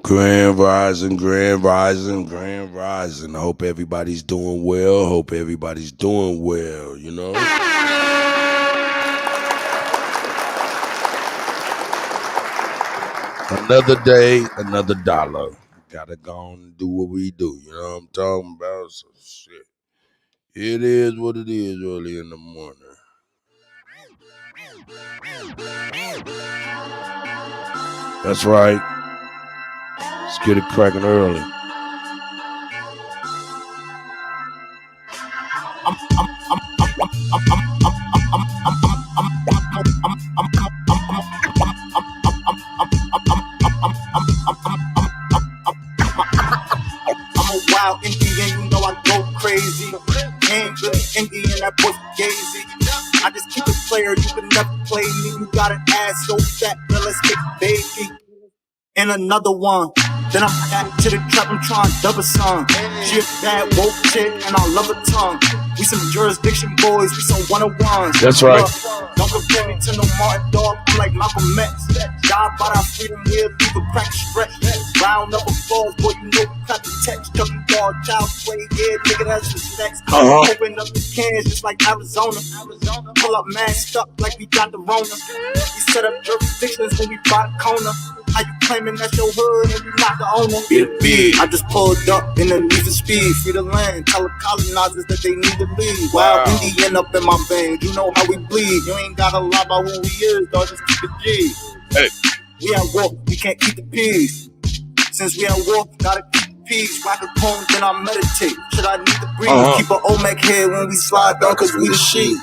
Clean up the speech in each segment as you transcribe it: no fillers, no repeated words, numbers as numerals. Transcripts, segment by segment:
Grand Rising, Grand Rising, Grand Rising. I hope everybody's doing well. Another day, another dollar. Gotta go on and do what we do. You know what I'm talking about? So shit. It is what it is early in the morning. That's right. Let's get it cracking early. I'm a wild Indian, you know I go crazy. Ain't really Indian, that boy gazy. I just keep it player, you can never play me. You got an ass so fat, now let's get baby. And another one. Then I'm back to the trap, I'm trying to double song. She a bad woke chick, and I love her tongue. We some jurisdiction boys, we some one-on-ones. That's right. Don't compare me to no Martin dog, I'm like Malcolm X. Die by our freedom here, leave a crack stretch. Round up applause, boy, you know clap the text. Chucky dog, child play, yeah, nigga, that's respect. Open up the cans just like Arizona. Pull up masked up like we got the Rona. We set up jurisdictions when we buy the corner. How you claiming that's your hood and you not the owner? Be the beat. I just pulled up in the need for speed. Free the land. Tell the colonizers that they need to leave. Wild Indian up in my veins. You know how we bleed. You ain't gotta lie about who we is, dog. Just keep it G. Hey. We at war. We can't keep the peace. Since we at war, gotta keep the peace. Whack a cone, then I meditate. Should I need to breathe? Keep an Olmec head when we slide, dog, cause we the sheep.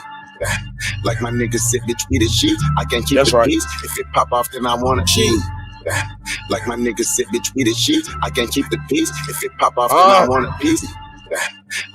Like my niggas said, bitch, we the sheep. I can't keep the peace. If it pop off, then I wanna cheat. Like my niggas said, bitch, we the sheep. I can't keep the peace. If it pop off, then I want a piece.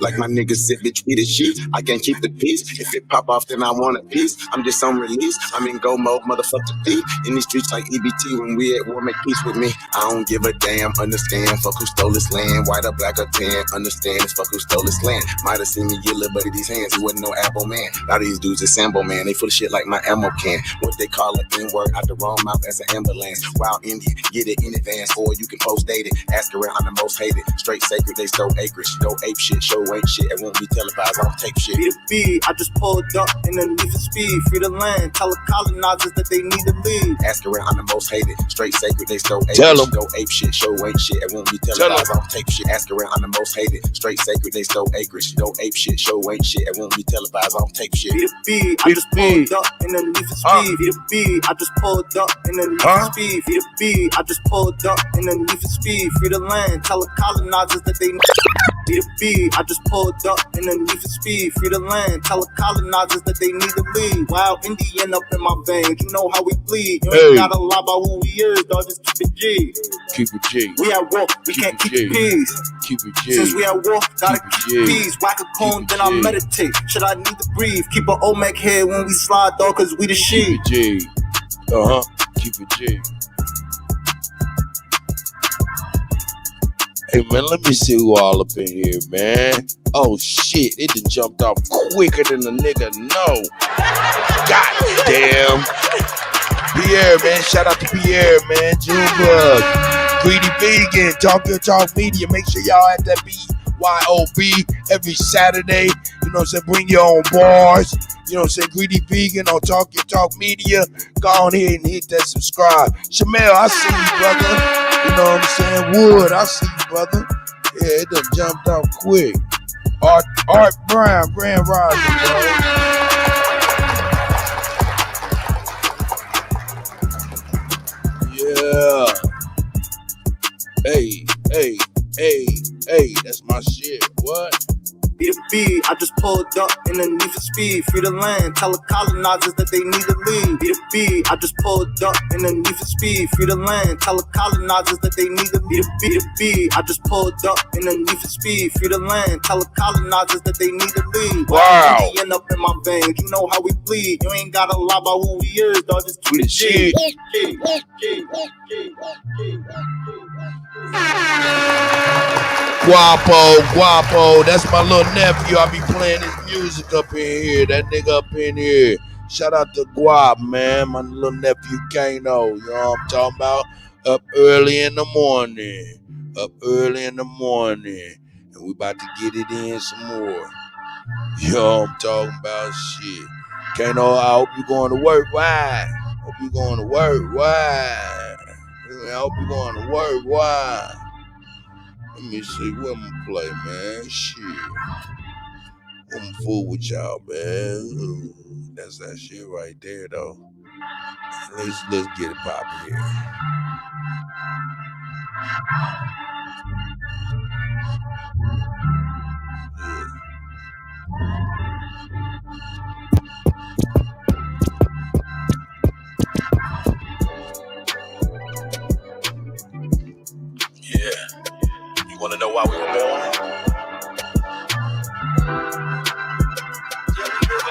Like my niggas said, bitch, we the sheep. I can't keep the peace. If it pop off, then I want a piece. I'm just on release. I'm in go mode, motherfucker deep. In these streets like EBT, when we at war, make peace with me. I don't give a damn, understand. Fuck who stole this land, white or black or tan. Understand, it's fuck who stole this land. Might have seen me get little buddy these hands. He wasn't no apple man. A lot of these dudes is Sambo man. They full of shit like my ammo can. What they call an N-word out the wrong mouth as an ambulance. Wild Indian, get it in advance, or you can post date it. Ask around, I'm the most hated. Straight sacred, they stole acreage. Go ape shit. Show ain't shit, it won't be televised, I don't take shit. Be the beat, I just pulled up in the need for speed. Free the land, tell the colonizers that they need to leave. Ask around, I'm the most hated. Straight sacred, they stole ape Tell shit. Go ape shit, show ain't shit, it won't be televised, I don't take shit. Ask around, I'm the most hated. Straight sacred, they stole acreage. Go ape shit, show ain't shit, it won't be televised, I don't take shit. Be the beat, I just pulled up in the need for speed. Be the beat, I just pulled up in the need for speed. Be the beat, I just pulled up in the need for speed. Free the land, tell the colonizers that they need. Be the beat, I just pulled up in the need for speed. Free the land, tell the colonizers that they need to leave. Wild Indian up in my veins, you know how we bleed. You ain't gotta lie about who we is, dog, just keep it G. Keep it G. We at war, we can't keep the peace. Keep it G. Since we at war, gotta keep the peace. Whack a cone, then I meditate. Should I need to breathe? Keep an Olmec head when we slide, dog, cause we the sheep. Keep it G. Keep it G. Hey man, let me see who all up in here, man. Oh shit, it done jumped off quicker than the nigga know. God damn. Pierre, man, shout out to Pierre, man. Junebug, Greedy Vegan, Talk Your Talk Media. Make sure y'all at that BYOB every Saturday. You know what I'm saying? Bring your own bars. You know what I'm saying? Greedy Vegan on Talk Your Talk Media. Go on here and hit that subscribe. Shamel, I see you, brother. You know what I'm saying? Wood, I see you, brother. Yeah, it done jumped out quick. Art Brown, Grand Rising, bro. Yeah. Hey, that's my shit. What? Be the beat, I just pulled up in the need for speed. Free the land, tell the colonizers that they need to leave. Be the beat, I just pulled up in the need for speed. Free the land, tell the colonizers that they need to leave. Be the beat, I just pulled up in the need for speed. Free the land, tell the colonizers that they need to leave. Wow. Indian up in my veins, you know how we bleed. You ain't gotta lie about who we is, dog, just keep it G. Guapo, that's my little nephew. I be playing his music up in here. That nigga up in here. Shout out to Guap, man. My little nephew Kano. You know what I'm talking about? Up early in the morning. Up early in the morning. And we about to get it in some more. Yo, I'm talking about shit. Can't know, I hope you going to work. Why? Hope you going to work. Why? I hope you going to work. Why? Let me see. What I'm gonna play, man? Shit. I'm fool with y'all, man. Ooh, that's that shit right there, though. Let's get it poppin' here. Yeah. You want to know why we were born? Yeah, we live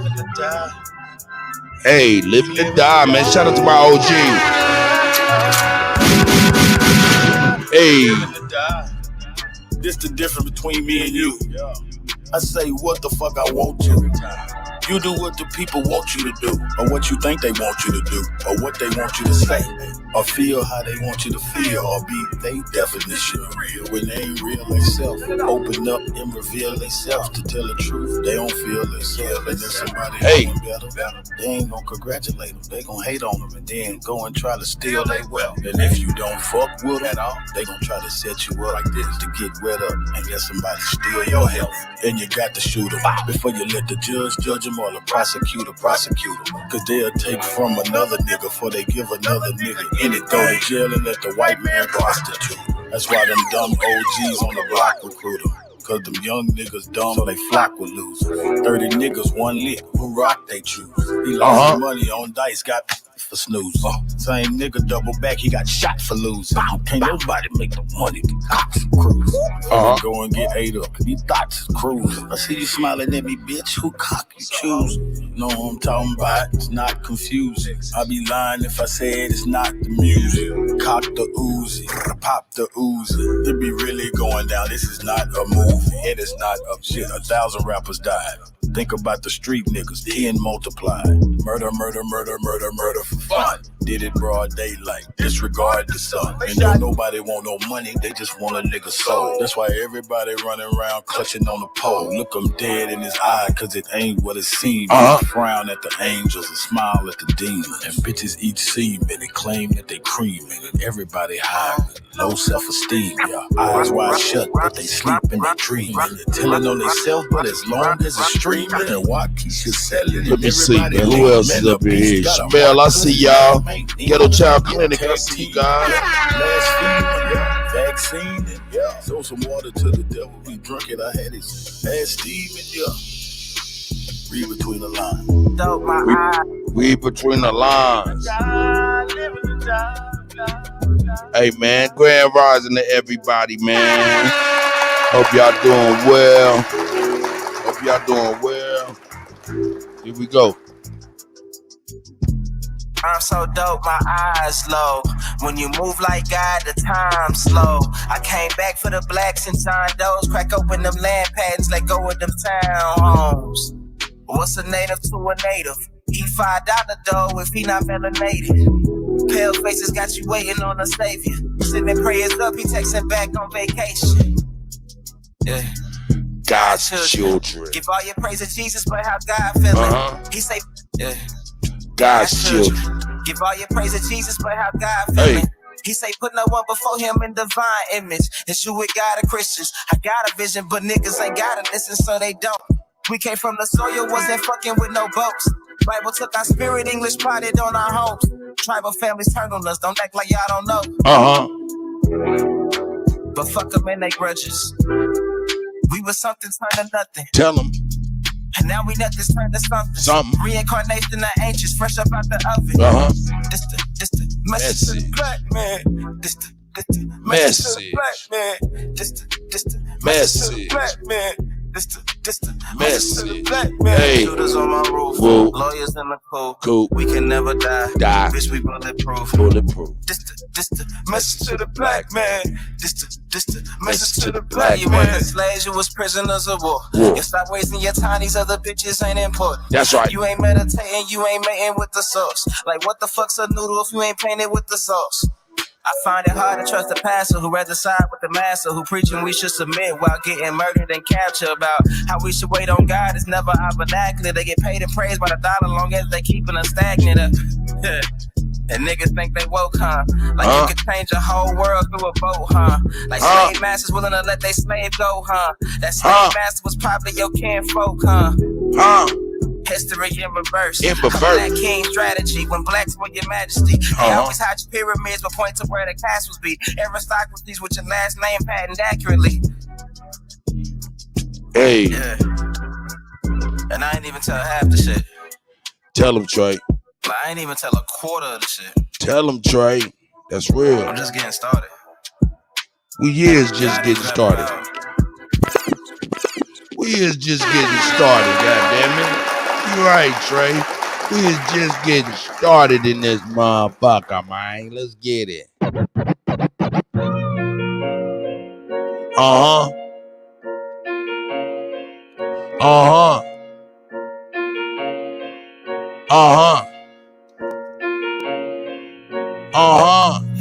and die. Hey, living to die, man. Shout out to my OG. Hey. This the difference between me and you. I say what the fuck I want to. You do what the people want you to do, or what you think they want you to do, or what they want you to say, or feel how they want you to feel, or be they definition of real. When they ain't real themselves, open up and reveal themselves to tell the truth. They don't feel themselves, and then somebody doing better, they ain't gonna congratulate them. They gonna hate on them, and then go and try to steal their wealth. And if you don't fuck with them at all, they gonna try to set you up like this to get wet up and let somebody steal your health. And you got to shoot them before you let the judge them or the prosecutor prosecute them. Cause they'll take from another nigga before they give another nigga any throw to jail and let the white man prostitute. That's why them dumb OGs on the block recruit them. Cause them young niggas dumb, so they flock with losers. 30 niggas, one lick, who rock they choose. He lost money on dice, got for snooze. Same nigga double back, he got shot for losing. Can't nobody make the money, the cops cruise. Go and get ate up, these thoughts cruise. I see you smiling at me, bitch, who cock you choose? Know what I'm talking about, it's not confusing. I'd be lying if I said it's not the music. Cock the Uzi, pop the Uzi. It be really going down, this is not a movie. It is not a shit, 1,000 rappers died. Think about the street niggas, 10 multiplied. Murder for fun. Did it broad daylight, disregard the sun. And don't nobody want no money, they just want a nigga soul. That's why everybody running around clutching on the pole. Look them dead in his eye, cause it ain't what it seems. Frown at the angels and smile at the demons. And bitches eat semen and claim that they creaming. And everybody high with low self-esteem. Yeah, eyes wide shut, but they sleep and they dream. And they're telling on themselves, but as long as it's streaming. And why keep you selling? Let me see, man. Who else is up in here? Shabelle, I see y'all. Ghetto Child Clinic, I see you guys. Vaccine, throw some water to the devil. We drunk it, I had it. Last Steven, read between the lines. Read between the lines. Hey, man. Grand rising to everybody, man. Hope y'all doing well. Hope y'all doing well. Here we go. I'm so dope, my eyes low. When you move like God, the time slow. I came back for the blacks and John Doe's. Crack open them land patents, let go of them townhomes. What's a native to a native? He $5 dough if he not melanated. Pale faces got you waiting on a savior. Sending prayers up, he texting back on vacation. Yeah. God's children. Give all your praise to Jesus, but how God feeling? He say, God's children. Give all your praise to Jesus, but how God feeling? He say, put no one before him in divine image. It's you with God and Christians. I got a vision, but niggas ain't gotta listen, so they don't. We came from the soil, wasn't fucking with no boats. Bible took our spirit, English potted on our homes. Tribal families turned on us, don't act like y'all don't know. But fuck them and they grudges. We was something turned to nothing. Tell them. And now we nothing's turned to something. Reincarnation of ancients, fresh up out the oven. This the message to the black man. This the message to the black man. This the message to the black man. This the Message. Hey. Shooters on my roof. Woo. Lawyers in the coop. Coop. We can never die. Bitch, we bulletproof. Bulletproof. This the message to the black man. This the message to the black man. You weren't slaves, you was prisoners of war. You stop wasting your time, these other bitches ain't important. That's right. You ain't meditating, you ain't mating with the sauce. Like what the fuck's a noodle if you ain't painted with the sauce? I find it hard to trust the pastor who rather side with the master who preaching we should submit while getting murdered and captured about how we should wait on God. It's never our vernacular. They get paid and praised by the dollar long as they keeping us stagnant. And niggas think they woke, huh? Like you could change a whole world through a boat, huh? Like slave masters willing to let they slave go, huh? That slave master was probably your kinfolk, huh? History in reverse. Black king strategy. When blacks were your majesty, they always hide your pyramids, but point to where the castles be. Aristocracies with your last name patent accurately. Hey. Yeah. And I ain't even tell half the shit. Tell him, Trey. I ain't even tell a quarter of the shit. Tell him, Trey. That's real. I'm just getting started. We is just getting started. We is just getting started, goddammit. You right, Trey. We is just getting started in this motherfucker, man. Let's get it. Uh-huh.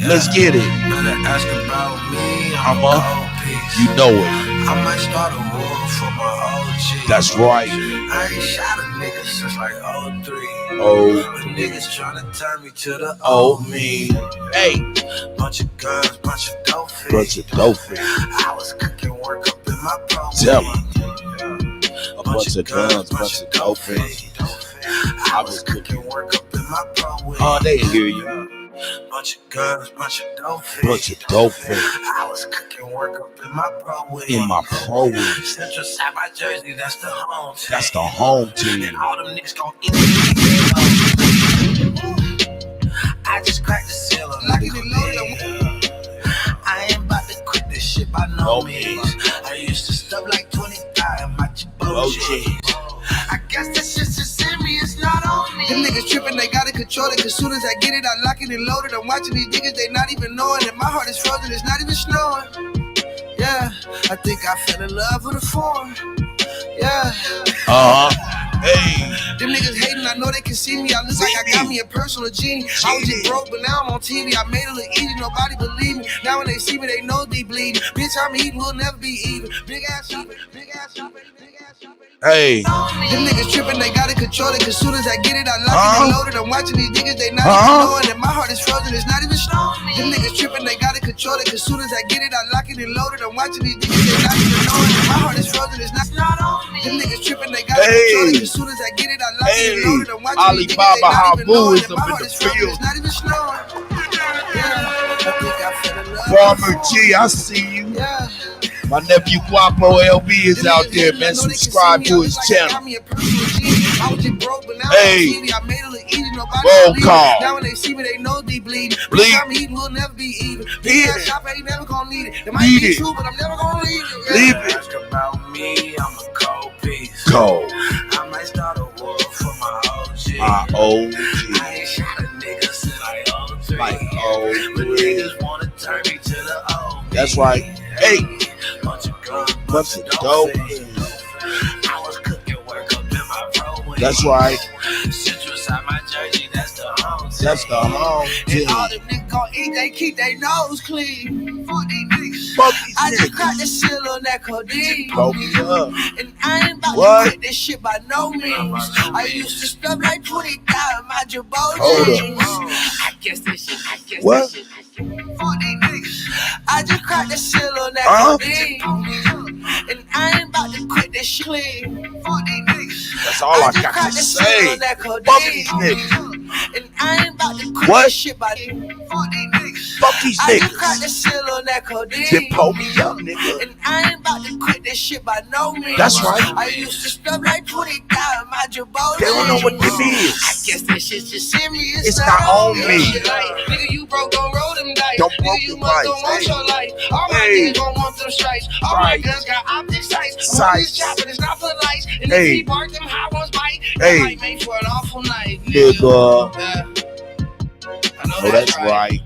Let's get it. Better ask about me. You know it. I might start a war for my OG. That's right. I ain't shot a nigga since like 03. Oh. But niggas tryna turn me to the old me. Hey. Bunch of guns, bunch of dope fiends. Bunch of dope fiends. I was cooking work up in my pro. Tell me. A bunch of guns, bunch of dope fiends. I was cooking work up in my pro. Oh, they hear you. Bunch of guns, bunch of dope fiends. Bunch of dope fiends. I was cooking work up in my pro. In my pro. Central side my jersey, that's the home team. That's the home team. And all them niggas gon' eat. I just cracked the seal on like I ain't about to quit this shit by no means. I used to stuff like 25 in my Chiboji. I guess that shit's just in me, it's not on me. Them niggas tripping, they gotta control it. Cause soon as I get it, I lock it and load it. I'm watching these niggas, they not even knowing that my heart is frozen, it's not even snowing. Yeah, I think I fell in love with a form. Yeah. Hey. Them niggas hating, I know they can see me. I look like I got me a personal genie. I was just broke, but now I'm on TV. I made it look easy, nobody believe me. Now when they see me, they know they bleed. Bitch, I'm eating, we'll never be even. Big ass shopping, big ass shopping, big ass shopping. Hey. Them niggas tripping, they gotta control it. Cause soon as I get it, I lock it and load it. I'm watching these niggas, they not even knowing that my heart is frozen, it's not even snowing. Them niggas tripping, they gotta control it. Cause soon as I get it, I lock it and load it. I'm watching these niggas, they not even knowing that my heart is frozen, it's not on me. Them niggas tripping, they gotta control it. Cause soon as I get it, I lock it and load it. I'm watching these niggas, they not even knowing that my heart is frozen, it's not even snowing. Yeah, I think I fell in love. Farmer G, I see you. Yeah. My nephew Guapo LB is out there, man. Subscribe to his channel. Hey, roll call. Now when they see me, they know they bleed. Bleed. I'm eating, we'll never be even. Bleed Big shop ain't never gonna need it. It might be true, but I'm never gonna leave it. Leave it. Ask about me, I'm a cold piece. Cold. I might start a war for my OG. My OG. I ain't shot a nigga since like 03. Like But niggas wanna turn me to the old. That's right. Hey. Bunch of guns, Bunch of dope. I was cooking work up in my pro. That's right. Central side my jersey, that's the home team. That's the home team. And all them niggas gon' eat, they keep their nose clean. Fuck these niggas. Fuck these I just niggas. cracked the seal on that codeine. Blow me up. And I ain't about What? to quit this shit by no means. I used to stuff like 20,000 in my Chiboji. Hold I guess that shit. What? Fuck these niggas. I just cracked the seal on that codeine. And I ain't about to quit this shit clean. Fuck these niggas. That's all I got to say. Fuck these niggas. And I ain't about to quit What? this shit by fuck these niggas. Fuck these I just cracked the niggas. shit on that codeine. Then pull me up, nigga. And I ain't about to quit this shit by no means. That's right. I used to stuff like 20,000 my Jabot. They don't know what this I is. guess this shit just in me. It's not on me. Like, nigga, you broke, don't roll them dice. Don't nigga, broke you them must dice. don't want Hey. your life. All my Hey. niggas don't want them stripes. All my Right. guns got optic sights. Sights. I'm on this job, but it's not for lights. And Hey. if he bark them high ones bite, Hey. that might make for an awful night. Nigga. Yeah. I know Oh, that's right.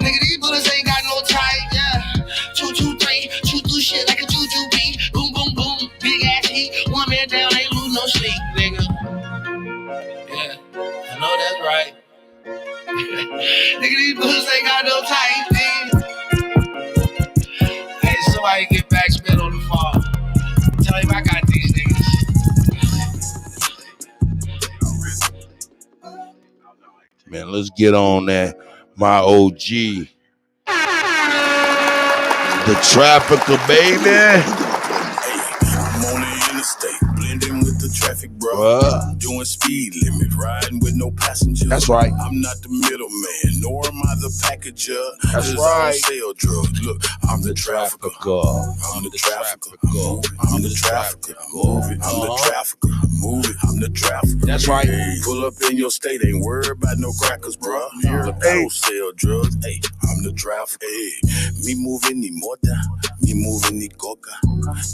Nigga, these bullets ain't got no type, yeah. 2, 2, 3, shoot through shit like a juju beat. Boom, boom, boom, big ass heat. One man down, ain't lose no sleep, nigga. Yeah, I know that's right. Nigga, these bullets ain't got no type, nigga. Hey, somebody get backspin on the phone. Tell him I got these niggas. Man, let's get on that. My OG. The trafficker, baby. I'm on the interstate, blending with the traffic, bro. What? Doing speed limit, riding with no passengers. That's right. I'm not the middleman, nor am I the packager. That's 'Cause right. I don't sell drugs. Look, I'm the trafficker. I'm the trafficker. I'm the trafficker. Move it. I'm the trafficker. Move it. I'm the trafficker. That's right. Hey, pull up in your state, ain't worried about no crackers, bro. Look, I don't sell drugs. Hey, I'm the trafficker. Hey, me moving the motor, me moving the coca.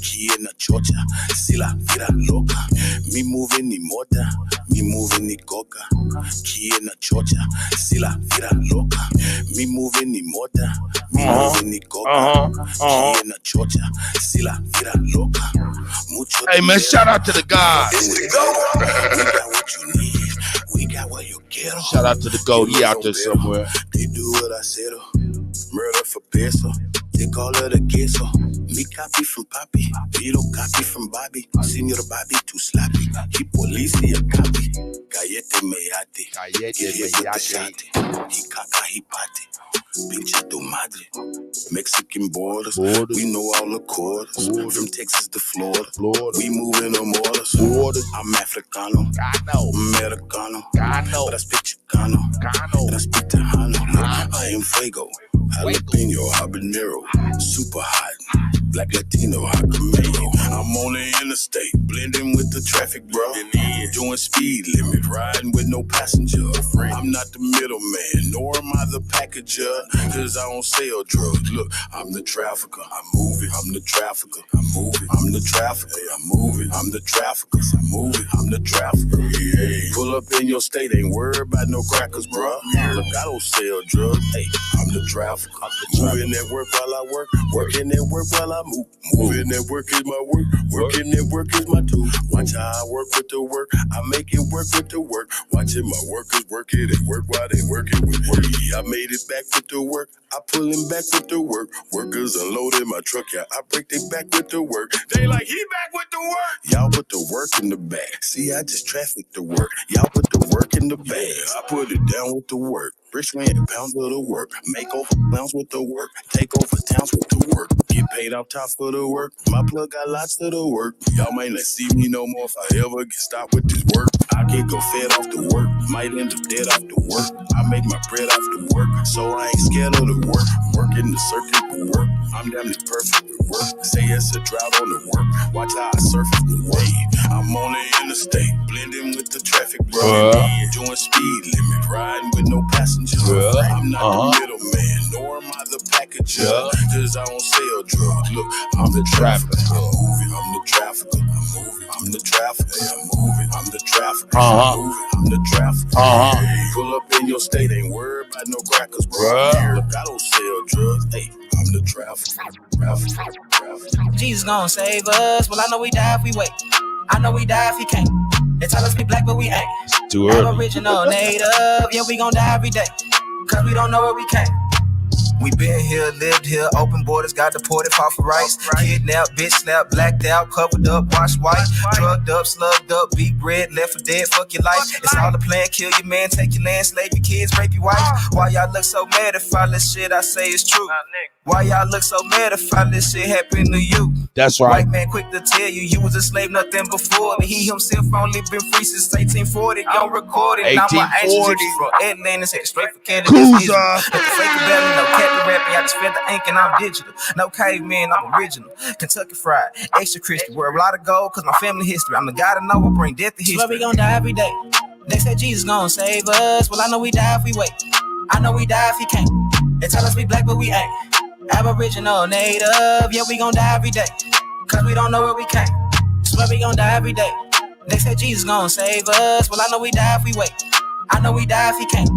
Key in the chocha, sila vida loca. Me moving the motor, me moving the coca. Key in the chocha, sila vida loca. Me moving the motor, me moving the coca. Key in the chocha, sila vida loca. Mucho Hey, man, shout out to the guys. we got what you need. We got what you get. Shout out to the GOAT. He out there somewhere. They do what I said. Murder for peso. They call it a queso. Me copy from Papi. We don't copy from Bobby. Senior Bobby too sloppy. He police, he a copy. Gallete meyate. Gallete meyate. He caca, he party. Pinche tu madre. Mexican borders. We know all the quarters. From Texas to Florida. We moving them orders. I'm Africano. Americano. But I speak Chicano. And I speak Tejano. I am Fuego. Jalapeno, habanero, super hot, black Latino, Hacameo. I'm on the interstate, blending with the traffic, bro. Doing speed limit, riding with no passenger. I'm not the middleman, nor am I the packager, 'cause I don't sell drugs. Look, I'm the trafficker, I'm moving, I'm the trafficker, I'm moving, I'm the trafficker, I'm moving, I'm the trafficker, I'm moving, I'm the trafficker. Yeah. Pull up in your state, ain't worried about no crackers, bro. Look, I don't sell drugs, hey, I'm the trafficker. Moving at work while I work, working at work while I move. Moving at work is my work, working at work is my tool. Watch how I work with the work, I make it work with the work. Watching my workers work it and work while they working with work. I made it back with the work, I pull him back with the work. Workers unloading my truck, yeah, I break they back with the work. They like, he back with the work. Y'all put the work in the back. See, I just traffic the work. Y'all put the work in the bag. I put it down with the work. Rich man, pounds of the work. Make over pounds with the work. Take over towns with the work. Get paid off top for the work. My plug got lots of the work. Y'all might not see me no more if I ever get stopped with this work. I get go fed off the work. Might end up dead off the work. I make my bread off the work. So I ain't scared of the work. Working the circuit for work. I'm damn near perfect with work. Say it's a drought on the work. Watch how I surface the wave. I'm on the interstate. Blending with the traffic, bro. Doing speed limit. Riding with no passengers. I'm not the middleman, nor am I the packager, 'cause I don't sell drugs. Look, I'm the trafficker. I'm moving, I'm the trafficker. I'm moving, I'm the trafficker. I'm moving, I'm the trafficker. I'm moving, I'm the trafficker. Hey, pull up in your state, ain't worried about no crackers, bro. Look, I don't sell drugs. Hey, I'm the trafficker. Jesus gon' save us. Well, I know we die if we wait. I know we die if he can't. They tell us we black, but we ain't. Too early. Original, native. Yeah, we gon' die every day. 'Cause we don't know where we came. We been here, lived here, open borders, got deported, fought for rights. Kidnapped, bitch slapped, blacked out, covered up, washed white. Drugged up, slugged up, beat bread, left for dead, fuck your life. It's all a plan, kill your man, take your land, slave your kids, rape your wife. Why y'all look so mad if all this shit I say is true? Why y'all look so mad if all this shit happen to you? That's right. White man quick to tell you was a slave, nothing before me. He himself only been free since 1840. Young recorded. Now my ancient Egyptian from Atlantis, headed straight for Canada. Kuza. But the fake better, no cat rapping. I just fed the ink and I'm digital. No caveman, I'm original. Kentucky fried, extra crispy. Wear a lot of gold, cause my family history. I'm the guy to know, I bring death to history. Swear we gon' die every day. They said Jesus gon' save us. Well, I know we die if we wait. I know we die if he can't. They tell us we black, but we ain't. Aboriginal, native, yeah, we gon' die every day. Cause we don't know where we came. Swear we gon' die every day. They said Jesus gon' save us. Well, I know we die if we wait. I know we die if he can't.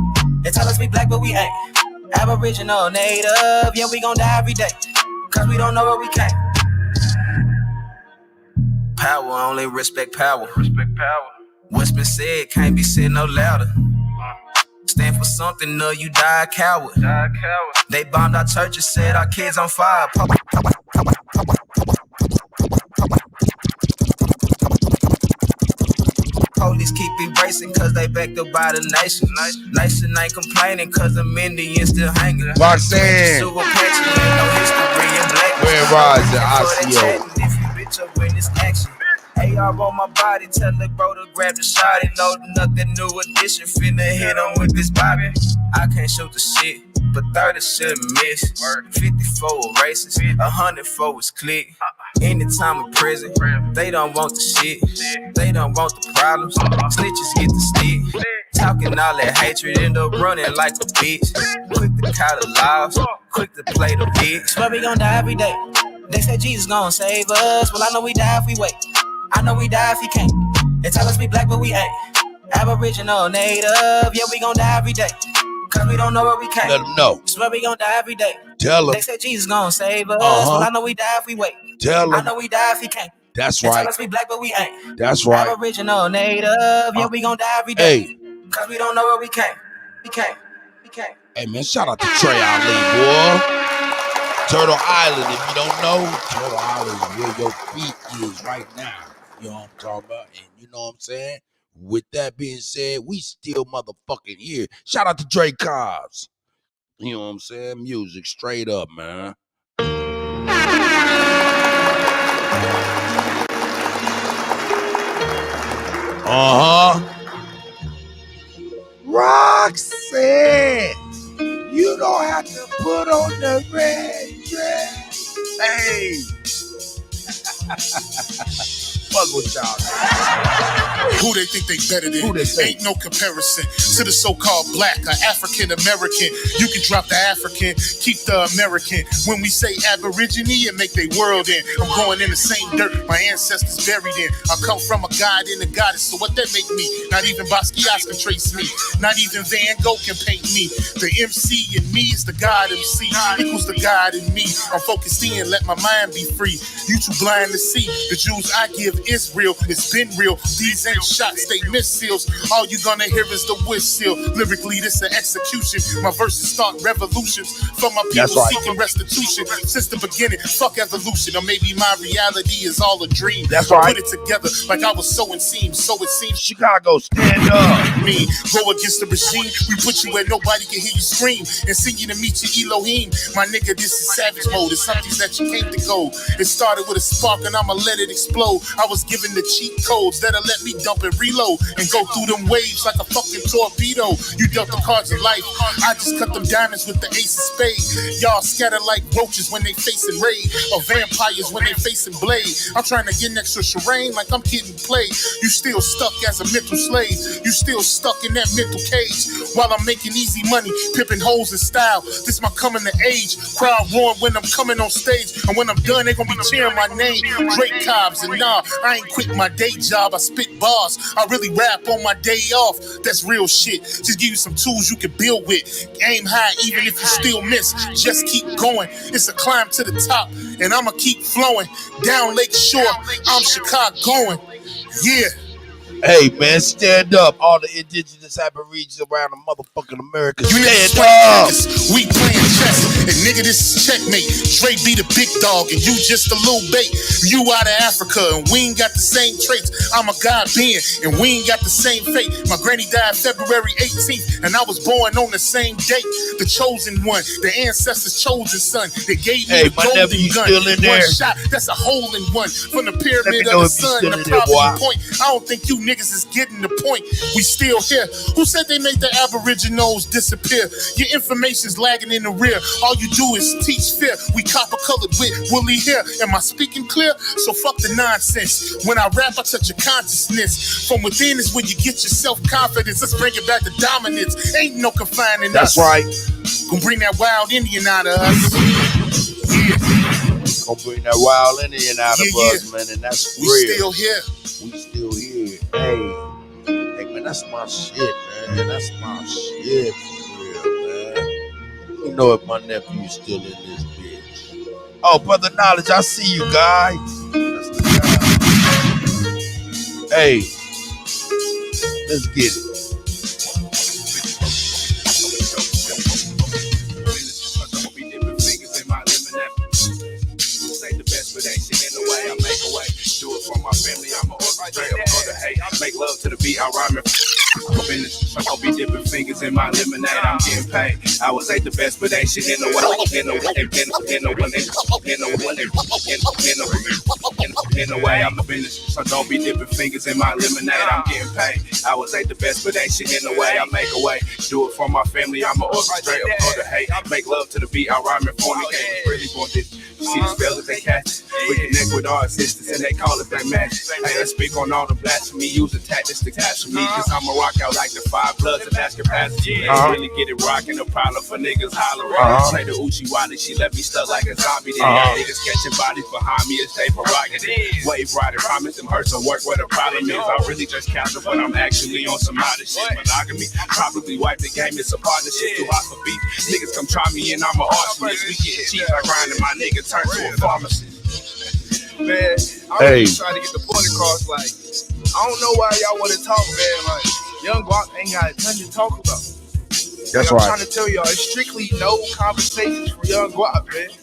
They tell us we black, but we ain't. Aboriginal, native, yeah, we gon' die every day. Cause we don't know where we came. Power, only respect power. Respect power. What's been said can't be said no louder. Stand for something, or you die a coward. They bombed our churches, set our kids on fire. Police keep erasing cause they backed up by the nation. Nation ain't complaining cause the Indians still hanging. Roxanne. Where Rise at ICO? If you bitch up when it's action. AR on my body, tell the bro to grab the shot. Loading up that new edition, finna hit him with this bobby. I can't shoot the shit, but 30 shouldn't miss. 54 races, 104 is click. Anytime in prison, they don't want the shit. They don't want the problems. Snitches get the stick. Talking all that hatred, end up running like a bitch. Quick to call the laws, quick to play the bitch. Swear we gon' die every day. They said Jesus gon' save us. Well, I know we die if we wait. I know we die if he can't. They tell us we black, but we ain't. Aboriginal, native, yeah, we gon' die every day. Cause we don't know where we came. Let them know. Swear we gon' die every day. Tell them. They said Jesus gon' save us. Well, I know we die if we wait. Tell them. I know we die if he can't. That's they right. Tell us we black, but we ain't. That's right. Aboriginal, native, yeah, we gon' die every day. Hey. Cause we don't know where we came. We can't. Hey, man, shout out to Trey Ali, boy. Turtle Island, if you don't know, Turtle Island is where your feet is right now. You know what I'm talking about? And you know what I'm saying? With that being said, we still motherfucking here. Shout out to Dre Cobbs. You know what I'm saying? Music straight up, man. Roxanne, you don't have to put on the red dress. Hey. Fuck with y'all. Who they think they better than? Who they think? Ain't no comparison to the so-called black or African American. You can drop the African, keep the American. When we say Aborigine, it make they world in. I'm going in the same dirt my ancestors buried in. I come from a god and a goddess, so what that make me? Not even Basquiat can trace me. Not even Van Gogh can paint me. The MC in me is the God MC equals the God in me. I'm focused in, let my mind be free. You too blind to see. The Jews I give is real, it's been real. These ain't shots, they missiles. All you gonna hear is the whistle. Lyrically, this an execution. My verses start revolutions for my people seeking restitution. Since the beginning, fuck evolution. Or maybe my reality is all a dream. That's right. Put it together like I was sowing seams. So it seems Chicago, stand up. Me, go against the regime. We put you where nobody can hear you scream. And sing you to meet your Elohim. My nigga, this is savage mode. It's something that you came to go. It started with a spark and I'ma let it explode. I was given the cheat codes that'll let me dump and reload and go through them waves like a fucking torpedo. You dealt the cards of life. I just cut them diamonds with the ace of spades. Y'all scatter like roaches when they facing raid, or vampires when they facing blade. I'm trying to get next to Shireen like I'm getting played. You still stuck as a mental slave. You still stuck in that mental cage. While I'm making easy money, pipping hoes in style. This my coming to age. Crowd roaring when I'm coming on stage. And when I'm done, they gonna be cheering my name. Drake Cobbs. And nah, I ain't quit my day job. I spit bars. I really rap on my day off. That's real shit. Just give you some tools you can build with. Aim high even if you still miss. Just keep going. It's a climb to the top. And I'ma keep flowing. Down Lake Shore, I'm Chicagoan. Yeah. Hey, man, stand up. All the indigenous aborigines around the motherfucking America, stand up. We playing chess, and nigga, this is checkmate. Dre be the big dog, and you just a little bait. You out of Africa, and we ain't got the same traits. I'm a God being, and we ain't got the same fate. My granny died February 18th, and I was born on the same date. The chosen one, the ancestors' chosen son. They gave me the golden gun. Still in there. One shot, that's a hole in one. From the pyramid of the sun, the problem point. I don't think you niggas is getting the point. We still here. Who said they made the aboriginals disappear? Your information's lagging in the rear. All you do is teach fear. We copper colored with woolly hair. Am I speaking clear? So fuck the nonsense. When I rap, I touch your consciousness. From within is where you get your self-confidence. Let's bring it back to dominance. Ain't no confining us. That's right. Gonna bring that wild Indian out of us. Yeah. Gonna bring that wild Indian out of us, man, and that's we real. Still here. We still here. Hey, man, that's my shit, man. That's my shit for real, man. You know if my nephew's still in this bitch. Oh, Brother Knowledge, I see you, guys. That's the guy. Hey, let's get it. Make love to the beat, I rhyme it. I'm gonna be dipping fingers in my lemonade. I'm getting paid. I was ain't the best, but ain't shit in the way. In the way, I'm a business, so don't be dipping fingers in my lemonade. I'm getting paid. I was ain't the best, but ain't shit in the way. I make a way. Do it for my family. I'm a orchestrate of the hate. Make love to the beat. I rhyme it for me. Really want this. See the spells that they catch. We connect with our assistants and they call it that match. Hey, let's speak on all the blasphemy. Using tactics to capture me. Cause I'ma rock out like the 5 bloods of mass capacity. Let's really get it rocking. No problem for niggas hollering. Say the Uchi Wally, she left me stuck like a zombie. Then niggas catching bodies behind me. It's they prerogative. Wave rider, promise them hurt some work where the problem is. I really just capture, but I'm actually on some other shit. Monogamy, probably wipe the game. It's a partnership. Too hot for beef. Niggas come try me and I'm an arsonist. We get cheap by grinding my nigga. Turn to a pharmacist. Man, I'm really trying to get the point across. Like, I don't know why y'all want to talk, man. Like, Young Guap ain't got nothing to talk about. That's I'm right. trying to tell y'all, it's strictly no conversations for Young Guap, man.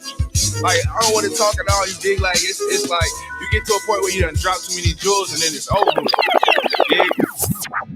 Like, I don't want to talk at all. You dig? Like, it's like you get to a point where you done drop too many jewels and then it's over. Yeah.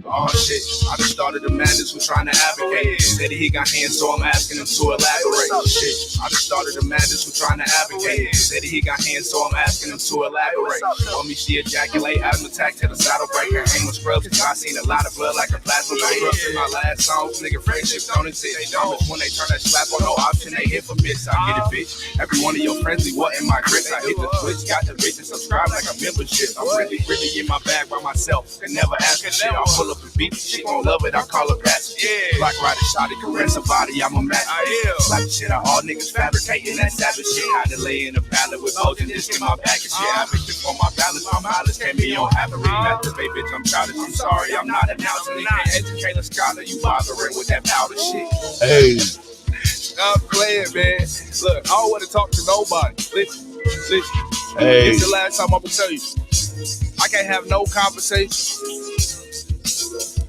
Oh shit, I just started the madness who trying to advocate. Said he got hands, so I'm asking him to elaborate. Shit, I just started the madness who trying to advocate. Said he got hands, so I'm asking him to elaborate. Told me she ejaculate, had him attack to the saddle breaker. Aim with scrubs, cause I seen a lot of blood like a plasma bankrupt in my last song. Nigga, friendships don't exist. They don't. When they turn that slap on no option, they hit for bits. I get it, bitch. Every one of your friends be what in my grip. I hit the Twitch, got the bitch and subscribe like a membership. I'm really in my bag by myself. Can never ask for shit. I'll pull up and beat. She gon' love it, I call her passion. Yeah. Black rider shot it, caress her body, I'm a match. Slap shit out, all niggas fabricating that savage shit. Had to lay in a pallet with both and just in my back and shit. I picked it for my balance, my mileage can't be on average. That's the baby, bitch, I'm childish, I'm sorry, I'm not announcing it. Can't educate a scholar, you bothering with that powder shit. Hey. I'm playing, man. Look, I don't want to talk to nobody. Listen. Hey. This is the last time I'm gonna tell you. I can't have no conversation.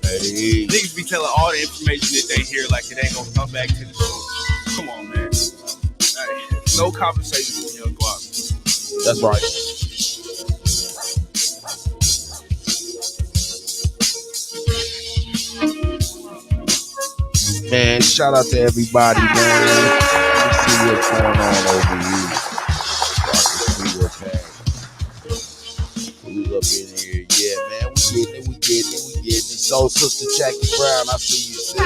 Hey. Niggas be telling all the information that they hear like it ain't gonna come back to the truth. Come on, man. Hey, no conversation with Young Guap. That's right. Man, shout out to everybody, man. Let's see what's going on over here. Who's up in here? Yeah, man, we getting it. So, Sister Jackie Brown, I see you, sis.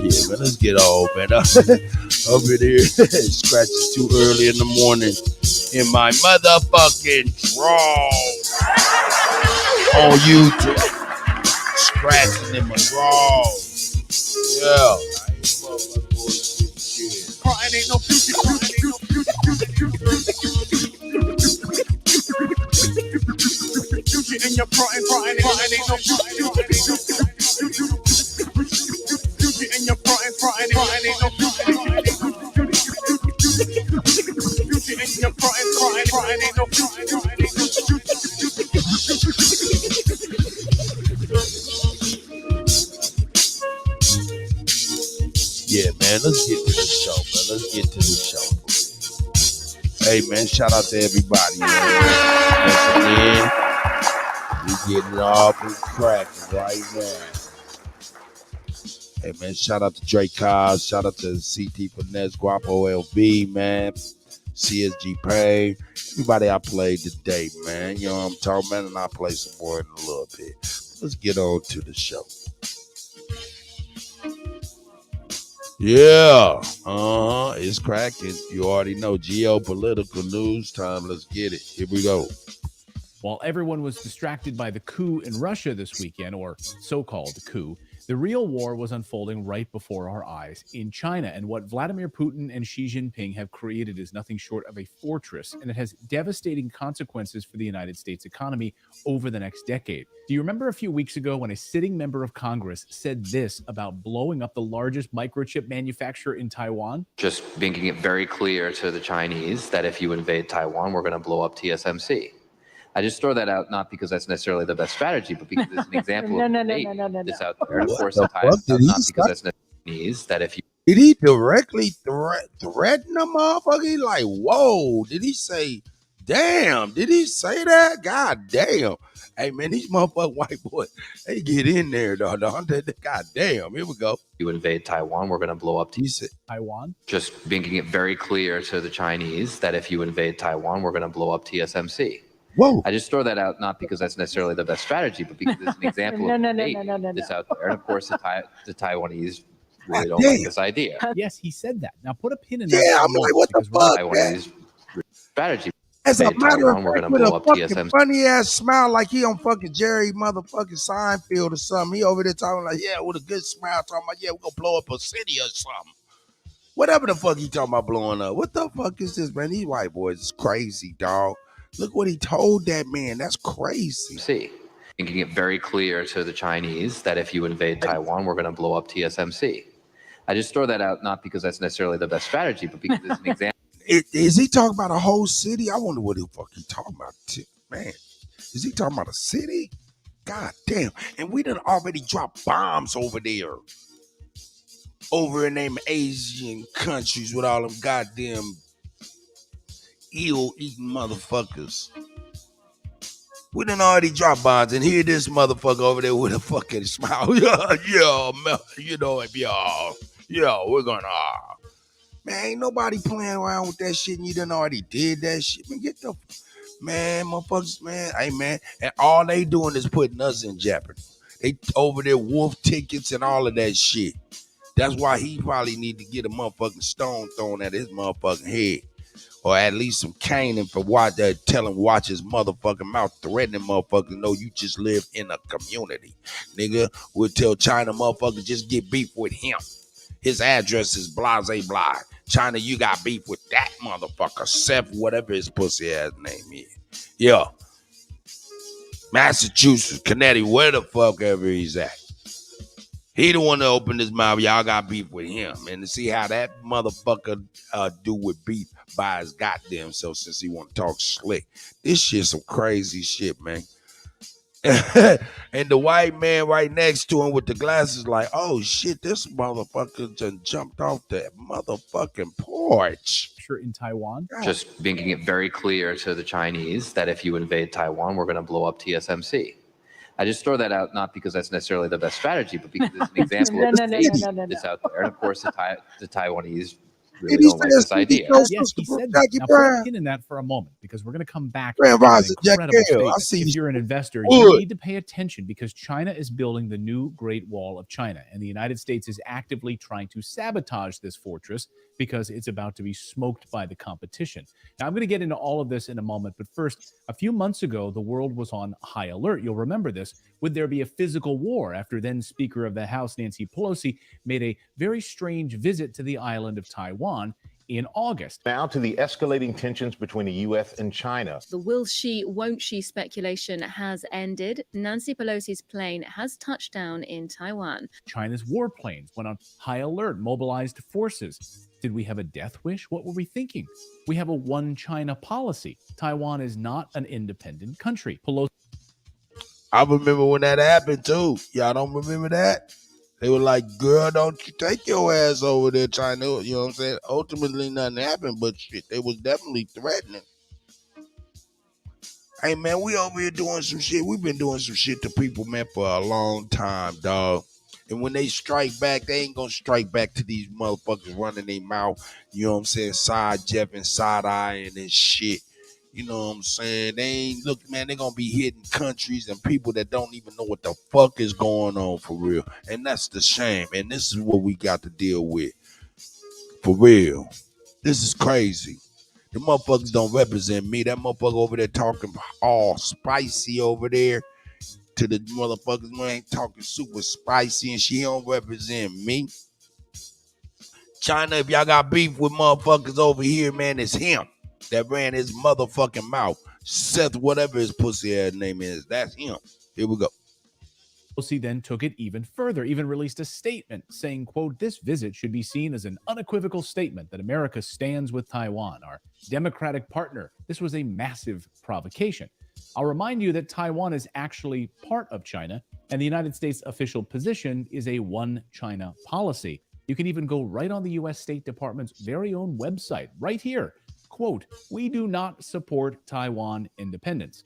Yeah, man, let's get old, man. Up in here, scratching too early in the morning in my motherfucking draw on YouTube. Scratching in my draw. Yeah. I ain't motherfucking bullshit shit. Crying ain't no future. Future in your crying ain't no future. And you're frontin', ain't no future. And you're frontin', ain't no future. Yeah, man, let's get to the show, man. Let's get to the show. Hey, man, shout out to everybody, man. Once again, we getting it off and cracking right now. Hey, man, shout out to Drake Cos. Shout out to CT Finesse, Guapo LB, man. CSG Pay. Everybody I played today, man. You know what I'm talking about? And I'll play some more in a little bit. Let's get on to the show. Yeah. It's cracking. You already know. Geopolitical news time. Let's get it. Here we go. While everyone was distracted by the coup in Russia this weekend, or so-called coup, the real war was unfolding right before our eyes in China. And what Vladimir Putin and Xi Jinping have created is nothing short of a fortress, and it has devastating consequences for the United States economy over the next decade. Do you remember a few weeks ago when a sitting member of Congress said this about blowing up the largest microchip manufacturer in Taiwan? Just making it very clear to the Chinese that if you invade Taiwan, we're going to blow up TSMC. I just throw that out not because that's necessarily the best strategy, but because it's an example of this out there. And of course, not because that's necessarily that if you did he directly threaten the motherfucker? He like, whoa, did he say, damn, did he say that? God damn. Hey, man, these motherfucking white boys, they get in there, dog. God damn, here we go. You invade Taiwan, we're going to blow up Taiwan. Just making it very clear to the Chinese that if you invade Taiwan, we're going to blow up TSMC. Whoa. I just throw that out not because that's necessarily the best strategy, but because it's an example of this out there. And of course, the Taiwanese really don't like this idea. Yes, he said that. Now put a pin in that. Yeah, I'm like, what the fuck, Taiwanese strategy. As a matter of fact, with a fucking TSMC. funny ass smile like he on fucking Jerry motherfucking Seinfeld or something. He over there talking like, yeah, with a good smile, talking about, yeah, we're gonna blow up a city or something. Whatever the fuck he talking about blowing up. What the fuck is this, man? These white boys is crazy, dog. Look what he told that man. That's crazy. See, making it very clear to the Chinese that if you invade Taiwan, we're going to blow up TSMC. I just throw that out not because that's necessarily the best strategy, but because it's an example. Is he talking about a whole city? I wonder what the fuck he talking about. Man, is he talking about a city? God damn. And we done already dropped bombs over there. Over in them Asian countries with all them goddamn eel-eating motherfuckers. We done already dropped bombs, and here this motherfucker over there with a fucking smile. Yeah, you know, we're gonna. Man, ain't nobody playing around with that shit, and you done already did that shit. Man, get the man, motherfuckers, man. Hey, man, and all they doing is putting us in jeopardy. They over there wolf tickets and all of that shit. That's why he probably need to get a motherfucking stone thrown at his motherfucking head. or at least some caning for telling watch his motherfucking mouth, threatening motherfuckers. No, you just live in a community. Nigga, we'll tell China motherfuckers just get beef with him. His address is blase blah. China, you got beef with that motherfucker. Seth, whatever his pussy ass name is. Yeah. Massachusetts, Connecticut, where the fuck ever he's at. He the one that opened his mouth. Y'all got beef with him. And to see how that motherfucker do with beef by his goddamn self since he want to talk slick. This shit some crazy shit, man. And the white man right next to him with the glasses like, oh shit, this motherfucker just jumped off the motherfucking porch. In Taiwan. Just making it very clear to the Chinese that if you invade Taiwan, we're going to blow up TSMC. I just throw that out not because that's necessarily the best strategy, but because it's an example of the that's out there. And of course, the Taiwanese really don't like this idea. Yes, he said that. Now, put a pin in that for a moment, because we're going to come back to an incredible statement. If you're an investor, you need to pay attention, because China is building the new Great Wall of China, and the United States is actively trying to sabotage this fortress because it's about to be smoked by the competition. Now, I'm going to get into all of this in a moment, but first, a few months ago, the world was on high alert. You'll remember this. Would there be a physical war after then Speaker of the House, Nancy Pelosi, made a very strange visit to the island of Taiwan in August? Now to the escalating tensions between the U.S. and China. The will she, won't she speculation has ended. Nancy Pelosi's plane has touched down in Taiwan. China's warplanes went on high alert, mobilized forces. Did we have a death wish? What were we thinking? We have a one China policy. Taiwan is not an independent country. Pelosi. I remember when that happened too. Y'all don't remember that? They were like, girl, don't you take your ass over there, China. You know what I'm saying? Ultimately, nothing happened, but shit, they was definitely threatening. Hey, man, we over here doing some shit. We've been doing some shit to people, man, for a long time, dog. And when they strike back, they ain't gonna strike back to these motherfuckers running their mouth, you know what I'm saying, side jeffing, side eyeing and shit. You know what I'm saying? They ain't, look, man, they gonna be hitting countries and people that don't even know what the fuck is going on for real. And that's the shame. And this is what we got to deal with. For real. This is crazy. The motherfuckers don't represent me. That motherfucker over there talking all spicy over there to the motherfuckers who ain't talking super spicy and she don't represent me. China, if y'all got beef with motherfuckers over here, man, it's him that ran his motherfucking mouth. Seth, whatever his pussy ass name is, that's him. Here we go. Pelosi then took it even further, even released a statement saying, quote, this visit should be seen as an unequivocal statement that America stands with Taiwan, our democratic partner. This was a massive provocation. I'll remind you that Taiwan is actually part of China, and the United States' official position is a one China policy. You can even go right on the U.S. State Department's very own website, right here. Quote, we do not support Taiwan independence.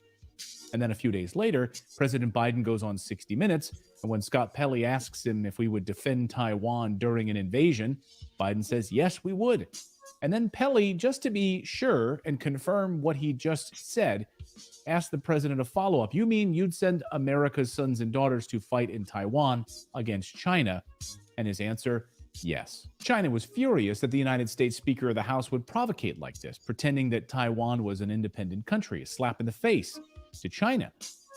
And then a few days later, President Biden goes on 60 Minutes, and when Scott Pelley asks him if we would defend Taiwan during an invasion, Biden says, yes, we would. And then Pelley, just to be sure and confirm what he just said, asked the president a follow-up. You mean you'd send America's sons and daughters to fight in Taiwan against China? And his answer, yes. China was furious that the United States Speaker of the House would provocate like this, pretending that Taiwan was an independent country, a slap in the face to China.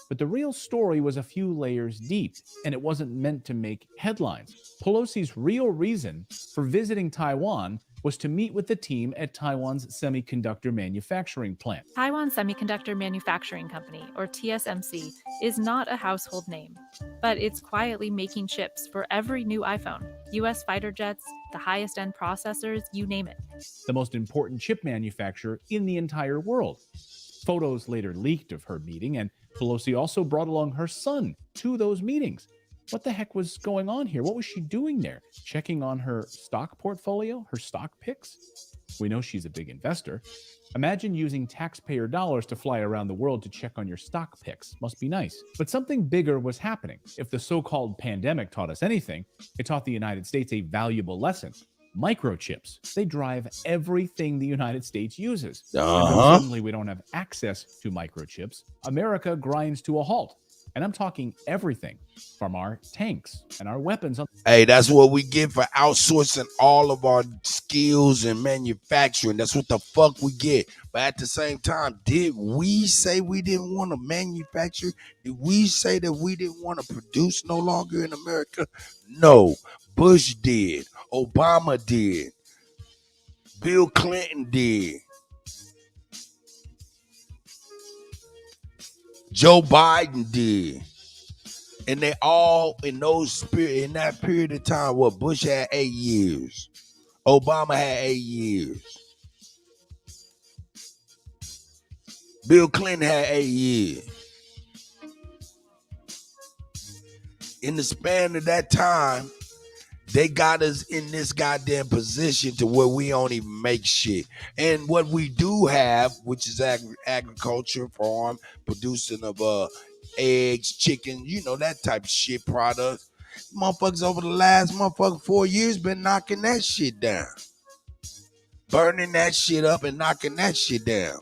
But the real story was a few layers deep, and it wasn't meant to make headlines. Pelosi's real reason for visiting Taiwan was to meet with the team at Taiwan's semiconductor manufacturing plant. Taiwan Semiconductor Manufacturing Company, or TSMC, is not a household name, but it's quietly making chips for every new iPhone, US fighter jets, the highest end processors, you name it. The most important chip manufacturer in the entire world. Photos later leaked of her meeting, and Pelosi also brought along her son to those meetings. What the heck was going on here? What was she doing there? Checking on her stock portfolio, her stock picks? We know she's a big investor. Imagine using taxpayer dollars to fly around the world to check on your stock picks. Must be nice. But something bigger was happening. If the so-called pandemic taught us anything, it taught the United States a valuable lesson. Microchips. They drive everything the United States uses. And suddenly we don't have access to microchips. America grinds to a halt. And I'm talking everything from our tanks and our weapons. Hey, that's what we get for outsourcing all of our skills and manufacturing. That's what the fuck we get. But at the same time, did we say we didn't want to manufacture? Did we say that we didn't want to produce no longer in America? No. Bush did. Obama did. Bill Clinton did. Joe Biden did. And they all in that period of time, what Bush had 8 years. Obama had 8 years. Bill Clinton had 8 years. In the span of that time, they got us in this goddamn position to where we don't even make shit. And what we do have, which is agriculture, farm, producing of eggs, chicken, that type of shit product. Motherfuckers over the last 4 years been knocking that shit down. Burning that shit up and knocking that shit down.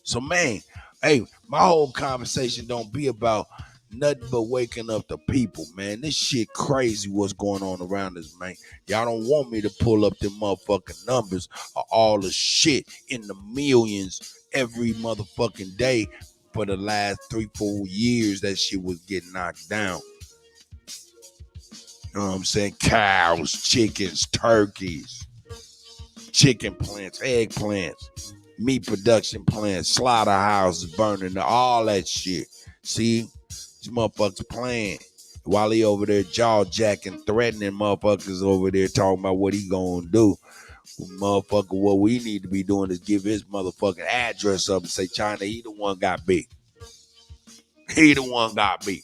So, man, hey, my whole conversation don't be about nothing but waking up the people, man. This shit crazy what's going on around us, man. Y'all don't want me to pull up them motherfucking numbers of all the shit in the millions every motherfucking day for the last 3-4 years that shit was getting knocked down. You know what I'm saying? Cows, chickens, turkeys, chicken plants, egg plants, meat production plants, slaughterhouses burning, all that shit. See? These motherfuckers playing while he over there jaw-jacking, threatening motherfuckers over there talking about what he gonna do. Motherfucker, what we need to be doing is give his motherfucking address up and say, China, he the one got beef. He the one got beef.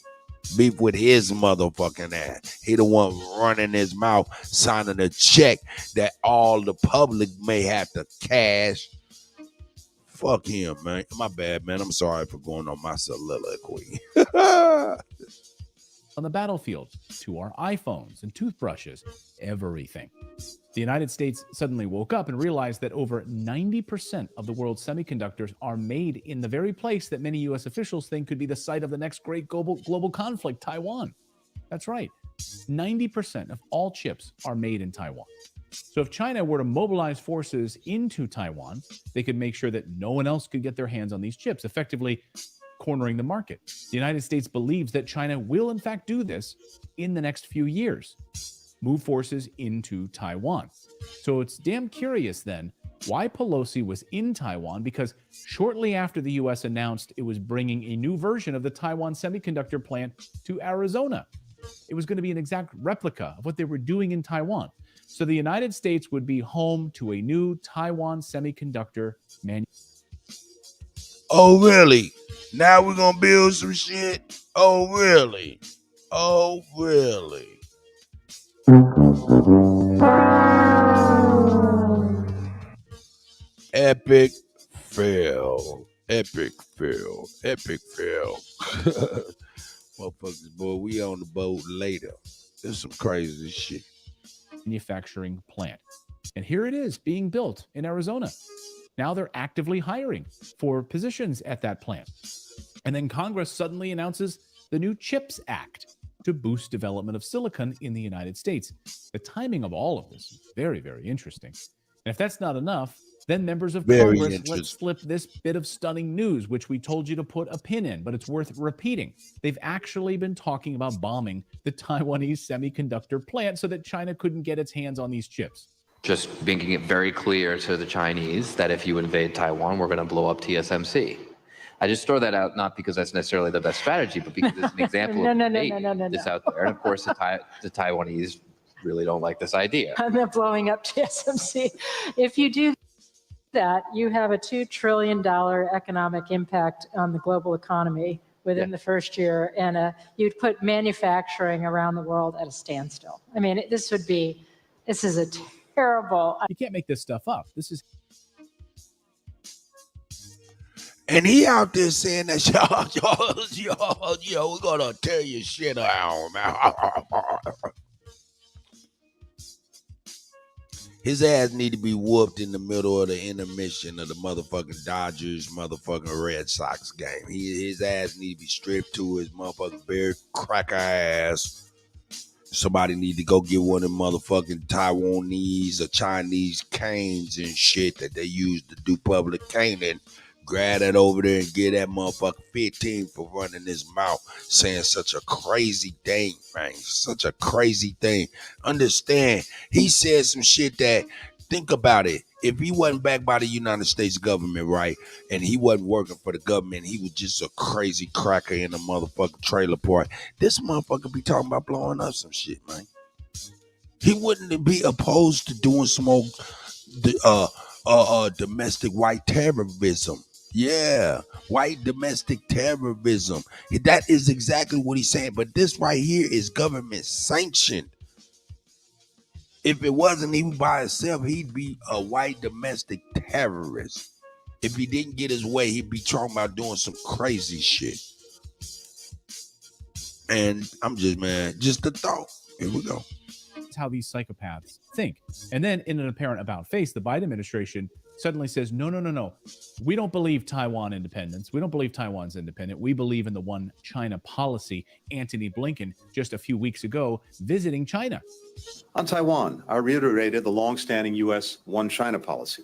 Beef with his motherfucking ass. He the one running his mouth, signing a check that all the public may have to cash. Fuck him, man. My bad, man. I'm sorry for going on my soliloquy. On the battlefield, to our iPhones and toothbrushes, everything. The United States suddenly woke up and realized that over 90% of the world's semiconductors are made in the very place that many U.S. officials think could be the site of the next great global conflict, Taiwan. That's right. 90% of all chips are made in Taiwan. So if China were to mobilize forces into Taiwan, they could make sure that no one else could get their hands on these chips, effectively cornering the market. The United States believes that China will, in fact, do this in the next few years, move forces into Taiwan. So it's damn curious then why Pelosi was in Taiwan, because shortly after the U.S. announced it was bringing a new version of the Taiwan semiconductor plant to Arizona, it was going to be an exact replica of what they were doing in Taiwan. So the United States would be home to a new Taiwan semiconductor manufacturing. Oh, really? Now we're going to build some shit? Oh, really? Oh, really? Epic fail. Epic fail. Epic fail. Motherfuckers, boy, we on the boat later. There's some crazy shit. Manufacturing plant. And here it is being built in Arizona. Now they're actively hiring for positions at that plant. And then Congress suddenly announces the new CHIPS Act to boost development of silicon in the United States. The timing of all of this is very, very interesting. And if that's not enough, then members of Congress, let's flip this bit of stunning news, which we told you to put a pin in, but it's worth repeating. They've actually been talking about bombing the Taiwanese semiconductor plant so that China couldn't get its hands on these chips. Just making it very clear to the Chinese that if you invade Taiwan, we're going to blow up TSMC. I just throw that out not because that's necessarily the best strategy, but because it's an example of this out there. And of course, the Taiwanese really don't like this idea. I'm not blowing up TSMC. If you do that, you have a $2 trillion economic impact on the global economy within the first year, and you'd put manufacturing around the world at a standstill. I mean, this is a terrible. You can't make this stuff up. This is. And he out there saying that, yo, we're going to tear your shit out, man. His ass need to be whooped in the middle of the intermission of the motherfucking Dodgers motherfucking Red Sox game. His ass need to be stripped to his motherfucking bear cracker ass. Somebody need to go get one of them motherfucking Taiwanese or Chinese canes and shit that they use to do public caning. Grab that over there and get that motherfucker 15 for running his mouth, saying such a crazy thing, man. Such a crazy thing. Understand, he said some shit that, think about it. If he wasn't backed by the United States government, right, and he wasn't working for the government, he was just a crazy cracker in a motherfucking trailer park. This motherfucker be talking about blowing up some shit, man. He wouldn't be opposed to doing some old domestic white terrorism. Yeah, white domestic terrorism. That is exactly what he's saying. But this right here is government sanctioned. If it wasn't even by itself, he'd be a white domestic terrorist. If he didn't get his way, he'd be talking about doing some crazy shit. And I'm just, man, just a thought. Here we go. That's how these psychopaths think. And then in an apparent about face, the Biden administration suddenly says, no. We don't believe Taiwan independence. We don't believe Taiwan's independent. We believe in the one China policy. Antony Blinken, just a few weeks ago, visiting China. On Taiwan, I reiterated the longstanding U.S. one China policy.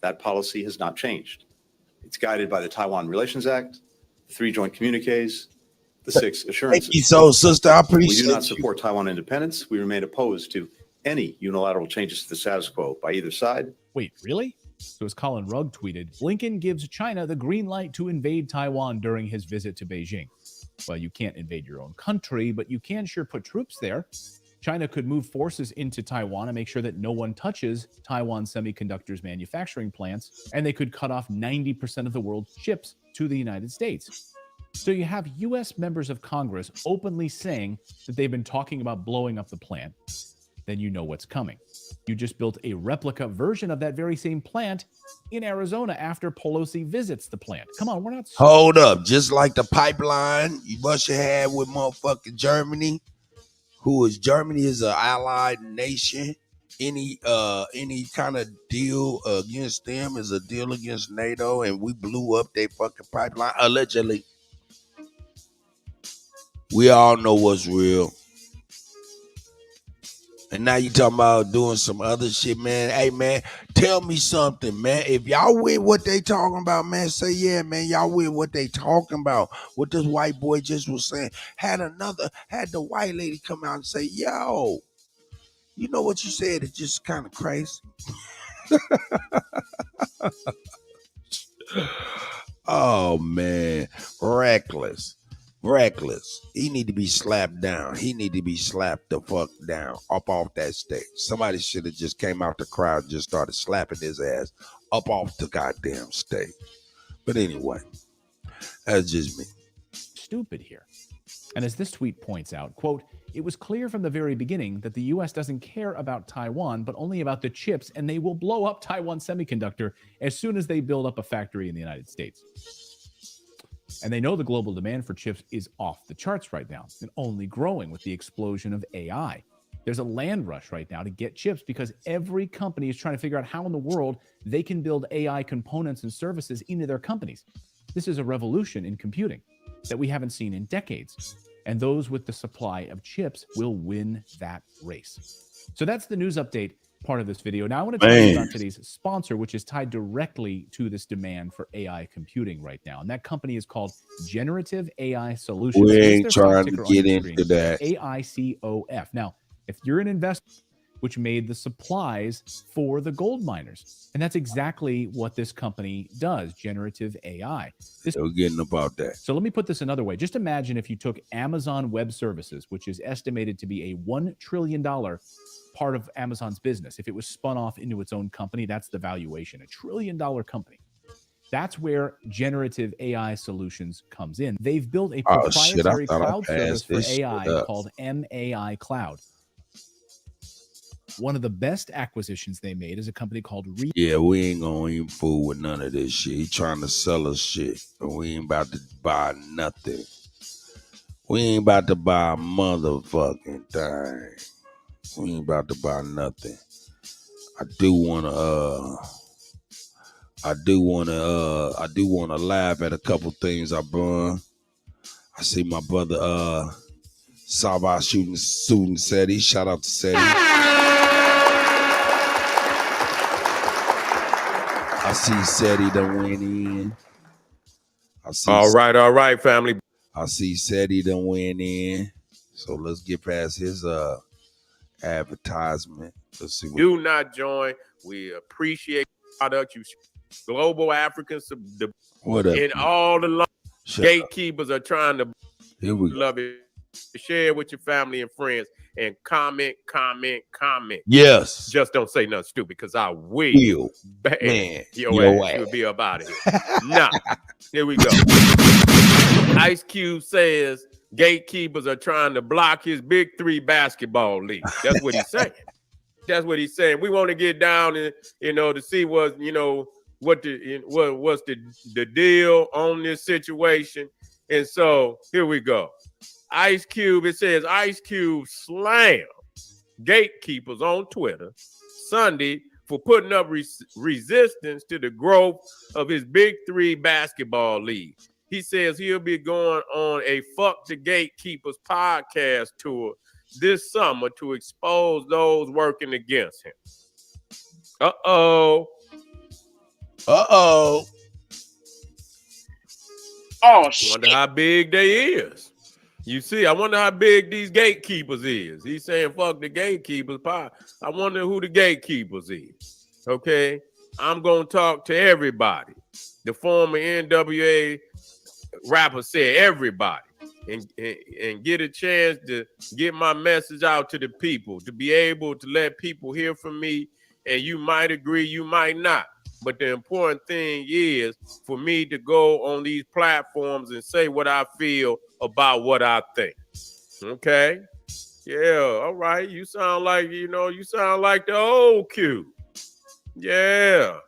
That policy has not changed. It's guided by the Taiwan Relations Act, the 3 joint communiques, the 6 assurances. Thank you so, sister. I appreciate We do not support Taiwan independence. We remain opposed to any unilateral changes to the status quo by either side. Wait, really? So as Colin Rugg tweeted, Blinken gives China the green light to invade Taiwan during his visit to Beijing. Well, you can't invade your own country, but you can sure put troops there. China could move forces into Taiwan and make sure that no one touches Taiwan Semiconductor's manufacturing plants, and they could cut off 90% of the world's chips to the United States. So you have U.S. members of Congress openly saying that they've been talking about blowing up the plant. Then you know what's coming. You just built a replica version of that very same plant in Arizona after Pelosi visits the plant. Come on, we're not... Hold up. Just like the pipeline you must have had with motherfucking Germany, Germany is an allied nation. Any kind of deal against them is a deal against NATO, and we blew up their fucking pipeline, allegedly. We all know what's real. And now you talking about doing some other shit, man. Hey, man, tell me something, man. If y'all with what they talking about, man, say, yeah, man, y'all with what they talking about. What this white boy just was saying. Had the white lady come out and say, yo, you know what you said? It's just kind of crazy. Oh, man. Reckless. He need to be slapped down. He need to be slapped the fuck down up off that stage. Somebody should have just came out the crowd and just started slapping his ass up off the goddamn stage. But anyway, that's just me. Stupid here. And as this tweet points out, quote, it was clear from the very beginning that the U.S. doesn't care about Taiwan, but only about the chips, and they will blow up Taiwan Semiconductor as soon as they build up a factory in the United States. And they know the global demand for chips is off the charts right now and only growing with the explosion of AI. There's a land rush right now to get chips because every company is trying to figure out how in the world they can build AI components and services into their companies. This is a revolution in computing that we haven't seen in decades. And those with the supply of chips will win that race. So that's the news update part of this video. Now I want to tell you about today's sponsor, which is tied directly to this demand for AI computing right now. And that company is called Generative AI Solutions. We ain't trying to get into that. AICOF. Now, if you're an investor, which made the supplies for the gold miners. And that's exactly what this company does, generative AI. We're getting about that. So let me put this another way. Just imagine if you took Amazon Web Services, which is estimated to be a $1 trillion part of Amazon's business. If it was spun off into its own company, that's the valuation, $1 trillion company. That's where generative AI solutions comes in. They've built a proprietary cloud service for AI called MAI Cloud. One of the best acquisitions they made is a company called Yeah, we ain't gonna even fool with none of this shit. He trying to sell us shit, but we ain't about to buy nothing. We ain't about to buy a motherfucking thing. We ain't about to buy nothing. I do wanna laugh at a couple things I brung. I see my brother Saba shooting Seti. Shout out to Seti. I see Seti done went in. All right, family. I see Seti done went in. So let's get past his advertisement. Let's see. Do not join. We appreciate the product. You global Africans in all the gatekeepers are trying to love it. Share it with your family and friends and comment. Yes. Just don't say nothing stupid because I will ban your ass. You'll be up out of here. Now, here we go. Ice Cube says gatekeepers are trying to block his Big 3 basketball league. That's what he's saying. That's what he's saying. We want to get down and, to see what's the deal on this situation. And so here we go. Ice Cube, it says Ice Cube slammed gatekeepers on Twitter Sunday for putting up resistance to the growth of his Big 3 basketball league. He says he'll be going on a Fuck the Gatekeepers podcast tour this summer to expose those working against him. Oh, shit. Wonder how big they is. You see, I wonder how big these gatekeepers is. He's saying fuck the gatekeepers. I wonder who the gatekeepers is. Okay, I'm going to talk to everybody. The former NWA rapper said everybody. And get a chance to get my message out to the people, to be able to let people hear from me. And you might agree, you might not. But the important thing is for me to go on these platforms and say what I feel about what I think. Okay? Yeah, all right. You sound like, you sound like the old Q. Yeah.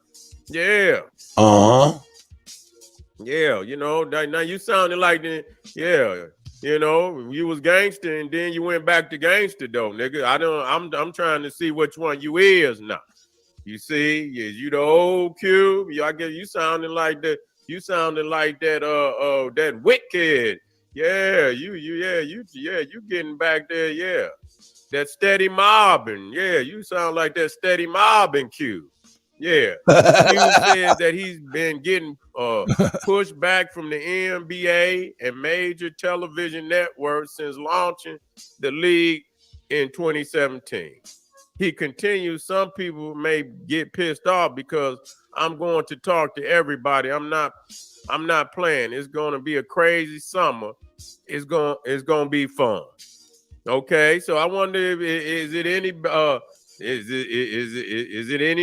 Yeah. Uh-huh. Yeah, now you sounded like you was gangster and then you went back to gangster though, nigga. I'm trying to see which one you is now. You see, you the old Q. I guess you sounded like that. You sounded like that wicked. Yeah, you getting back there. Yeah, that steady mobbing. Yeah, you sound like that steady mobbing Q. Yeah, Q says that he's been getting pushed back from the NBA and major television networks since launching the league in 2017. He continues, some people may get pissed off because I'm going to talk to everybody. I'm not playing. It's going to be a crazy summer. It's going to be fun. Okay, so I wonder if is it any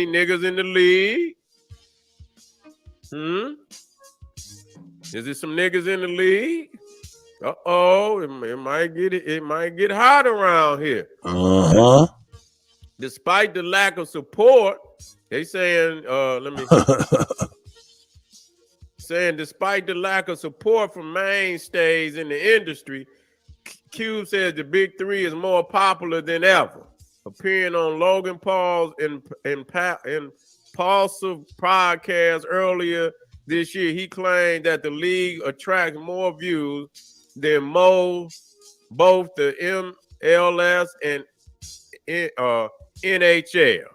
niggas in the league? Is it some niggas in the league? It might get hot around here. Uh-huh. Despite the lack of support, they saying, saying despite the lack of support from mainstays in the industry, Cube says the Big 3 is more popular than ever. Appearing on Logan Paul's Impulsive podcast earlier this year, he claimed that the league attracts more views than both the MLS and NHL.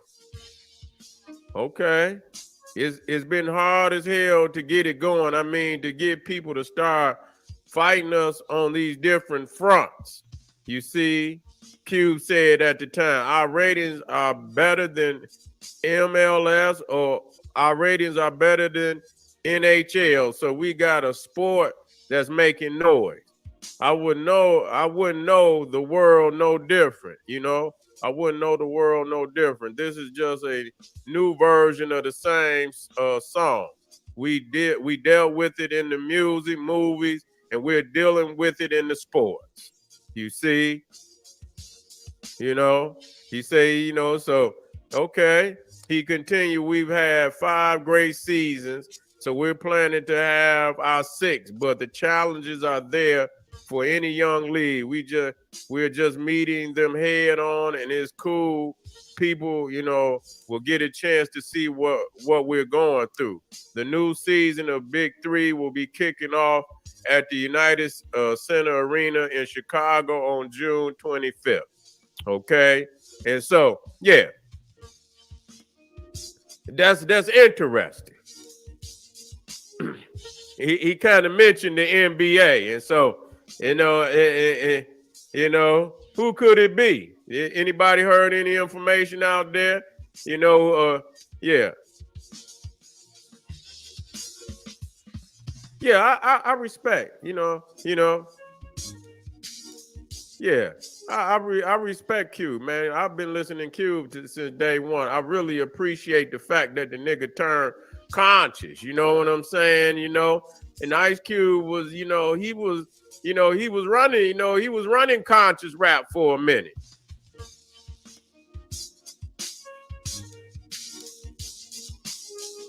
Okay. It's been hard as hell to get it going. I mean, to get people to start fighting us on these different fronts. You see, Cube said at the time, our ratings are better than MLS or our ratings are better than NHL. So we got a sport that's making noise. I wouldn't know the world no different, I wouldn't know the world no different. This is just a new version of the same song. We dealt with it in the music, movies, and we're dealing with it in the sports. You see, he say, so, okay. He continued, we've had 5 great seasons, so we're planning to have our 6th, but the challenges are there for any young lead. We're just meeting them head on, and it's cool. People, you know, will get a chance to see what we're going through. The new season of Big Three will be kicking off at the United Center Arena in Chicago on June 25th. Okay, and so yeah, that's interesting. He kind of mentioned the NBA, and so you know, who could it be? Anybody heard any information out there? You know, yeah. I respect. You know. Yeah, I respect Cube, man. I've been listening to Cube since day one. I really appreciate the fact that the nigga turned conscious. You know what I'm saying? You know, and Ice Cube was, he was running conscious rap for a minute.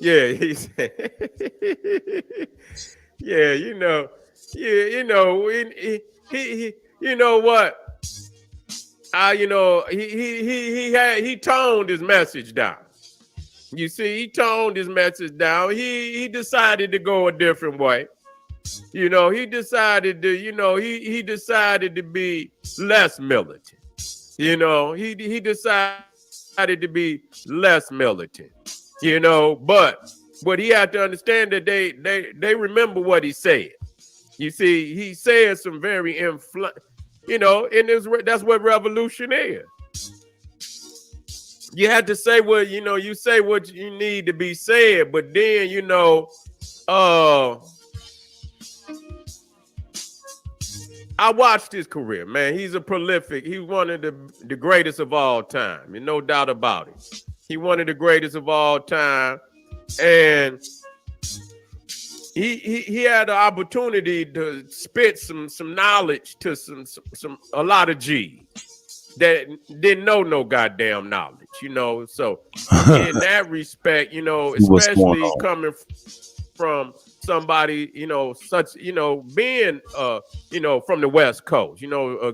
Yeah, he said. Yeah, you know what? He toned his message down. You see, he toned his message down. He decided to go a different way. You know, he decided to, he decided to be less militant. You know, he decided to be less militant. You know, but he had to understand that they remember what he said. You see, he said some very and that's what revolution is. You had to say what, you say what you need to be said, but then, I watched his career, man. He's one of the greatest of all time. No doubt about it. He one of the greatest of all time. And he had the opportunity to spit some knowledge to a lot of G's that didn't know no goddamn knowledge, So in that respect, especially coming from somebody, being from the West Coast,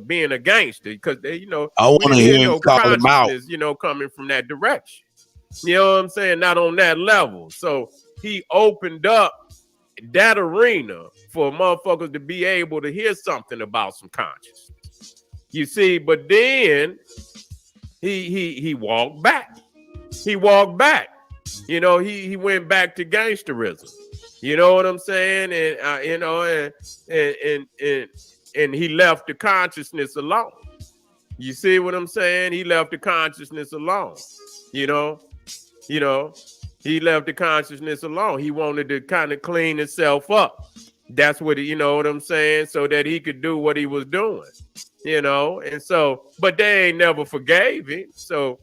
being a gangster, because they, I want to hear him call him out. Coming from that direction. You know what I'm saying? Not on that level. So he opened up that arena for motherfuckers to be able to hear something about some consciousness. You see, but then he walked back. He walked back. He went back to gangsterism. You know what I'm saying? And he left the consciousness alone. You see what I'm saying? He left the consciousness alone. He left the consciousness alone. He wanted to kind of clean himself up. That's what you know what I'm saying, so that he could do what he was doing. And so, but they ain't never forgave him. So,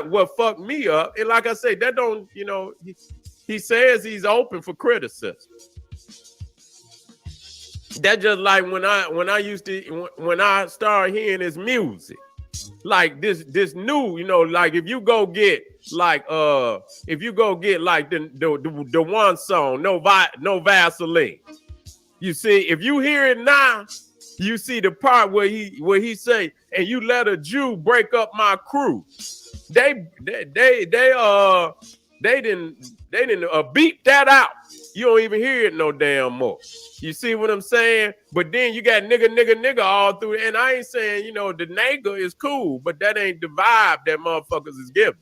what fucked me up, and like I say, that don't, he says he's open for criticism. That just like when I started hearing his music, like this new, like if you go get like the one song, no Vaseline. You see, if you hear it now, you see the part where he say, and you let a Jew break up my crew. They didn't beep that out. You don't even hear it no damn more. You see what I'm saying? But then you got nigga all through. And I ain't saying, the nigga is cool, but that ain't the vibe that motherfuckers is giving.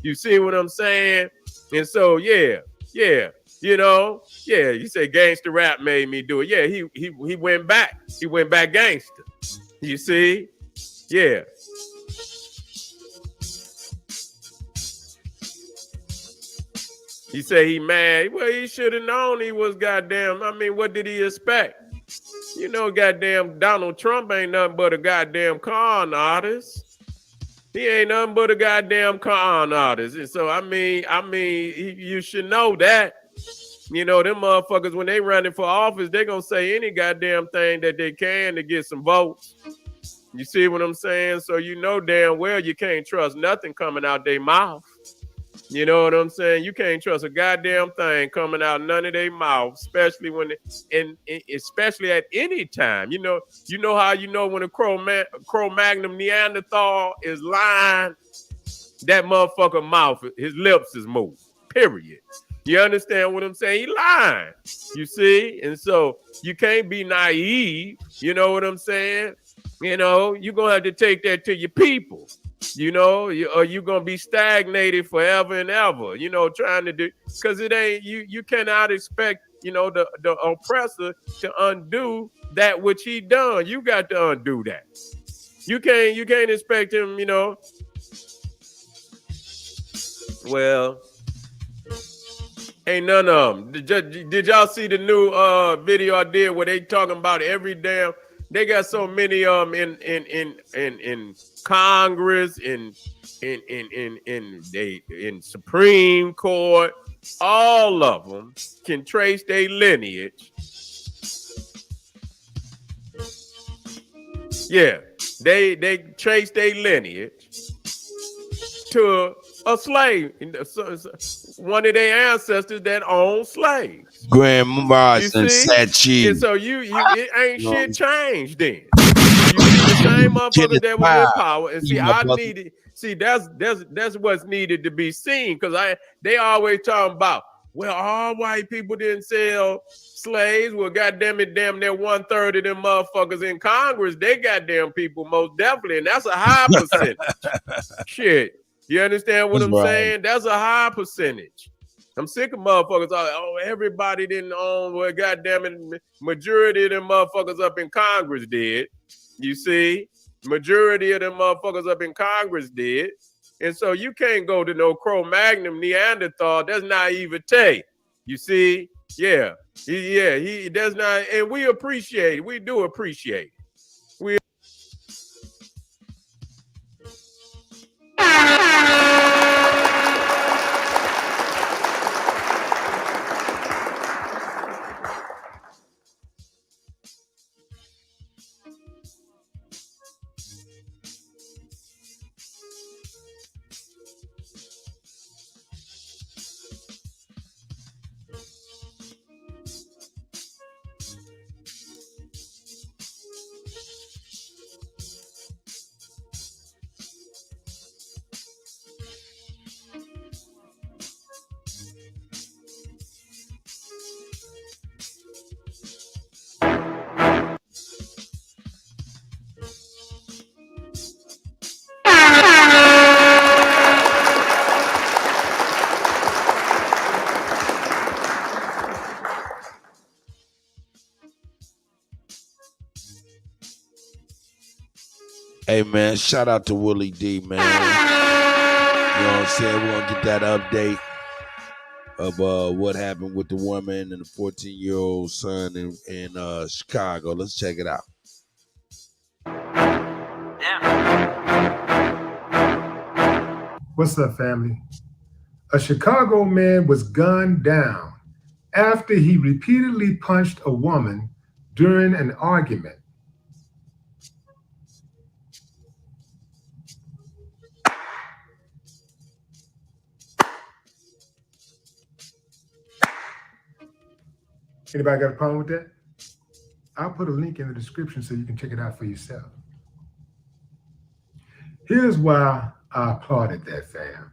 You see what I'm saying? And so, yeah. You say gangster rap made me do it. Yeah, he went back. He went back gangster. You see? Yeah. He say he mad. Well, he should have known he was goddamn. I mean, what did he expect? Goddamn Donald Trump ain't nothing but a goddamn con artist. He ain't nothing but a goddamn con artist. And so, I mean, you should know that. Them motherfuckers, when they running for office, they gonna say any goddamn thing that they can to get some votes. You see what I'm saying? So damn well you can't trust nothing coming out their mouth. You know what I'm saying? You can't trust a goddamn thing coming out none of their mouth, especially when especially at any time. You know how you know when a Cro-Magnon Neanderthal is lying? That motherfucker mouth, his lips is moving. Period. You understand what I'm saying? He lying. You see? And so you can't be naive. You know what I'm saying? You know, you're gonna have to take that to your people. You know, or you're gonna be stagnated forever and ever, you know, trying to do, because it ain't you cannot expect, you know, the oppressor to undo that which he done. You got to undo that. You can't expect him, you know. Well, ain't none of them. Did y'all see the new video I did where they talking about every damn? They got so many in Congress, in Supreme Court. All of them can trace their lineage. Yeah, they trace their lineage to a slave, one of their ancestors that owned slaves. Grandma You and see? Sachi. And so it ain't shit changed then. You see the same motherfuckers that was in power. And see, that's what's needed to be seen. Because they always talking about, well, all white people didn't sell slaves. Well, goddamn it, damn near 1/3 of them motherfuckers in Congress, they goddamn people most definitely. And that's a high percentage. Shit. You understand what I'm saying? That's a high percentage. I'm sick of motherfuckers. Oh, everybody didn't own. Well, goddamn it, majority of them motherfuckers up in Congress did. You see, majority of them motherfuckers up in Congress did. And so you can't go to no Cro-Magnon Neanderthal. That's naivete. You see, yeah, he does not, and we appreciate it. We do appreciate it. Hey, man, shout out to Willie D, man. You know what I'm saying? We're going to get that update of what happened with the woman and the 14-year-old son in Chicago. Let's check it out. What's up, family? A Chicago man was gunned down after he repeatedly punched a woman during an argument. Anybody got a problem with that? I'll put a link in the description so you can check it out for yourself. Here's why I applauded that, fam.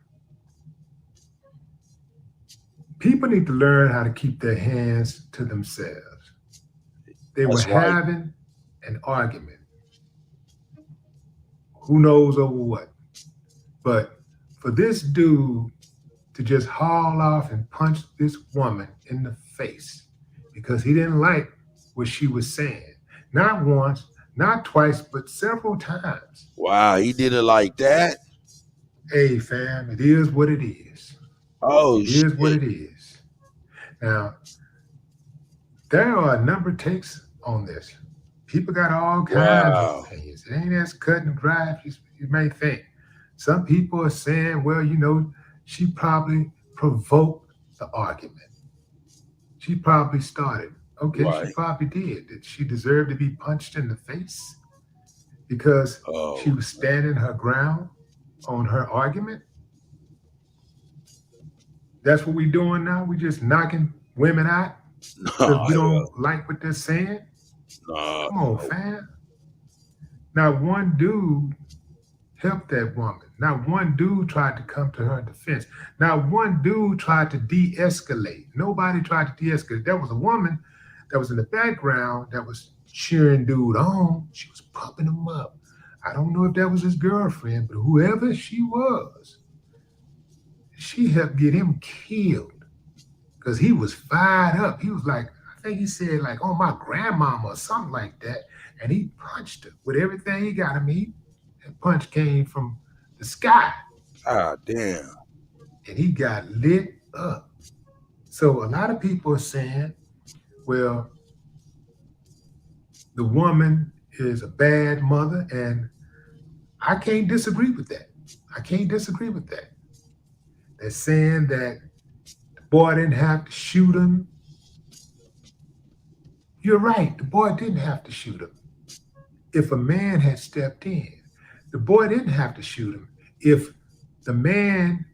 People need to learn how to keep their hands to themselves. They were having an argument. Who knows over what? But for this dude to just haul off and punch this woman in the face because he didn't like what she was saying. Not once, not twice, but several times. Wow, he did it like that? Hey, fam, it is what it is. Oh, shit. It is what it is. Now, there are a number of takes on this. People got all kinds of opinions. It ain't as cut and dry as you may think. Some people are saying, well, you know, she probably provoked the argument. She probably started. Okay, she probably did. Did she deserve to be punched in the face because she was standing her ground on her argument? That's what we doing now? We just knocking women out because we don't like what they're saying? Come on, fam. Not one dude helped that woman. Not one dude tried to come to her defense. Not one dude tried to de-escalate. Nobody tried to de-escalate. There was a woman that was in the background that was cheering dude on. She was pumping him up. I don't know if that was his girlfriend, but whoever she was, she helped get him killed because he was fired up. He was like, I think he said like, oh, my grandmama or something like that. And he punched her with everything he got. I mean, that punch came from the sky. Ah, damn. And he got lit up. So a lot of people are saying, well, the woman is a bad mother, and I can't disagree with that. I can't disagree with that. They're saying that the boy didn't have to shoot him. You're right, the boy didn't have to shoot him. If a man had stepped in, the boy didn't have to shoot him. If the man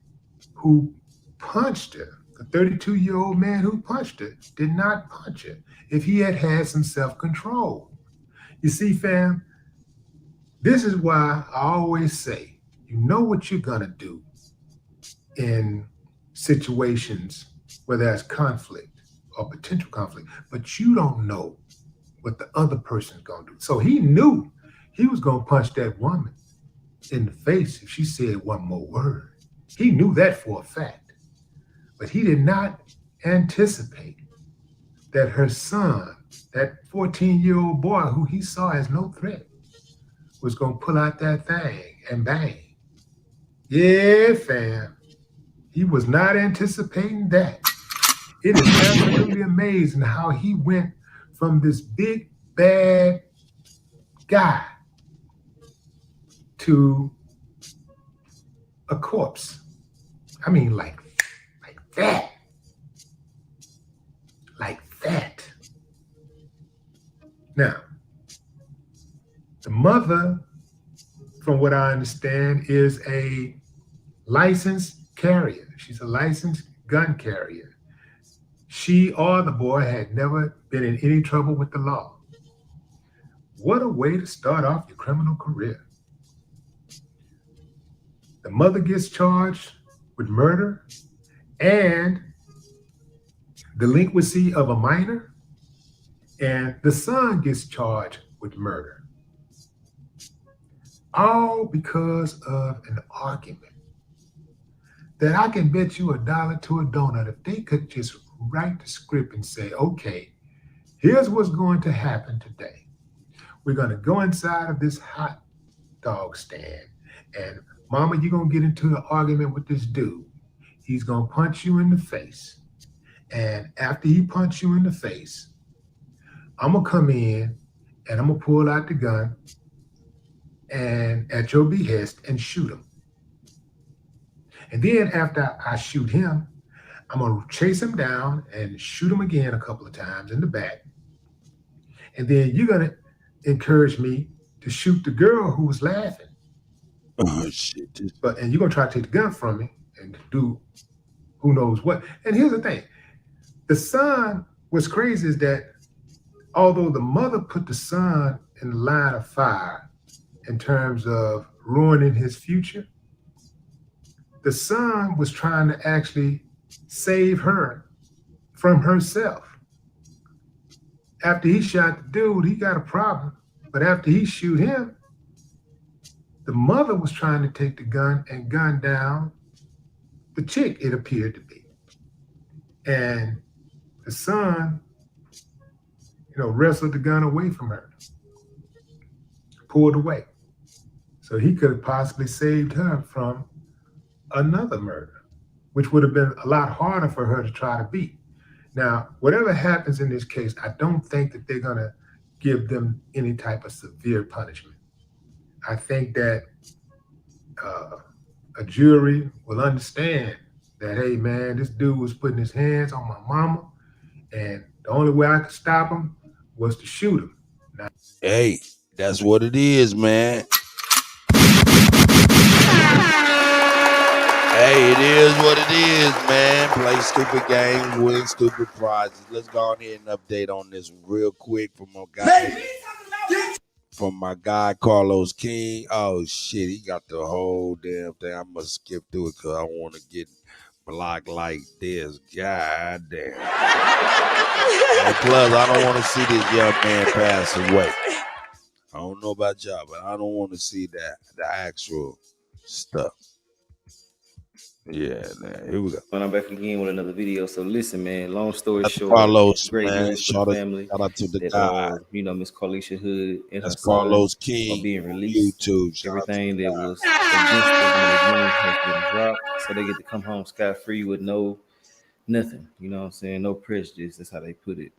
who punched her, the 32-year-old man who punched her, did not punch her, if he had had some self-control. You see, fam, this is why I always say, you know what you're gonna do in situations where there's conflict or potential conflict, but you don't know what the other person's gonna do. So he knew he was gonna punch that woman in the face if she said one more word. He knew that for a fact, but he did not anticipate that her son, that 14-year-old boy who he saw as no threat, was gonna pull out that thing and bang. Yeah, fam. He was not anticipating that. It is absolutely amazing how he went from this big, bad guy to a corpse. I mean, like that. Like that. Now, the mother, from what I understand, is a licensed carrier. She's a licensed gun carrier. She or the boy had never been in any trouble with the law. What a way to start off your criminal career. The mother gets charged with murder and delinquency of a minor, and the son gets charged with murder. All because of an argument that I can bet you $1 to a donut if they could just write the script and say, okay, here's what's going to happen today. We're going to go inside of this hot dog stand, and mama, you're going to get into an argument with this dude. He's going to punch you in the face. And after he punches you in the face, I'm going to come in and I'm going to pull out the gun and at your behest and shoot him. And then after I shoot him, I'm going to chase him down and shoot him again a couple of times in the back. And then you're going to encourage me to shoot the girl who was laughing. Oh, shit. And you're going to try to take the gun from me and do who knows what. And here's the thing. The son, what's crazy is that although the mother put the son in the line of fire in terms of ruining his future, the son was trying to actually save her from herself. After he shot the dude, he got a problem. But after he shoot him, the mother was trying to take the gun and gun down the chick, it appeared to be. And the son, wrestled the gun away from her, pulled away. So he could have possibly saved her from another murder, which would have been a lot harder for her to try to beat. Now, whatever happens in this case, I don't think that they're gonna give them any type of severe punishment. I think that a jury will understand that, hey man, this dude was putting his hands on my mama, and the only way I could stop him was to shoot him. Now, hey, that's what it is, man. Hey, it is what it is, man. Play stupid games, win stupid prizes. Let's go ahead and update on this real quick from my guy Carlos King. Oh shit, he got the whole damn thing. I must skip through it because I want to get blocked like this. God damn. And plus, I don't want to see this young man pass away. I don't know about y'all, but I don't want to see the actual stuff. Yeah, man. Here we go. When I'm back again with another video. So listen, man. Long story That's short, Carlos, great man. news for Shout the family. out to the that, guy. Miss Carlisha Hood and That's her son Carlos King are being released. YouTube. Shout Everything that was against them has been dropped, so they get to come home scot-free with nothing. You know what I'm saying? No prejudice. That's how they put it.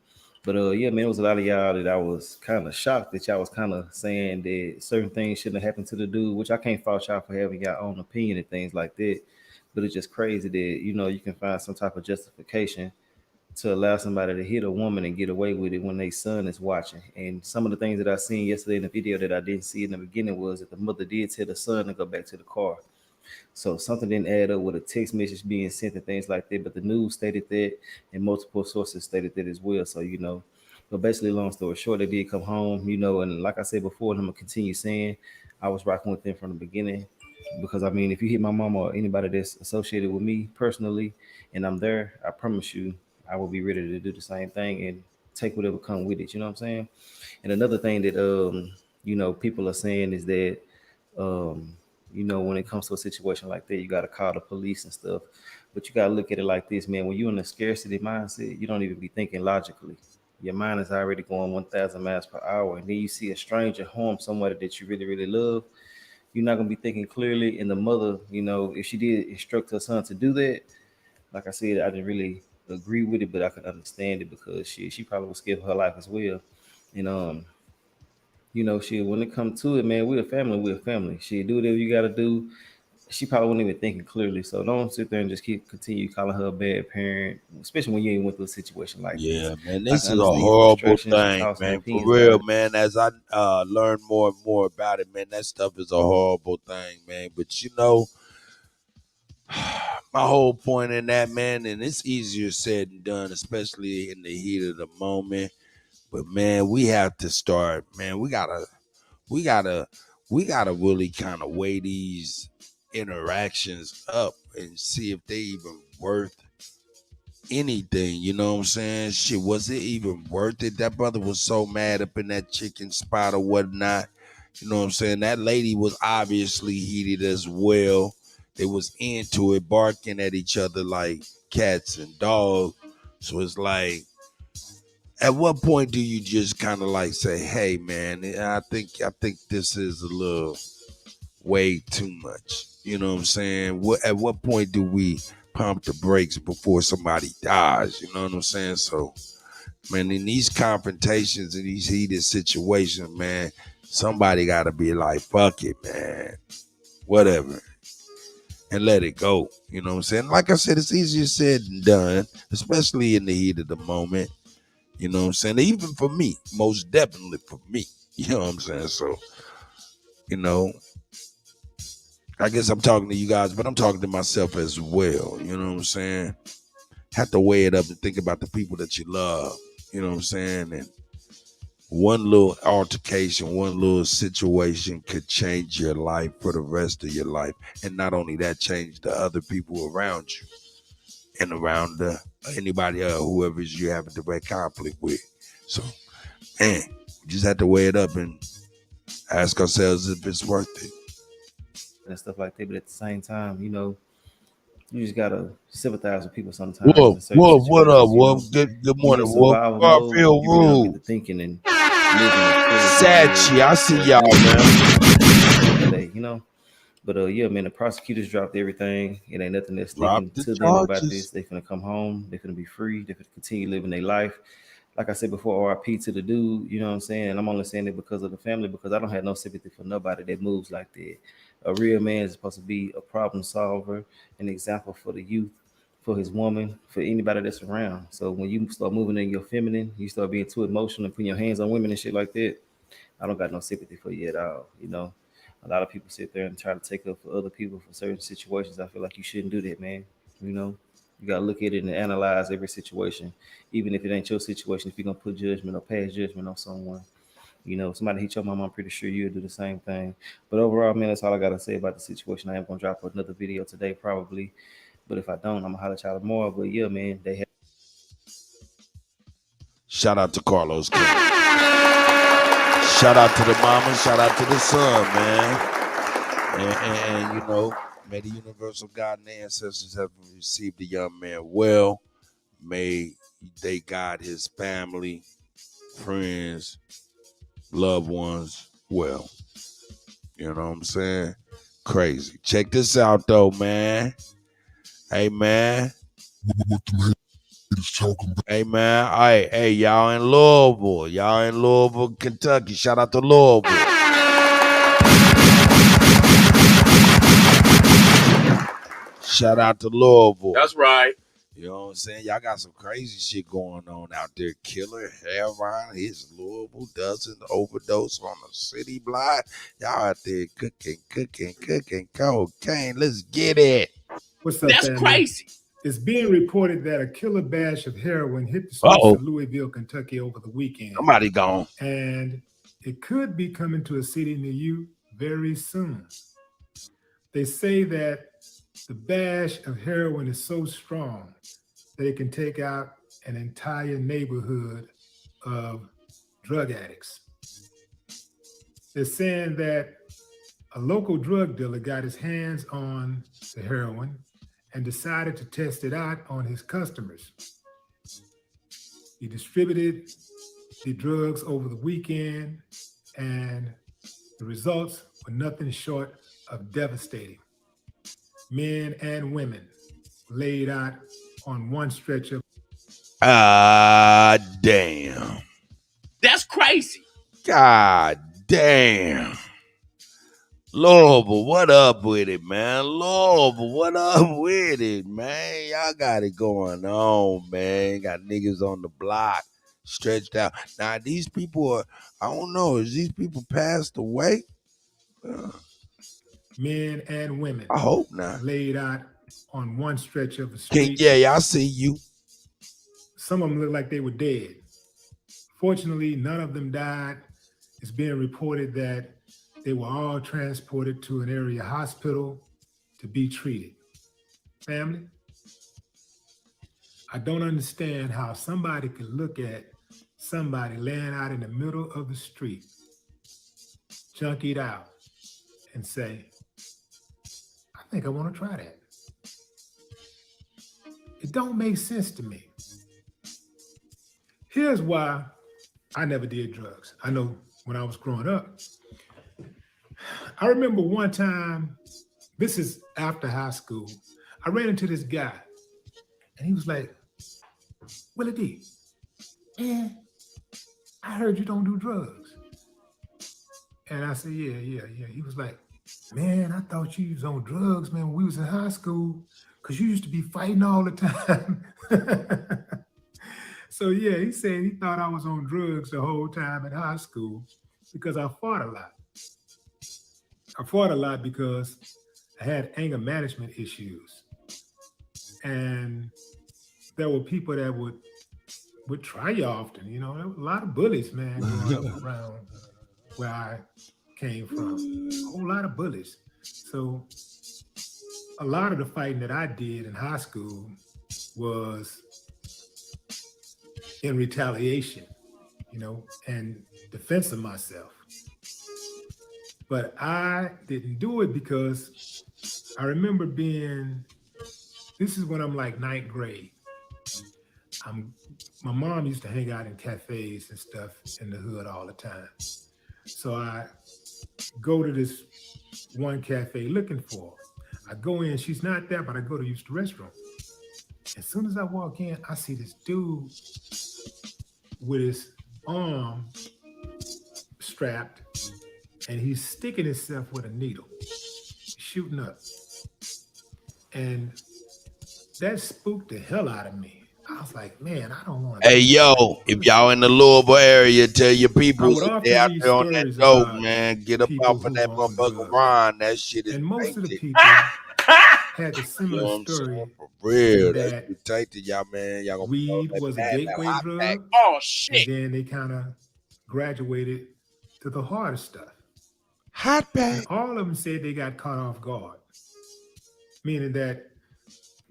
But yeah, man, it was a lot of y'all that I was kind of shocked that y'all was kind of saying that certain things shouldn't have happened to the dude, which I can't fault y'all for having your own opinion and things like that. But it's just crazy that, you can find some type of justification to allow somebody to hit a woman and get away with it when their son is watching. And some of the things that I seen yesterday in the video that I didn't see in the beginning was that the mother did tell the son to go back to the car. So something didn't add up with a text message being sent and things like that. But the news stated that, and multiple sources stated that as well. So, but basically, long story short, they did come home, and like I said before, and I'm going to continue saying, I was rocking with them from the beginning. Because, if you hit my mama or anybody that's associated with me personally, and I'm there, I promise you, I will be ready to do the same thing and take whatever come with it. You know what I'm saying? And another thing that, people are saying is that, when it comes to a situation like that, you got to call the police and stuff. But you got to look at it like this, man. When you're in a scarcity mindset, you don't even be thinking logically. Your mind is already going 1,000 miles per hour. And then you see a stranger harm somebody that you really, really love. You're not going to be thinking clearly. And the mother, if she did instruct her son to do that, like I said, I didn't really agree with it, but I could understand it because she probably was scared for her life as well. And, when it comes to it, man, we're a family. She do whatever you got to do. She probably wasn't even thinking clearly. So don't sit there and just continue calling her a bad parent, especially when you ain't went through a situation like this. Yeah, man, this is a horrible thing, man. For real, man. As I learn more and more about it, man, that stuff is a horrible thing, man. But my whole point in that, man, and it's easier said than done, especially in the heat of the moment. But man, we have to start, man. We gotta really kind of weigh these interactions up and see if they even worth anything. You know what I'm saying? Shit, was it even worth it? That brother was so mad up in that chicken spot or whatnot. You know what I'm saying? That lady was obviously heated as well. They was into it, barking at each other like cats and dogs. So it's like, at what point do you just kind of like say, hey man, I think this is a little way too much. You know what I'm saying? At what point do we pump the brakes before somebody dies? You know what I'm saying? So, man, in these confrontations and these heated situations, man, somebody got to be like, fuck it, man. Whatever. And let it go. You know what I'm saying? Like I said, it's easier said than done, especially in the heat of the moment. You know what I'm saying? Even for me, most definitely for me. You know what I'm saying? So, I guess I'm talking to you guys, but I'm talking to myself as well. You know what I'm saying? Have to weigh it up and think about the people that you love. You know what I'm saying? And one little altercation, one little situation could change your life for the rest of your life. And not only that, change the other people around you and around anybody whoever you have a direct conflict with. So, man, we just have to weigh it up and ask ourselves if it's worth it. And stuff like that. But at the same time, you just gotta sympathize with people sometimes. Wolf, what up, Wolf? Good morning, Wolf. Garfield Rule. Thinking and Sachi, I see y'all, man. But yeah, man, the prosecutors dropped everything. It ain't nothing that's sticking to them about this. They finna come home. They finna be free. They finna continue living their life. Like I said before, RIP to the dude. You know what I'm saying? And I'm only saying it because of the family, because I don't have no sympathy for nobody that moves like that. A real man is supposed to be a problem solver, an example for the youth, for his woman, for anybody that's around. So when you start moving in your feminine, you start being too emotional and putting your hands on women and shit like that, I don't got no sympathy for you at all. A lot of people sit there and try to take up for other people for certain situations. I feel like you shouldn't do that, man. You know, you gotta look at it and analyze every situation, even if it ain't your situation. If you're gonna put judgment or pass judgment on someone, you know, if somebody hit your mom, I'm pretty sure you'll do the same thing. But overall, man, that's all I gotta say about the situation. I am gonna drop another video today, probably. But if I don't, I'm gonna holler at y'all tomorrow. But yeah, man, they have. Shout out to Carlos King. Shout out to the mama. Shout out to the son, man. And you know, may the universal God and the ancestors have received the young man well. May they guide his family, friends, loved ones well. You know what I'm saying? Crazy. Check this out, though, man. Hey, man. Hey, man. Hey, y'all in Louisville. Y'all in Louisville, Kentucky. Shout out to Louisville. Shout out to Louisville. That's right. You know what I'm saying? Y'all got some crazy shit going on out there. Killer, heroin, his Louisville doesn't overdose on the city block. Y'all out there cooking cocaine. Let's get it. What's up, That's family? crazy. It's being reported that a killer bash of heroin hit the streets of Louisville, Kentucky over the weekend. Somebody gone. And it could be coming to a city near you very soon. They say that the bash of heroin is so strong that it can take out an entire neighborhood of drug addicts. They're saying that a local drug dealer got his hands on the heroin and decided to test it out on his customers. He distributed the drugs over the weekend, and the results were nothing short of devastating. Men and women laid out on one stretch of. Damn. That's crazy. God damn. Louisville, what up with it, man? Louisville, what up with it, man? Y'all got it going on, man. Got niggas on the block, stretched out. Now, these people are, I don't know, is these people passed away? Men and women. I hope not. Laid out on one stretch of the street. Yeah, I see you. Some of them look like they were dead. Fortunately, none of them died. It's being reported that they were all transported to an area hospital to be treated. Family, I don't understand how somebody could look at somebody laying out in the middle of the street, junkied out, and say, I think I want to try that. It don't make sense to me. Here's why I never did drugs. I know when I was growing up, I remember one time, this is after high school, I ran into this guy and he was like, Willie D, man, I heard you don't do drugs. And I said, yeah. He was like, man, I thought you was on drugs, man, when we was in high school, because you used to be fighting all the time. So yeah, he said he thought I was on drugs the whole time in high school because I fought a lot. I fought a lot because I had anger management issues. And there were people that would try you often. You know, there were a lot of bullies, man, growing up around where I came from. A whole lot of bullies. So a lot of the fighting that I did in high school was in retaliation, you know, and defense of myself. But I didn't do it because I remember this is when I'm like 9th grade. My mom used to hang out in cafes and stuff in the hood all the time. So I go to this one cafe looking for her. I go in, she's not there, but I go to use the restroom. As soon as I walk in, I see this dude with his arm strapped, and he's sticking himself with a needle, shooting up. And that spooked the hell out of me. I was like, man, I don't want to. Hey, yo, if y'all in the Louisville area, tell your people would if they out often there on read that stories dope, about man. Get up people off of who that were on motherfucker drugs. Ron. That shit is And most of the tainted. people had a You similar know what I'm saying? story For real. in That that shit tainted, y'all, man. Y'all gonna put on weed that was a bad, that gateway hot pack. drug. Oh, And shit. then they kind of graduated to the harder stuff. Hot pack. And all of them said they got caught off guard, meaning that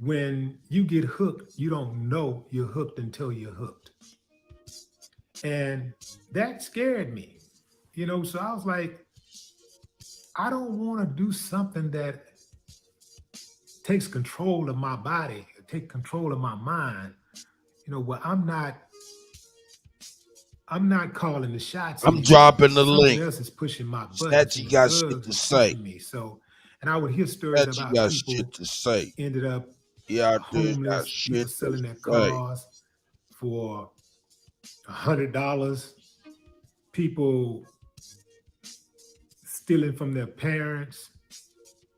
when you get hooked, you don't know you're hooked until you're hooked. And that scared me, you know, so I was like, I don't want to do something that takes control of my body, take control of my mind, you know, where I'm not calling the shots. I'm dropping the Something link. else is pushing my buttons. That you got shit to say. Me. So, and I would hear stories That you about got people shit to say. ended up Yeah, homeless, people selling their cars for $100, people stealing from their parents,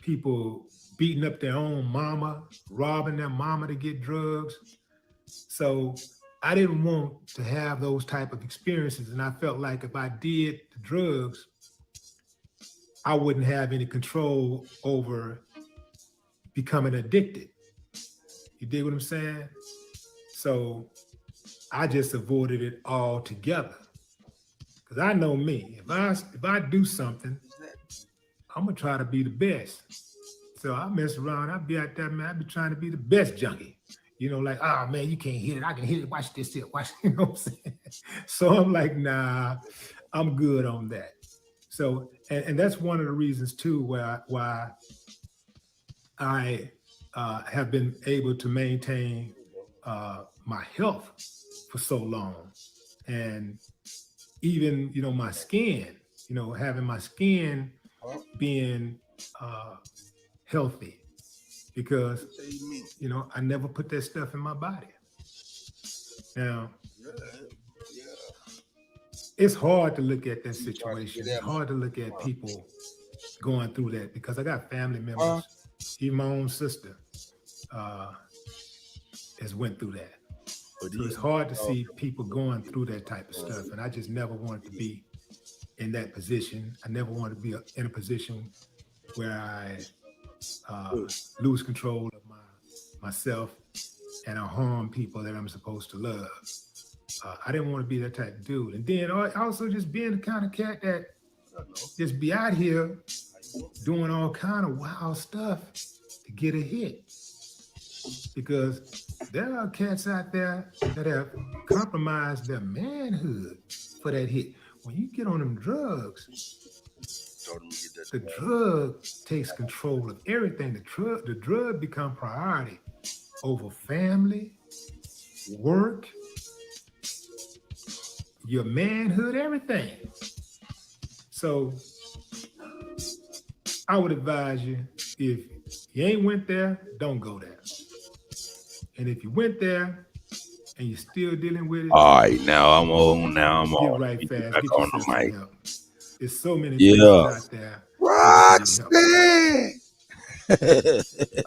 people beating up their own mama, robbing their mama to get drugs. So I didn't want to have those type of experiences. And I felt like if I did the drugs, I wouldn't have any control over becoming addicted. You dig what I'm saying? So I just avoided it altogether. Because I know me, if I do something, I'm gonna try to be the best. So I mess around, I'll be out there, man, I'll be trying to be the best junkie. You know, like, oh man, you can't hit it. I can hit it. Watch this here. Watch, you know what I'm saying? So I'm like, nah, I'm good on that. So, and that's one of the reasons too why I have been able to maintain my health for so long. And even, you know, my skin, you know, having my skin being healthy, because, you know, I never put that stuff in my body. Now, it's hard to look at that situation. It's hard to look at people going through that, because I got family members, even my own sister has went through that. So it's hard to see people going through that type of stuff. And I just never wanted to be in that position. I never wanted to be in a position where I lose control of myself and I harm people that I'm supposed to love. I didn't want to be that type of dude. And then also just being the kind of cat that just be out here doing all kind of wild stuff to get a hit. Because there are cats out there that have compromised their manhood for that hit. When you get on them drugs, the drug takes control of everything. The drug become priority over family, work, your manhood, everything. So I would advise you, if you ain't went there, don't go there. And if you went there and you're still dealing with it, all right, now I'm on. Get right fast. Back Get on yourself the mic. some help. There's so many places out there. Roxanne.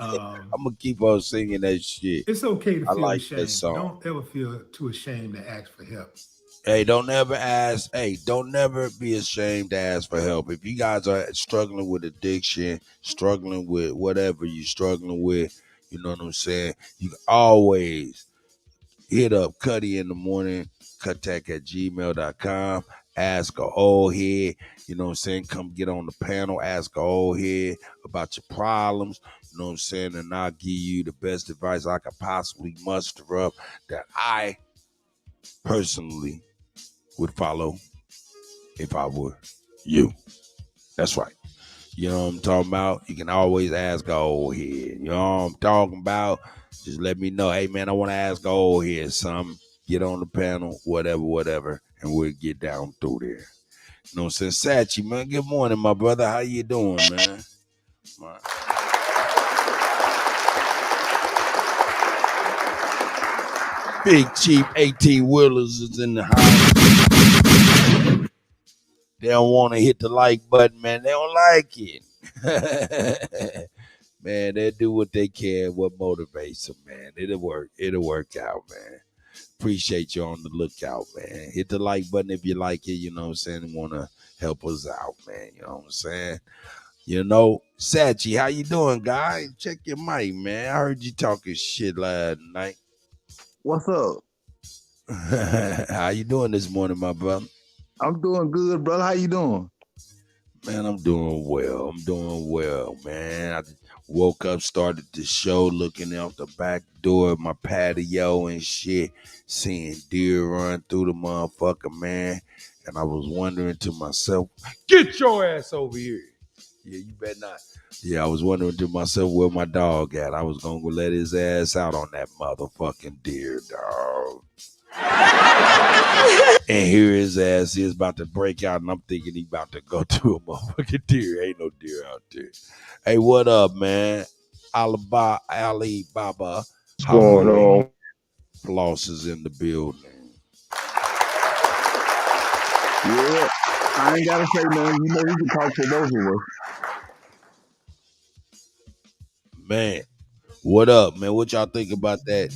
I'm gonna keep on singing that shit. It's okay to I feel like ashamed. that song. Don't ever feel too ashamed to ask for help. Hey, don't never be ashamed to ask for help. If you guys are struggling with addiction, struggling with whatever you're struggling with, you know what I'm saying? You can always hit up Kutty in the morning, Kuttack@gmail.com. Ask a old head, you know what I'm saying? Come get on the panel, ask a old head about your problems, you know what I'm saying? And I'll give you the best advice I could possibly muster up that I personally would follow if I were you. That's right. You know what I'm talking about? You can always ask a old head. You know what I'm talking about? Just let me know. Hey, man, I want to ask a old head something. Get on the panel, whatever, and we'll get down through there. You know what I'm saying? Sachi, man, good morning, my brother. How you doing, man? Big cheap 18-wheelers is in the house. They don't want to hit the like button, man. They don't like it. Man, they do what they can, what motivates them, man. It'll work. It'll work out, man. Appreciate you on the lookout, man. Hit the like button if you like it, you know what I'm saying, and want to help us out, man. You know what I'm saying? You know, Sachi, how you doing, guy? Check your mic, man. I heard you talking shit last night. What's up? How you doing this morning, my brother? I'm doing good, brother. How you doing? Man, I'm doing well. I'm doing well, man. I woke up, started the show, looking out the back door of my patio and shit, seeing deer run through the motherfucker, man. And I was wondering to myself, get your ass over here. Yeah, you better not. Yeah, I was wondering to myself where my dog at. I was going to let his ass out on that motherfucking deer, dog. And here his ass is about to break out, and I'm thinking he about to go to a motherfucking deer. Ain't no deer out there. Hey, what up, man? Alibaba. What's going on? Floss is in the building. Yeah, I ain't gotta say nothing. You know we can talk for both of us. Man, what up, man? What y'all think about that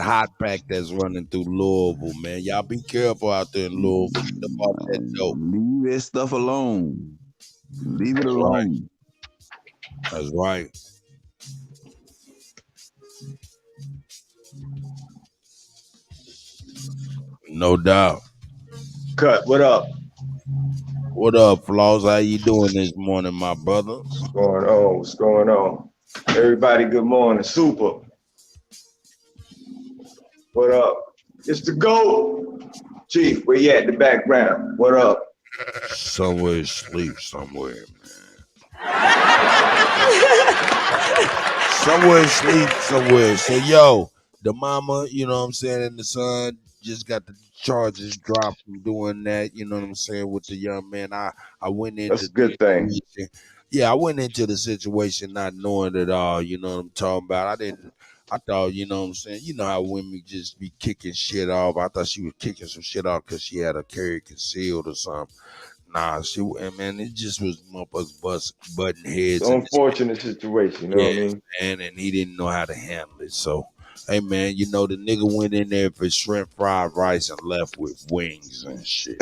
hot pack that's running through Louisville, man? Y'all be careful out there in Louisville. Get up off that dope. Leave that stuff alone. Leave it That's alone. Right. That's right. No doubt. Cut, what up? What up, Floss? How you doing this morning, my brother? What's going on? What's going on? Everybody, good morning. Super. What up? It's the GOAT. Chief, where you at in the background? What up? Somewhere asleep somewhere, man. Somewhere asleep somewhere. So, yo, the mama, you know what I'm saying, and the son just got the charges dropped from doing that, you know what I'm saying, with the young man. I went into That's a good thing. Yeah, I went into the situation not knowing it all, you know what I'm talking about. I thought, you know what I'm saying, you know how women just be kicking shit off. I thought she was kicking some shit off because she had a carry concealed or something. Nah, man, it just was motherfuckers butting heads. It's an unfortunate situation, you know what I mean? Man, and he didn't know how to handle it. So, hey, man, you know, the nigga went in there for shrimp fried rice and left with wings and shit.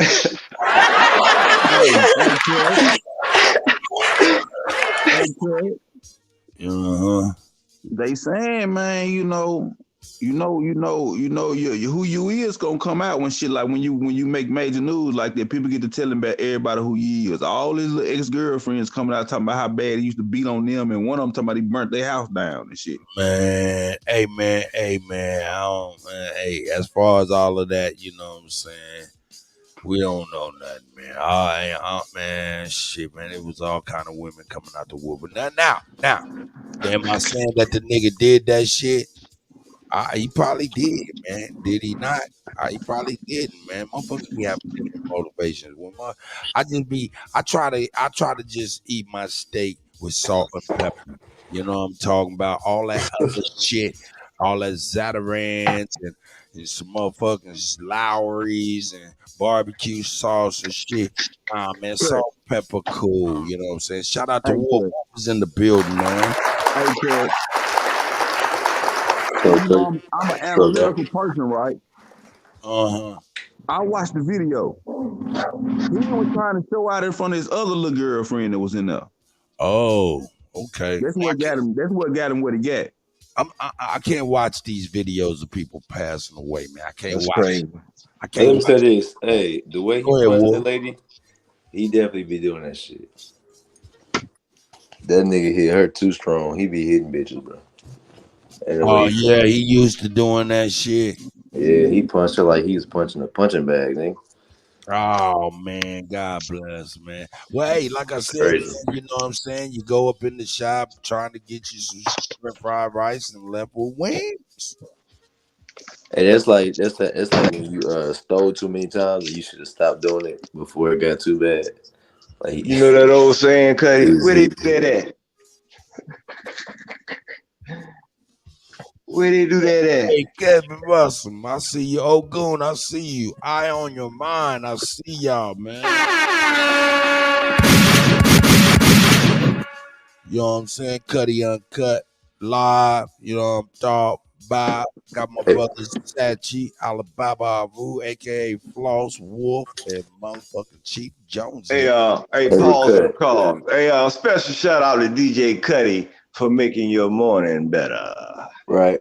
They saying, man, you know, who you is gonna come out when shit like when you make major news like that. People get to telling about everybody who you is. All his little ex-girlfriends coming out talking about how bad he used to beat on them, and one of them talking about he burnt their house down and shit. Man, hey, as far as all of that, you know what I'm saying, we don't know nothing, man. Man, shit, man, it was all kind of women coming out the wood. But now, am I saying that the nigga did that shit? He probably did, man. Did he not? He probably didn't, man. Motherfuckers be having different motivations. I try to just eat my steak with salt and pepper. You know what I'm talking about? All that other shit, all that Zatarans and some motherfucking Lowry's and barbecue sauce and shit. Man, salt and pepper cool. You know what I'm saying? Shout out to Wolf. Wolf was in the building, man. I'm an analytical person, right? Uh-huh. I watched the video. He was trying to show out in front of his other little girlfriend that was in there. Oh, okay. That's what got him. That's what got him what he got. I can't watch these videos of people passing away, man. I can't watch. Crazy. I can't. Let me say this. Hey, the way he Go ahead, punched Wolf. that lady, he definitely be doing that shit. That nigga hit her too strong. He be hitting bitches, bro. Oh yeah, he used to doing that shit. Yeah, he punched her like he was punching a punching bag, nigga. Oh man, God bless, man. Well, hey, like I said, man, you know what I'm saying? You go up in the shop trying to get you some shrimp fried rice and left with wings. And it's like when you stole too many times and you should have stopped doing it before it got too bad. Like, you know that old saying, Kutty, where they do that at? Where they do that at? Hey, Kevin Russell, I see you. Oh, Goon, I see you. Eye on your mind. I see y'all, man. You know what I'm saying? Kutty UnKutt live. You know what I'm talking about? Got my brothers Sachi, Alibaba Avu, aka Floss Wolf, and motherfucking Chief Jones. Hey, pause the call. Hey, special shout out to DJ Kutty for making your morning better. Right.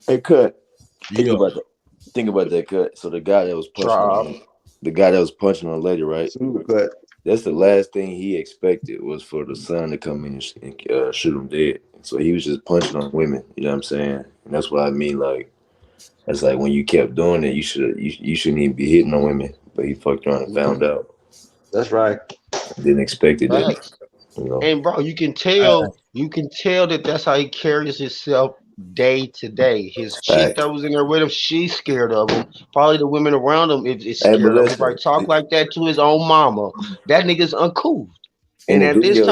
Hey, Cut. Think about that. Think about that, Cut. So the guy that was punching on the lady, right? That's the last thing he expected was for the son to come in and shoot him dead. So he was just punching on women. You know what I'm saying? And that's what I mean. Like, it's like when you kept doing it, you shouldn't even be hitting on women. But he fucked around and found out. That's right. Didn't expect it. Facts. You know. And bro, you can tell that that's how he carries himself day to day. His chick that was in there with him, she's scared of him. Probably the women around him is scared of him. If I talk like that to his own mama, that nigga's uncouth. And at this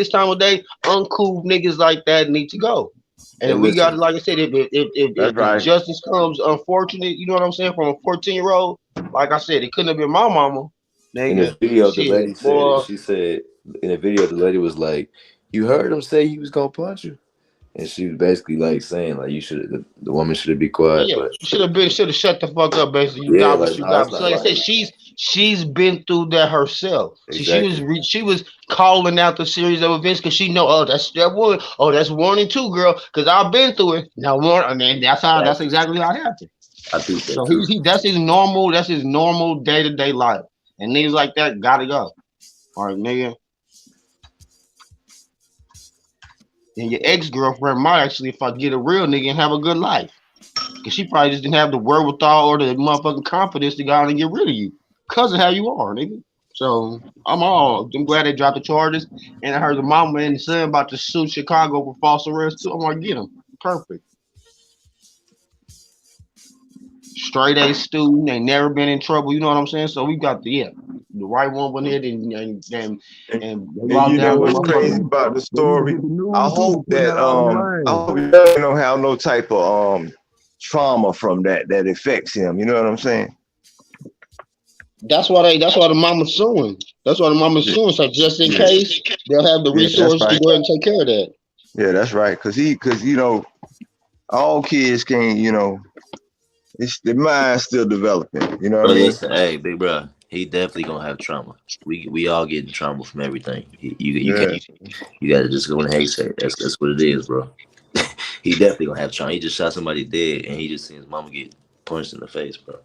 time of day, uncouth niggas like that need to go. And if we got, like I said, if justice comes unfortunate, you know what I'm saying, from a 14-year-old, like I said, it couldn't have been my mama. Nigga. In the video, the lady said, she said, in the video, the lady was like, "You heard him say he was gonna punch you," and she was basically like saying, like, the woman should be quiet. Yeah, but should have shut the fuck up. Basically, you got what you got. So like I said, she's been through that herself. Exactly. She was calling out the series of events because she know, that's 1, that's 1 and 2, girl, because I've been through it. Now 1, I mean, that's exactly how it happened. I think so. That's his normal day-to-day life, and niggas like that gotta go. All right, nigga. And your ex-girlfriend might actually, if I get a real nigga, and have a good life. Because she probably just didn't have the wherewithal or the motherfucking confidence to go out and get rid of you. Because of how you are, nigga. So, I'm glad they dropped the charges. And I heard the mama and the son about to sue Chicago for false arrest too. I'm going to get them. Perfect. Straight A student. They never been in trouble. You know what I'm saying? So, we got the right one went in and you know what's crazy about the story? I hope that you don't have no type of trauma from that affects him. You know what I'm saying? That's why the mama's suing. That's why the mama's suing. So just in case, they'll have the resources to go ahead and take care of that. Yeah, that's right. Cause you know, all kids can't. You know, it's the mind's still developing. You know what I mean? Listen, hey, big bro. He definitely gonna have trauma. We all getting trauma from everything. You gotta just go and hate say that's what it is, bro. He definitely gonna have trauma. He just shot somebody dead, and he just seen his mama get punched in the face, bro.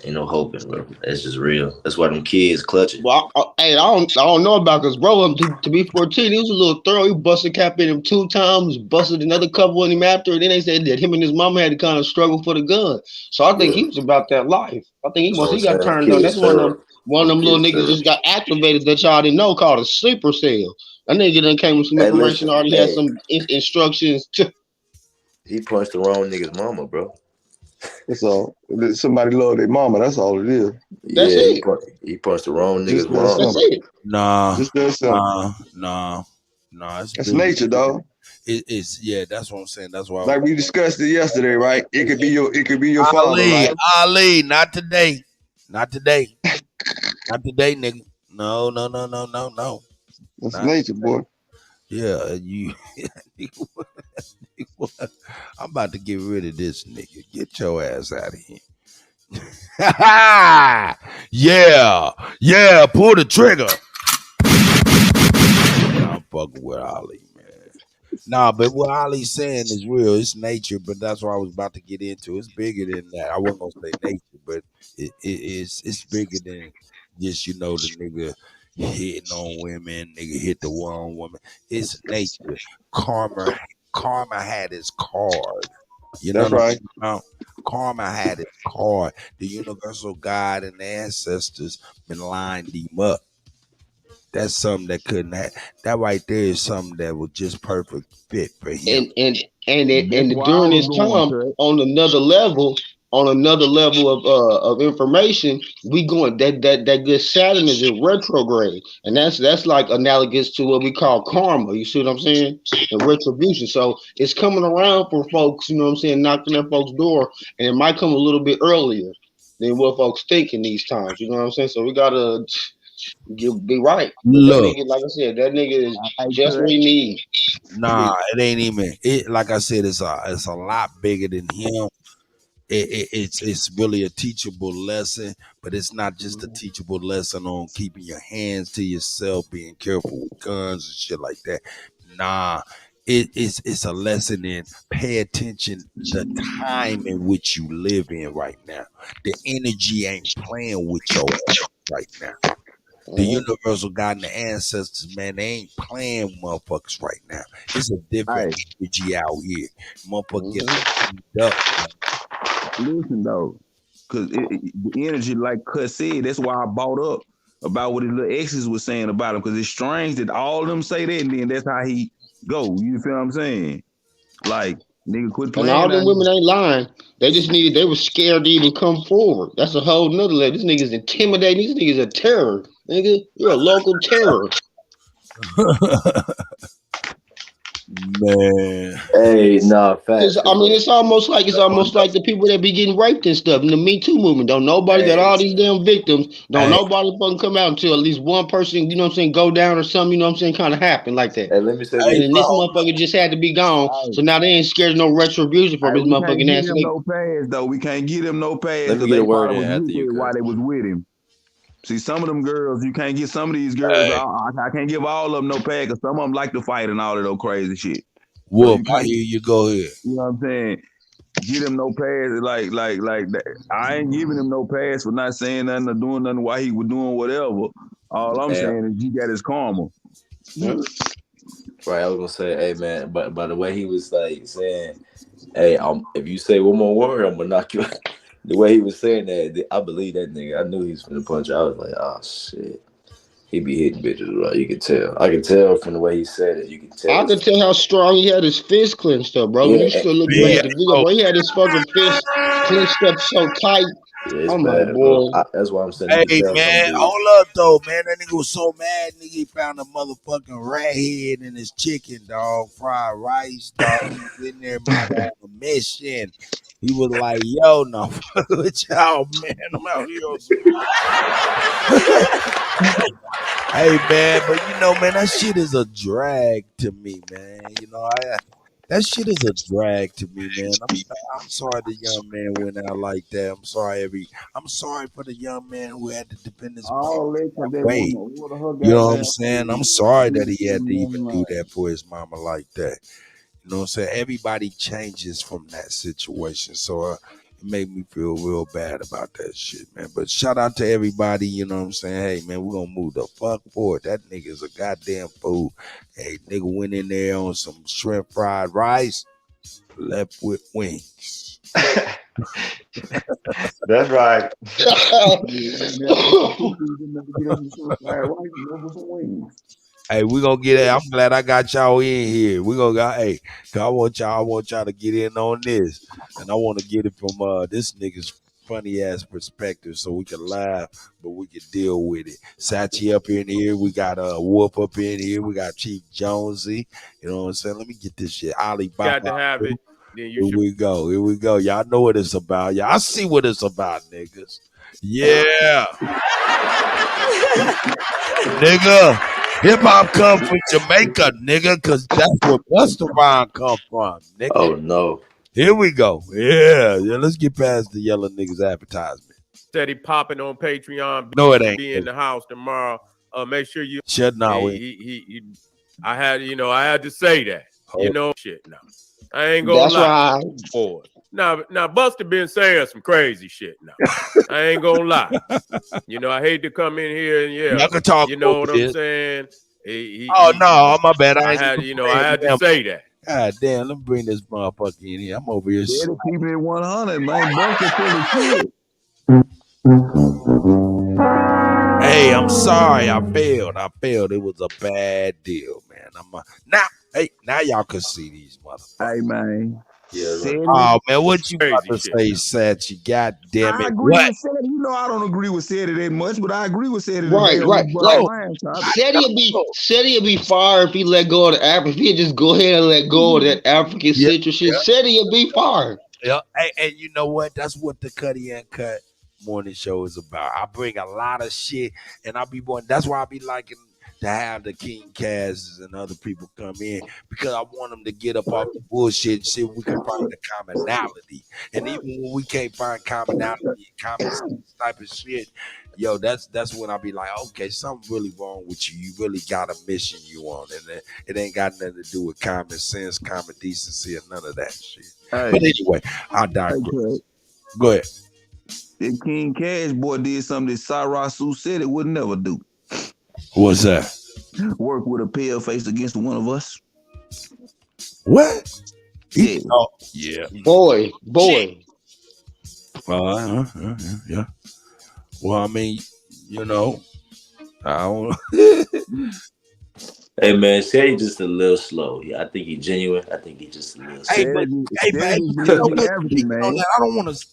Ain't no hoping, bro. That's just real. That's why them kids clutching. Well, I don't know about this, bro. To be 14, he was a little thorough. He busted cap in him 2 times, busted another couple in him after, and then they said that him and his mama had to kind of struggle for the gun. So I think he was about that life. I think he got turned on. That's one of them little niggas just got activated that y'all didn't know, called a sleeper cell. That nigga done came with some information, already had some instructions. He punched the wrong nigga's mama, bro. That's all. Somebody love their mama. That's all it is. That's it. He punched the wrong nigga's mama. That's it. Nah. It's nature, dog. It's that's what I'm saying. That's why. Like we discussed it yesterday, right? It could be your father. Right? Ali, not today, nigga. No. That's nature, boy. Yeah, I'm about to get rid of this nigga. Get your ass out of here. Yeah, pull the trigger. I'm fucking with Ali, man. Nah, but what Ali's saying is real. It's nature, but that's what I was about to get into. It's bigger than that. I wasn't gonna say nature, but it's bigger than just, the nigga hitting on women, nigga hit the wrong woman. It's nature. Karma had its card. You know That's right. Karma had its card. The universal God and the ancestors been lined him up. That's something that couldn't have. That right there is something that was just perfect fit for him. And during this time, on another level of information, we going that good Saturn is in retrograde, and that's like analogous to what we call karma. You see what I'm saying? And retribution. So it's coming around for folks. You know what I'm saying? Knocking at folks' door, and it might come a little bit earlier than what folks think in these times. You know what I'm saying? So we gotta You be right. Look. That nigga, like I said, that nigga is just what he need. Nah, it ain't even it. Like I said, it's a lot bigger than him. It's really a teachable lesson, but it's not just a teachable lesson on keeping your hands to yourself, being careful with guns and shit like that. Nah, it's a lesson in pay attention the time in which you live in right now. The energy ain't playing with your ass right now. The universal God and the ancestors, man, they ain't playing motherfuckers right now. It's a different energy out here. Motherfucker get beat up. Listen though, because the energy, like Kutt said, that's why I bought up about what his little exes was saying about him. Because it's strange that all of them say that, and then that's how he go. You feel what I'm saying? Like, nigga, quit playing. And all them women ain't lying. They just they were scared to even come forward. That's a whole nother level. This nigga's intimidating. These niggas are terror. Nigga, you're a local terror. Man, hey, nah, facts. I mean, it's almost like the people that be getting raped and stuff in the Me Too movement. Don't nobody got all these damn victims. Don't nobody fucking come out until at least one person, you know what I'm saying, go down or something. You know what I'm saying, kind of happen like that. Hey, let me say this. And this motherfucker just had to be gone, so now they ain't scared of no retribution from his motherfucking ass. No pass though. We can't get him no pass. Let me get a word in after you. Why they was with him? See, some of them girls, you can't get some of these girls. I can't give all of them no pass because some of them like to fight and all of those crazy shit. Whoop, I hear you. Go ahead. You know what I'm saying? Get him no pass, like that. I ain't giving him no pass for not saying nothing or doing nothing while he was doing whatever. All I'm saying is he got his karma. Right, I was gonna say, hey man, but by the way he was like saying, hey, if you say one more word, I'm gonna knock you out. The way he was saying that, I believe that nigga. I knew he was finna punch. I was like, oh shit. He be hitting bitches, right? You can tell. I can tell from the way he said it. You can tell. I can tell how strong he had his fist clenched up, bro. You still look at the video, bro. He had his fucking fist clenched up so tight. Yeah, I'm bad, like, boy. That's why I'm saying. Hey man, hold up though, man. That nigga was so mad, nigga. He found a motherfucking rat head in his chicken, dog. Fried rice, dog. He was in there on a mission. He was like, yo, no, fuck with y'all, man. I'm out here. Hey man, but you know, man, that shit is a drag to me, man. You know, that shit is a drag to me, man. I'm sorry the young man went out like that. I'm sorry for the young man who had to defend his mom that way. You know what I'm saying? I'm sorry that he had to even do that for his mama like that. You know what I'm saying? Everybody changes from that situation. So it made me feel real bad about that shit, man. But shout out to everybody, you know what I'm saying? Hey, man, we're going to move the fuck forward. That nigga's a goddamn fool. Hey, nigga went in there on some shrimp fried rice, left with wings. That's right. Hey, we gonna get it. I'm glad I got y'all in here. We gonna go. Hey, I want y'all to get in on this, and I want to get it from this nigga's funny ass perspective, so we can laugh, but we can deal with it. Sachi up in here. We got Wolf up in here. We got Chief Jonesy. You know what I'm saying? Let me get this shit. Alibaba. Got to have it. Then you Here we go. Here we go. Y'all know what it's about. Y'all see what it's about, niggas. Yeah. Nigga. Hip hop come from Jamaica, nigga, because that's where Busta Rhymes come from, nigga. Oh no. Here we go. Yeah. Let's get past the yellow niggas advertisement. Steady popping on Patreon. No, it ain't. Be in the house tomorrow. Make sure you. Shut now. I had to say that. You know, shit. No, I ain't gonna lie. That's right. Now, Busta been saying some crazy shit. Now, I ain't gonna lie. You know, I hate to come in here and y'all can talk. You know what I'm saying? No, my bad. I had to say that. God damn, let me bring this motherfucker in here. I'm over here. Keep it 100, man. Hey, I'm sorry. I failed. It was a bad deal, man. Now y'all can see these motherfuckers. Hey, man. Yeah, oh man, what you about to say, Satch? God damn it! I agree with Sadie. You know I don't agree with Sadie that much, but I agree with Sadie. Right. Sadie would be fired if he let go of the African. If he just go ahead and let go of that African citrus shit, Sadie would be fired. Yeah, and you know what? That's what the Kutty UnKutt morning show is about. I bring a lot of shit, and I be wanting. That's why I be liking to have the King Casts and other people come in, because I want them to get up off the bullshit and see if we can find a commonality. And even when we can't find commonality and common sense type of shit, yo, that's when I be like, okay, something really wrong with you. You really got a mission you on, and it ain't got nothing to do with common sense, common decency, or none of that shit. Hey. But anyway, I digress. Go ahead. If King Cash boy did something that Sarah Sue said it would never do. What's that? Work with a pale face against one of us. What? Yeah. Oh, yeah. Boy. Yeah. Well, I mean, you know, I don't. Hey man, Sadie just a little slow. Yeah, I think he's genuine. I think he's just a little slow. Hey, man, I don't want to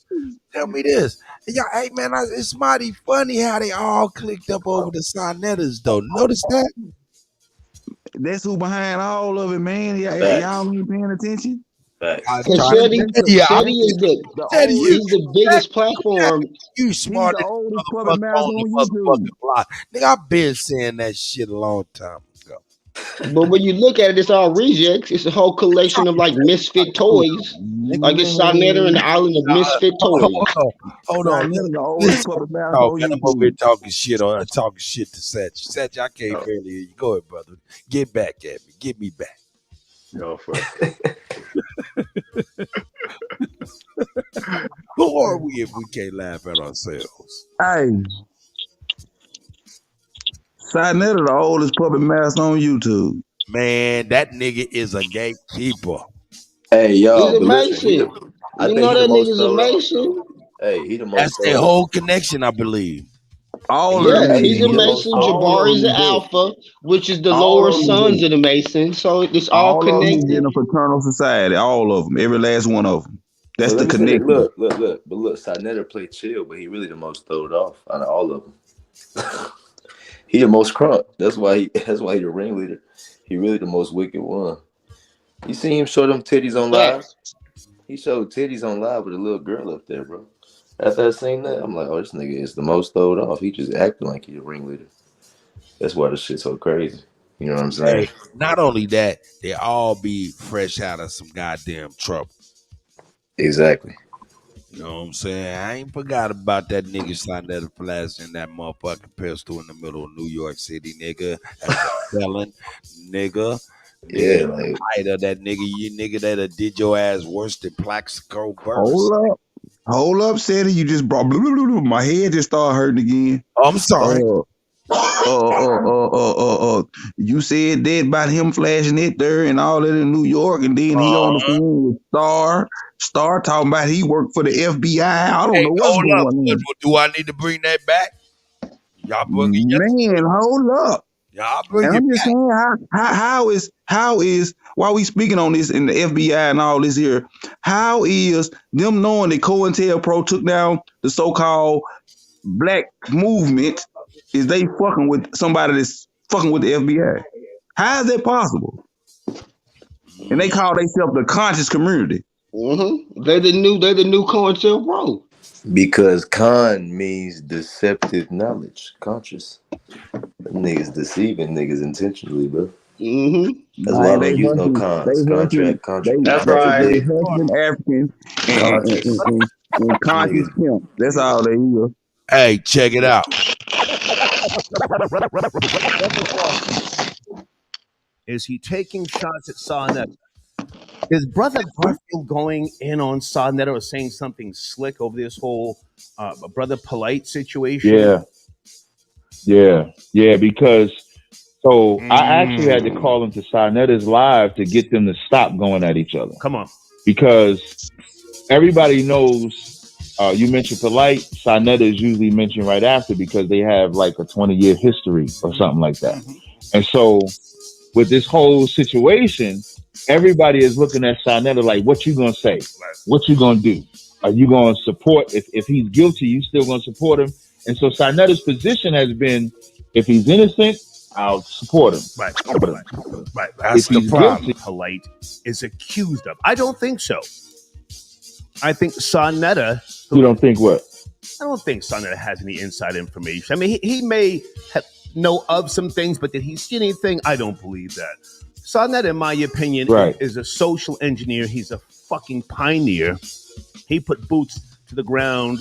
tell me this. Yeah, hey man, it's mighty funny how they all clicked up over the Sonettas though. Notice that? That's who behind all of it, man. Y'all ain't paying attention. Because Sadie is the biggest platform. You smart motherfucker. Nigga, I've been saying that shit a long time ago. But when you look at it, it's all rejects. It's a whole collection of like misfit toys. Like it's Sonetta and the Island of Misfit Toys. Hold on. I'm over here talking shit to Satch. Satch, I can't barely hear you. Go ahead, brother. Get back at me. Get me back. No, who are we if we can't laugh at ourselves? Hey, Sonetta, the oldest puppet master on YouTube. Man, that nigga is a gatekeeper. Hey, yo, he's a Mason. You know that nigga's a Mason. Hey, he the most. That's their whole connection, I believe. He's a Mason. Jabari's an Alpha, which is the lower sons of the Mason. So it's all connected. In a fraternal society, all of them, every last one of them. That's the connection. Look. But look, Sonetta played chill, but he really the most throwed off out of all of them. He the most crunk. That's why he the ringleader. He really the most wicked one. You see him show them titties on live? He showed titties on live with a little girl up there, bro. After I seen that, I'm like, oh, this nigga is the most throwed off. He just acting like he a ringleader. That's why this shit's so crazy. You know what I'm saying? Hey, not only that, they all be fresh out of some goddamn trouble. Exactly. You know what I'm saying? I ain't forgot about that nigga Sonetta flashing that motherfucking pistol in the middle of New York City, nigga. As a felon, nigga. Yeah, like that nigga, you nigga that did your ass worse than Plaxico Burst. Hold up, Sadie. You just brought my head just started hurting again. Oh, I'm sorry. You said that about him flashing it there and all that in New York, and then he on the phone with Star talking about he worked for the FBI. I don't know what's going on. Do I need to bring that back? Y'all bring it. Man, hold up. Y'all bring and it I'm just back. saying, how is while we speaking on this in the FBI and all this here, how is them knowing that COINTELPRO took down the so-called black movement, is they fucking with somebody that's fucking with the FBI? How is that possible? And they call themselves the conscious community. Mm-hmm. They're the new COINTELPRO. Because con means deceptive knowledge, conscious. Them niggas deceiving niggas intentionally, bro. Mm-hmm. That's why they use no cons. Contract. That's right. They husband African and conscious pimp. That's all they use. Hey, check it out. Is he taking shots at Sonetta? Is Brother Garfield going in on Sonetta or saying something slick over this whole Brother Polite situation? Yeah, because I actually had to call into Sonetta's live to get them to stop going at each other. Come on. Because everybody knows, you mentioned Polite, Sonetta is usually mentioned right after because they have like a 20-year history or something like that. And so with this whole situation, everybody is looking at Sonetta like, what you gonna say? What you gonna do? Are you gonna support, if he's guilty, you still gonna support him? And so Sonetta's position has been, if he's innocent, I'll support him. Right. That's the problem. Polite is accused of. I don't think so. I think Sonetta. You don't think what? I don't think Sonetta has any inside information. I mean, he may know of some things, but did he see anything? I don't believe that. Sonetta, in my opinion, is a social engineer. He's a fucking pioneer. He put boots to the ground.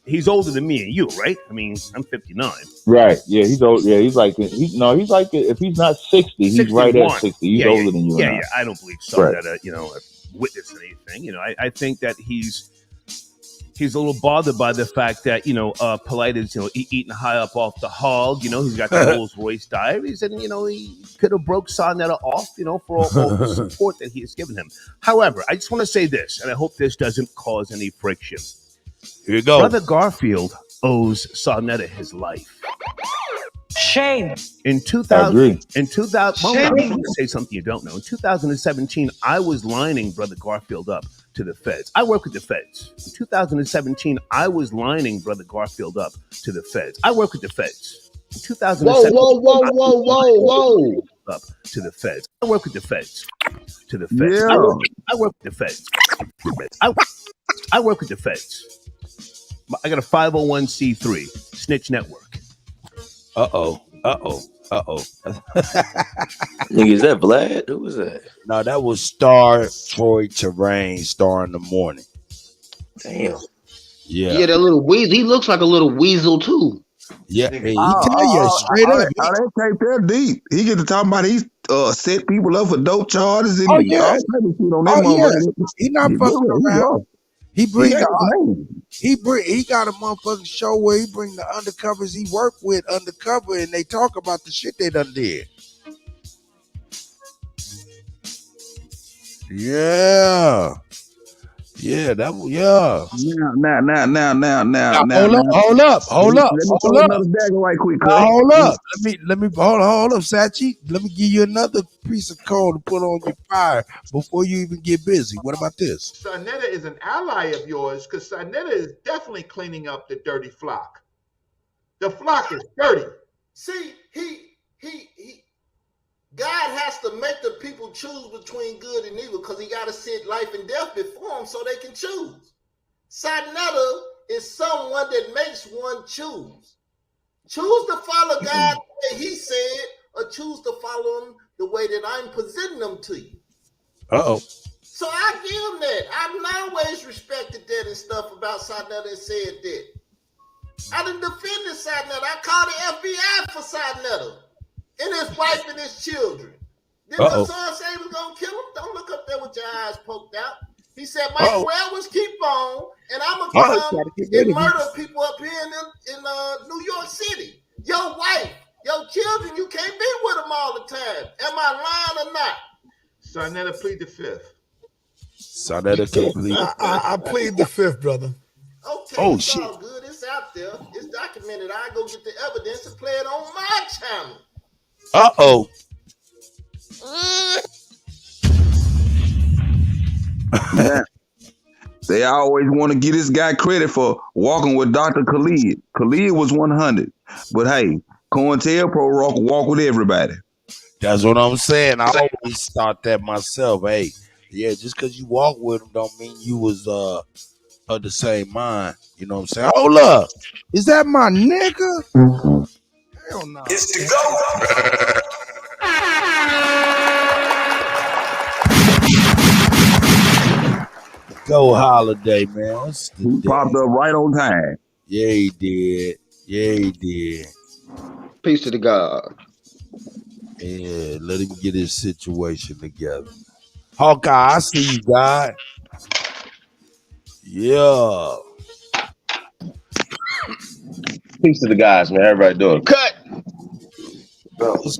He's older than me and you, right? I mean, I'm 59. Right. Yeah, he's old. Yeah, he's like if he's not 60, he's 61. right at 60. He's older than you. Yeah, and yeah. I don't believe Sonetta, witnessed anything. I think that he's a little bothered by the fact that Polite is eating high up off the hog. He's got the Rolls Royce diaries, and he could have broke Sonetta off for all the support that he has given him. However, I just want to say this, and I hope this doesn't cause any friction. Here you go. Brother Garfield owes Sonetta his life. Shame. In 2000, I'm going to say something you don't know. In 2017, I was lining Brother Garfield up to the feds. I work with the feds. In 2017, I was lining Brother Garfield up to the feds. I work with the feds. In 2017, whoa. Up to the feds. I work with the feds. To the feds. Yeah. I work with the feds. I work with the feds. I got a 501c3 snitch network. Uh-oh. Nigga, is that Vlad? Who was that? No, that was Star Troy Terrain, Star in the Morning. Damn. Yeah. That little weasel. He looks like a little weasel too. Yeah, he tell you straight up. I didn't take that deep. He get to talking about he set people up for dope charges and Oh, yeah. He not fucking around. He got a motherfucking show where he bring the undercovers he work with undercover, and they talk about the shit they done did. Yeah. Yeah, that was Now. Hold up. Let me throw another dagger right quick. Hold up. Let me hold up, Sachi. Let me give you another piece of coal to put on your fire before you even get busy. What about this? Sonetta is an ally of yours because Sonetta is definitely cleaning up the dirty flock. The flock is dirty. See, God has to make the people choose between good and evil because he got to set life and death before them so they can choose. Sonetta is someone that makes one choose. Choose to follow God the way he said, or choose to follow him the way that I'm presenting them to you. Uh-oh. So I give him that. I've always respected that and stuff about Sonetta and said that. I done defended Sonetta. I called the FBI for Sonetta. And his wife and his children. Did my son say he was going to kill him? Don't look up there with your eyes poked out. He said, Mike Wells keep on, and I'm going to come and murder people up here in New York City. Your wife, your children, you can't be with them all the time. Am I lying or not? Sonetta, plead the fifth. Sonetta can plead. I plead the fifth, brother. Okay, it's all good. It's out there. It's documented. I go get the evidence and play it on my channel. Uh-oh. They always want to give this guy credit for walking with Dr. Khalid. Khalid was 100. But hey, COINTELPRO walk with everybody. That's what I'm saying. I always thought that myself. Hey, yeah, just because you walk with him don't mean you was of the same mind. You know what I'm saying? Hold up. Is that my nigga? Hell no. It's to go. Go Holiday, man. He popped up right on time. Yeah, he did. Peace to the God. Yeah, let him get his situation together. Hawkeye, I see you, God. Yeah. Peace to the guys, man. Everybody doing cut.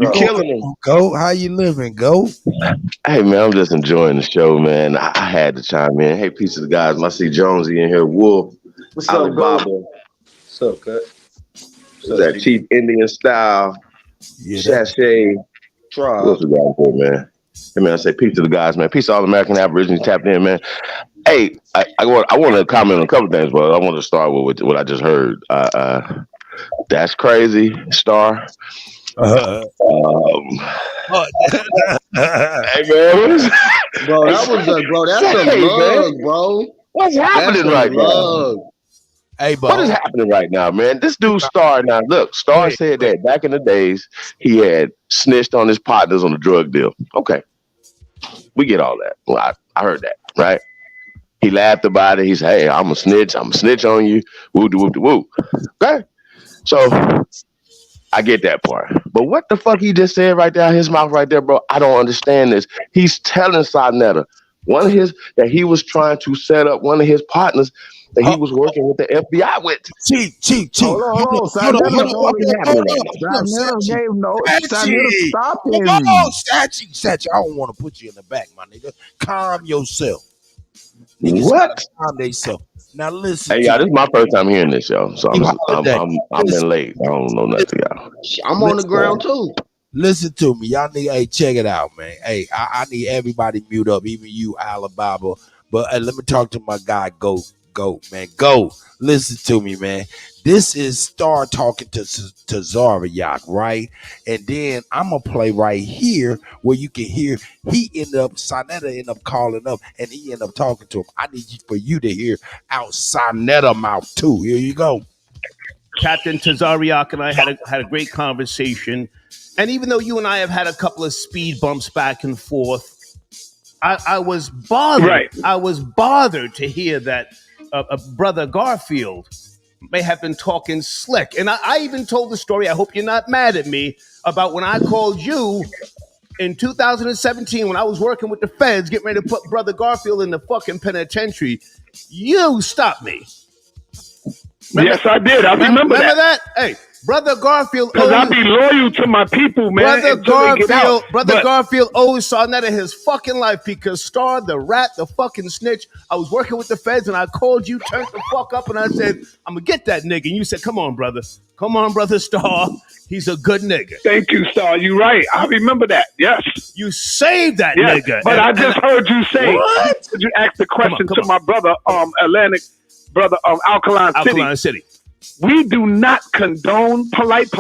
You killing it. Go. How you living? Go. Hey, man, I'm just enjoying the show, man. I had to chime in. Hey, peace to the guys. I see Jonesy in here. Wolf. What's up, Alibaba. What's up, Cut? That cheap Indian style. Yeah. Sachet. Try. What's the guy for, man? Hey, man, I say peace to the guys, man. Peace to all American Aborigines tapped in, man. Hey, I want to comment on a couple things, but I want to start with what I just heard. That's crazy, Star. Hey, man. Bro, that was bro. That's a mug, bro. What's happening right now? Hey, What is happening right now, man? This dude Star now. Look, Star said that back in the days he had snitched on his partners on a drug deal. Okay, we get all that. Well, I heard that, right? He laughed about it. He said, "Hey, I'm a snitch. I'm a snitch on you." Woo de woo de woo. Okay, so I get that part. But what the fuck he just said right there, his mouth right there, bro? I don't understand this. He's telling Sarnetta that he was trying to set up one of his partners that he was working with the FBI with. Chief. Hold on. Satchie, I don't want to put you in the back, my nigga. Calm yourself. Niggas What? Calm themselves. Now listen. Hey, y'all, this is my first time hearing this, y'all. So I'm been late. I don't know nothing, y'all. I'm on the ground too. Listen to me, y'all need. Hey, check it out, man. Hey, I need everybody mute up, even you, Alabama. But let me talk to my guy, Go, man. Go. Listen to me, man. This is Star talking to Zaryak, right? And then I'm gonna play right here where you can hear Sarnetta ended up calling up and he ended up talking to him. I need for you to hear out Sarnetta mouth too. Here you go. Captain Tazariak and I had a great conversation. And even though you and I have had a couple of speed bumps back and forth, I was bothered. Right. I was bothered to hear that Brother Garfield may have been talking slick. And I even told the story, I hope you're not mad at me, about when I called you in 2017 when I was working with the feds, getting ready to put Brother Garfield in the fucking penitentiary. You stopped me. Yes, I did. I remember that. Hey, Brother Garfield. Because I be loyal to my people, man. Brother Garfield owes Sarnetta his fucking life because Star, the rat, the fucking snitch. I was working with the feds and I called you, turned the fuck up, and I said, I'm going to get that nigga. And you said, come on, brother. Come on, brother Star. He's a good nigga. Thank you, Star. You're right. I remember that. Yes. You saved that nigga. But I just heard you say, you asked the question to my brother, Atlantic, brother, Alkaline City. We do not condone polite.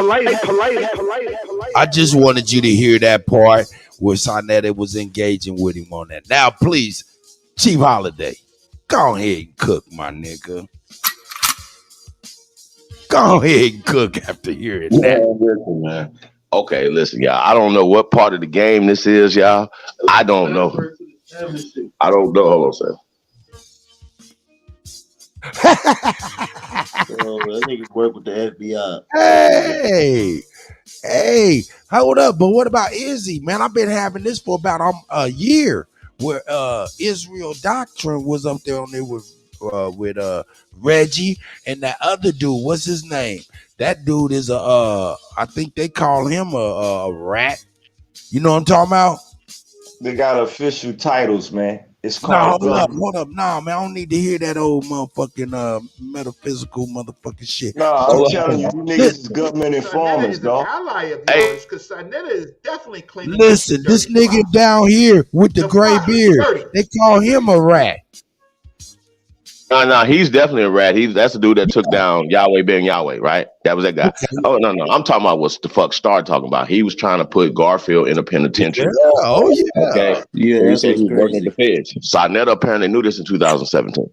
I just wanted you to hear that part where Sarnetta was engaging with him on that. Now, please, Chief Holiday, go ahead and cook, my nigga. Go ahead and cook after hearing that. Listen, man. Okay, listen, y'all. I don't know what part of the game this is, y'all. I don't know. Hold on, sir. That nigga work with the FBI. Hey, hold up. But what about Izzy, man? I've been having this for about a year where Israel Doctrine was up there on there with Reggie and that other dude. What's his name? That dude is I think they call him a rat. You know what I'm talking about? They got official titles, man. It's called. Hold up. Nah, man, I don't need to hear that old motherfucking metaphysical motherfucking shit. No, I'm telling you, you niggas is government informants, dog. Ally of yours, because Sarnetta is definitely cleaning. Listen, this nigga down here with the gray beard, they call him a rat. No, he's definitely a rat. That's the dude that took down Yahweh being Yahweh, right? That was that guy. Okay. Oh, no. I'm talking about what the fuck Star talking about. He was trying to put Garfield in a penitentiary. Yeah. Oh, yeah. Okay. Yeah, he said he was working with the feds. Sarnetta apparently knew this in 2017.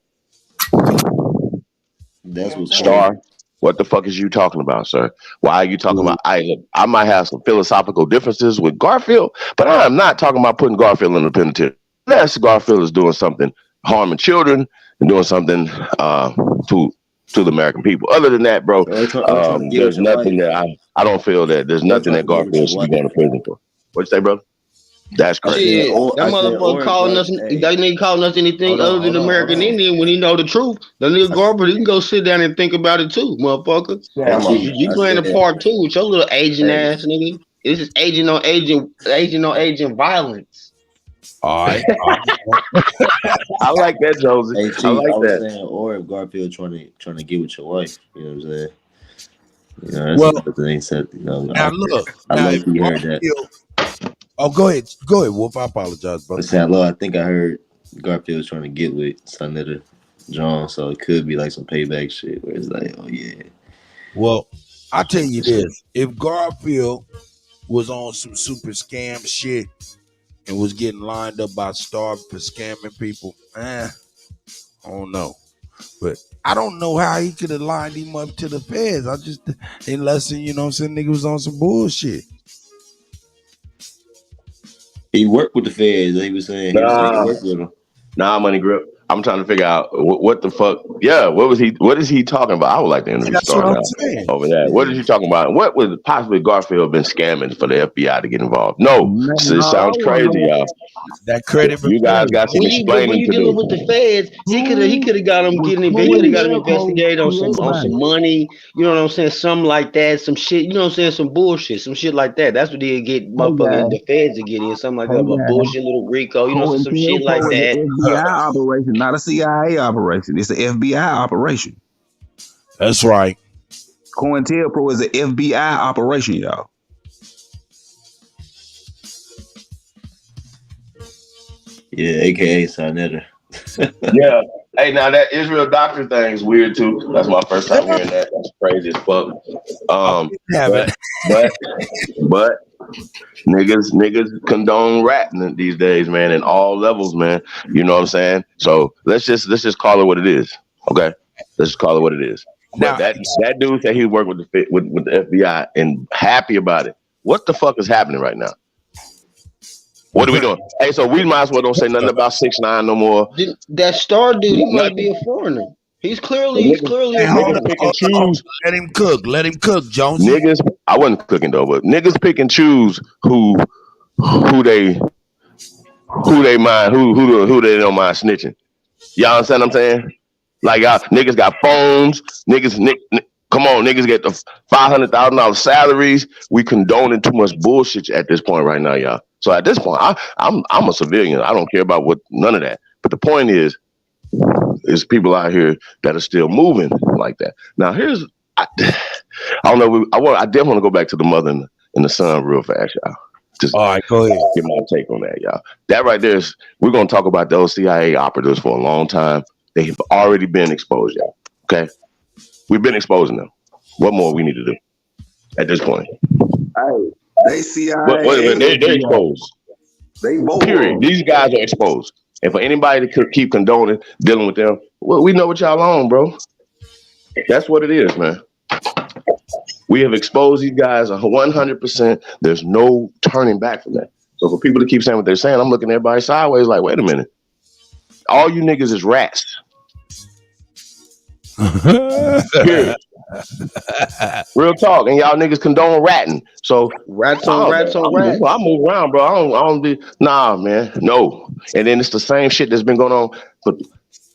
That's what's Star. Crazy. What the fuck is you talking about, sir? Why are you talking about? I might have some philosophical differences with Garfield, but I am not talking about putting Garfield in the penitentiary. Unless Garfield is doing something, harming children, and doing something to the American people. Other than that, bro, there's nothing that I don't feel that there's nothing that Garfield should be going to prison for. What'd you say, bro? That's crazy. That motherfucker calling us. That nigga calling us anything other than American Indian when he know the truth. The nigga Garfield, he can go sit down and think about it too, motherfucker. You playing a part too with your little Asian ass nigga. It's just agent on agent violence. All right. I like that, Josie. Hey, Chief, I like that. Saying, or if Garfield trying to get with your wife, you know what I'm saying? You know, that's another thing. Said, you know, now look, I like you heard that. Oh, go ahead, Wolf. I apologize, brother. I think I heard Garfield was trying to get with Sarnetta John, so it could be like some payback shit where it's like, oh yeah. Well, I tell you this: if Garfield was on some super scam shit and was getting lined up by Star for scamming people, I don't know. But I don't know how he could have lined him up to the feds. I just, unless, you know what I'm saying, nigga was on some bullshit. He worked with the feds. He was saying he worked with them. Nah, Money Grip. I'm trying to figure out what the fuck. Yeah, what is he talking about? I would like to interview Star now over that. What is he talking about? What would possibly Garfield been scamming for the FBI to get involved? No, it sounds crazy, y'all. That credit. You guys got some explaining when you to do. dealing with the feds, he could have got him getting. He could have got him investigated on some money. You know what I'm saying? Something like that. Some shit. You know what I'm saying? Some bullshit. Some shit like that. That's what he'd get motherfucking the feds to get in. Something like that. A bullshit little Rico. You know, some shit like that. FBI operation, not a CIA operation. It's an FBI operation. That's right. COINTELPRO is an FBI operation, y'all. Yeah, aka Sinetta. Yeah. Hey, now that Israel doctor thing is weird too. That's my first time hearing that. That's crazy as fuck. But niggas condone ratting these days, man, in all levels, man. You know what I'm saying? So let's just call it what it is. Okay? Let's just call it what it is. But that dude said he worked with the FBI and happy about it. What the fuck is happening right now? What are we doing? Hey, so we might as well don't say nothing about 6ix9ine no more. That Star dude, he might be a foreigner. He's clearly a foreigner. Pick and choose. Let him cook, Jones. Niggas, I wasn't cooking though, but niggas pick and choose who they don't mind snitching. Y'all understand what I'm saying? Like y'all niggas got phones, come on, niggas get the $500,000 salaries. We condoning too much bullshit at this point right now, y'all. So at this point, I'm a civilian. I don't care about none of that. But the point is people out here that are still moving like that. Now I don't know. I definitely want to go back to the mother and the son real fast, y'all. Just all right, go ahead. Get my take on that, y'all. That right there is, we're gonna talk about those CIA operatives for a long time. They have already been exposed, y'all. Okay, we've been exposing them. What more we need to do at this point? Hey, they CIA. They're exposed. They both. Period. These guys are exposed. And for anybody to keep condoning dealing with them, well, we know what y'all on, bro. That's what it is, man. We have exposed these guys 100%. There's no turning back from that. So for people to keep saying what they're saying, I'm looking at everybody sideways like, wait a minute. All you niggas is rats. Real talk, and y'all niggas condone ratting. So rats on rats. I move around, bro. I don't be man. No. And then it's the same shit that's been going on for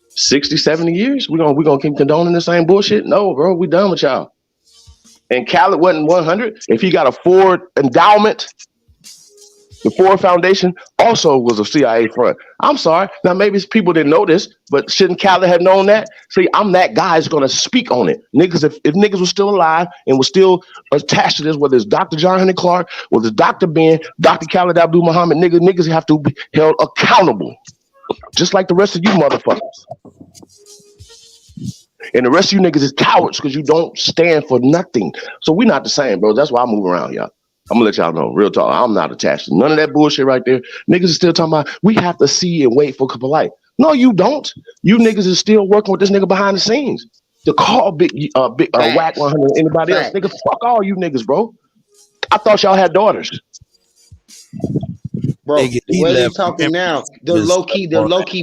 60, 70 years. We're gonna keep condoning the same bullshit. No, bro, we done with y'all. And Khaled wasn't 100. If he got a Ford endowment, the Ford Foundation also was a CIA front. I'm sorry. Now, maybe people didn't know this, but shouldn't Khaled have known that? See, I'm that guy who's going to speak on it. Niggas, if niggas were still alive and were still attached to this, whether it's Dr. John Henry Clark, whether it's Dr. Ben, Dr. Khaled Abdul Muhammad, niggas have to be held accountable, just like the rest of you motherfuckers. And the rest of you niggas is cowards because you don't stand for nothing. So we're not the same, bro. That's why I move around, y'all. I'm gonna let y'all know, real talk. I'm not attached to none of that bullshit right there. Niggas is still talking about we have to see and wait for polite. No, you don't. You niggas is still working with this nigga behind the scenes to call big whack 100 anybody else. Nigga, fuck all you niggas, bro. I thought y'all had daughters. Bro, the way they're talking now, they're low key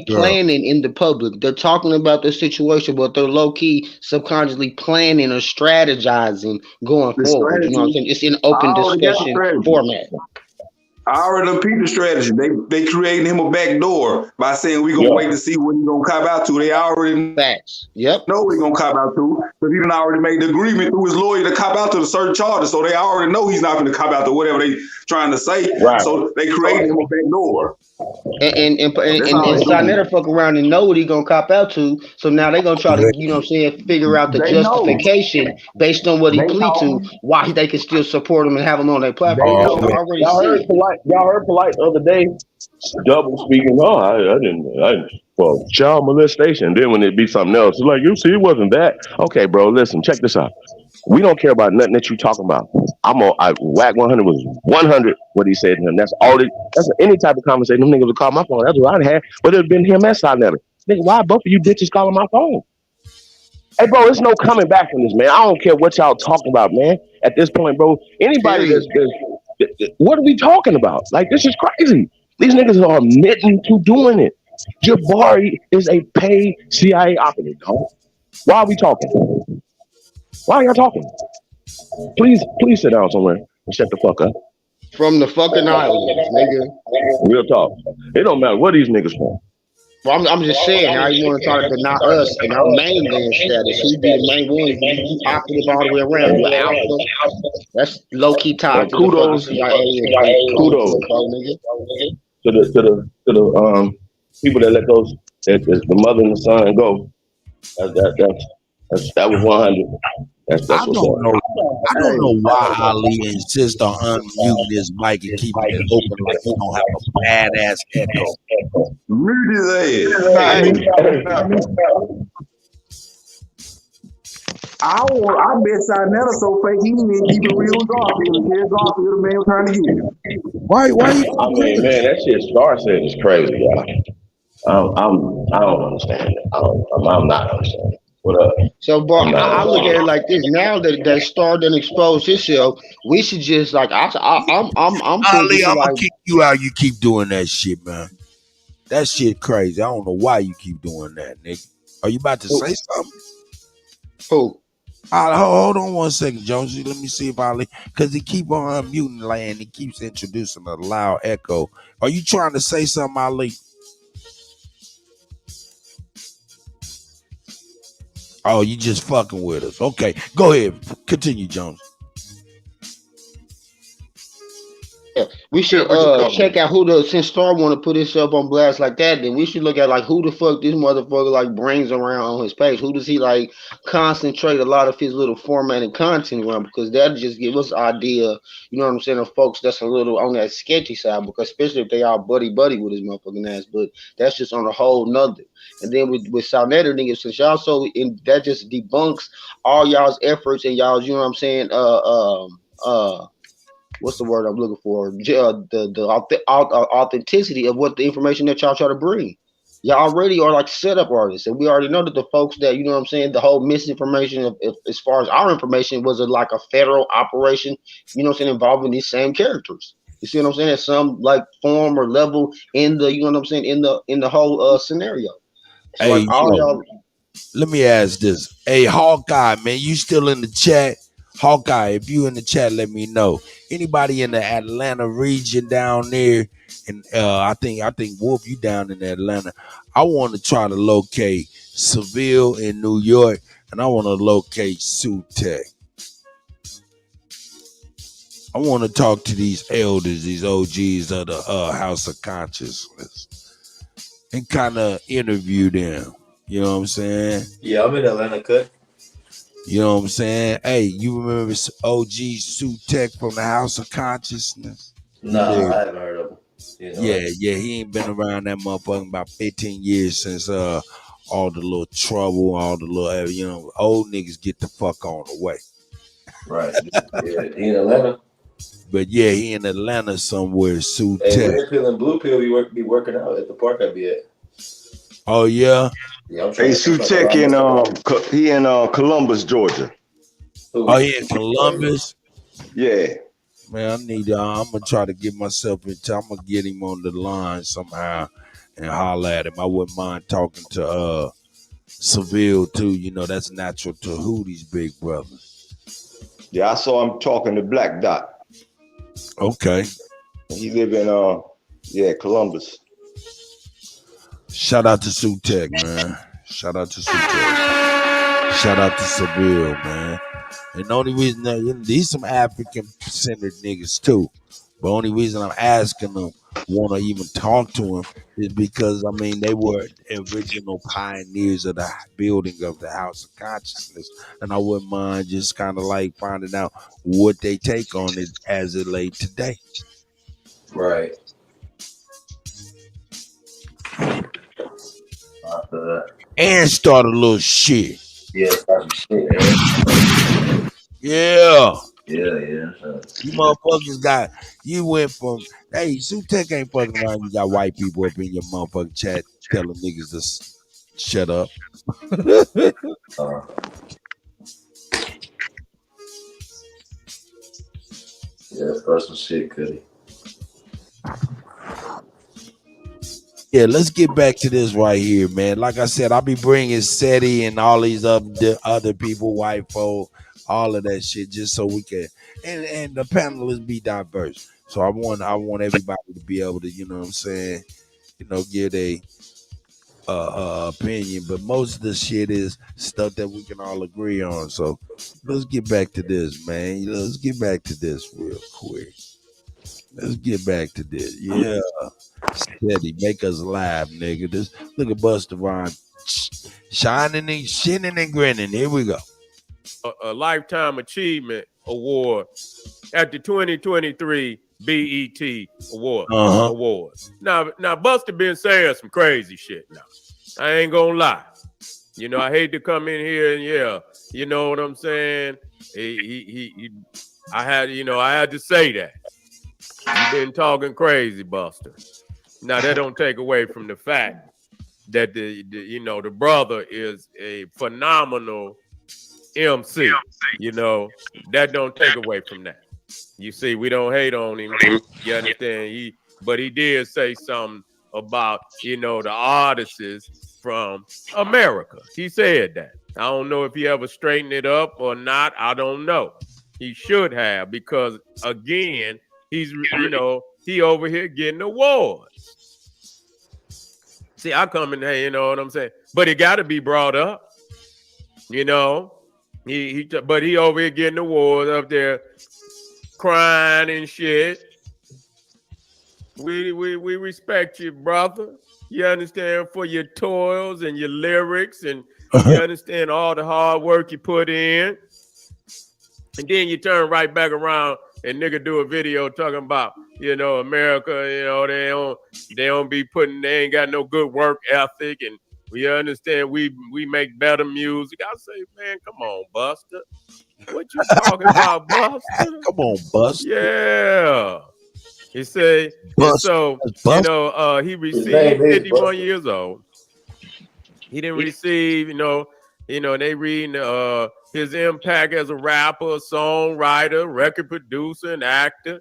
planning in the public. They're talking about the situation, but they're low key subconsciously planning or strategizing going forward. You know what I'm saying? It's in open discussion format. I already peeped the strategy. They creating him a back door by saying we're gonna wait to see what he's gonna cop out to. They already facts. Yep. Know what he's gonna cop out to, but he done already made the agreement through his lawyer to cop out to the certain charter. So they already know he's not gonna cop out to whatever they trying to say. Right. So they created him a back door. And Sinetta fuck around and know what he gonna cop out to. So now they gonna try to, you know what I'm saying, figure out the justification based on what he plead to, why they can still support him and have him on their platform. Y'all heard polite the other day, double speaking. Oh, I didn't. Well, child molestation. Then when it be something else, it's like, you see, it wasn't that. Okay, bro, listen, check this out. We don't care about nothing that you talking about. Whack 100 was 100 what he said to him. That's all. That's any type of conversation. Them niggas would call my phone. That's what I'd have. But it'd been him and Sinetta. Nigga, why both of you bitches calling my phone? Hey, bro, there's no coming back from this, man. I don't care what y'all talking about, man. At this point, bro, anybody what are we talking about? Like, this is crazy. These niggas are admitting to doing it. Jabari is a paid CIA operative, dog. Why are we talking? Why are y'all talking? Please sit down somewhere and shut the fuck up. From the fucking islands, nigga. Real talk. It don't matter what these niggas from. Well, I'm just saying, how you want to try to deny us and our mainland status? He be the main one. You operative all the way around. You alpha. That's low key tied to the fucking CIA. Kudos to the people that let those the mother and the son go. That was 100. That's I don't know why Ali insists on unmuting his mic and keeping it open like he don't have a badass echo. Mute his ass. I bet Sarnetta so fake he didn't even keep it real with Garfield. Here's Garfield, the man was trying to get him. Why you? I mean, man, that shit Star said is crazy, y'all. I don't understand it. I'm not understanding. What up? So, bro, I look at it like this. Now that Star done exposed himself, we should just like I'm Ali, I'm gonna kick you out. You keep doing that shit, man. That shit crazy. I don't know why you keep doing that, nigga. Are you about to say something? Who? Hold on 1 second, Jonesy. Let me see if Ali, because he keep on unmuting and he keeps introducing a loud echo. Are you trying to say something, Ali? Oh, you just fucking with us. Okay, go ahead. Continue, Jones. We should check out since Star want to put himself on blast like that, then we should look at like who the fuck this motherfucker like brings around on his page. Who does he like concentrate a lot of his little formatted content around? Because that just give us an idea, you know what I'm saying, of folks that's a little on that sketchy side, because especially if they are buddy with his motherfucking ass, but that's just on a whole nother. And then with Sarnetta niggas, since y'all that just debunks all y'all's efforts and y'all's, you know what I'm saying, what's the word I'm looking for? The authenticity of what the information that y'all try to bring. Y'all already are like setup artists, and we already know that the folks that, you know what I'm saying, the whole misinformation as far as our information was like a federal operation, you know what I'm saying, involving these same characters. You see what I'm saying? At some like form or level in the, you know what I'm saying, in the whole scenario. So Hey, like all y'all. Let me ask this. Hey, Hawkeye, man, you still in the chat? Hawkeye, if you in the chat, let me know. Anybody in the Atlanta region down there, and I think Wolf, you down in Atlanta. I want to try to locate Seville in New York, and I want to locate Kuttack. I want to talk to these elders, these OGs of the House of Consciousness, and kind of interview them. You know what I'm saying? Yeah, I'm in Atlanta, Cut. You know what I'm saying? Hey, you remember OG Kuttack from the House of Consciousness? Nah, I haven't heard of him. You know, Yeah, he ain't been around that motherfucker about 15 years since all the little trouble, all the little, you know, old niggas get the fuck on the way. Right. Yeah, he in Atlanta. But yeah, he in Atlanta somewhere, Kuttack. Hey, Red Pill and Blue Pill be working out at the park I be at. Oh yeah? Yeah, I'm Hey, Kuttack he in Columbus, Georgia. Oh, he in Columbus? Yeah. Man, I'm gonna try to get myself into. I'm gonna get him on the line somehow and holler at him. I wouldn't mind talking to Seville too. You know, that's natural to Hootie's big brother. Yeah, I saw him talking to Black Dot. Okay. He live in Columbus. Shout out to Kuttack, man. Shout out to Kuttack. Shout out to Seville, man. And the only reason these some African-centered niggas too. But only reason I'm asking them want to even talk to him is because, I mean, they were original pioneers of the building of the House of Consciousness. And I wouldn't mind just kind of like finding out what they take on it as it lay today. Right. And start a little shit. Yeah, start some shit, man. Yeah. Yeah. You motherfuckers you went from, hey, Kuttack ain't fucking around. You got white people up in your motherfucking chat telling niggas to shut up. Yeah, start some shit, Kutty. Yeah, let's get back to this right here, man. Like I said, I'll be bringing SETI and all these other people, white folk, all of that shit, just so we can and the panelists be diverse. So I want everybody to be able to, you know what I'm saying, give a opinion. But most of the shit is stuff that we can all agree on. So let's get back to this, man. Let's get back to this real quick. Let's get back to this. Yeah. Steady, make us laugh, nigga. This look at Buster Rhymes shining and shinning and grinning. Here we go. A Lifetime Achievement Award at the 2023 BET Awards. Now Buster been saying some crazy shit now. I ain't gonna lie. I hate to come in here and you know what I'm saying? I had to say that. You been talking crazy, Buster. Now that don't take away from the fact that the brother is a phenomenal MC. That don't take away from that. You see, we don't hate on him. You understand? But he did say something about the artists from America. He said that. I don't know if he ever straightened it up or not. I don't know. He should have, because again, he's he over here getting awards. See, I come in here, you know what I'm saying? But it got to be brought up, But he over here getting awards up there, crying and shit. We respect you, brother. You understand, for your toils and your lyrics, and you understand all the hard work you put in. And then you turn right back around and nigga do a video talking about, America, they ain't got no good work ethic, and we understand we make better music. I say, man, come on, Buster. What you talking about, Buster? Come on, Buster. Yeah. He said, he received 51 years old. He didn't receive, they reading his impact as a rapper, songwriter, record producer, and actor.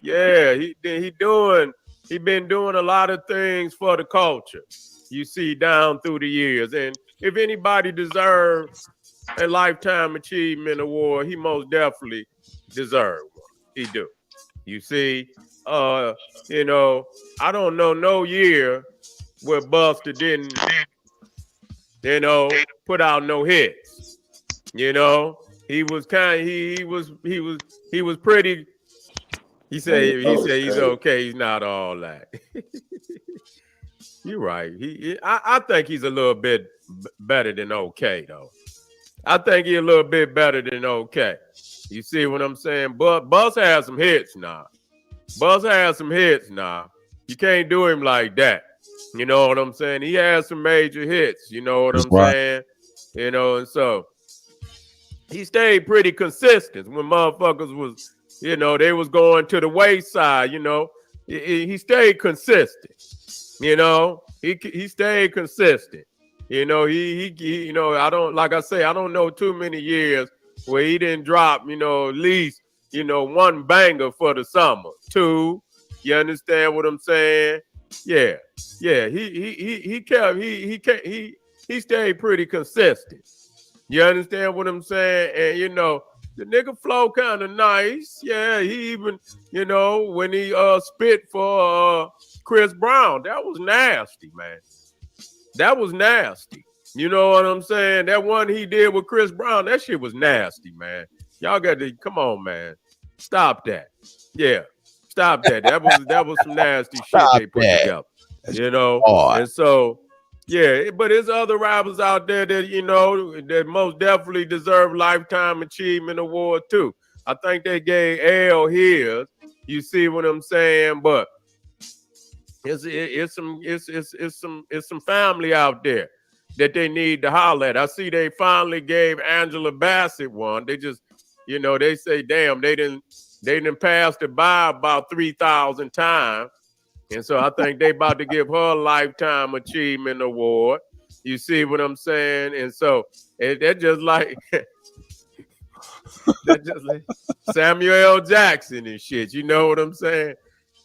Yeah, he been doing a lot of things for the culture. You see, down through the years. And if anybody deserves a Lifetime Achievement Award, he most definitely deserves one. He do. You see, I don't know no year where Buster didn't, put out no hits. He was he was pretty. He said he's okay. He's not all that. You're right. I think he's a little bit better than okay, though. I think he's a little bit better than okay. You see what I'm saying? But Buzz has some hits now. You can't do him like that. You know what I'm saying? He has some major hits. You know what I'm saying? And so he stayed pretty consistent when motherfuckers was, they was going to the wayside. He stayed consistent. He stayed consistent. I don't know too many years where he didn't drop, at least, one banger for the summer. Two, you understand what I'm saying? Yeah. He stayed pretty consistent. You understand what I'm saying? And the nigga flow kind of nice. Yeah, he even, when he spit for Chris Brown, that was nasty, man. That was nasty. You know what I'm saying? That one he did with Chris Brown, that shit was nasty, man. Y'all got to come on, man. Stop that. Yeah. Stop that. That was some nasty shit they put together. And so, yeah, but there's other rappers out there that, that most definitely deserve Lifetime Achievement Award too. I think they gave L his. You see what I'm saying? But it's some family out there that they need to holler at. I see they finally gave Angela Bassett one. They just, they say, damn, they didn't pass the by about 3,000 times. And so I think they about to give her a Lifetime Achievement Award. You see what I'm saying? And so they're just like, That just like Samuel L. Jackson and shit. You know what I'm saying?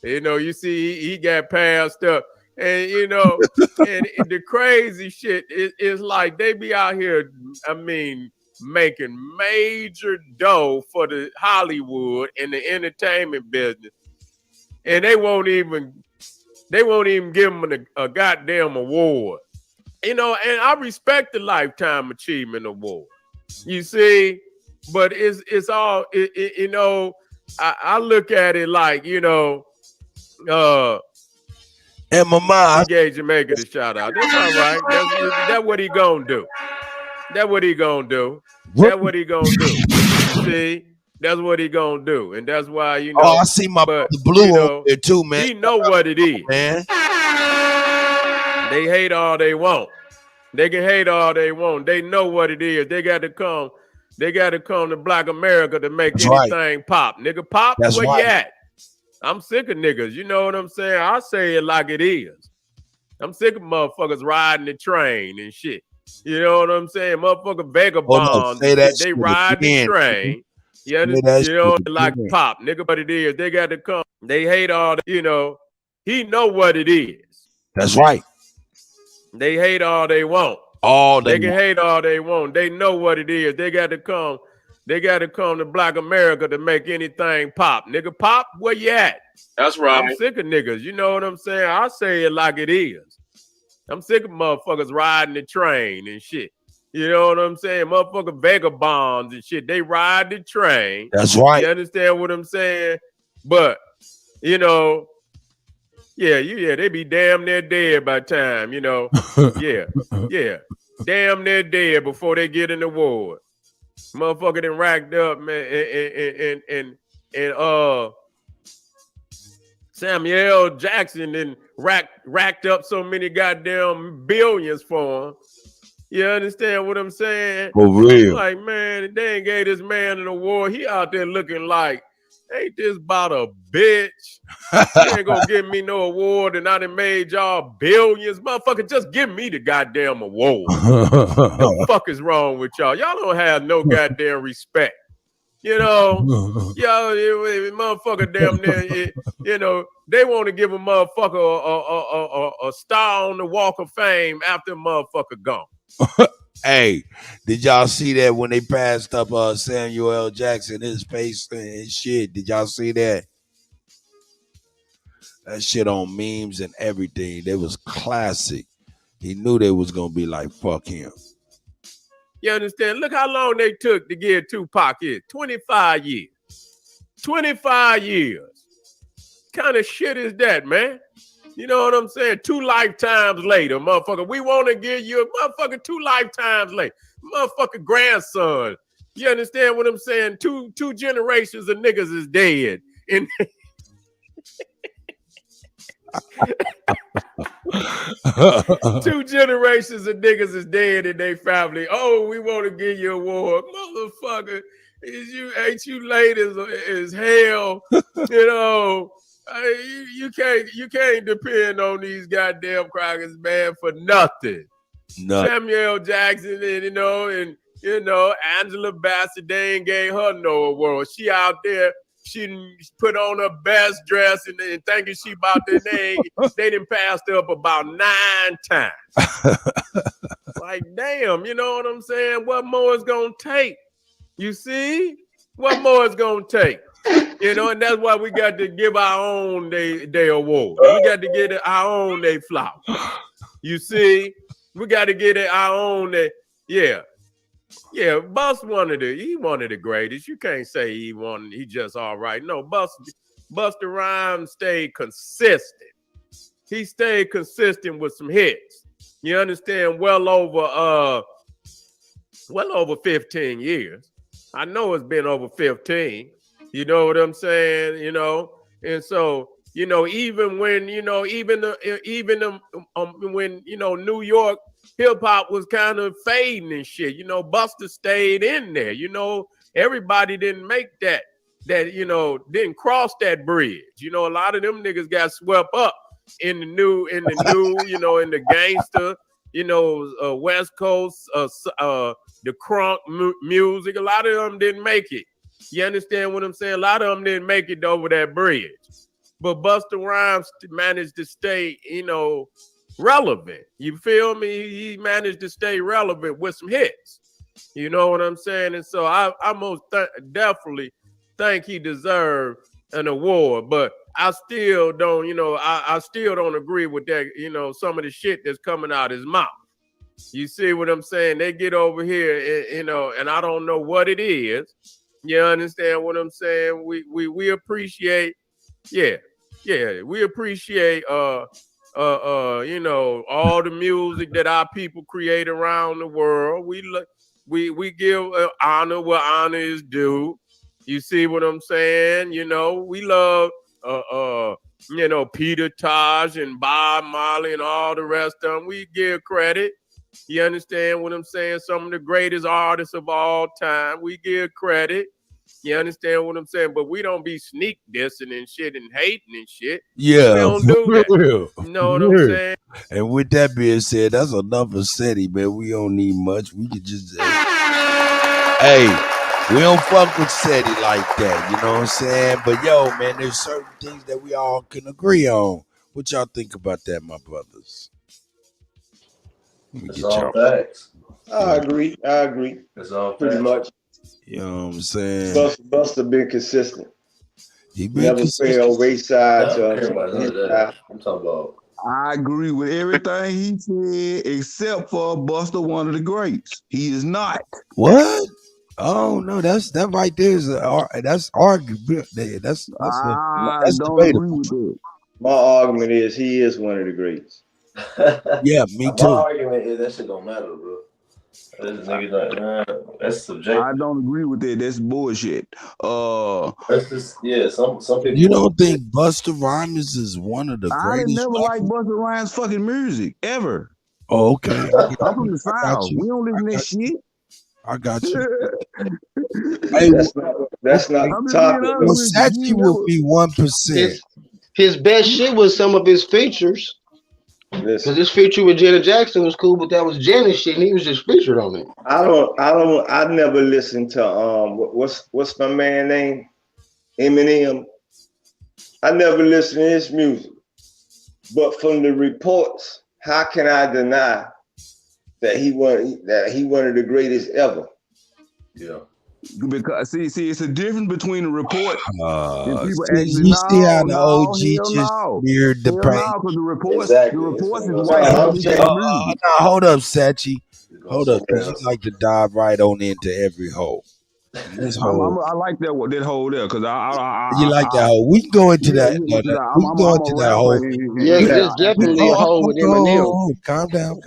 You see, he got passed up. And, and the crazy shit is like they be out here, making major dough for the Hollywood and the entertainment business. And they won't even give them a goddamn award. And I respect the Lifetime Achievement Award. You see, but it's all, I look at it like, and my mind, he gave Jamaica the shout out. That's all right. That's what he gonna do. That's what he gonna do. That's what he gonna do. You see, that's what he gonna do, and that's why Oh, I see the blue over there too, man. He know what it is, man. They hate all they want. They can hate all they want. They know what it is. They got to come. They got to come to Black America to make anything pop. Nigga, pop. That's where right. you at? I'm sick of niggas. You know what I'm saying? I say it like it is. I'm sick of motherfuckers riding the train and shit. You know what I'm saying? Motherfucker vagabonds. They ride the train. Like pop. Nigga, what it is. They got to come. They hate all the, he know what it is. That's right. They hate all they want. They can hate all they want. They know what it is. They got to come. They got to come to Black America to make anything pop. Nigga, pop, where you at? That's right. I'm sick of niggas. You know what I'm saying? I say it like it is. I'm sick of motherfuckers riding the train and shit. You know what I'm saying? Motherfucker vagabonds and shit. They ride the train. That's right. You understand what I'm saying? But, they be damn near dead by time, yeah. Damn near dead before they get an award. Motherfucker done racked up, man, and Samuel L. Jackson then racked up so many goddamn billions for him. You understand what I'm saying? For real. Like, man, they ain't gave this man an award. He out there looking like, ain't this about a bitch? You ain't gonna give me no award and I done made y'all billions. Motherfucker, just give me the goddamn award. The fuck is wrong with y'all? Y'all don't have no goddamn respect. Y'all, motherfucker damn near, they want to give a motherfucker a star on the Walk of Fame after a motherfucker gone. Hey, did y'all see that when they passed up Samuel L. Jackson, his face and shit? Did y'all see that? That shit on memes and everything. That was classic. He knew they was gonna be like, fuck him. You understand? Look how long they took to get Tupac here. 25 years. 25 years. Kind of shit is that, man? You know what I'm saying? 2 lifetimes later, motherfucker. We want to give you a motherfucker 2 lifetimes later. Motherfucker grandson. You understand what I'm saying? Two generations of niggas is dead. And 2 generations of niggas is dead in their family. Oh, we want to give you a award. Motherfucker, ain't you late as hell? You can't depend on these goddamn crackers, man, for nothing. Samuel Jackson and Angela Bassett, they ain't gave her no award. She out there, she put on her best dress and thinking she about to they done passed her up about 9 times. Like, damn, you know what I'm saying? What more is gonna take? You see? What more is gonna take? And that's why we got to give our own day award. We got to get our own day flower. You see, we got to get our own day. Yeah. Bust one of the greatest. You can't say he just all right. No, Busta Rhymes stayed consistent. He stayed consistent with some hits. You understand? Well over 15 years. I know it's been over 15. You know what I'm saying? And so, even when, when, New York hip hop was kind of fading and shit, Busta stayed in there. Everybody didn't make that, didn't cross that bridge. A lot of them niggas got swept up in the new, in the gangster, West Coast, the crunk music. A lot of them didn't make it. You understand what I'm saying? A lot of them didn't make it over that bridge. But Busta Rhymes managed to stay, relevant. You feel me? He managed to stay relevant with some hits. You know what I'm saying? And so I most definitely think he deserved an award. But I still don't, I still don't agree with that, some of the shit that's coming out his mouth. You see what I'm saying? They get over here, and I don't know what it is. You understand what I'm saying? We appreciate, we appreciate all the music that our people create around the world. We give honor where honor is due. You see what I'm saying? We love Peter Tosh and Bob Marley and all the rest of them. We give credit. You understand what I'm saying? Some of the greatest artists of all time. We give credit. You understand what I'm saying? But we don't be sneak dissing and shit and hating and shit. Yeah, we don't do that. You know what I'm saying? And with that being said, that's enough of SETI, man. We don't need much. We could just hey, we don't fuck with SETI like that. You know what I'm saying? But yo, man, there's certain things that we all can agree on. What y'all think about that, my brothers? Let me It's get all y'all. facts. I agree. It's all Pretty facts. much. You know what I'm saying? Busta been consistent. He been Never consistent. failed Wayside I to don't care about none of that. I'm talking about. I agree with everything he said, except for Busta, one of the greats. He is not. What? Oh no, that right there is that's arguable. That's I don't debatable. agree with that. My argument is he is one of the greats. Yeah, me My too. argument is that shit don't matter, bro. This nigga, that's subjective. I don't agree with that. That's bullshit. That's just some people. You don't think Busta Rhymes is one of the I didn't greatest never like rappers? Busta Rhymes' fucking music ever. Oh, okay. I'm from the South. We don't listen to that shit. I got you. That's not the topic. Well, Sachi will be 1%. His best shit was some of his features. Because his feature with Janet Jackson was cool, but that was Janet shit, and he was just featured on it. I never listened to what's my man name? Eminem. I never listened to his music. But from the reports, how can I deny that he one of the greatest ever? Yeah. Because see, it's a difference between the report and people See, actually. you see how the OG just smeared the paint? Because the reports, Exactly. the reports is That's white. No, hold up, Sachi. Hold up, because you like to dive right on into every hole. This hole. I like that hole there because you like that hole. We can go into that. We can go into that hole. Yeah, there's definitely a hole with Eminem. Calm down.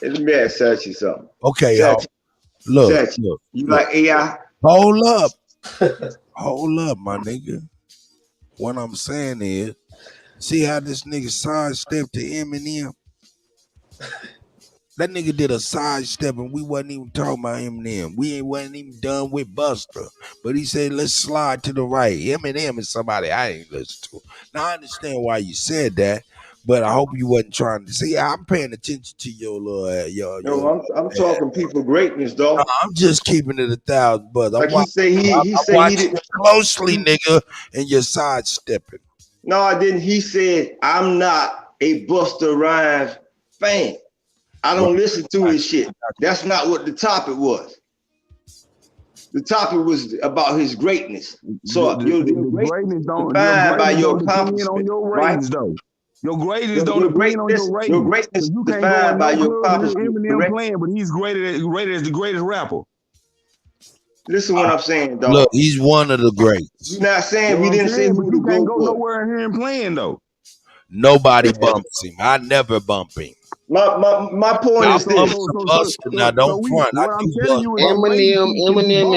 Let me ask Sachi something. Okay, Sachi, look. You like AI? Hold up, my nigga. What I'm saying is, see how this nigga sidestepped to Eminem? That nigga did a sidestep and we wasn't even talking about Eminem. We wasn't even done with Busta. But he said, let's slide to the right. Eminem is somebody I ain't listen to. Now, I understand why you said that, but I hope you wasn't trying to see. I'm paying attention to your little I'm talking people greatness, though. I'm just keeping it 1,000 bucks. Like he say he watching closely, nigga, and you're sidestepping. No, I didn't. He said, I'm not a Busta Rhymes fan. I don't listen to his shit. That's not what the topic was. The topic was about his greatness. So your greatness defined by your accomplishment, right? Though. Your greatness don't depend on your ratings. Your greatness defined by your accomplishment. Eminem playing, but he's rated as the greatest rapper. Listen what I'm saying, dog. Look, he's one of the greats. You're not saying we didn't say who the you can't GOAT go was. nowhere and hear him playing though. Nobody bumps him. I never bump him. My point is this. Now don't front. Eminem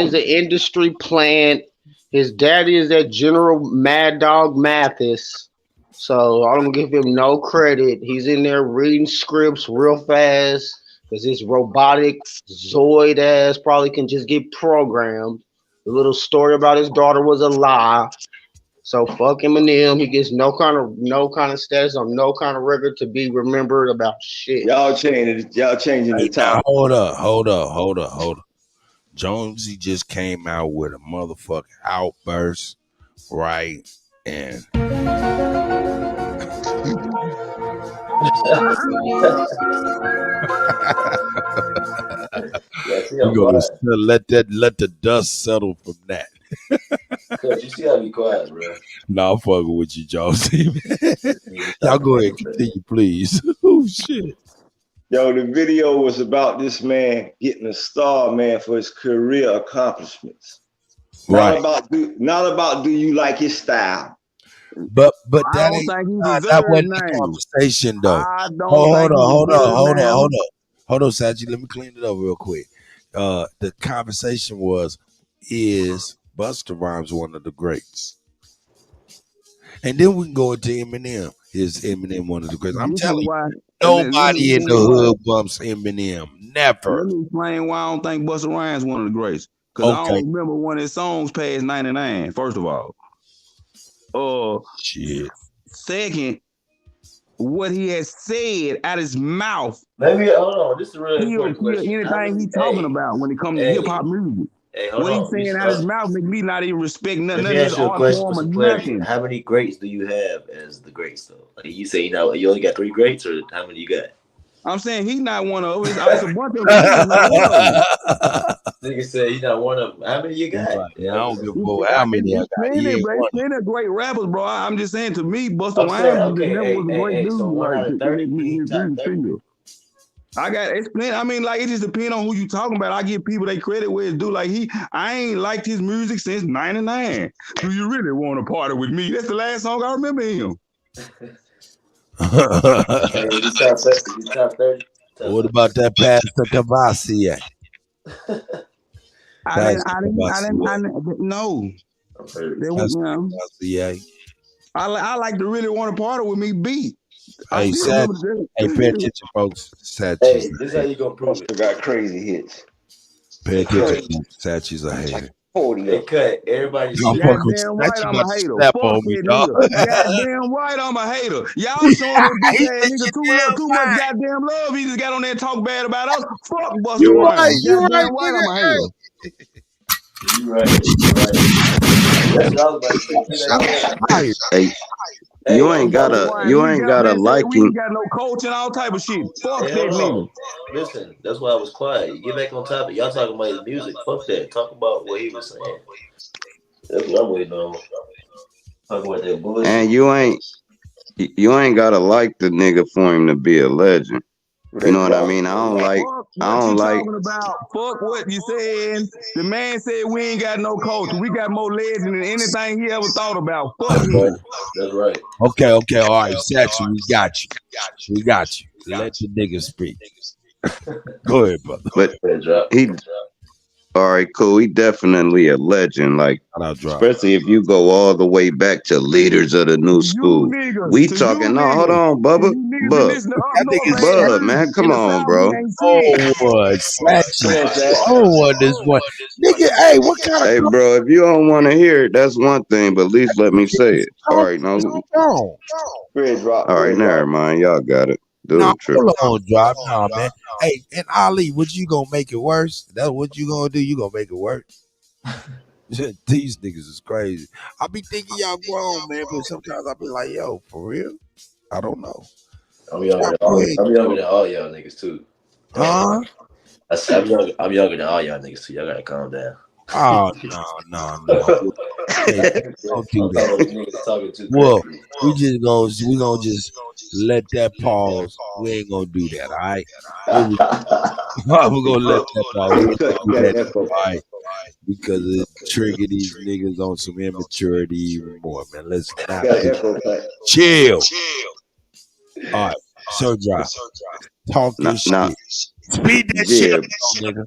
is an industry plant. His daddy is that General Mad Dog Mathis. So I don't give him no credit. He's in there reading scripts real fast because his robotic Zoid ass probably can just get programmed. The little story about his daughter was a lie. So fuck Eminem. He gets no kind of status on no kind of record to be remembered about shit. Y'all changing the topic. Hold up. Jonesy just came out with a motherfucking outburst, right? And we're gonna let the dust settle from that. Cause you see how be quiet, bro. Nah, I'm fucking with you, Jonesy. Y'all go ahead and continue, please. Oh shit. Yo, the video was about this man getting a star, man, for his career accomplishments. Right. Not about do you like his style. But that I ain't don't think he that deserves wasn't the name. conversation though. I don't Hold think on, Sachi. Let me clean it up real quick. The conversation was, is Busta Rhymes one of the greats? And then we can go into Eminem. Is Eminem one of the greats? I'm telling you, nobody in the hood bumps Eminem. Never. Let me explain why I don't think Busta Rhymes one of the greats. Because I don't remember one of his songs past 99, first of all. Shit. Second, what he has said out his mouth. Maybe hold on. This is a really important question. Anything he's talking about when it comes to hip hop music. What he's saying out his mouth make me not even respect nothing. Let me ask you a question for some clarity. Nothing. How many greats do you have as the greats though? Like you say, you only got 3 greats, or how many you got? I'm saying he's not one of them. It's a bunch of them. Not one of them. Nigga said he's not one of them. How many you got? Right. Yeah, I don't give a fuck how many I got. Plenty of great rappers, bro. I'm just saying, to me, Busta Rhymes was a great dude. So 1 out of 30. I got it's plenty. I mean, like, it just depends on who you talking about. I give people their credit where it's due. Like, I ain't liked his music since 99. Do you really want to party with me? That's the last song I remember him. You top 30. What about that Pastor Cavassier? I didn't know. I like to really want to party with me beat. Hey, pay attention, folks. Hey, this is how you gonna prove it. Got crazy hits. Pay attention, Satchie's a hater. They cut everybody. Goddamn right, I'm a hater. Fuck that nigga. Goddamn right, I'm a hater. Y'all showing that bitch ass nigga too much goddamn love. He just got on there and talk bad about us. Fuck Busta Rhymes. Goddamn right, I'm a hater. You right. That's what I was about to say. Hey, you ain't gotta like him. We ain't got no coach and all type of shit. Fuck that nigga. Listen, that's why I was quiet. Get back on topic. Y'all talking about his music. Fuck that. Talk about what he was saying. That's what I'm waiting on. Talking about that bullshit. And you ain't gotta like the nigga for him to be a legend. You know what I mean? I don't like. Talking about fuck what you saying. The man said we ain't got no coach. We got more legend than anything he ever thought about. Fuck him. That's right. Okay, all right, Satchie, we got you. Let the nigga speak. Go ahead, brother. But all right, cool. He definitely a legend. Like, especially if you go all the way back to leaders of the new school. We talking. No, hold on, Bubba. Bub, man, come on, bro. This one, nigga. Hey, what kind of? Hey, bro, if you don't want to hear it, that's one thing. But at least let me say it. All right, no. All right, never mind. Y'all got it. Hold on, drop. Nah, man. Hey, and Ali, what you gonna make it worse? That's what you gonna do. You gonna make it worse? These niggas is crazy. I be thinking y'all grown, man, but sometimes I be like, yo, for real? I don't know. I'm younger than all y'all niggas too. Huh? I'm younger than all y'all niggas too. Y'all gotta calm down. Oh no. Hey, don't do that. Well, we gonna just let that pause. We ain't gonna do that, all right? We're gonna let that pause. All right? Because it trigger these niggas on some immaturity even more, man. Let's not chill. All right, so drop. Talk your shit. Speed that shit up, nigga.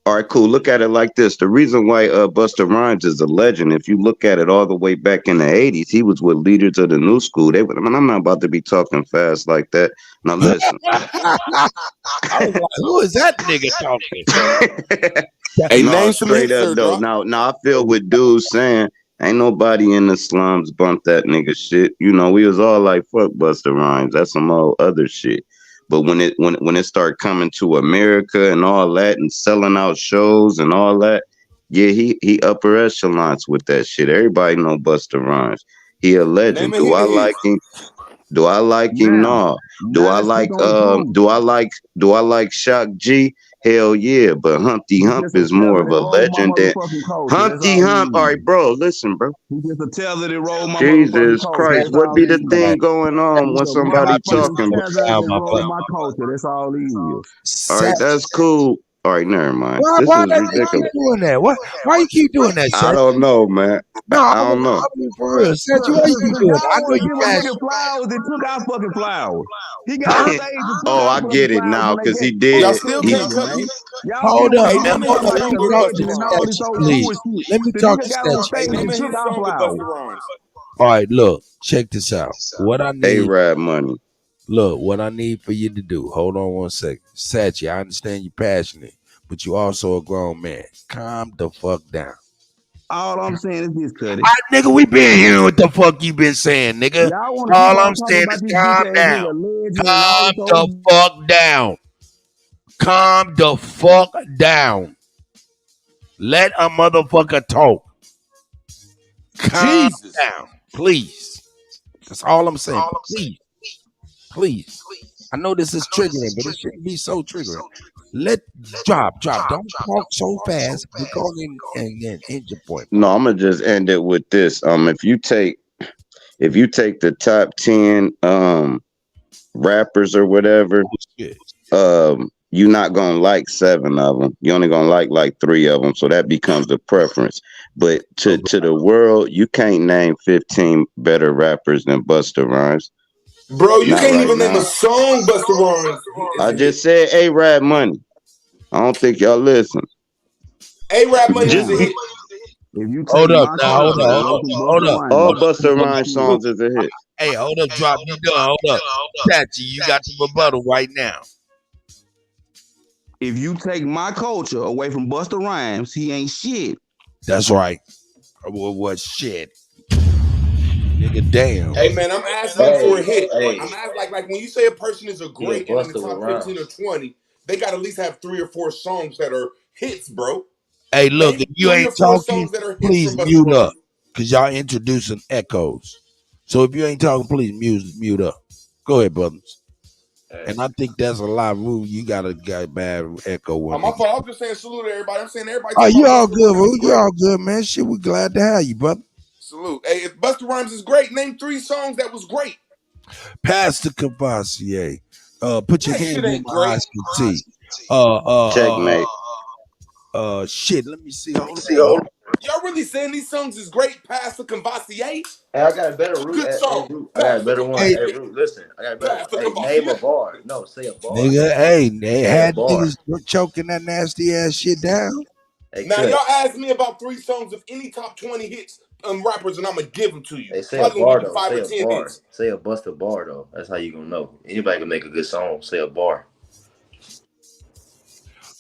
All right, cool. Look at it like this. The reason why Busta Rhymes is a legend, if you look at it all the way back in the 80s, he was with leaders of the new school. I'm not about to be talking fast like that. Now, listen. I was like, who is that nigga talking? Hey, no, straight up, though. Now, I feel with dudes saying, ain't nobody in the slums bumped that nigga shit. You know, we was all like, fuck Busta Rhymes. That's some old other shit. But when it start coming to America and all that and selling out shows and all that, yeah, he upper echelons with that shit. Everybody know Busta Rhymes. He a legend. Do I like him? Do I like him? No. Do I like Shock G? Hell yeah, but Humpty Hump is more of a legend than Humpty Hump. All right, bro, listen, bro. He just a tether that roll my Jesus Christ, what be the thing going on when somebody talking? Roll my culture. That's all he is. All right, that's cool. All right, never mind. Why This does is they ridiculous. keep doing that? Why you keep doing that, I Seth? don't know, man. No, I don't know. I mean, for real, Seth, why you keep doing that? I know you give passionate. fucking flowers. They took our fucking flowers. He got on stage and took Oh, our I fucking get it flowers now when they because he get- did. Y'all He, Hold up, y'all man. still Hold up. Let me talking talk about to and all this Statue, old please. bullshit. Let me The talk nigga to got on Statue. stage and took our flowers. All right, look, check this out. What I need, A-Rap money. Look, what I need for you to do. Hold on one second, Satchi. I understand you're passionate, but you also a grown man. Calm the fuck down. All I'm saying is this, Kutty. Nigga, we been hearing what the fuck you been saying, nigga. Y'all want to keep All on I'm talking saying about is this calm bitch ass down. nigga legend and all Calm this the old fuck down. Calm the fuck down. Let a motherfucker talk. Calm down, please. That's all I'm saying. Please. I know this is triggering, but it shouldn't be so triggering. Let drop. Don't talk so fast. We're going and end your point. No, I'm gonna just end it with this. If you take the top 10 rappers or whatever, you're not gonna like 7 of them. You're only gonna like 3 of them. So that becomes the preference. But to the world, you can't name 15 better rappers than Busta Rhymes. Bro, you Not can't right even name now. a song Busta Rhymes. I just said A-Rap money. I don't think y'all listen. A-Rap money is a hit. If you Hold up now, hold up. All Busta Rhymes songs is a hit. Hey, hold up, drop. You done? Hold up, Tachi, you got the rebuttal right now. If you take my culture away from Busta Rhymes, he ain't shit. That's right. Well, what shit? Nigga, damn. Hey man, I'm asking for a hit. I'm asking like when you say a person is a great and in the top 15 or 20, they got to at least have 3 or 4 songs that are hits, bro. Hey, look, if you 3 ain't or 4 talking, songs that are hits please from Busta mute Rhymes. up, cause y'all introducing echoes. So if you ain't talking, please mute up. Go ahead, brothers. And I think that's a lot of room. You got a bad echo. My fault. I was just saying salute to everybody. I'm saying everybody. Oh, you all Busta good, Rhymes bro. You all good, man. Shit, we glad to have you, brother. Salute. Hey, if Busta Rhymes is great, name 3 songs that was great. Pastor Cavassier. Put your That hands shit on ain't my great. eyes can see. Checkmate. Shit. Let me see. Hold on. Y'all really saying these songs is great? Pastor Cavassier. Hey, I got a better root. Good song. I got a better one. Hey, Hey, Root, listen. I got a better Pastor one. Hey, name a Cavassier. bar. No, say a bar. Nigga, hey, they Say had a bar. niggas choking that nasty ass shit down. Hey, Now y'all ask me about 3 songs of any top 20 hits rappers, and I'm gonna give them to you. Hey, say Probably a bar gonna give you though. 5 Say or a 10 bar. hits. Say a Busta bar though. That's how you gonna know. Anybody can make a good song. Say a bar.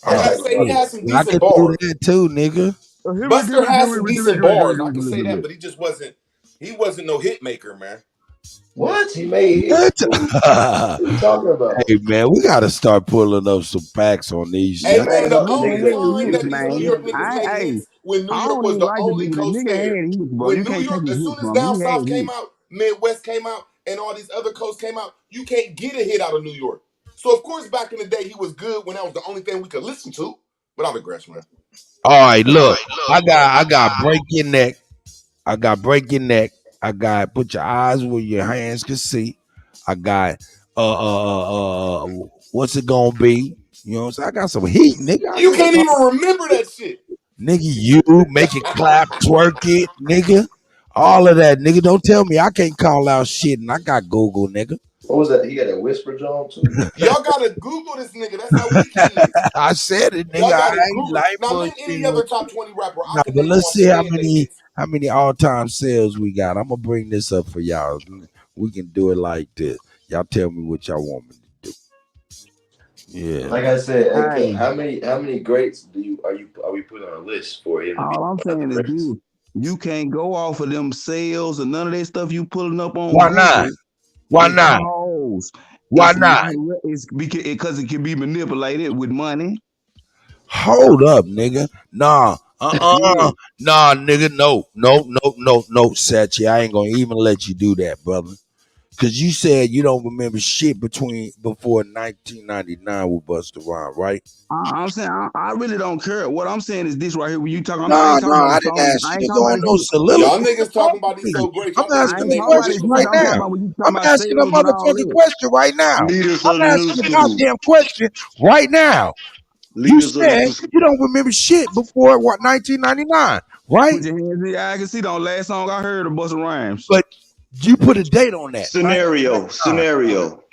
I gotta say he has some I decent can do bars. that too, nigga. Buster has some decent bars. I can say that, but he just wasn't. He wasn't no hit maker, man. What? He made What? hits. What are you talking about? Hey man, we gotta start pulling up some facts on these. Hey Y'all man, the nigga, only time that these New York niggas made Hey, hits when New I York don't was even the like the only nigga. The coast nigga there. had hits, bro. When You New can't York, take his as hits soon as from Down him. He had South came hits. out, Midwest came out, and all these other coasts came out, you can't get a hit out of New York. So of course, back in the day, he was good when that was the only thing we could listen to. But I digress, man. all right, look, I got break your neck. I got break your neck. I got put your eyes where your hands can see. I got what's it gonna be? You know what I'm saying? I got some heat, nigga. You can't even remember that shit. Nigga, you make it clap, twerk it, nigga. All of that, nigga. Don't tell me I can't call out shit and I got Google, nigga. What was that? He got a whisper John too. Y'all gotta Google this nigga. That's how weak he is. I said it, nigga. Y'all I gotta ain't Google. like Now name any other top 20 rapper. I No, can but name let's off see the how head they hits. many all-time sales we got. I'm gonna bring this up for y'all. We can do it like this. Y'all tell me what y'all want me to do. Yeah. Like I said, Hey. how many greats are we putting on a list for him to be All I'm one of the saying is greats? you can't go off of them sales and none of that stuff you pulling up on Why Google. not? Why It's not? Pause. Why not? It's because it can be manipulated with money. Hold up, nigga. Nah. Nah, nigga. No, Sachi. I ain't gonna even let you do that, brother. Cause you said you don't remember shit before 1999 with Busta Rhymes, right? I'm saying I really don't care. What I'm saying is this right here. When you talk, I didn't ask you to go in no soliloquy. Y'all niggas talking about these so great. I'm asking the question right now. I'm asking a motherfucking question right now. I'm asking a goddamn question right now. You said you don't remember shit before what 1999, right? Put your hands in the air. I can see the last song I heard of Busta Rhymes. But you put a date on that. Scenario.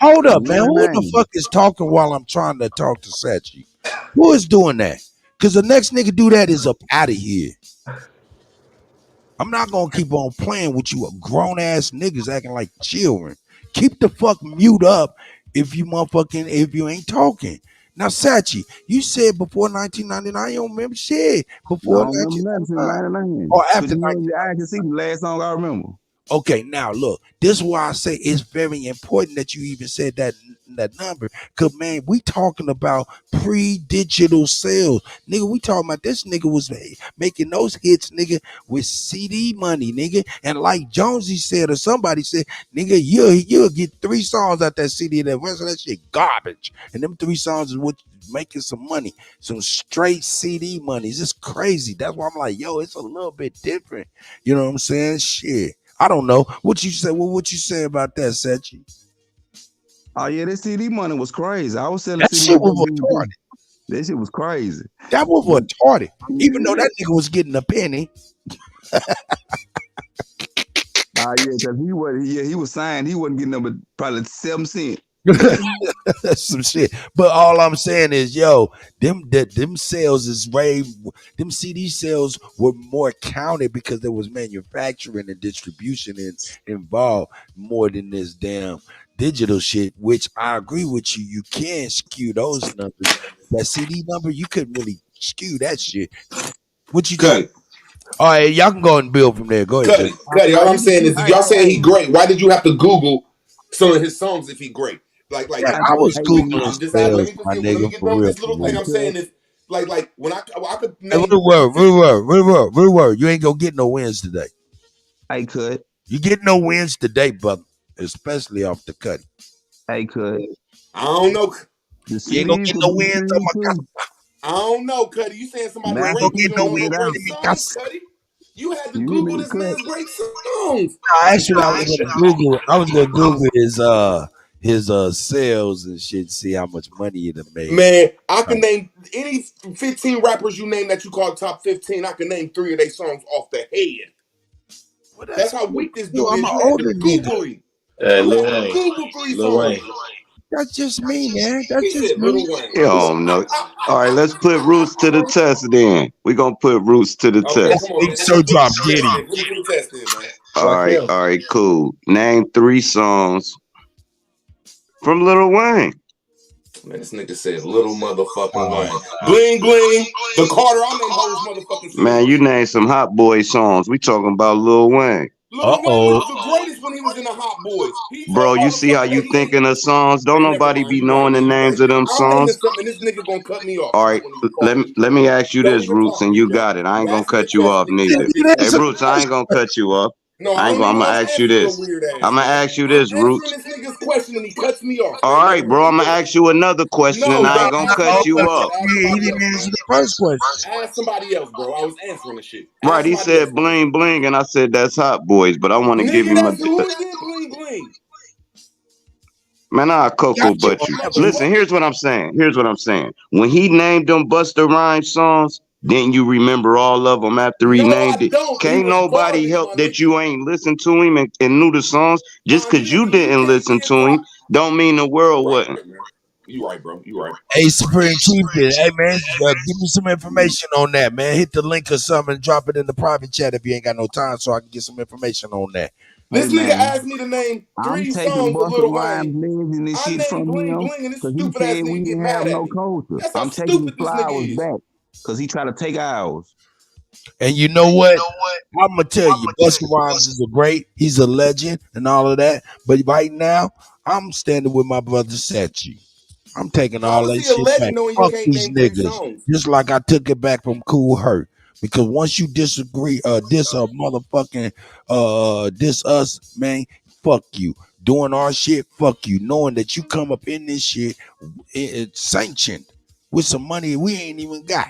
Hold up, man. Who the fuck is talking while I'm trying to talk to Sachi? Who is doing that? Because the next nigga do that is up out of here. I'm not gonna keep on playing with you, grown ass niggas acting like children. Keep the fuck mute up if you ain't talking. Now, Sachi, you said before 1999, you don't remember shit. Before 1999 or after 1999. I can see the last song I remember. Okay, now look, this is why I say it's very important that you even said that number. Cause man, we talking about pre-digital sales. Nigga, we talking about this nigga was making those hits, nigga, with CD money, nigga. And like Jonesy said, or somebody said, nigga, you'll get 3 songs out that CD, and the rest of that shit garbage. And them 3 songs is what making some money, some straight CD money. It's just crazy. That's why I'm like, yo, it's a little bit different. You know what I'm saying? Shit. I don't know what you say. What you say about that, Sachi? Oh yeah, this CD money was crazy. I was selling that CD shit was retarded. That shit was crazy. That was retarded. Even though that nigga was getting a penny. Yeah, because he was signed. He wasn't getting number probably 7 cents. Some shit. But all I'm saying is, yo, them sales is way, them CD sales were more counted because there was manufacturing and distribution involved more than this damn digital shit, which I agree with you. You can skew those numbers. That CD number, you couldn't really skew that shit. What you think? All right, y'all can go and build from there. Go ahead. Kutty, all I'm saying is, if y'all saying he great, why did you have to Google some of his songs if he great? Like I was Googling I'm just sales, let me my get nigga, done with this little thing. I'm saying is, like when I could name real word. You ain't gonna get no wins today. I could. You get no wins today, brother, especially off the cut. I could. I don't know. You ain't gonna get no wins on my cut. I don't know, Kutty. You saying somebody great, but you don't know no great songs, Kutty? You had to Google this man's great songs. No, actually, I was gonna Google his sales and shit, see how much money it made. Man, I can name any 15 rappers you name that you call top 15. I can name 3 of their songs off the head. Well, that's how weak this dude is. I'm you an had older to Google him. Google 3 songs. That's just me, man. That's just me. You don't know. All right, let's put Roots to the test then. We're going to put Roots to the test. So drop Diddy. All right, cool. Name 3 songs from Lil Wayne. Man, this nigga said little motherfucking Wayne. Bling, bling. The Carter, I'll name hoes motherfucking songs. Man, you name some Hot Boy songs. We talking about Lil Wayne. Lil Wayne was the greatest when he was in the Hot Boys. Bro, you see how you thinking of songs? Don't nobody be knowing the names of them songs. This nigga gonna cut me off. All right, let me ask you this, Roots, and you got it. I ain't gonna cut you off neither. Hey, Roots, I ain't gonna cut you off. No, I'm gonna ask you this. I'm gonna ask you this, Roots. This nigga's question and he cuts me off. All right, bro, I'm gonna ask you another question and I ain't gonna cut you off. He didn't answer the first question. Ask somebody else, bro. I was answering the shit. Right, he said bling bling, and I said that's Hot Boys, but I want to give him a. Who is it? Bling bling. Man, I'll cocoa butt you. Listen, here's what I'm saying. When he named them Busta Rhymes songs, didn't you remember all of them after he named it? Can't nobody help that you ain't listened to him and knew the songs. Just because you didn't listen to him, don't mean the world wasn't. You right, bro. You right. Hey, Supreme Chief, hey man, give me some information on that, man. Hit the link or something and drop it in the private chat if you ain't got no time, so I can get some information on that. This nigga asked me to name 3 songs of Lil Wayne. I named Bling Bling, and this stupid ass nigga get mad at me. That's how stupid this nigga is. Back because he try to take ours. And you know what? I'm gonna tell you, Busta Rhymes is he's a legend and all of that. But right now, I'm standing with my brother Sachi. I'm taking How all is that he a shit back. legend knowing you Fuck can't these name 3 niggas. songs? Just like I took it back from Cool Herc. Because once you diss a motherfucking diss us, man, fuck you. Doing our shit, fuck you. Knowing that you come up in this shit, it's sanctioned with some money we ain't even got.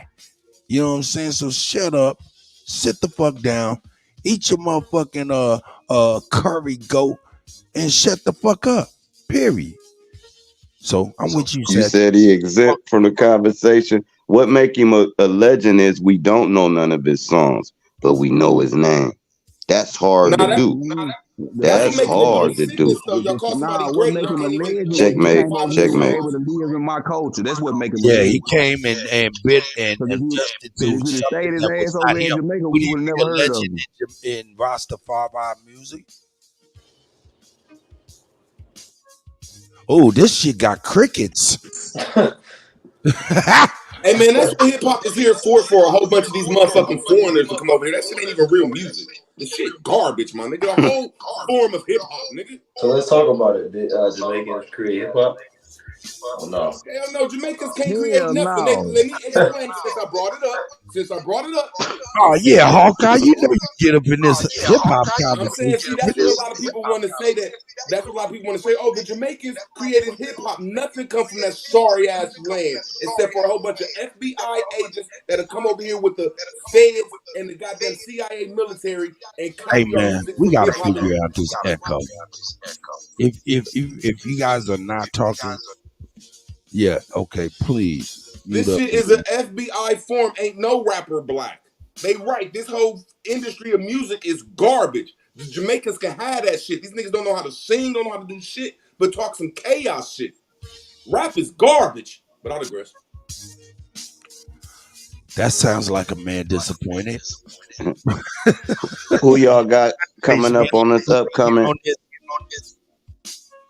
You know what I'm saying? So shut up, sit the fuck down, eat your motherfucking curry goat, and shut the fuck up. Period. So I'm with you, You Seth. said he exempt from the conversation. What make him a legend is we don't know none of his songs, but we know his name. That's hard to do. That's That's what make him a hard piece to of do. sickness, though. Y'all call somebody Nah, what great, make you him a can't even legend is name he 3 or Checkmate, 5 came of his over here and checkmate. was songs. able to live in my culture. That's what make him a Yeah, he legend. came and bit and adjusted Because to if he'd have something stayed his that was ass not over in him. Jamaica, Would we he would have be never a heard of legend him. in Rastafari music? Oh, this shit got crickets. Hey man, that's what hip hop is here for a whole bunch of these motherfucking foreigners to come over here. That shit ain't even real music. This shit garbage, my nigga. A whole form of hip hop, nigga. So let's talk about it. Did Jamaicans create hip hop? Or no? Hell no, Jamaicans can't create Hell nothing. no. Let me explain since I brought it up. Oh yeah, Hawkeye, you know you get up in this hip hop I'm saying, conversation. see, that's what a lot of people want to say. That's what a lot of people want to say. Oh, the Jamaicans created hip hop. Nothing come from that sorry ass land, except for a whole bunch of FBI agents that have come over here with the feds and the goddamn CIA military and Hey copy our man, music we from gotta hip hop. figure out this echo. If you guys are not talking, yeah, okay, please mute This up. shit is an FBI form. Ain't no rapper black. They right. This whole industry of music is garbage. The Jamaicans can have that shit. These niggas don't know how to sing, don't know how to do shit, but talk some chaos shit. Rap is garbage. But I digress. That sounds like a man disappointed. Who y'all got coming up on this upcoming?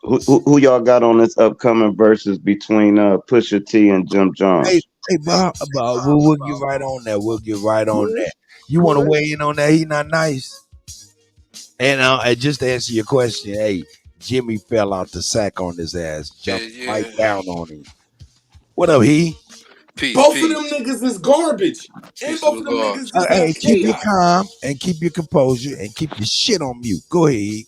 Who y'all got on this upcoming versus between Pusha T and Jim Jones? Hey, Bob, we'll get right on that. We'll get right on that. You want to weigh in on that? He not nice. And just to answer your question, hey, Jimmy fell out the sack on his ass, jumped right down on him. What up, he? Both of them niggas is garbage. And both of them niggas just Hey, have keep your chaos. calm and keep your composure and keep your shit on mute. Go ahead.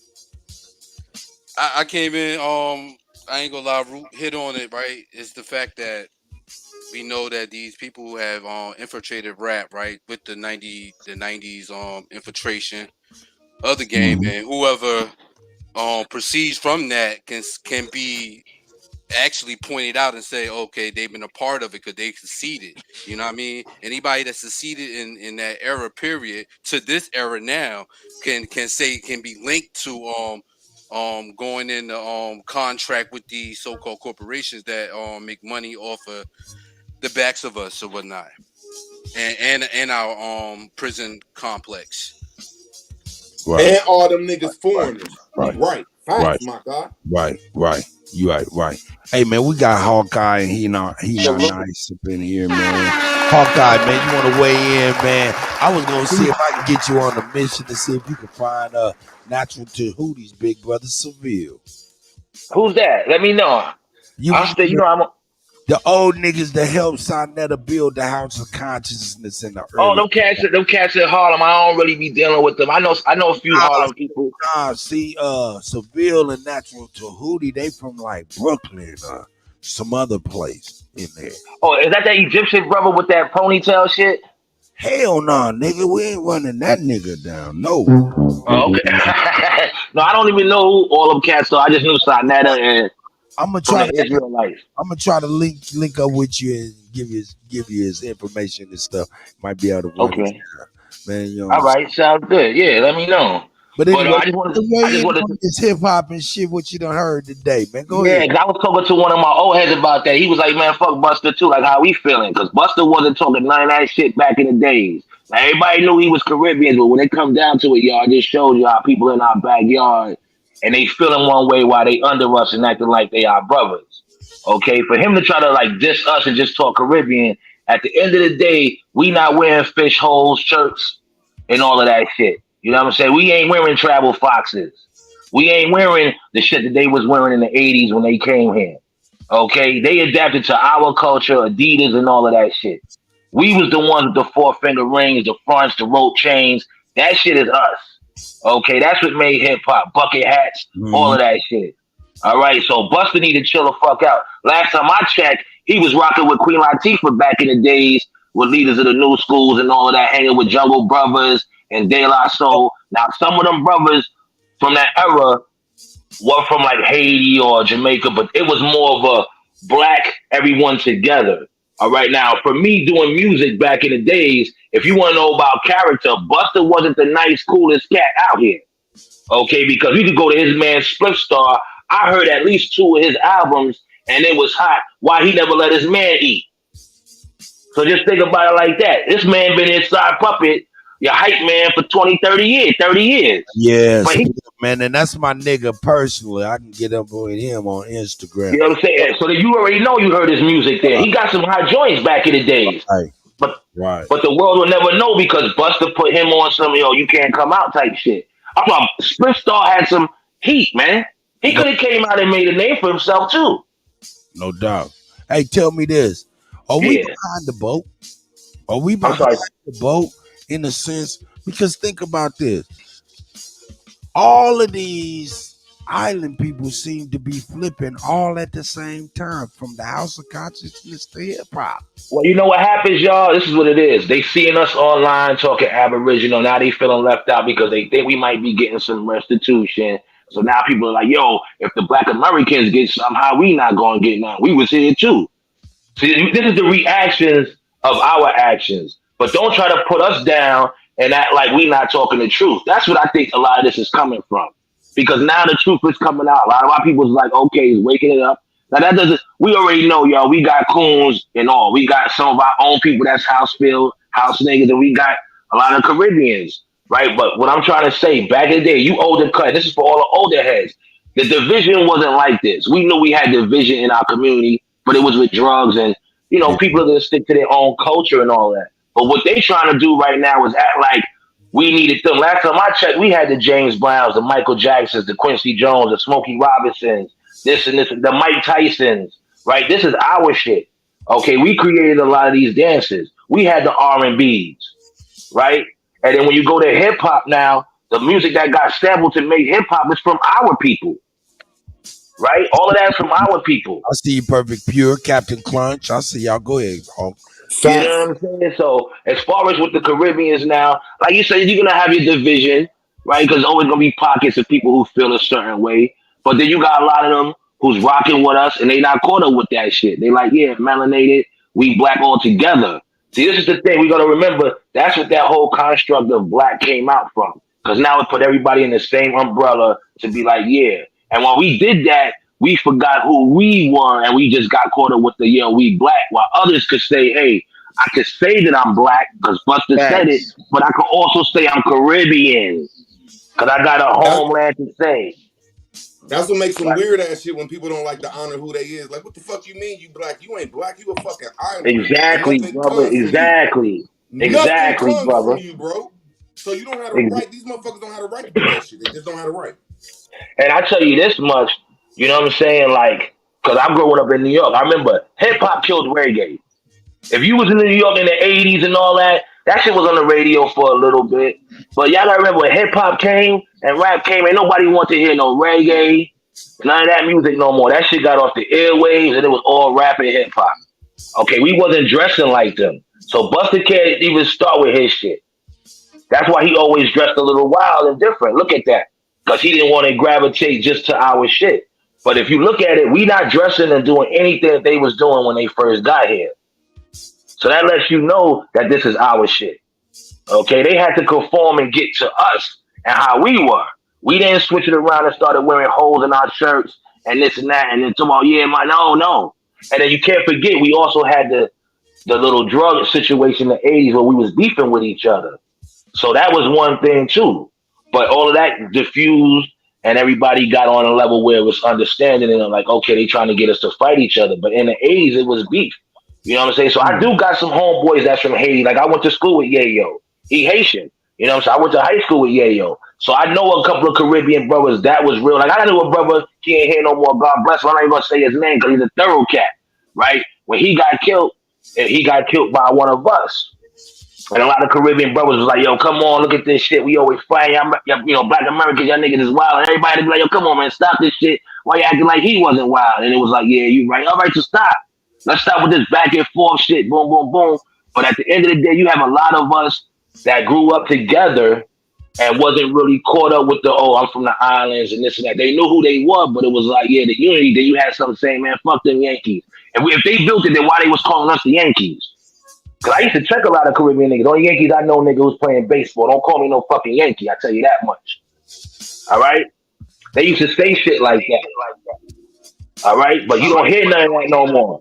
I can't even I ain't gonna lie, Root hit on it, right? It's the fact that we know that these people who have infiltrated rap, right, with the 90s infiltration of the game, and whoever proceeds from that can be actually pointed out and say, okay, they've been a part of it because they succeeded. You know what I mean? Anybody that succeeded in that era period to this era now can be linked to going into contract with these so-called corporations that make money off of the backs of us or whatnot, and our prison complex. Right. And all them niggas foreigners. Right. Facts, my God. Right. You right. Hey man, we got Hawkeye and he not nice up in here, man. Hawkeye, man, you want to weigh in, man? I was gonna see if I can get you on a mission to see if you can find Natural to Hootie's big brother Seville. Who's that? Let me know. I'm the old niggas that helped Sonetta build the house of consciousness in the Oh, early. them cats at Harlem. I don't really be dealing with them. I know a few Harlem people. See, Seville and Natural Tahuti, they from like Brooklyn, some other place in there. Oh, is that Egyptian brother with that ponytail shit? Hell no, nigga, we ain't running that nigga down. No. Oh, okay. No, I don't even know who all them cats are. I just knew Sonetta and I'm gonna try to Israelites. I'm gonna try to link up with you and give you his information and stuff. Might be able to run it down. Man, you know. All right, sounds good. Yeah, let me know. But anyway, I just wanted to this hip hop and shit. What you done heard today, man? Go yeah, ahead. because I was talking to one of my old heads about that. He was like, man, fuck Buster too. Like, how we feeling? Because Buster wasn't talking none of that shit back in the days. Like, everybody knew he was Caribbean, but when it comes down to it, y'all, it just shows y'all people in our backyard and they feeling one way while they under us and acting like they our brothers. Okay, for him to try to like diss us and just talk Caribbean, at the end of the day, we not wearing fish holes, shirts, and all of that shit. You know what I'm saying? We ain't wearing travel foxes. We ain't wearing the shit that they was wearing in the 80s when they came here. Okay, they adapted to our culture, Adidas and all of that shit. We was the ones with the 4-finger rings, the fronts, the rope chains. That shit is us. Okay, that's what made hip hop. Bucket hats, all of that shit. All right, so Busta need to chill the fuck out. Last time I checked, he was rocking with Queen Latifah back in the days with leaders of the new schools and all of that, hanging with Jungle Brothers and De La Soul. Now, some of them brothers from that era were from like Haiti or Jamaica, but it was more of a black everyone together. All right, now for me doing music back in the days, if you want to know about character, Busta wasn't the nice, coolest cat out here. Okay, because you could go to his man Split Star. I heard at least 2 of his albums, and it was hot. Why he never let his man eat? So just think about it like that. This man been inside Puppet, your hype man, for 20, 30 years. 30 years. Yes, man, and that's my nigga personally. I can get up with him on Instagram. You know what I'm saying? So that you already know you heard his music there. He got some hot joints back in the days. Right. But right. But the world will never know because Busta put him on some, you can't come out type shit. I'm talking Split Star had some heat, man. He could have came out and made a name for himself too. No doubt. Hey, tell me this. Are we behind the boat? Are we behind the boat in a sense? Because think about this. All of these island people seem to be flipping all at the same time, from the house of consciousness to hip hop. Well, you know what happens, y'all? This is what it is. They seeing us online talking Aboriginal. Now they feeling left out because they think we might be getting some restitution. So now people are like, yo, if the Black Americans get some, how we not going to get none? We was here too. See, this is the reactions of our actions. But don't try to put us down and act like we not talking the truth. That's what I think a lot of this is coming from. Because now the truth is coming out. A lot of our people is like, okay, he's waking it up. Now that doesn't, we already know, y'all, we got coons and all. We got some of our own people that's house filled, house niggas, and we got a lot of Caribbeans, right? But what I'm trying to say, back in the day, you older cut, this is for all the older heads. The division wasn't like this. We knew we had division in our community, but it was with drugs and, people are going to stick to their own culture and all that. But what they trying to do right now is act like we needed them. Last time I checked, we had the James Browns, the Michael Jacksons, the Quincy Jones, the Smokey Robinsons, this and this, the Mike Tysons, right? This is our shit. Okay, we created a lot of these dances. We had the R&Bs, right? And then when you go to hip hop now, the music that got sampled to make hip hop is from our people, right? All of that's from our people. I see you, Perfect Pure, Captain Crunch. I see y'all. Go ahead, Hulk. You know what I'm saying? So as far as with the Caribbeans now, like you said, you're gonna have your division, right? Because always gonna be pockets of people who feel a certain way. But then you got a lot of them who's rocking with us and they not caught up with that shit. They like, yeah, melanated, we black all together. See, this is the thing we gotta remember. That's what that whole construct of black came out from. Because now it put everybody in the same umbrella to be like, yeah. And when we did that, we forgot who we were and we just got caught up with the, we black. While others could say, hey, I could say that I'm black because Busta said it, but I could also say I'm Caribbean because I got a homeland to say. That's what makes some weird ass shit when people don't like to honor who they is. Like, what the fuck you mean you black? You ain't black. You a fucking island. Exactly, brother. Exactly, brother. brother. You, bro. So you don't have the right. These motherfuckers don't have the right to do that shit. They just don't have the right. And I tell you this much, you know what I'm saying? Like, because I'm growing up in New York. I remember hip hop killed reggae. If you was in New York in the 80s and all that, that shit was on the radio for a little bit. But y'all gotta remember when hip hop came and rap came, ain't nobody wanted to hear no reggae, none of that music no more. That shit got off the airwaves and it was all rap and hip hop. Okay, we wasn't dressing like them. So Busta can't even start with his shit. That's why he always dressed a little wild and different. Look at that. Because he didn't want to gravitate just to our shit. But if you look at it, we not dressing and doing anything that they was doing when they first got here. So that lets you know that this is our shit. Okay, they had to conform and get to us and how we were. We didn't switch it around and started wearing holes in our shirts and this and that and then tomorrow, no. And then you can't forget we also had the little drug situation in the 80s where we was beefing with each other. So that was one thing too. But all of that diffused and everybody got on a level where it was understanding and like, okay, they trying to get us to fight each other. But in the 80s, it was beef. You know what I'm saying? So I do got some homeboys that's from Haiti. Like I went to school with Yayo. He Haitian. You know what I'm saying? I went to high school with Yayo. So I know a couple of Caribbean brothers that was real. Like I knew a brother, he ain't here no more, God bless him. I'm not even gonna say his name because he's a thorough cat, right? When he got killed by one of us. And a lot of Caribbean brothers was like, yo, come on, look at this shit. We always fight. You know, black Americans, y'all niggas is wild. And everybody be like, yo, come on, man, stop this shit. Why you acting like he wasn't wild? And it was like, yeah, you right. All right, so stop. Let's stop with this back and forth shit. Boom, boom, boom. But at the end of the day, you have a lot of us that grew up together and wasn't really caught up with the, oh, I'm from the islands and this and that. They knew who they were, but it was like, yeah, the unity. Then you had something saying, man, fuck them Yankees. And if they built it, then why they was calling us the Yankees? Because I used to check a lot of Caribbean niggas. Only Yankees I know nigga was playing baseball. Don't call me no fucking Yankee. I tell you that much. All right? They used to say shit like that. All right? But you don't hear nothing like no more.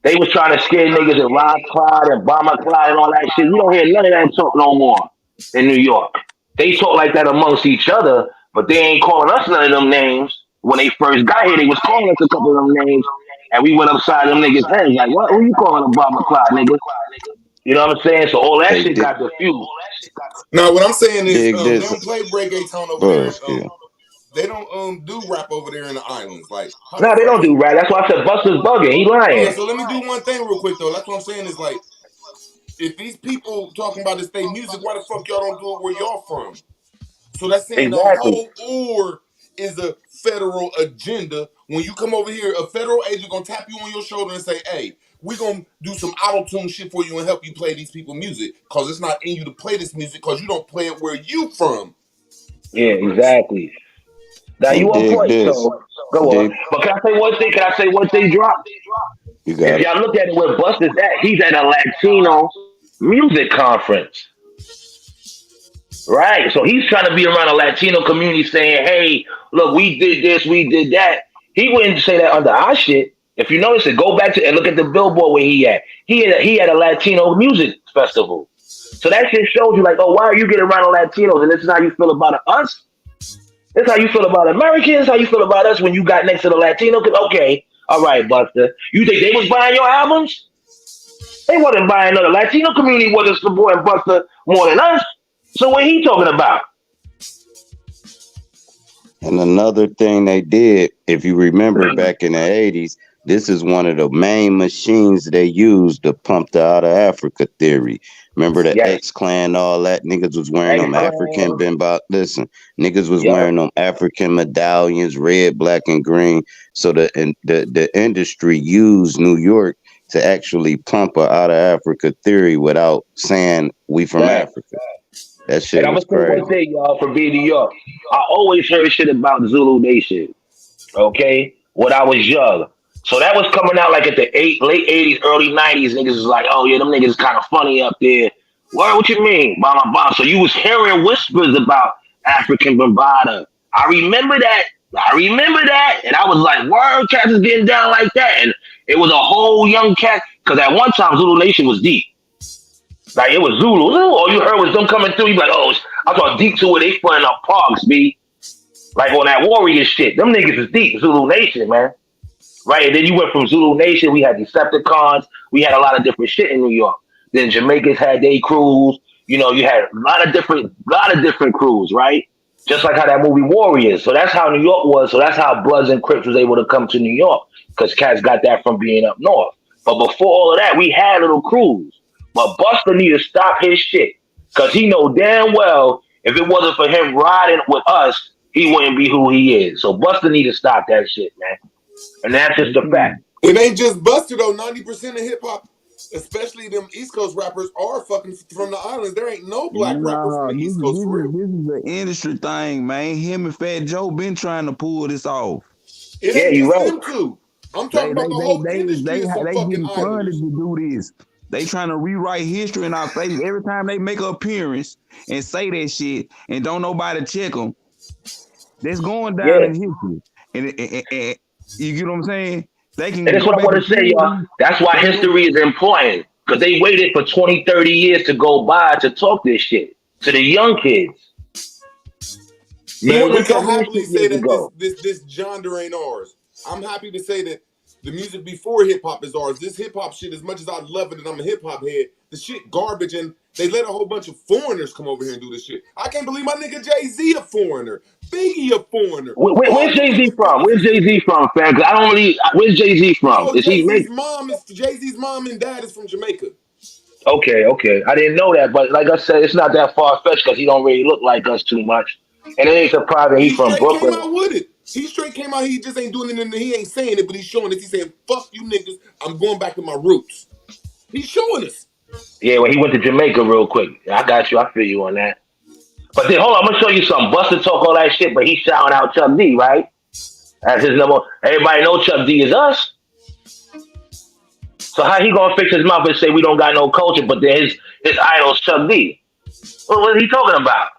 They was trying to scare niggas in Ron Clyde and Bomber Clyde and all that shit. You don't hear none of that talk no more in New York. They talk like that amongst each other, but they ain't calling us none of them names. When they first got here, they was calling us a couple of them names, and we went upside them niggas' heads. Like, what? Who you calling a Bomber Clyde, nigga? You know what I'm saying? So all that shit got diffused. Now, what I'm saying is, they don't play reggaeton over there. They don't do rap over there in the islands. Like, no, they don't do rap. That's why I said Buster's bugging. He lying. Yeah, so let me do one thing real quick though. That's what I'm saying is like, if these people talking about this state music, why the fuck y'all don't do it where y'all from? So that's saying the whole or is a federal agenda. When you come over here, a federal agent gonna tap you on your shoulder and say, hey, we're gonna do some auto-tune shit for you and help you play these people music. Cause it's not in you to play this music because you don't play it where you from. Yeah, exactly. Now you on point, so go on. But can I say one thing? Drop. If y'all look at it where Buster's at, he's at a Latino music conference. Right. So he's trying to be around a Latino community saying, hey, look, we did this, we did that. He wouldn't say that under our shit. If you notice it, go back to and look at the billboard where he at. He had a Latino music festival. So that shit shows you like, oh, why are you getting around the Latinos? And this is how you feel about us? This is how you feel about Americans? How you feel about us when you got next to the Latino? Okay, all right, Buster. You think they was buying your albums? They wasn't buying none. The Latino community wasn't supporting Buster more than us. So what he talking about? And another thing they did, if you remember back in the 80s, this is one of the main machines they used to pump the out of Africa theory. Remember the X-Clan, all that? Niggas was wearing them African listen, niggas was wearing them African medallions, red, black, and green. So the industry used New York to actually pump a out of Africa theory without saying we from Africa. That shit was crazy. I'm gonna say one thing, y'all, for being New York. I always heard shit about Zulu Nation. Okay? When I was young. So that was coming out like at the late 80s, early 90s. Niggas was like, oh yeah, them niggas kind of funny up there. What you mean? Blah, blah, blah. So you was hearing whispers about African Bambaataa. I remember that. And I was like, word, cats is getting down like that. And it was a whole young cat. Because at one time, Zulu Nation was deep. Like, it was Zulu. All you heard was them coming through. You be like, oh, I thought deep to it. They putting up parks, B. Like on that warrior shit. Them niggas is deep. Zulu Nation, man. Right? And then you went from Zulu Nation. We had Decepticons. We had a lot of different shit in New York. Then Jamaicans had their crews. You know, you had a lot of different crews, right? Just like how that movie Warriors. So that's how New York was. So that's how Bloods and Crips was able to come to New York. Because cats got that from being up north. But before all of that, we had little crews. But Buster need to stop his shit. Because he know damn well if it wasn't for him riding with us, he wouldn't be who he is. So Buster need to stop that shit, man. And that's just a fact. It ain't just Buster, though. 90% of hip-hop, especially them East Coast rappers, are fucking from the islands. There ain't no black rappers from the East Coast for real. This is an industry thing, man. Him and Fat Joe been trying to pull this off. It ain't just them two. I'm talking about the whole industry is some fucking islanders. To do this. They trying to rewrite history in our face. Every time they make an appearance and say that shit and don't nobody check them, that's going down in history. And you get what I'm saying? They can. And that's what I want to say, y'all. That's why history is important. Because they waited for 20, 30 years to go by to talk this shit to the young kids. Man, we can happily say that this genre ain't ours. I'm happy to say that the music before hip-hop is ours. This hip-hop shit, as much as I love it and I'm a hip-hop head, the shit garbage and They let a whole bunch of foreigners come over here and do this shit. I can't believe my nigga Jay-Z a foreigner. Biggie a foreigner. Where's Jay-Z from? Where's Jay-Z from, fam? Cause I don't really. Where's Jay-Z from? Oh, Is Jay-Z's mom and dad is from Jamaica. Okay. I didn't know that, but like I said, it's not that far fetched because he don't really look like us too much, and it ain't surprising he's from Brooklyn. Came out with it. He straight came out. He just ain't doing it, and he ain't saying it, but he's showing us. He's saying, "Fuck you niggas. I'm going back to my roots." He's showing us. Yeah, when he went to Jamaica real quick. I got you. I feel you on that. But then, hold on, I'm going to show you something. Buster talk all that shit, but he's shouting out Chuck D, right? That's his number. Everybody know Chuck D is us. So how he going to fix his mouth and say we don't got no culture, but then his idol's Chuck D? What is he talking about?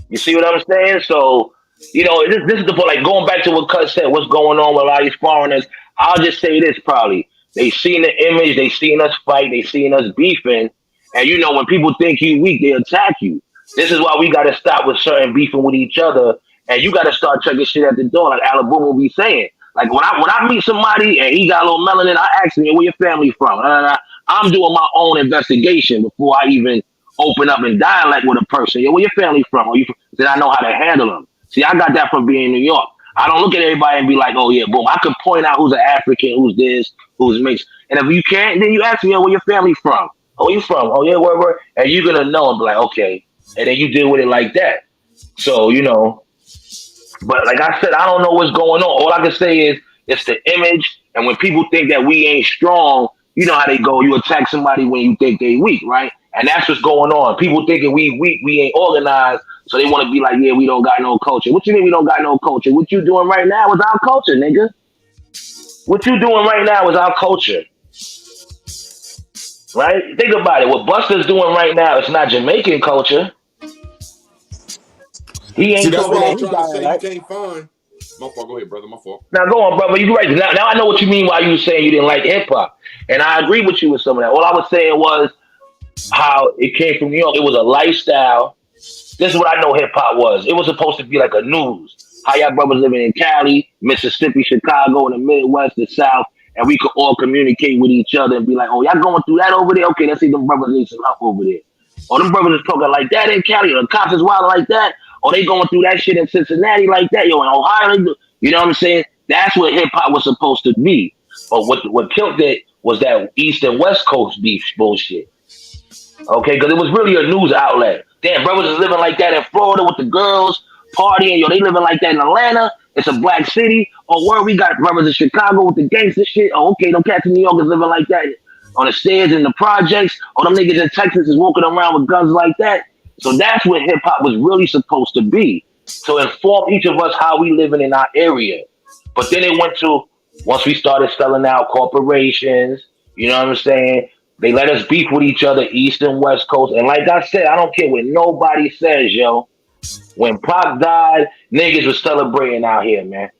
You see what I'm saying? So, you know, this is the point, like going back to what Kutt said, what's going on with a lot of these foreigners. I'll just say this probably. They seen the image, they seen us fight, they seen us beefing. And you know, when people think you weak, they attack you. This is why we got to stop with certain beefing with each other. And you got to start checking shit at the door, like Alabama will be saying. Like when I meet somebody and he got a little melanin, I ask him, where your family from? I'm doing my own investigation before I even open up and dialect with a person. Where your family from? Then I know how to handle them. See, I got that from being in New York. I don't look at everybody and be like, oh yeah, boom. I could point out who's an African, who's this, who's mixed. And if you can't, then you ask me, where your family from? Oh, you from? Oh yeah, where? And you're gonna know and be like, okay. And then you deal with it like that. So, you know, but like I said, I don't know what's going on. All I can say is it's the image. And when people think that we ain't strong, you know how they go. You attack somebody when you think they weak, right? And that's what's going on. People thinking we weak, we ain't organized. So they want to be like, yeah, we don't got no culture. What you mean we don't got no culture? What you doing right now is our culture, nigga. What you doing right now is our culture. Right? Think about it. What Buster's doing right now, it's not Jamaican culture. He ain't talking that he got right? You can't find. My fault. Go ahead, brother. My fault. Now go on, brother. You're right. Now I know what you mean why you were saying you didn't like hip hop. And I agree with you with some of that. All I was saying was how it came from New York. It was a lifestyle. This is what I know hip hop was. It was supposed to be like a news. How y'all brothers living in Cali, Mississippi, Chicago, in the Midwest, the South, and we could all communicate with each other and be like, oh, y'all going through that over there? Okay, let's see them brothers need some help over there. Or them brothers is talking like that in Cali, or the cops is wild like that, or they going through that shit in Cincinnati like that, yo, in Ohio, you know what I'm saying? That's what hip hop was supposed to be. But what killed it was that East and West Coast beef bullshit. Okay, because it was really a news outlet. Damn, brothers is living like that in Florida with the girls partying. Yo, they living like that in Atlanta. It's a black city. Oh, where we got brothers in Chicago with the gangster shit. Oh, okay, them cats in New York is living like that on the stairs in the projects. Oh, them niggas in Texas is walking around with guns like that. So that's what hip hop was really supposed to be. To inform each of us how we living in our area. But then it went to, once we started selling out corporations, you know what I'm saying? They let us beef with each other, East and West Coast. And like I said, I don't care what nobody says, yo. When Pac died, niggas was celebrating out here, man.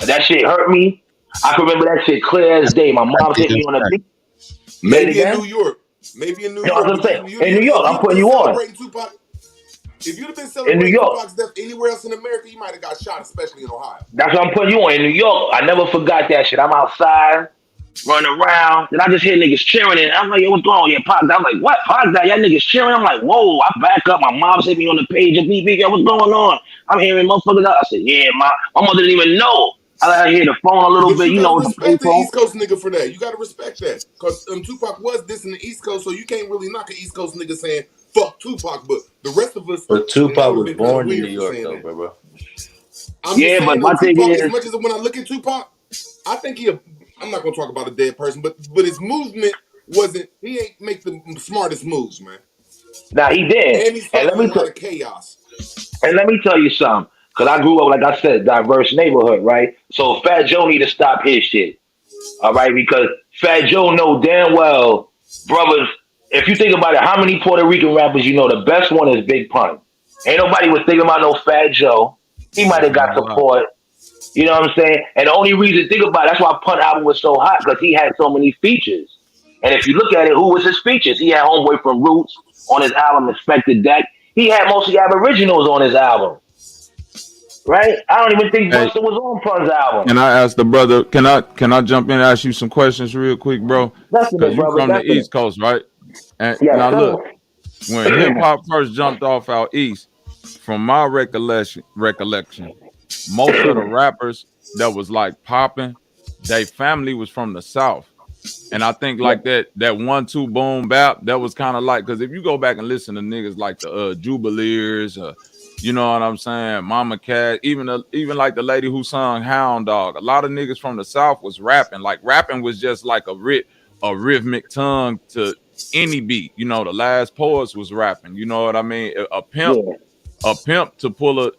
That shit hurt me. I can remember that shit clear as day. My mom hit me on the beat. Maybe in New York. Maybe in New York. In New York, I'm putting you on. If you'd have been celebrating Tupac's death anywhere else in America, you might have got shot, especially in Ohio. That's what I'm putting you on. In New York, I never forgot that shit. I'm outside, running around, and I just hear niggas cheering, and I'm like, yo, what's going on? Yeah, Pac. I'm like, what? Pac died? Y'all niggas cheering? I'm like, whoa. I back up. My mom's hit me on the page of BB. Yo, what's going on? I'm hearing motherfuckers out. I said, yeah, my mother didn't even know. I let her hear the phone a little bit. You know, respect the East Coast nigga for that. You got to respect that. Because Tupac was dissing the East Coast, so you can't really knock an East Coast nigga saying, fuck Tupac, but the rest of us. But Tupac was born in New York, though, bro. But my thing is, as much as when I look at Tupac, I think I'm not gonna talk about a dead person, but his movement wasn't. He ain't make the smartest moves, man. Nah, he did. And he's fighting a lot of chaos. And let me tell you something, because I grew up, like I said, diverse neighborhood, right? So Fat Joe need to stop his shit, all right? Because Fat Joe know damn well, brothers. If you think about it, how many Puerto Rican rappers you know? The best one is Big Pun. Ain't nobody was thinking about no Fat Joe. He might have got support. You know what I'm saying? And the only reason, think about it, that's why Pun album was so hot, because he had so many features. And if you look at it, who was his features? He had Homeboy from Roots on his album, Inspector Deck. He had mostly Aboriginals on his album. right? I don't even think Busta was on Pun's album. Can I ask the brother? Can I jump in and ask you some questions real quick, bro? Because you from the East Coast, right? And now look, when hip hop first jumped off out east, from my recollection, most of the rappers that was like popping, their family was from the South. And I think like that 1-2 boom bap, that was kind of like, because if you go back and listen to niggas like the Jubileers, you know what I'm saying, Mama Cat, even like the lady who sung Hound Dog, a lot of niggas from the South was rapping. Like rapping was just like a rhythmic tongue to any beat. You know, the Last Poets was rapping. You know what I mean? A pimp to pull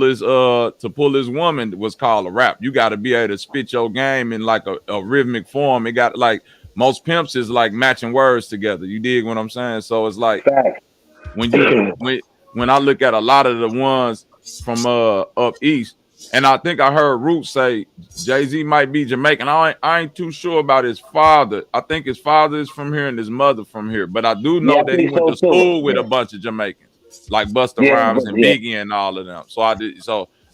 his woman was called a rap. You got to be able to spit your game in like a rhythmic form. It got like most pimps is like matching words together. You dig what I'm saying? So it's like when I look at a lot of the ones from up east, and I think I heard Roots say Jay-Z might be Jamaican. I ain't too sure about his father. I think his father is from here and his mother from here. But I do know that he went to school with a bunch of Jamaicans, like Busta Rhymes and Biggie and all of them. So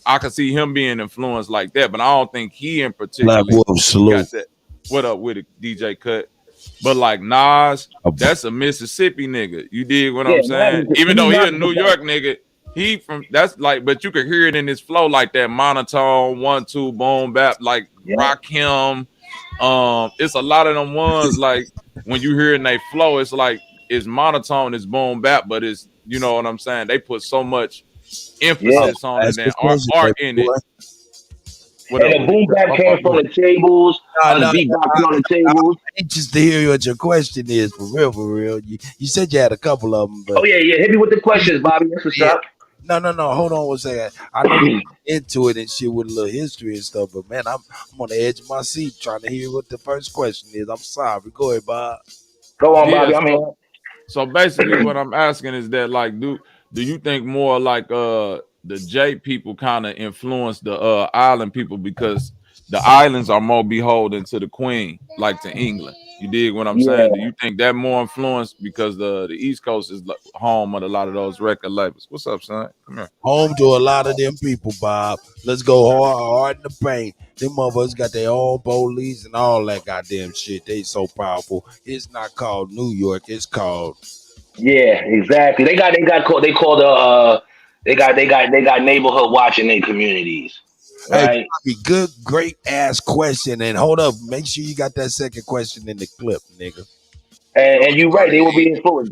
I could see him being influenced like that, but I don't think he in particular got that. What up with it, DJ Cut? But like Nas, that's a Mississippi nigga. You dig what I'm saying? Even though he a New York nigga, he from that's like, but you could hear it in his flow, like that monotone 1-2 boom bap, like Rakim. It's a lot of them ones like when you hear it in they flow, it's like it's monotone, it's boom bap, but it's, you know what I'm saying? They put so much emphasis on it and art in it. And the boom bap came from the tables, the beatbox on the tables. I'm anxious to hear what your question is, for real. You said you had a couple of them. But... Oh, yeah. Hit me with the questions, Bobby. That's what's up. No. Hold on one second. I know you're into it and shit with a little history and stuff, but man, I'm on the edge of my seat trying to hear what the first question is. I'm sorry. Go ahead, Bob. Go on, Bobby. I'm here. So basically what I'm asking is that, like, do you think more like the J people kind of influence the island people, because the islands are more beholden to the Queen, like to England? You dig what I'm saying? Do you think that more influenced because the East Coast is home of a lot of those record labels? What's up, son? Come here. Home to a lot of them people, Bob. Let's go hard in the paint. Them motherfuckers got their own police and all that goddamn shit. They so powerful. It's not called New York. It's called. Yeah, exactly. They got neighborhood watch in their communities. Right? Hey, good, great ass question. And hold up, make sure you got that second question in the clip, nigga. And you're right, they will be influenced.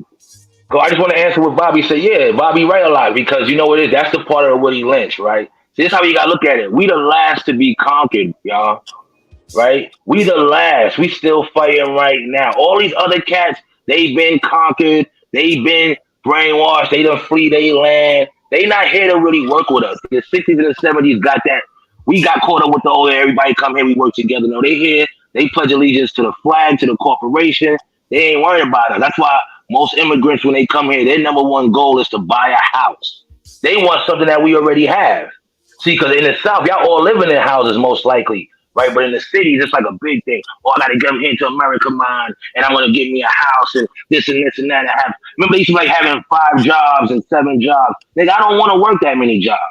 I just want to answer what Bobby said. Yeah, Bobby right a lot, because you know what it is? That's the part of Woody Lynch, right? See, this is how you gotta look at it. We the last to be conquered, y'all. Right? We the last. We still fighting right now. All these other cats, they've been conquered, they've been brainwashed, they done flee their land. They not here to really work with us. The 60s and the 70s got that. We got caught up with the everybody come here, we work together. No, they here, they pledge allegiance to the flag, to the corporation. They ain't worried about us. That's why most immigrants, when they come here, their number one goal is to buy a house. They want something that we already have. See, because in the South, y'all all living in houses most likely, right? But in the cities, it's like a big thing. Oh, I got to get here to America, man, and I'm going to get me a house and this and this and that. Remember, they used to be like having 5 jobs and 7 jobs. Nigga, I don't want to work that many jobs.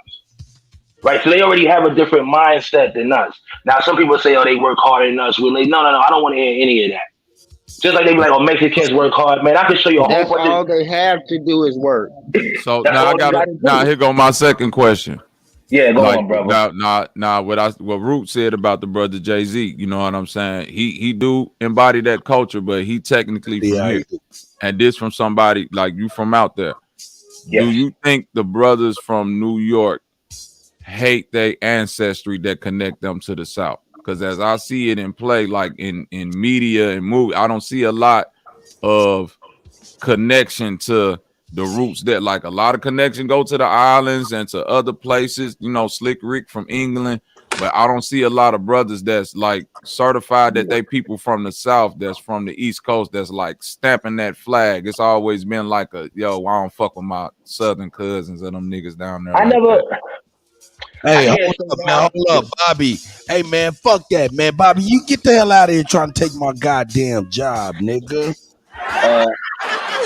Right, so they already have a different mindset than us. Now, some people say, "Oh, they work harder than us." We're like, no, I don't want to hear any of that. Just like they be like, "Oh, Mexicans work hard." Man, I can show you a whole bunch. That's all they have to do is work. So now here go my second question. Yeah, go on, brother. Now, what Root said about the brother Jay-Z, you know what I'm saying? He do embody that culture, but he technically from here, and this from somebody like you from out there. Yes. Do you think the brothers from New York hate their ancestry that connect them to the South? Because as I see it in play, like in media and movie, I don't see a lot of connection to the roots. That like a lot of connection go to the islands and to other places, you know, Slick Rick from England, but I don't see a lot of brothers that's like certified that they people from the South, that's from the East Coast, that's like stamping that flag. It's always been like I don't fuck with my Southern cousins and them niggas down there. Hey, hold up, Bobby. Hey, man, fuck that, man. Bobby, you get the hell out of here trying to take my goddamn job, nigga.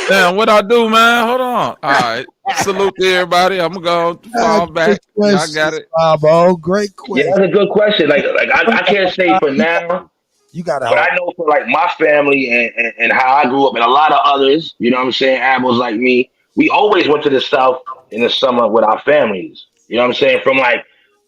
Damn, what I do, man? Hold on. All right. Salute to everybody. I'm gonna go fall back. Y'all got it. Bobo. Great Yeah, question. that's a good question. Like I can't say for now, You gotta but I know for like my family and how I grew up and a lot of others, you know what I'm saying, animals like me, we always went to the South in the summer with our families. You know what I'm saying? From like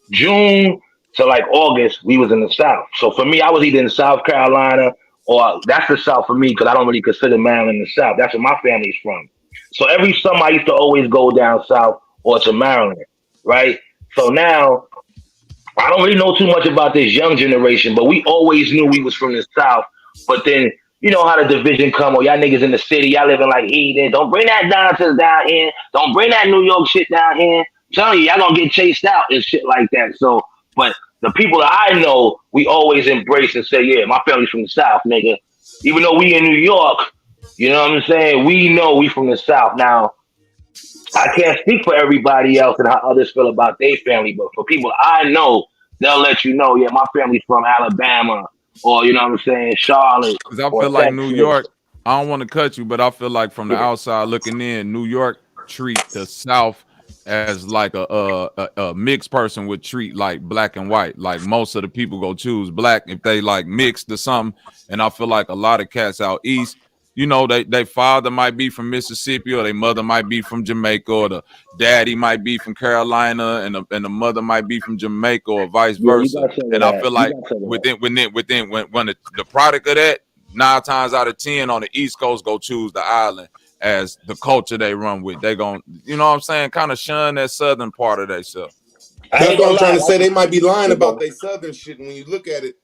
June to like August, we was in the South. So for me, I was either in South Carolina or that's the South for me because I don't really consider Maryland the South. That's where my family's from. So every summer I used to always go down south or to Maryland, right? So now I don't really know too much about this young generation, but we always knew we was from the South. But then you know how the division come, or y'all niggas in the city, y'all living like heathen. Don't bring that nonsense down here. Don't bring that New York shit down here. I'm telling you, y'all gonna get chased out and shit like that. So, but the people that I know, we always embrace and say, yeah, my family's from the South, nigga. Even though we in New York, you know what I'm saying? We know we from the South. Now, I can't speak for everybody else and how others feel about their family, but for people I know, they'll let you know, yeah, my family's from Alabama or, you know what I'm saying, Charlotte. Because I Or feel like Texas. New York, I don't want to cut you, but I feel like from the outside looking in, New York treat the South as like a mixed person would treat like black and white. Like most of the people go choose black if they like mixed or something. And I feel like a lot of cats out east, you know, they father might be from Mississippi or their mother might be from Jamaica or the daddy might be from Carolina and the mother might be from Jamaica or vice versa. And I feel like when the product of that, 9 times out of 10 on the East Coast go choose the island as the culture they run with. They gon', you know what I'm saying, kind of shun that southern part of themselves. That's what I'm trying to say. They might be lying about their southern shit. And when you look at it,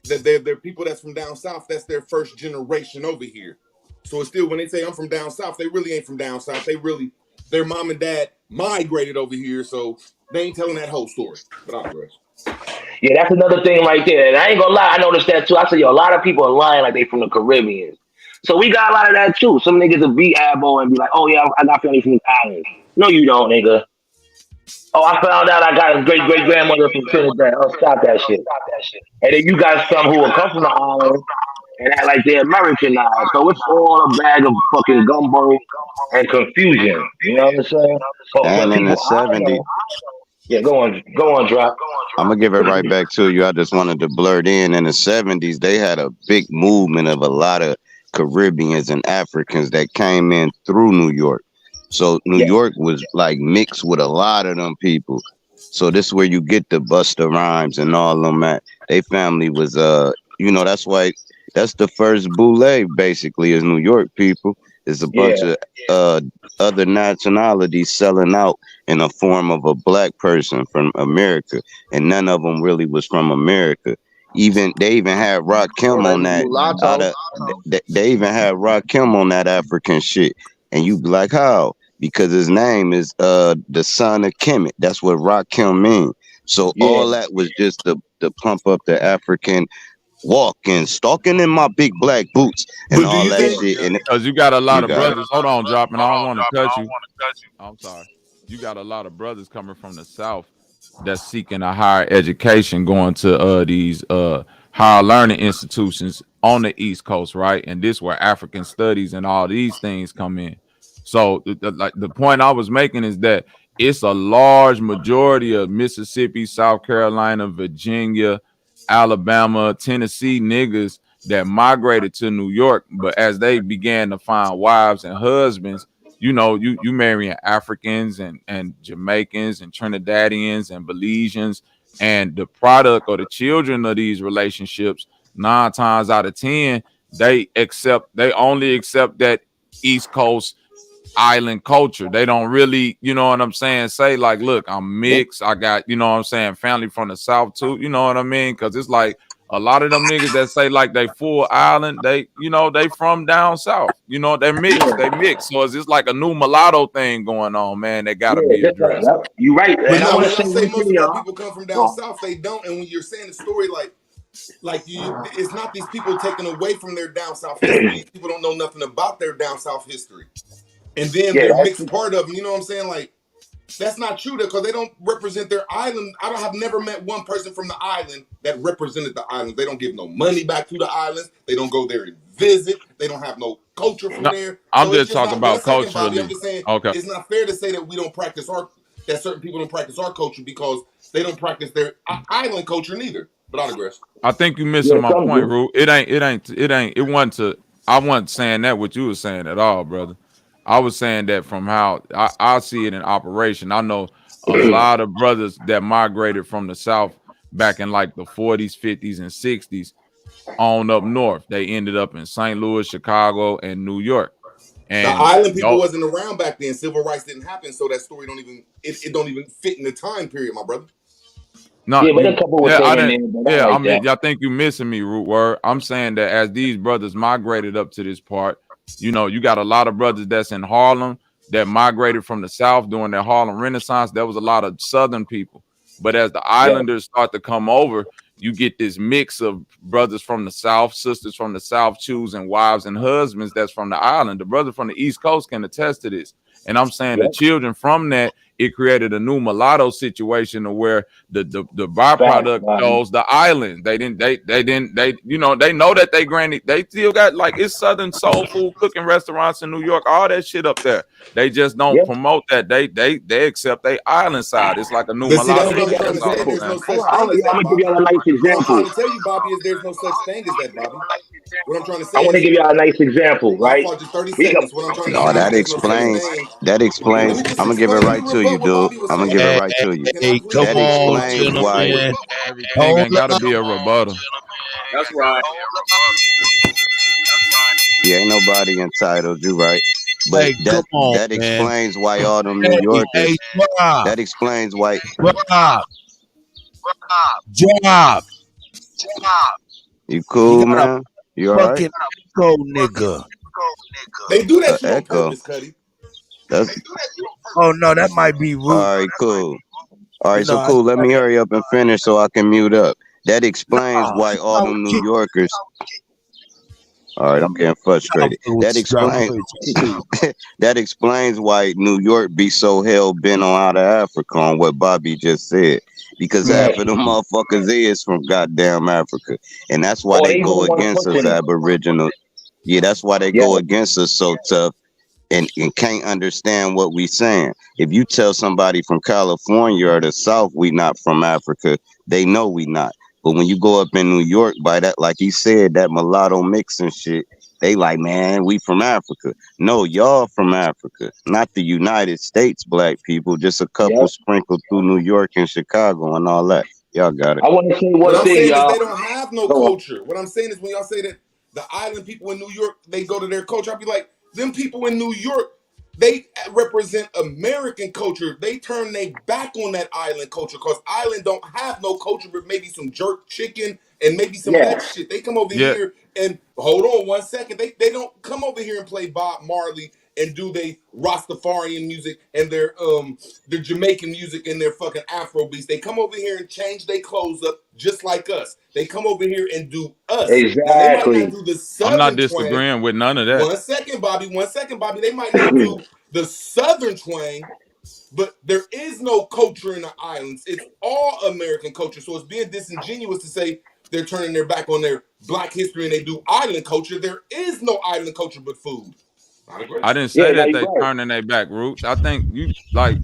that they're people that's from down south, that's their first generation over here. So it's still, when they say I'm from down south, they really ain't from down south. Their mom and dad migrated over here, so they ain't telling that whole story. But I digress. Yeah, that's another thing right there. And I ain't gonna lie, I noticed that too. I said, yo, a lot of people are lying like they from the Caribbean. So we got a lot of that too. Some niggas will be abo and be like, oh yeah, I got family from the islands. No, you don't, nigga. Oh, I found out I got a great great grandmother from Trinidad. Oh, stop that shit. And then you got some who will come from the island and act like they're American now. So it's all a bag of fucking gumbo and confusion. You know what I'm saying? And in the 70s, yeah, go on, drop. I'm gonna give it right back to you. I just wanted to blurt in the 70s, they had a big movement of a lot of Caribbeans and Africans that came in through New York. So New York was like mixed with a lot of them people. So this is where you get the Busta Rhymes and all of them at. They family was you know, that's why that's the first boule basically is New York people. It's a bunch of other nationalities selling out in the form of a black person from America, and none of them really was from America. They even had Rakim on that. They even had Rakim on that African shit, and you be like, how? Because his name is the son of Kemet. That's what Rakim means. So all that was just to pump up the African walking, stalking in my big black boots and all that shit. Because you got a lot of brothers. Hold on, dropping. I don't want to cut you. I'm sorry. You got a lot of brothers coming from the South that's seeking a higher education, going to these higher learning institutions on the East Coast, right? And this where African studies and all these things come in. So the point I was making is that it's a large majority of Mississippi, South Carolina, Virginia, Alabama, Tennessee niggas that migrated to New York, but as they began to find wives and husbands, you know, you marrying Africans and Jamaicans and Trinidadians and Belizeans, and the product or the children of these relationships, 9 times out of 10, they only accept that East Coast island culture. They don't really, you know what I'm saying, say like, look, I'm mixed, I got, you know what I'm saying, family from the South too, you know what I mean? Because it's like a lot of them niggas that say like they full island, they, you know, they from down south, you know, they're mixed. So it's just like a new mulatto thing going on, man. They gotta be addressed. You right. But now, when I say most of our people come from down south, they don't. And when you're saying the story like it's not these people taken away from their down south history. These people don't know nothing about their down south history. And then they're mixed part of them, you know what I'm saying? Like, That's not true because they don't represent their island. Have never met one person from the island that represented the islands. They don't give no money back to the islands. They don't go there and visit. They don't have no culture from there. I'm just talking about culturally. I'm just saying okay. It's not fair to say that we don't practice that certain people don't practice our culture because they don't practice their island culture neither. But I digress. I think you're missing my point, Ru. I wasn't saying that what you were saying at all, brother. I was saying that from how I see it in operation. I know a lot of brothers that migrated from the South back in like the 40s, 50s, and 60s on up north. They ended up in St. Louis, Chicago, and New York. And the island people wasn't around back then. Civil rights didn't happen, so that story don't even fit in the time period, my brother. No, yeah, but a couple was I think you're missing me, Root Word. I'm saying that as these brothers migrated up to this part, you got a lot of brothers that's in Harlem that migrated from the South during the Harlem Renaissance. There was a lot of Southern people. But as the islanders start to come over, you get this mix of brothers from the South, sisters from the South choosing wives and husbands that's from the island. The brother from the East Coast can attest to this. And I'm saying the children from that, it created a new mulatto situation where the byproduct chose the island. They know that they still got like it's Southern soul food cooking restaurants in New York, all that shit up there. They just don't promote that. They accept they island side. It's like a new mulatto. I'm gonna give y'all a nice example. I'm gonna tell you, Bobby, is there's no such thing as that, Bobby. What I'm trying to say. I want to give y'all a nice example, right? That explains. I'm gonna give it right to you, dude. I'm gonna give it right to you. That explains why everything ain't gotta be a rebuttal. That's right. Yeah, ain't nobody entitled. You right. But that explains why all them New Yorkers. That explains why. Job. You cool, man? You all right? Echo nigga. They do that shit on purpose, Kutty. Oh no, that might be rude. All right, cool. All right, so cool. Let me hurry up and finish so I can mute up. That explains why all them New Yorkers. All right, I'm getting frustrated. That explains why New York be so hell bent on out of Africa on what Bobby just said. Because half of them motherfuckers is from goddamn Africa. And that's why they go against us Aboriginal. Yeah, that's why they go against us so tough and can't understand what we saying. If you tell somebody from California or the South we not from Africa, they know we not. But when you go up in New York by that, like he said, that mulatto mix and shit, they like, man, we from Africa. No, y'all from Africa, not the United States black people, just a couple sprinkled through New York and Chicago and all that. Y'all got it. I want to say what I'm saying is they don't have no culture. What I'm saying is when y'all say that the island people in New York, they go to their culture, I'll be like, them people in New York, they represent American culture. They turn their back on that island culture because island don't have no culture, but maybe some jerk chicken and maybe some of that shit. They come over here and hold on 1 second. They don't come over here and play Bob Marley and do they Rastafarian music and their Jamaican music and their fucking Afro beats. They come over here and change their clothes up just like us. They come over here and do us. Exactly. Now, they might not do the Southern I'm not disagreeing with none of that. 1 second, Bobby. 1 second, Bobby. They might not do the Southern twang, but there is no culture in the islands. It's all American culture. So it's being disingenuous to say they're turning their back on their black history and they do island culture. There is no island culture but food. I didn't say that they turning their back, Root. I think you like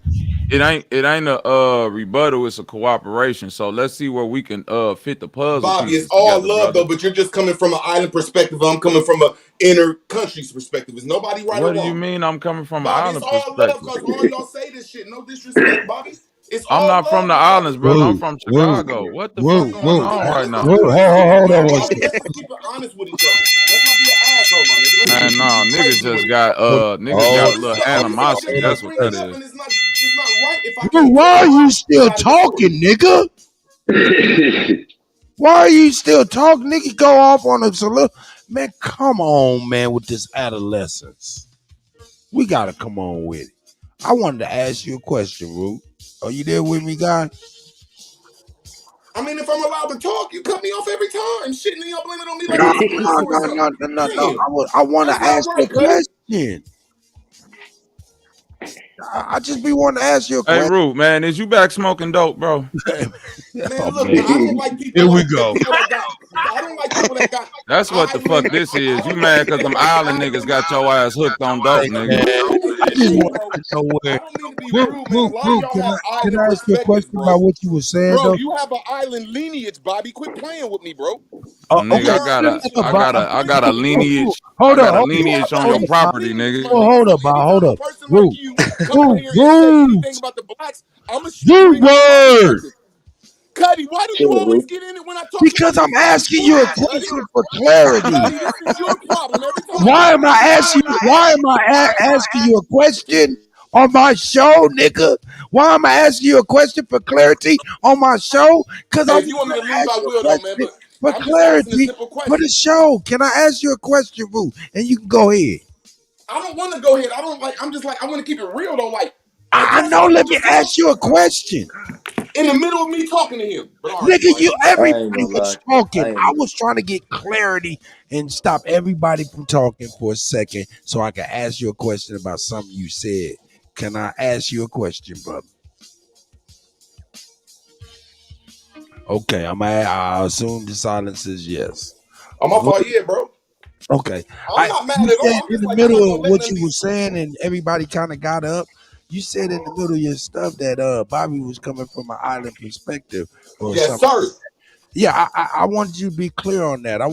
it ain't a rebuttal, it's a cooperation. So let's see where we can fit the puzzle. Bobby, it's all love though, but you're just coming from an island perspective. I'm coming from an inner country's perspective. Is nobody right or wrong? What do you mean I'm coming from Bobby, an island perspective? It's all love because all y'all say this shit. No disrespect, Bobby. It's I'm not from the islands, brother. I'm from Chicago. What the fuck going on right now? Hold on one second. Let's keep it honest with each other. Let's not be an asshole, my nigga. Man, no, niggas just got a little animosity. That's what that is. It's not right if I Dude, why are you still talking, nigga? Why are you still talking, nigga? Go off on a salute. Man, come on, man, with this adolescence. We gotta come on with it. I wanted to ask you a question, Root. Are you there with me, guy? I mean, if I'm allowed to talk, you cut me off every time. Shit, and y'all blame it on me like I'm No. I want to ask you a question. I just be wanting to ask you a question. Hey, Root, man, is you back smoking dope, bro? Man, look, man, I don't like people. Here we go. I don't like people that got. That's what the fuck this is. You mad because them island niggas got your ass hooked on dope, nigga. I just want to know where. Can I ask you a question about what you were saying, Bro, though? you have an island lineage, Bobby. Quit playing with me, bro. Nigga, I got a lineage. Hold I got on, a lineage on your property, nigga. Hold up, Bob. Hold up. Root. Anything about the blacks? I'm a word. Kutty, why do you always get in it when I talk? Because I'm asking you a question for clarity. Kutty, this is your problem every time. Why am I asking you a question on my show, nigga? Why am I asking you a question for clarity on my show? Because if you want me to leave, I will, though, man. But for clarity for the show. Can I ask you a question, Root? And you can go ahead. I don't want to go ahead. I want to keep it real, though. I know. Let me ask you a question. In the middle of me talking to him. Nigga, everybody was talking. I was trying to get clarity and stop everybody from talking for a second so I can ask you a question about something you said. Can I ask you a question, brother? Okay, I assume the silence is yes. I'm up all year, bro. Okay. I'm not mad at all. In the middle of what you were saying and everybody kind of got up, you said in the middle of your stuff that Bobby was coming from an island perspective or yes, something. Sir. Yeah, I wanted you to be clear on that. I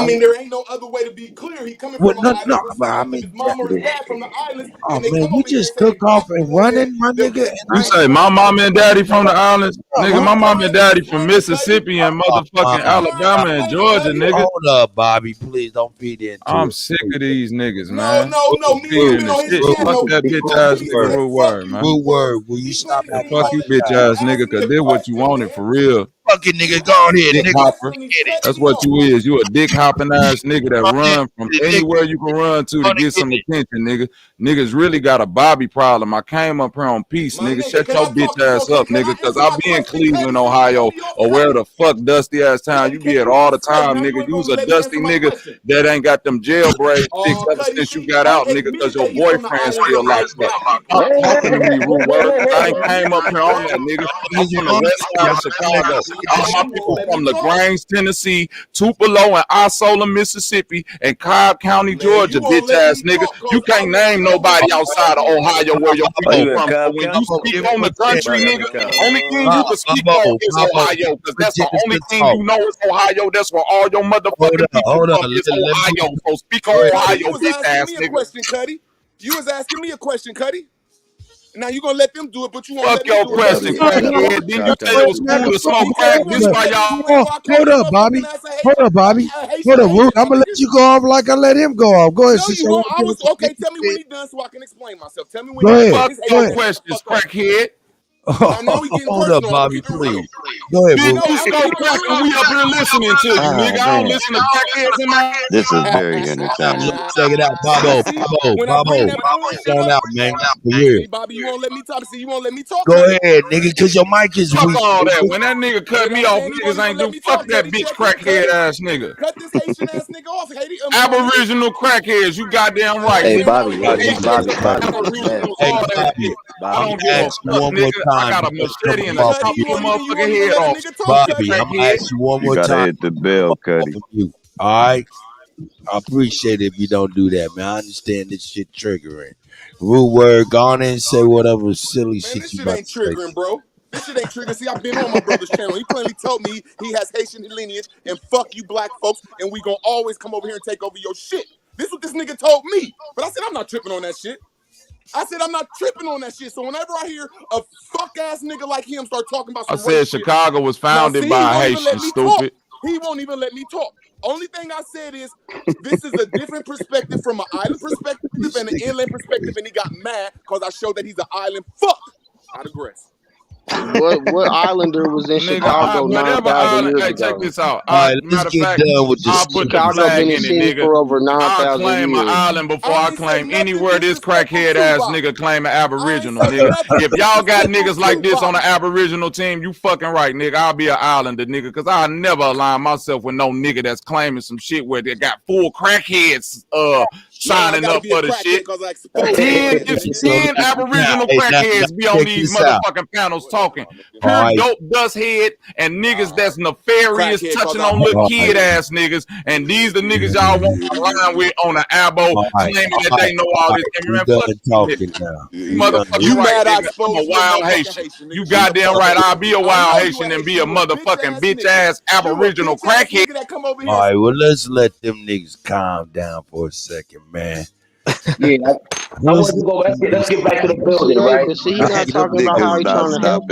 mean, there ain't no other way to be clear. He coming from an island perspective. His mom or his dad from the islands. Oh man, you just took off and running, my nigga. You say my mom and daddy from the islands? Nigga, my mom and daddy from Mississippi and motherfucking Alabama and Georgia, nigga. Hold up, Bobby. Please don't feed into I'm sick of these niggas, man. No. Me been on his channel. Fuck that bitch ass nigga Root Word, man. Root Word. Will you stop that? Fuck you, bitch ass nigga, because this what you wanted for real. Fucking nigga, go on here, dick nigga. Hopper. That's what you is. You a dick hopping ass nigga that run from anywhere you can run to get some attention, nigga. Niggas really got a Bobby problem. I came up here on peace, nigga. Shut your bitch ass up, nigga, because I be in Cleveland, Ohio, or where the fuck dusty ass town you be at all the time, nigga. You's a dusty nigga that ain't got them jailbreak sticks ever since you got out, nigga, because your boyfriend still locked up. Stop talking to me, Root Word. I ain't came up here on that, nigga. I'm from the west side of Chicago. All my people from LaGrange, Tennessee, Tupelo, and Osceola, Mississippi, and Cobb County, Georgia, bitch ass nigga. You can't name nobody outside of Ohio where your people from. So when you speak on the country, nigga, only thing you can speak on is Ohio, because that's the only thing you know is Ohio. That's where all your motherfucking people from is Ohio. So speak on Ohio, bitch ass nigga. You was asking me a question, Kutty. Now you gonna let them do it, but you won't fuck your question, crackhead. Then you say it was cool to smoke crack. This why y'all. Hold up, Bobby. Hold up, Bobby. Hold up, Root. I'm gonna let you go off like I let him go off. Go ahead. No, you won't. I was okay. Tell me when he done so I can explain myself. Tell me when. Go ahead. Fuck your questions, crackhead. Now we getting hold up, Bobby, please. Go ahead, Root. You smoke crack and we up here listening to you, nigga. I don't listen to crackheads in my. This is very entertaining. Check it out, Bobo. Going out, man. For real. Bobby, you won't let me talk. See, you won't let me talk. Go ahead, nigga, because your mic is fuck weak. all that. When that nigga cut me off, niggas ain't do fuck that bitch crackhead ass nigga. Cut this Haitian ass nigga off, Haiti. Aboriginal crackheads, you goddamn right. Hey, Bobby. Hey, Bobby. Ask you one more time. I got a machete and a chop your motherfucking head off. Bobby, I'm gonna ask you one more time. You gotta hit the bell, Kutty. All right. I appreciate it if you don't do that, man. I understand this shit triggering. Root Word, go on and say whatever silly shit you about to say. This shit ain't triggering, bro. This shit ain't triggering. See, I've been on my brother's channel. He plainly told me he has Haitian lineage and fuck you black folks, and we gonna always come over here and take over your shit. This is what this nigga told me. But I said, I'm not tripping on that shit. So whenever I hear a fuck ass nigga like him start talking about some I said Chicago was founded by Haitians, stupid. He won't even let me talk. Only thing I said is this is a different perspective from an island perspective and an inland perspective, and he got mad because I showed that he's an island fuck. I digress. What islander was in Chicago 9,000 years ago? Check this out. All right, let's get done with this. I'll put the flag in it, nigga. For over 9,000 I'll claim years. an island before I claim anywhere this crackhead ass nigga claim an aboriginal, nigga. If y'all got niggas like this on an aboriginal team, you fucking right, nigga. I'll be an islander, nigga, because I never align myself with no nigga that's claiming some shit where they got full crackheads signing up for the shit. 10 Aboriginal crackheads be on these motherfucking panels talking. Pure dope dust head and niggas that's nefarious, touching on little kid ass niggas. And these the niggas y'all want to line with on the abo, claiming that they know all this. And man, fuck talking now. Motherfucking right, nigga. I'm a wild Haitian. You goddamn right. I'll be a wild Haitian and be a motherfucking bitch ass Aboriginal crackhead. All right, well, let's let them niggas calm down for a second, man. Yeah, I want to go back. Let's get back to the building, right? See, he's not talking about how he's trying to help.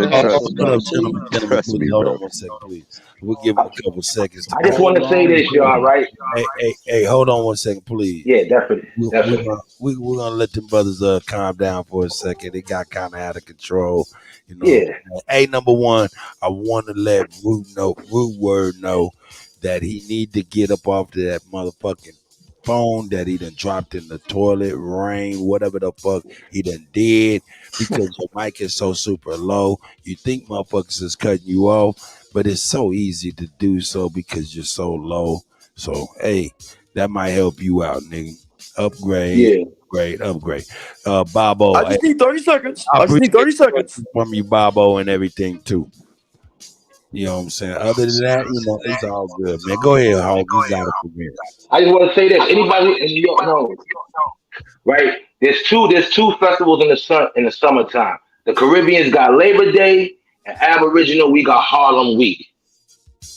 Hold on 1 second, please. We'll give him a couple seconds. I just want to say this, y'all, right? Hey, hold on 1 second, please. Yeah, definitely. We're gonna let them brothers calm down for a second. It got kind of out of control. You know. Yeah. Hey, number one, I want to let Root Word know that he need to get up off to that motherfucking phone that he done dropped in the toilet, rain, whatever the fuck he done did, because your mic is so super low. You think motherfuckers is cutting you off, but it's so easy to do so because you're so low. So, hey, that might help you out, nigga. Upgrade. Upgrade. Bobo. I just need 30 seconds. I just need 30 seconds. From you, Bobo, and everything, too. You know what I'm saying? Other than that, you know, it's all good, man. Go ahead, Hog. You got it from here. I just want to say this. Anybody in New York knows, right? There's two festivals in the summertime. The Caribbean's got Labor Day, and Aboriginal, we got Harlem Week.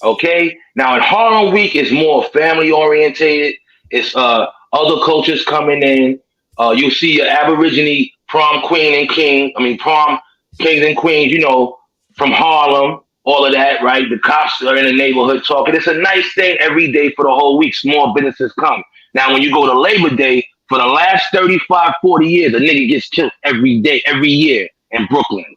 Okay? Now, in Harlem Week, it's more family orientated. It's other cultures coming in. You see your Aborigine prom kings and queens, you know, from Harlem. All of that, right? The cops are in the neighborhood talking. It's a nice thing every day for the whole week. Small businesses come. Now, when you go to Labor Day, for the last 35, 40 years, a nigga gets killed every day, every year in Brooklyn.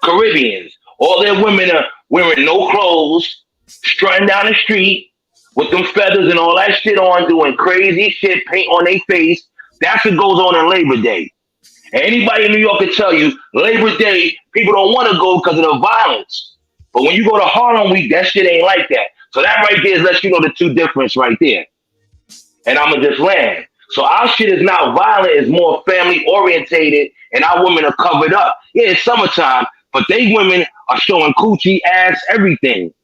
Caribbeans, all their women are wearing no clothes, strutting down the street with them feathers and all that shit on, doing crazy shit, paint on their face. That's what goes on in Labor Day. And anybody in New York can tell you, Labor Day, people don't want to go because of the violence. But when you go to Harlem Week, that shit ain't like that. So that right there lets you know the two difference right there. And I'ma just land. So our shit is not violent, it's more family orientated, and our women are covered up. Yeah, it's summertime, but they women are showing coochie, ass, everything.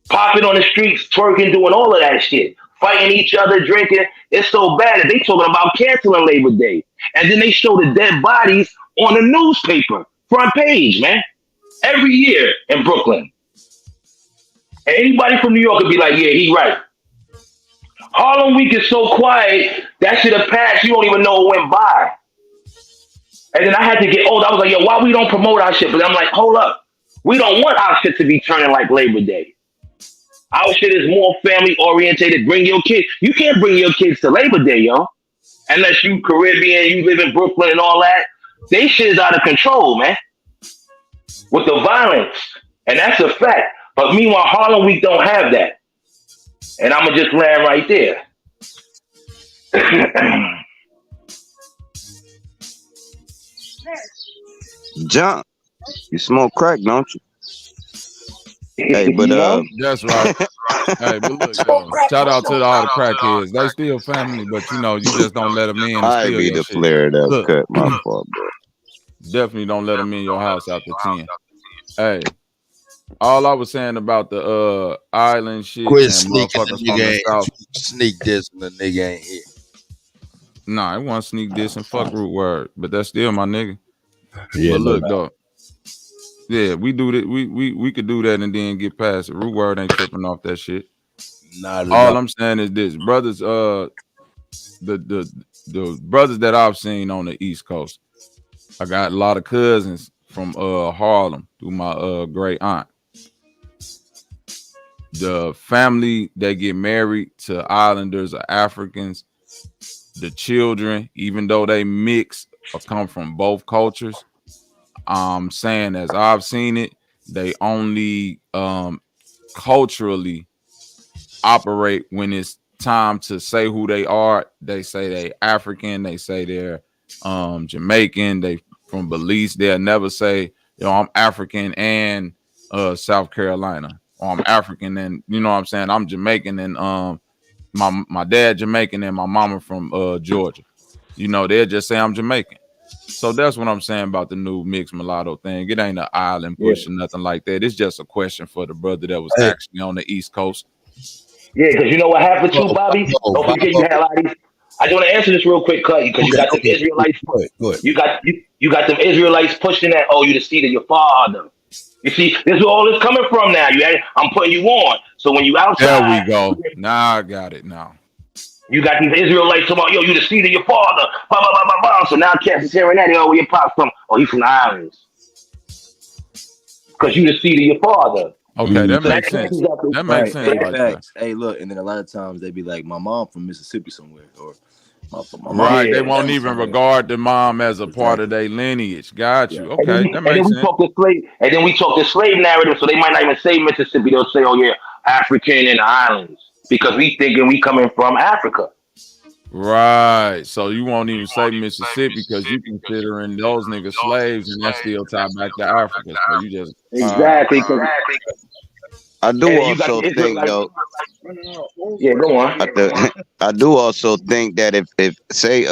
Popping on the streets, twerking, doing all of that shit. Fighting each other, drinking. It's so bad that they talking about canceling Labor Day. And then they show the dead bodies on the newspaper, front page, man. Every year in Brooklyn. And anybody from New York would be like, yeah, he right. Harlem Week is so quiet, that shit have passed, you don't even know it went by. And then I had to get old. I was like, yo, why we don't promote our shit? But I'm like, hold up. We don't want our shit to be turning like Labor Day. Our shit is more family orientated. Bring your kids. You can't bring your kids to Labor Day, yo. Unless you Caribbean, you live in Brooklyn and all that. They shit is out of control, man. With the violence. And that's a fact. But meanwhile, Harlem Week don't have that. And I'ma just land right there. John, you smoke crack, don't you? Hey, but that's right. Hey, but look, yo, shout out to all the crackheads. They still family, but you know, you just don't let them in. I be the player that cut my fault, bro. Definitely don't let them in your house after 10. Hey, all I was saying about the island shit. Quit sneaking the nigga ain't sneak this and the nigga ain't here. Nah, I want to sneak this and fuck Root Word, but that's still my nigga. Yeah, but look, though. Yeah, we do that. We could do that and then get past it. Root Word ain't tripping off that shit. All I'm saying is this, brothers. The brothers that I've seen on the East Coast, I got a lot of cousins from Harlem through my great aunt. The family that get married to islanders are Africans. The children, even though they mix or come from both cultures, I'm saying as I've seen it, they only culturally operate when it's time to say who they are. They say they African, they say they're Jamaican, they from Belize. They'll never say, yo, I'm African and South Carolina, or I'm African and, you know what I'm saying, I'm Jamaican and my dad Jamaican and my mama from Georgia. they'll just say I'm Jamaican. So that's what I'm saying about the new mixed mulatto thing. It ain't an island push or nothing like that. It's just a question for the brother that was actually on the East Coast. Yeah, because you know what happened too, Bobby? Don't forget you had a lot of these. I just want to answer this real quick, Cut, because you got the Israelites. Go ahead. You got them Israelites pushing that. Oh, you the seed of your father. You see, this is where all this coming from now. I'm putting you on. So when you outside, there we go. Now I got it. Now you got these Israelites talking about, yo, you the seed of your father. Blah, blah, blah, blah, blah. So now cats is hearing that. Yo, where your pop from? Oh, he's from the islands. Because you the seed of your father. Okay, that makes sense. That makes sense. Hey, facts. Hey, look, and then a lot of times they be like, my mom from Mississippi somewhere, or my mom. Right, they won't even regard the mom as a part of their lineage. Got you. Okay, that makes sense. And then we talk the slave narrative, so they might not even say Mississippi. They'll say, oh yeah, African and the islands, because we thinking we coming from Africa. Right. So you won't even say Mississippi because you considering those niggas slaves, and that's still tied back to Africa. So you just exactly. I do also think, though. Yeah, go on. I do also think that if say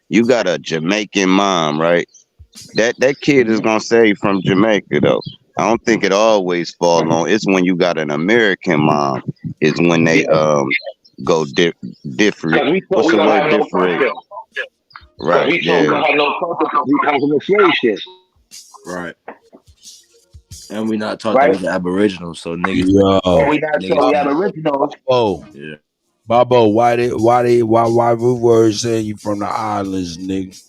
you got a Jamaican mom, right? That kid is gonna say from Jamaica though. I don't think it always fall on. It's when you got an American mom is when they go different. What's the word? Different. Right. We don't have no culture because we come from the slave shit. Right. And we not taught that the Aboriginals, so niggas. And we not taught the Aboriginals. Oh, yeah. Bobo, why Root Word saying you from the islands, nigga?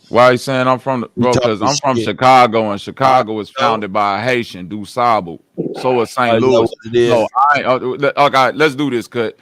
Why you saying I'm from because I'm from Chicago, and Chicago was founded by a Haitian, Du Sable. So is St. Louis. No, okay, let's do this, Cut.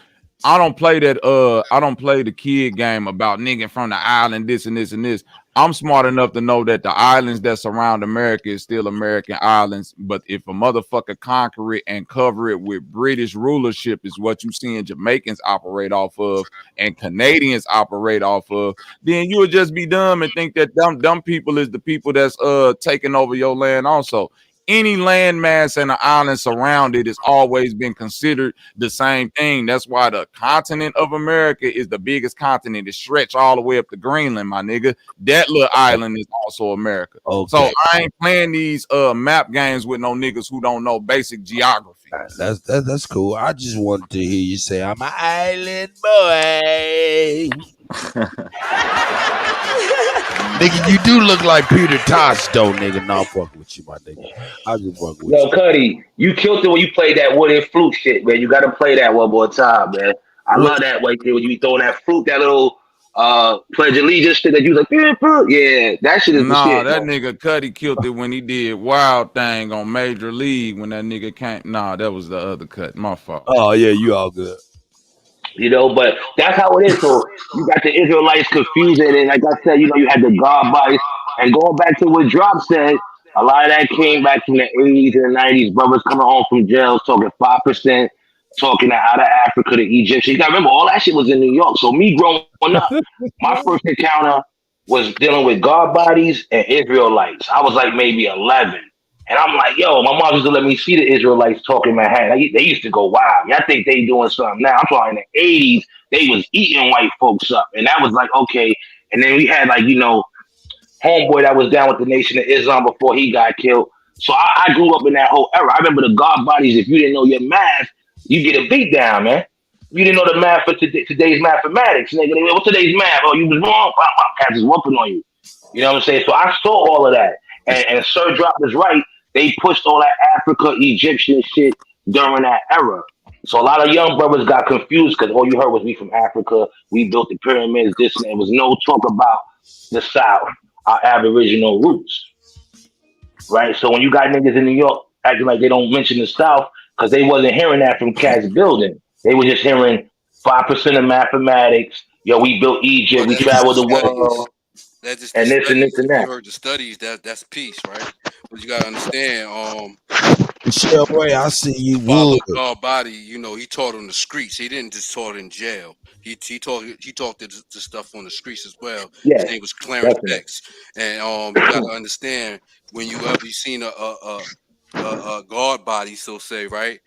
I don't play that. I don't play the kid game about nigga from the island, this and this and this. I'm smart enough to know that the islands that surround America is still American islands. But if a motherfucker conquer it and cover it with British rulership is what you seeing Jamaicans operate off of and Canadians operate off of, then you would just be dumb and think that dumb people is the people that's taking over your land also. Any landmass and the island surrounded has always been considered the same thing. That's why the continent of America is the biggest continent. It stretch all the way up to Greenland, my nigga. That little island is also America. Okay. So I ain't playing these map games with no niggas who don't know basic geography. That's cool. I just wanted to hear you say I'm an island boy. Nigga, you do look like Peter Tosh, though, nigga. No, I'm fucking with you, my nigga. I just fucking with you. Yo, Kutty, you killed it when you played that wooden flute shit, man. You got to play that one more time, man. I love that right there when you be throwing that flute, that little Pledge Allegiance shit that you was like, yeah, that shit is the shit. That nigga Kutty killed it when he did Wild Thing on Major League when that nigga came. Nah, that was the other Cut. My fault. Oh, yeah, you all good. You know, but that's how it is. So you got the Israelites confusing, and like I said, you know, you had the God bodies. And going back to what Drop said, a lot of that came back from the 80s and the 90s. Brothers coming home from jails talking 5%, talking out of Africa to Egypt. You got to remember, all that shit was in New York. So me growing up, my first encounter was dealing with God bodies and Israelites. I was like maybe 11. And I'm like, yo, my mom used to let me see the Israelites talking Manhattan. They used to go wild. I think they doing something now. I'm talking in the 80s, they was eating white folks up. And that was like, okay. And then we had like, you know, homeboy that was down with the Nation of Islam before he got killed. So I grew up in that whole era. I remember the God bodies. If you didn't know your math, you get a beat down, man. You didn't know the math for today's mathematics. Nigga, what's today's math? Oh, you was wrong. Cats is whooping on you. You know what I'm saying? So I saw all of that. And Sir Drop is right. They pushed all that Africa, Egyptian shit during that era. So a lot of young brothers got confused because all you heard was we from Africa, we built the pyramids, this and that. There was no talk about the South, our Aboriginal roots. Right? So when you got niggas in New York acting like they don't mention the South, because they wasn't hearing that from cats building. They were just hearing 5% of mathematics. Yo, we built Egypt, we traveled the world. And this and this and that. You heard the studies, that's peace, right? But you gotta understand, Michelle Way, I see you Father would. God body, you know, he taught on the streets. He didn't just taught in jail. He taught the stuff on the streets as well. Yeah, his name was Clarence X. And you gotta understand when you ever seen a God body, so say, right,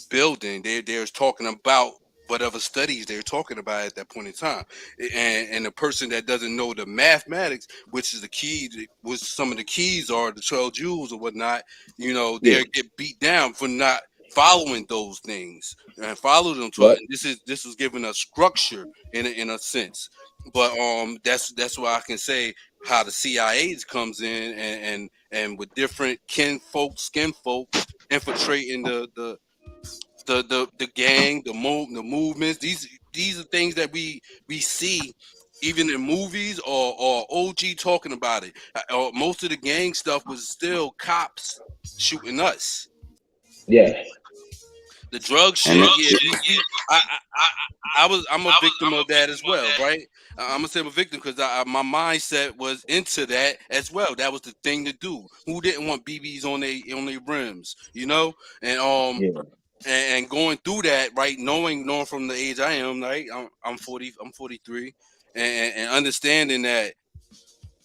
building, they're talking about whatever studies they're talking about at that point in time. And the person that doesn't know the mathematics, which is the key, which some of the keys are the 12 jewels or whatnot, you know, they get beat down for not following those things and follow them to it. And this is giving us structure in a sense. But that's why I can say how the CIA comes in and with different skin folks infiltrating the gang, the movements. These are things that we see even in movies or OG talking about it. Most of the gang stuff was still cops shooting us. Yeah. The drug shit, I'm a victim of that as well, right? I'm gonna say I'm a victim because my mindset was into that as well. That was the thing to do. Who didn't want BBs on their rims, you know? And and going through that, right? Knowing from the age I am, right? I'm 43, and understanding that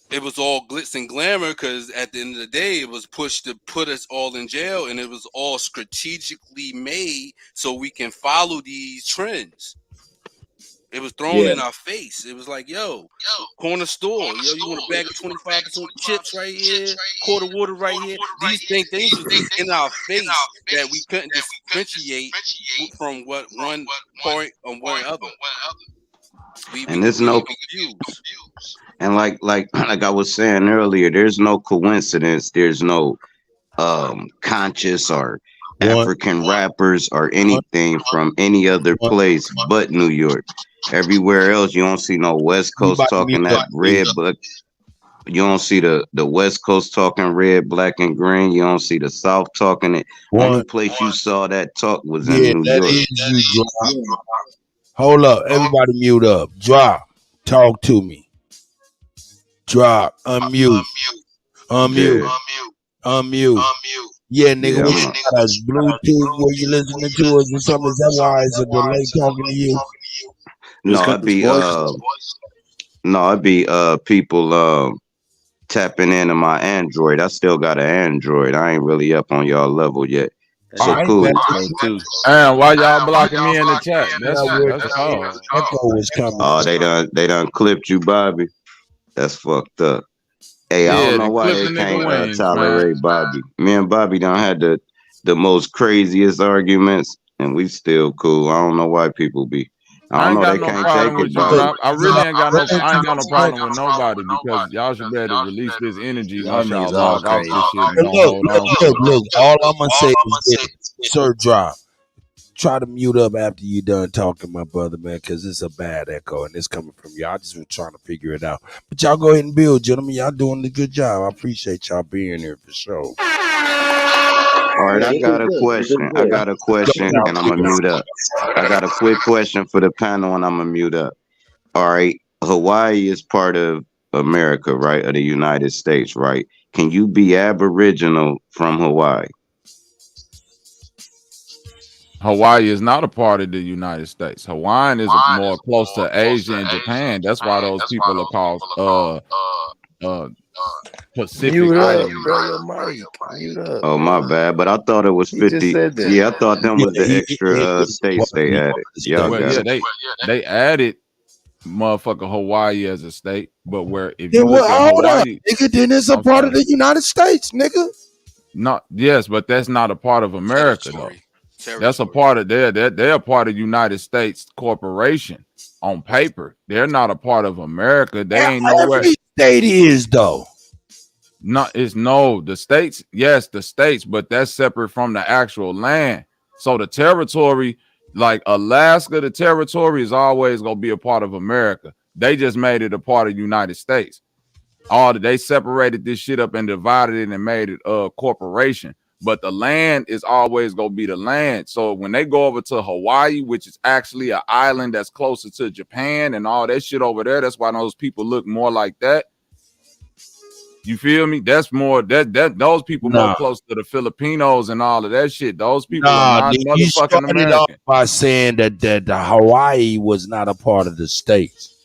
it was all glitz and glamour because at the end of the day, it was pushed to put us all in jail, and it was all strategically made so we can follow these trends. It was thrown in our face. It was like, yo, corner store, yo, you want a bag of 25% chips right here, quarter water right here. These things was in our face that we couldn't differentiate from what one point or one other. And there's no, and like I was saying earlier, there's no coincidence. There's no conscious or African rappers or anything from any other place but New York. Everywhere else, you don't see no West Coast talking that red, but you don't see the West Coast talking red, black, and green. You don't see the South talking it. Only place you saw that talk was in New York. Hold up, everybody mute up. Drop. Talk to me. Drop. Unmute. Yeah, nigga, what you got us? Bluetooth where you listening to us or something? Is that why it's a delay talking to you? It'd be people tapping into my Android. I still got an Android. I ain't really up on y'all level yet. So cool. And why y'all blocking me in the chat? That's all. Oh, they done clipped you, Bobby. That's fucked up. Hey, I don't know why they can't tolerate Bobby. Me and Bobby done had the most craziest arguments, and we still cool. I don't know why people be. I don't know. They can't take it, Bobby. I really ain't got no problem with nobody because y'all should be able to release this energy once y'all log off this shit. Look, all I'm gonna say is this, Sir Drop. Try to mute up after you done talking, my brother, man, because it's a bad echo and it's coming from y'all. I just was trying to figure it out. But y'all go ahead and build, gentlemen. Y'all doing a good job. I appreciate y'all being here for sure. All right, I got a question, and I'm gonna mute up. I got a quick question for the panel, and I'm gonna mute up. All right, Hawaii is part of America, right? Of the United States, right? Can you be Aboriginal from Hawaii? Hawaii is not a part of the United States. Hawaiian is more close to Asia and Japan. That's why those people are called Pacific Islanders. Oh, my bad. But I thought it was 50. Yeah, I thought them was the extra states they added. They added motherfucker Hawaii as a state, but where if you look at Hawaii, nigga, then it's a part of the United States, nigga. Yes, but that's not a part of America though. That's a part of they're a part of United States corporation on paper. They're not a part of America. They ain't nowhere. Every state is though. The states, yes, the states, but that's separate from the actual land. So the territory, like Alaska, the territory is always gonna be a part of America. They just made it a part of the United States. They separated this shit up and divided it and made it a corporation. But the land is always gonna be the land. So when they go over to Hawaii, which is actually an island that's closer to Japan and all that shit over there, that's why those people look more like that. You feel me? That's more those people more close to the Filipinos and all of that shit. Those people are not motherfucking American. By saying that Hawaii was not a part of the states.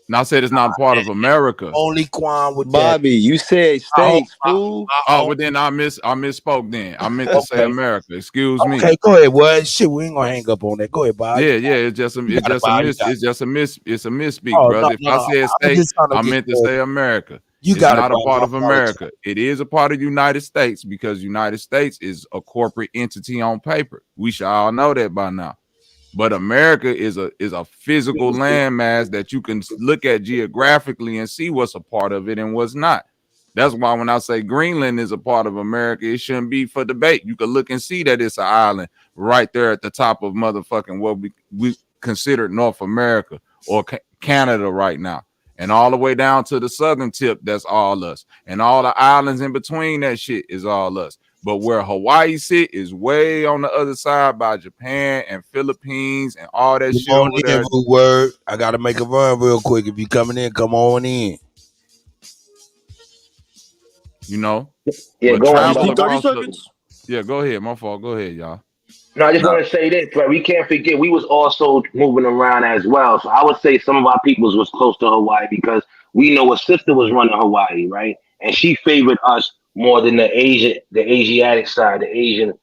And I said it's not a part of America. Only Quan with Bobby, you said states, fool. Oh, well then I misspoke. Then I meant to say America. Excuse me. Okay, go ahead. Well, shit, we ain't gonna hang up on that. Go ahead, Bob. Yeah. It's just a misspeak, brother. If I said states, I meant to say America. It's not a part of America. It is a part of the United States because United States is a corporate entity on paper. We should all know that by now. But America is a physical landmass that you can look at geographically and see what's a part of it and what's not. That's why when I say Greenland is a part of America, it shouldn't be for debate. You can look and see that it's an island right there at the top of motherfucking what we consider North America or Canada right now. And all the way down to the southern tip, that's all us. And all the islands in between that shit is all us. But where Hawaii sit is way on the other side by Japan and Philippines and all that shit over there. Word. I gotta make a run real quick. If you coming in, come on in. Yeah, go on. 30 seconds. Yeah, go ahead. My fault. Go ahead, y'all. No, I just want to say this, right? We can't forget we was also moving around as well. So I would say some of our peoples was close to Hawaii because we know a sister was running Hawaii, right? And she favored us more than the Asiatic side, the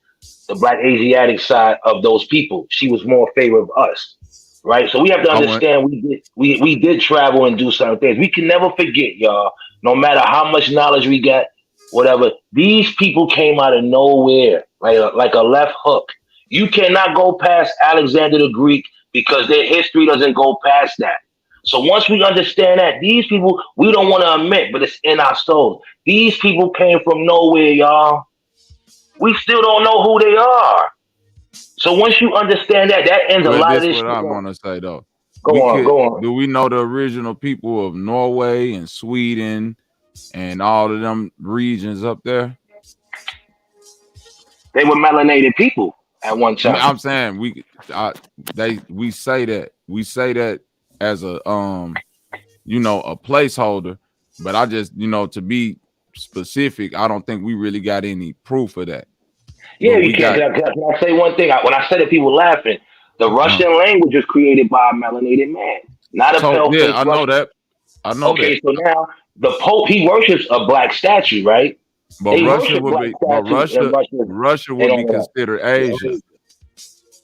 Black Asiatic side of those people. She was more in favor of us, right? So we have to understand we did travel and do certain things. We can never forget, y'all. No matter how much knowledge we got, whatever, these people came out of nowhere, like a left hook. You cannot go past Alexander the Greek because their history doesn't go past that. So once we understand that, these people, we don't want to admit, but it's in our souls. These people came from nowhere, y'all. We still don't know who they are. So once you understand that ends a lot of this shit. What I want to say, though. Go on. Do we know the original people of Norway and Sweden and all of them regions up there? They were melanated people at one time. I'm saying we say that as a a placeholder, but I just to be specific, I don't think we really got any proof of that. Yeah, you can't. Can I say one thing? When I said it, people laughing. The Russian language was created by a melanated man, not a pale-faced I know that. I know that. Okay, so now the Pope, he worships a black statue, right? But Russia would be considered Asia.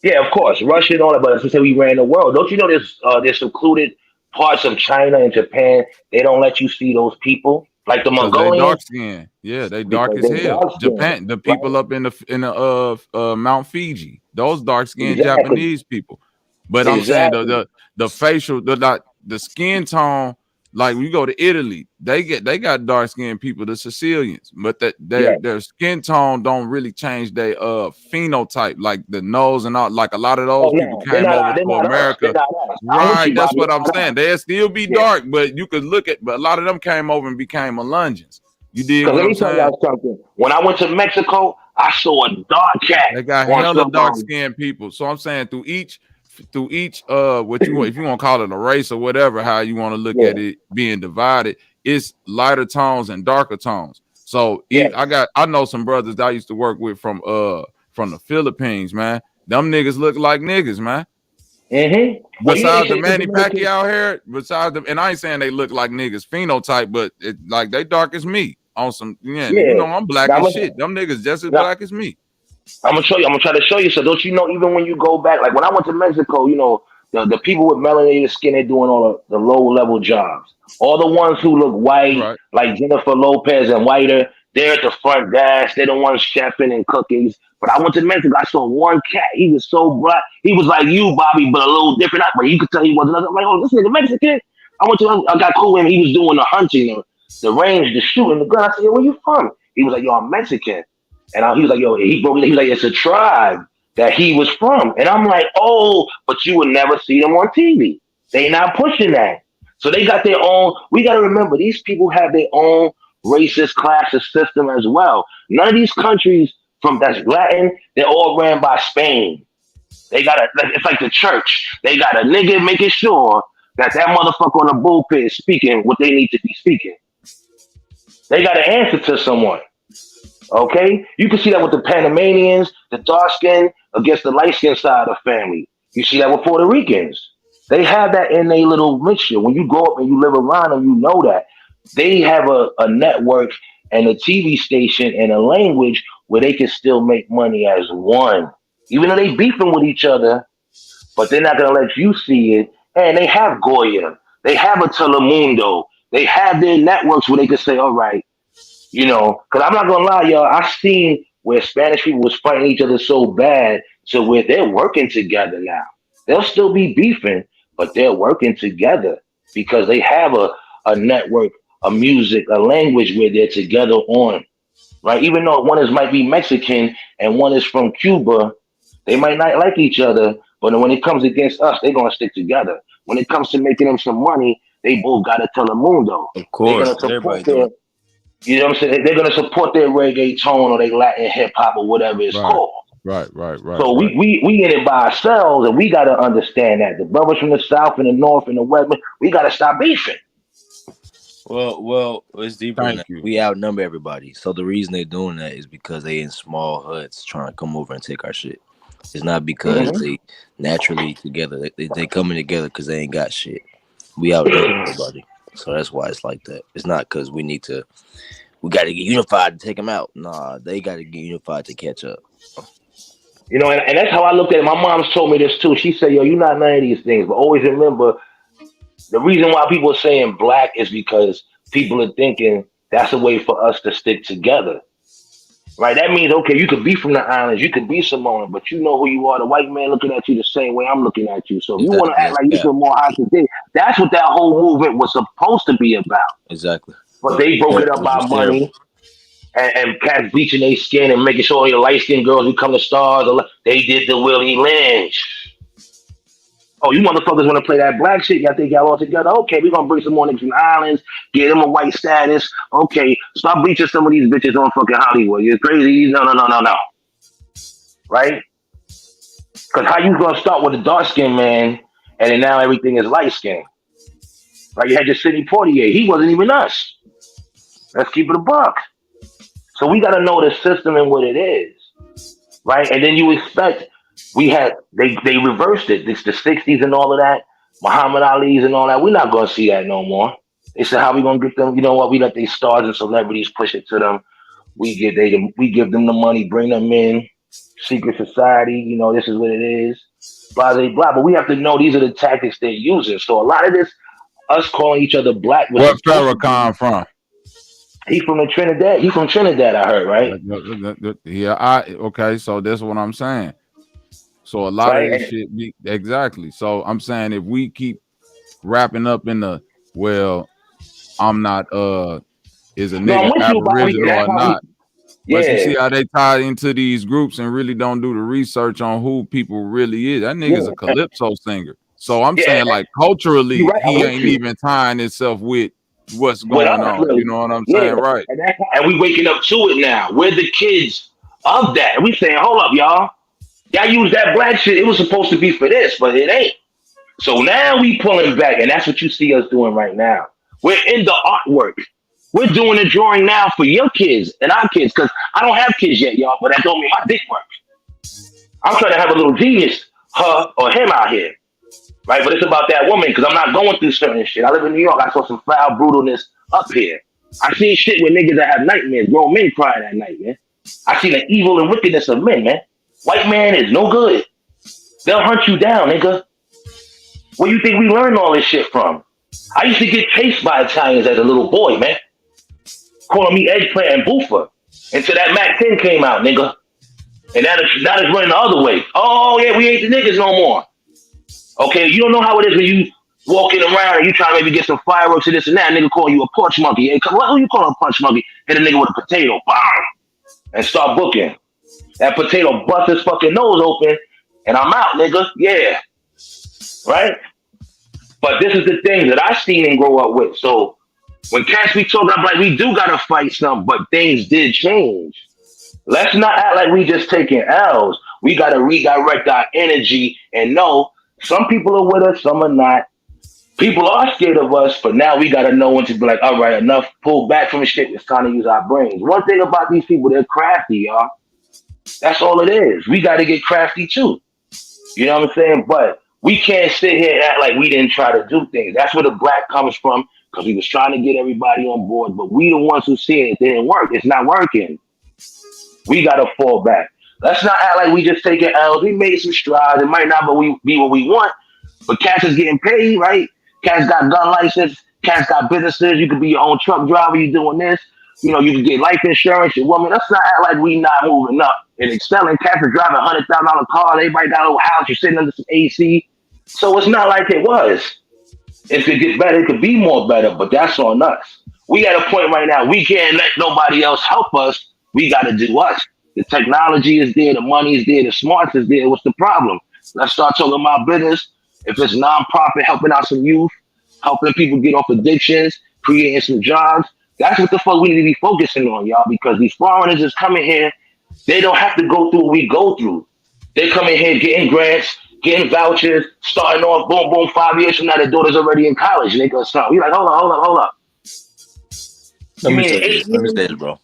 Yeah, of course, Russia and all that. But as we say, we ran the world. Don't you know there's secluded parts of China and Japan? They don't let you see those people, like the Mongolians. They dark skin. Yeah, they dark as hell. Japan, the people up in the Mount Fiji, those dark skinned Japanese people. But I'm saying the facial, the skin tone. Like when you go to Italy, they got dark skinned people, the Sicilians, but their skin tone don't really change their phenotype, like the nose and all. Like a lot of those people came over to America, right? That's what I'm saying. They'll still be dark, but you could look at. But a lot of them came over and became Melungeons. You did what I'm saying? Let me tell y'all something. When I went to Mexico, I saw a dark cat. They got hella dark skinned people. So I'm saying through each what you if you want to call it a race or whatever, how you want to look at it being divided, it's lighter tones and darker tones. So I know some brothers that I used to work with from the Philippines, man. Them niggas look like niggas, man. Mm-hmm. Besides the Manny Pacquiao hair, and I ain't saying they look like niggas phenotype, but like they dark as me on some I'm black as shit. Them niggas just as black as me. I'm gonna show you. I'm gonna try to show you. So don't you know? Even when you go back, like when I went to Mexico, the people with melanated skin, they're doing all the low level jobs. All the ones who look white, like Jennifer Lopez and whiter, they're at the front desk. They're the ones chefing and cooking. But I went to Mexico. I saw one cat. He was so bright. He was like you, Bobby, but a little different. But you could tell he wasn't. I'm like, oh, this nigga Mexican. I got cool with him. He was doing the hunting, the range, the shooting, the gun. I said, yo, where you from? He was like, yo, I'm Mexican. And he was like, yo, he was like, it's a tribe that he was from. And I'm like, oh, but you would never see them on TV. They not pushing that. So they got their own. We got to remember, these people have their own racist classist system as well. None of these countries that's Latin, they're all ran by Spain. They got it's like the church. They got a nigga making sure that motherfucker on the bullpen is speaking what they need to be speaking. They got to answer to someone. Okay, you can see that with the Panamanians, the dark skin against the light skin side of the family. You see that with Puerto Ricans. They have that in their little mixture. When you go up and you live around them, you know that. They have a network and a TV station and a language where they can still make money as one. Even though they beefing with each other, but they're not going to let you see it. And they have Goya. They have a Telemundo. They have their networks where they can say, all right, you know, because I'm not going to lie, y'all, I've seen where Spanish people was fighting each other so bad to where they're working together now. They'll still be beefing, but they're working together because they have a network, a music, a language where they're together on, right? Even though one might be Mexican and one is from Cuba, they might not like each other, but when it comes against us, they're going to stick together. When it comes to making them some money, they both got a Telemundo. Of course, they're going to support their, you know what I'm saying? They're going to support their reggaeton or their Latin hip hop or whatever it's called. Right. So we in it by ourselves, and we got to understand that the brothers from the south and the north and the west, we got to stop beefing. Well, it's deeper than that. We outnumber everybody. So the reason they're doing that is because they in small huts trying to come over and take our shit. It's not because they naturally together. They coming together because they ain't got shit. We outnumber everybody. So that's why it's like that. It's not because we got to get unified to take them out. Nah, they got to get unified to catch up. You know, and that's how I looked at it. My mom's told me this too. She said, yo, you're not none of these things, but always remember the reason why people are saying black is because people are thinking that's a way for us to stick together. Right? That means, okay, you could be from the islands, you could be Samoan, but you know who you are. The white man looking at you the same way I'm looking at you. So if you want to act like you feel more high today, that's what that whole movement was supposed to be about. Exactly. But they broke it up by money and cats bleaching their skin and making sure your light-skinned girls become the stars. They did the Willie Lynch. Oh, you motherfuckers want to play that black shit? Y'all think y'all all together? Okay, we're going to bring some more niggas from the islands, get them a white status. Okay, stop bleaching some of these bitches on fucking Hollywood. You're crazy. No. Right? Because how you going to start with a dark-skinned man and then now everything is light-skinned? Right? You had your Sidney Poitier. He wasn't even us. Let's keep it a buck. So we got to know the system and what it is. Right? And then you expect... they reversed it. It's the 60s and all of that, Muhammad Ali's and all that. We're not gonna see that no more. They said, how we gonna get them? You know what? We let these stars and celebrities push it to them. We give them the money, bring them in, secret society, you know, this is what it is. Blah blah blah. But we have to know these are the tactics they're using. So a lot of this, us calling each other black. Where's Farrakhan from? He's from Trinidad. He's from Trinidad, I heard, right? Yeah, okay, so that's what I'm saying. So a lot of this shit, exactly. So I'm saying if we keep wrapping up in the, well, I'm not, is a nigga Aboriginal or not. But you see how they tie into these groups and really don't do the research on who people really is. That nigga's a calypso singer. So I'm saying like culturally, he ain't even tying itself with what's going on. Really. You know what I'm saying? Right. And we waking up to it now. We're the kids of that. And we saying, hold up, y'all. Y'all use that black shit. It was supposed to be for this, but it ain't. So now we pulling back, and that's what you see us doing right now. We're in the artwork. We're doing the drawing now for your kids and our kids, because I don't have kids yet, y'all, but that don't mean my dick works. I'm trying to have a little genius, her or him out here, right? But it's about that woman, because I'm not going through certain shit. I live in New York. I saw some foul brutalness up here. I seen shit with niggas that have nightmares, grown men crying at night, man. I seen the evil and wickedness of men, man. White man is no good. They'll hunt you down, nigga. Where you think we learned all this shit from? I used to get chased by Italians as a little boy, man. Calling me eggplant and boofer. Until that Mac 10 came out, nigga. And now it's running the other way. Oh, yeah, we ain't the niggas no more. Okay, you don't know how it is when you walking around and you trying to maybe get some fireworks or this and that. Nigga calling you a punch monkey. Hey, who you calling a punch monkey? Hit a nigga with a potato. Bam! And start booking. That potato bust his fucking nose open, and I'm out, nigga. Yeah. Right? But this is the thing that I seen and grow up with. So when cats be talking, I'm like, we do gotta fight some, but things did change. Let's not act like we just taking L's. We gotta redirect our energy and know some people are with us, some are not. People are scared of us, but now we gotta know when to be like, all right, enough, pull back from the shit. It's time to use our brains. One thing about these people, they're crafty, y'all. That's all it is. We got to get crafty too. You know what I'm saying? But We can't sit here and act like we didn't try to do things. That's where the black comes from, because we was trying to get everybody on board, but we the ones who said it didn't work. It's not working. We got to fall back. Let's not act like we just taking L's. We made some strides. It might not be what we want, but cats is getting paid, right? Cats got gun license. Cats got businesses. You could be your own truck driver. You doing this. You know, you can get life insurance. Your woman. Let's not act like we not moving up and excelling. Cats are driving $100,000 car. Everybody got a little house. You're sitting under some AC. So it's not like it was. It could get better. It could be more better, but that's on us. We at a point right now. We can't let nobody else help us. We got to do us. The technology is there. The money is there. The smarts is there. What's the problem? Let's start talking about business. If it's nonprofit, helping out some youth, helping people get off addictions, creating some jobs. That's what the fuck we need to be focusing on, y'all, because these foreigners is coming here. They don't have to go through what we go through. They come in here getting grants, getting vouchers, starting off, boom, boom, 5 years from now, their daughter's already in college. And they go, son, you're like, hold up. Let me say this, bro.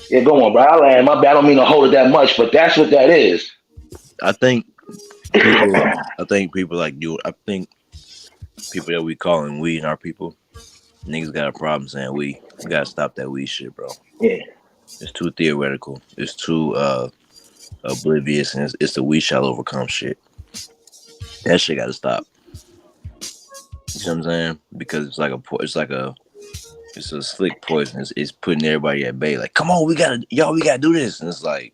Yeah, go on, bro. I don't mean to hold it that much, but that's what that is. I think people like you. I think people that we calling we and our people, niggas got a problem saying we. You gotta stop that we shit, bro. Yeah, it's too theoretical. It's too oblivious, and it's the we shall overcome shit. That shit gotta stop. You know what I'm saying? Because it's a slick poison. It's putting everybody at bay. Like, come on, we gotta do this. And it's like,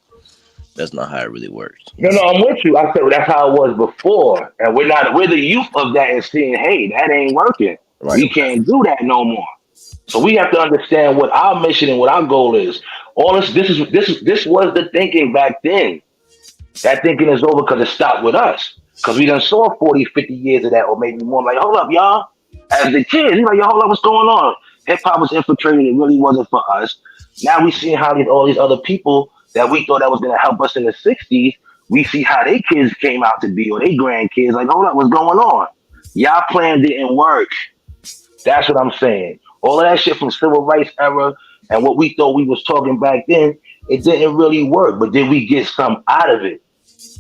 that's not how it really works. No, I'm with you. I said that's how it was before, and we're the youth of that and seeing, hey, that ain't working. Right. We can't do that no more. So we have to understand what our mission and what our goal is. All this was the thinking back then. That thinking is over because it stopped with us. Because we done saw 40, 50 years of that, or maybe more. Like, hold up, y'all. As the kids, he's like, yo, hold up, what's going on? Hip hop was infiltrated. It really wasn't for us. Now we see how all these other people that we thought that was going to help us in the 60s, we see how their kids came out to be, or their grandkids. Like, hold up, what's going on? Y'all plan didn't work. That's what I'm saying. All of that shit from civil rights era and what we thought we was talking back then, it didn't really work. But did we get some out of it?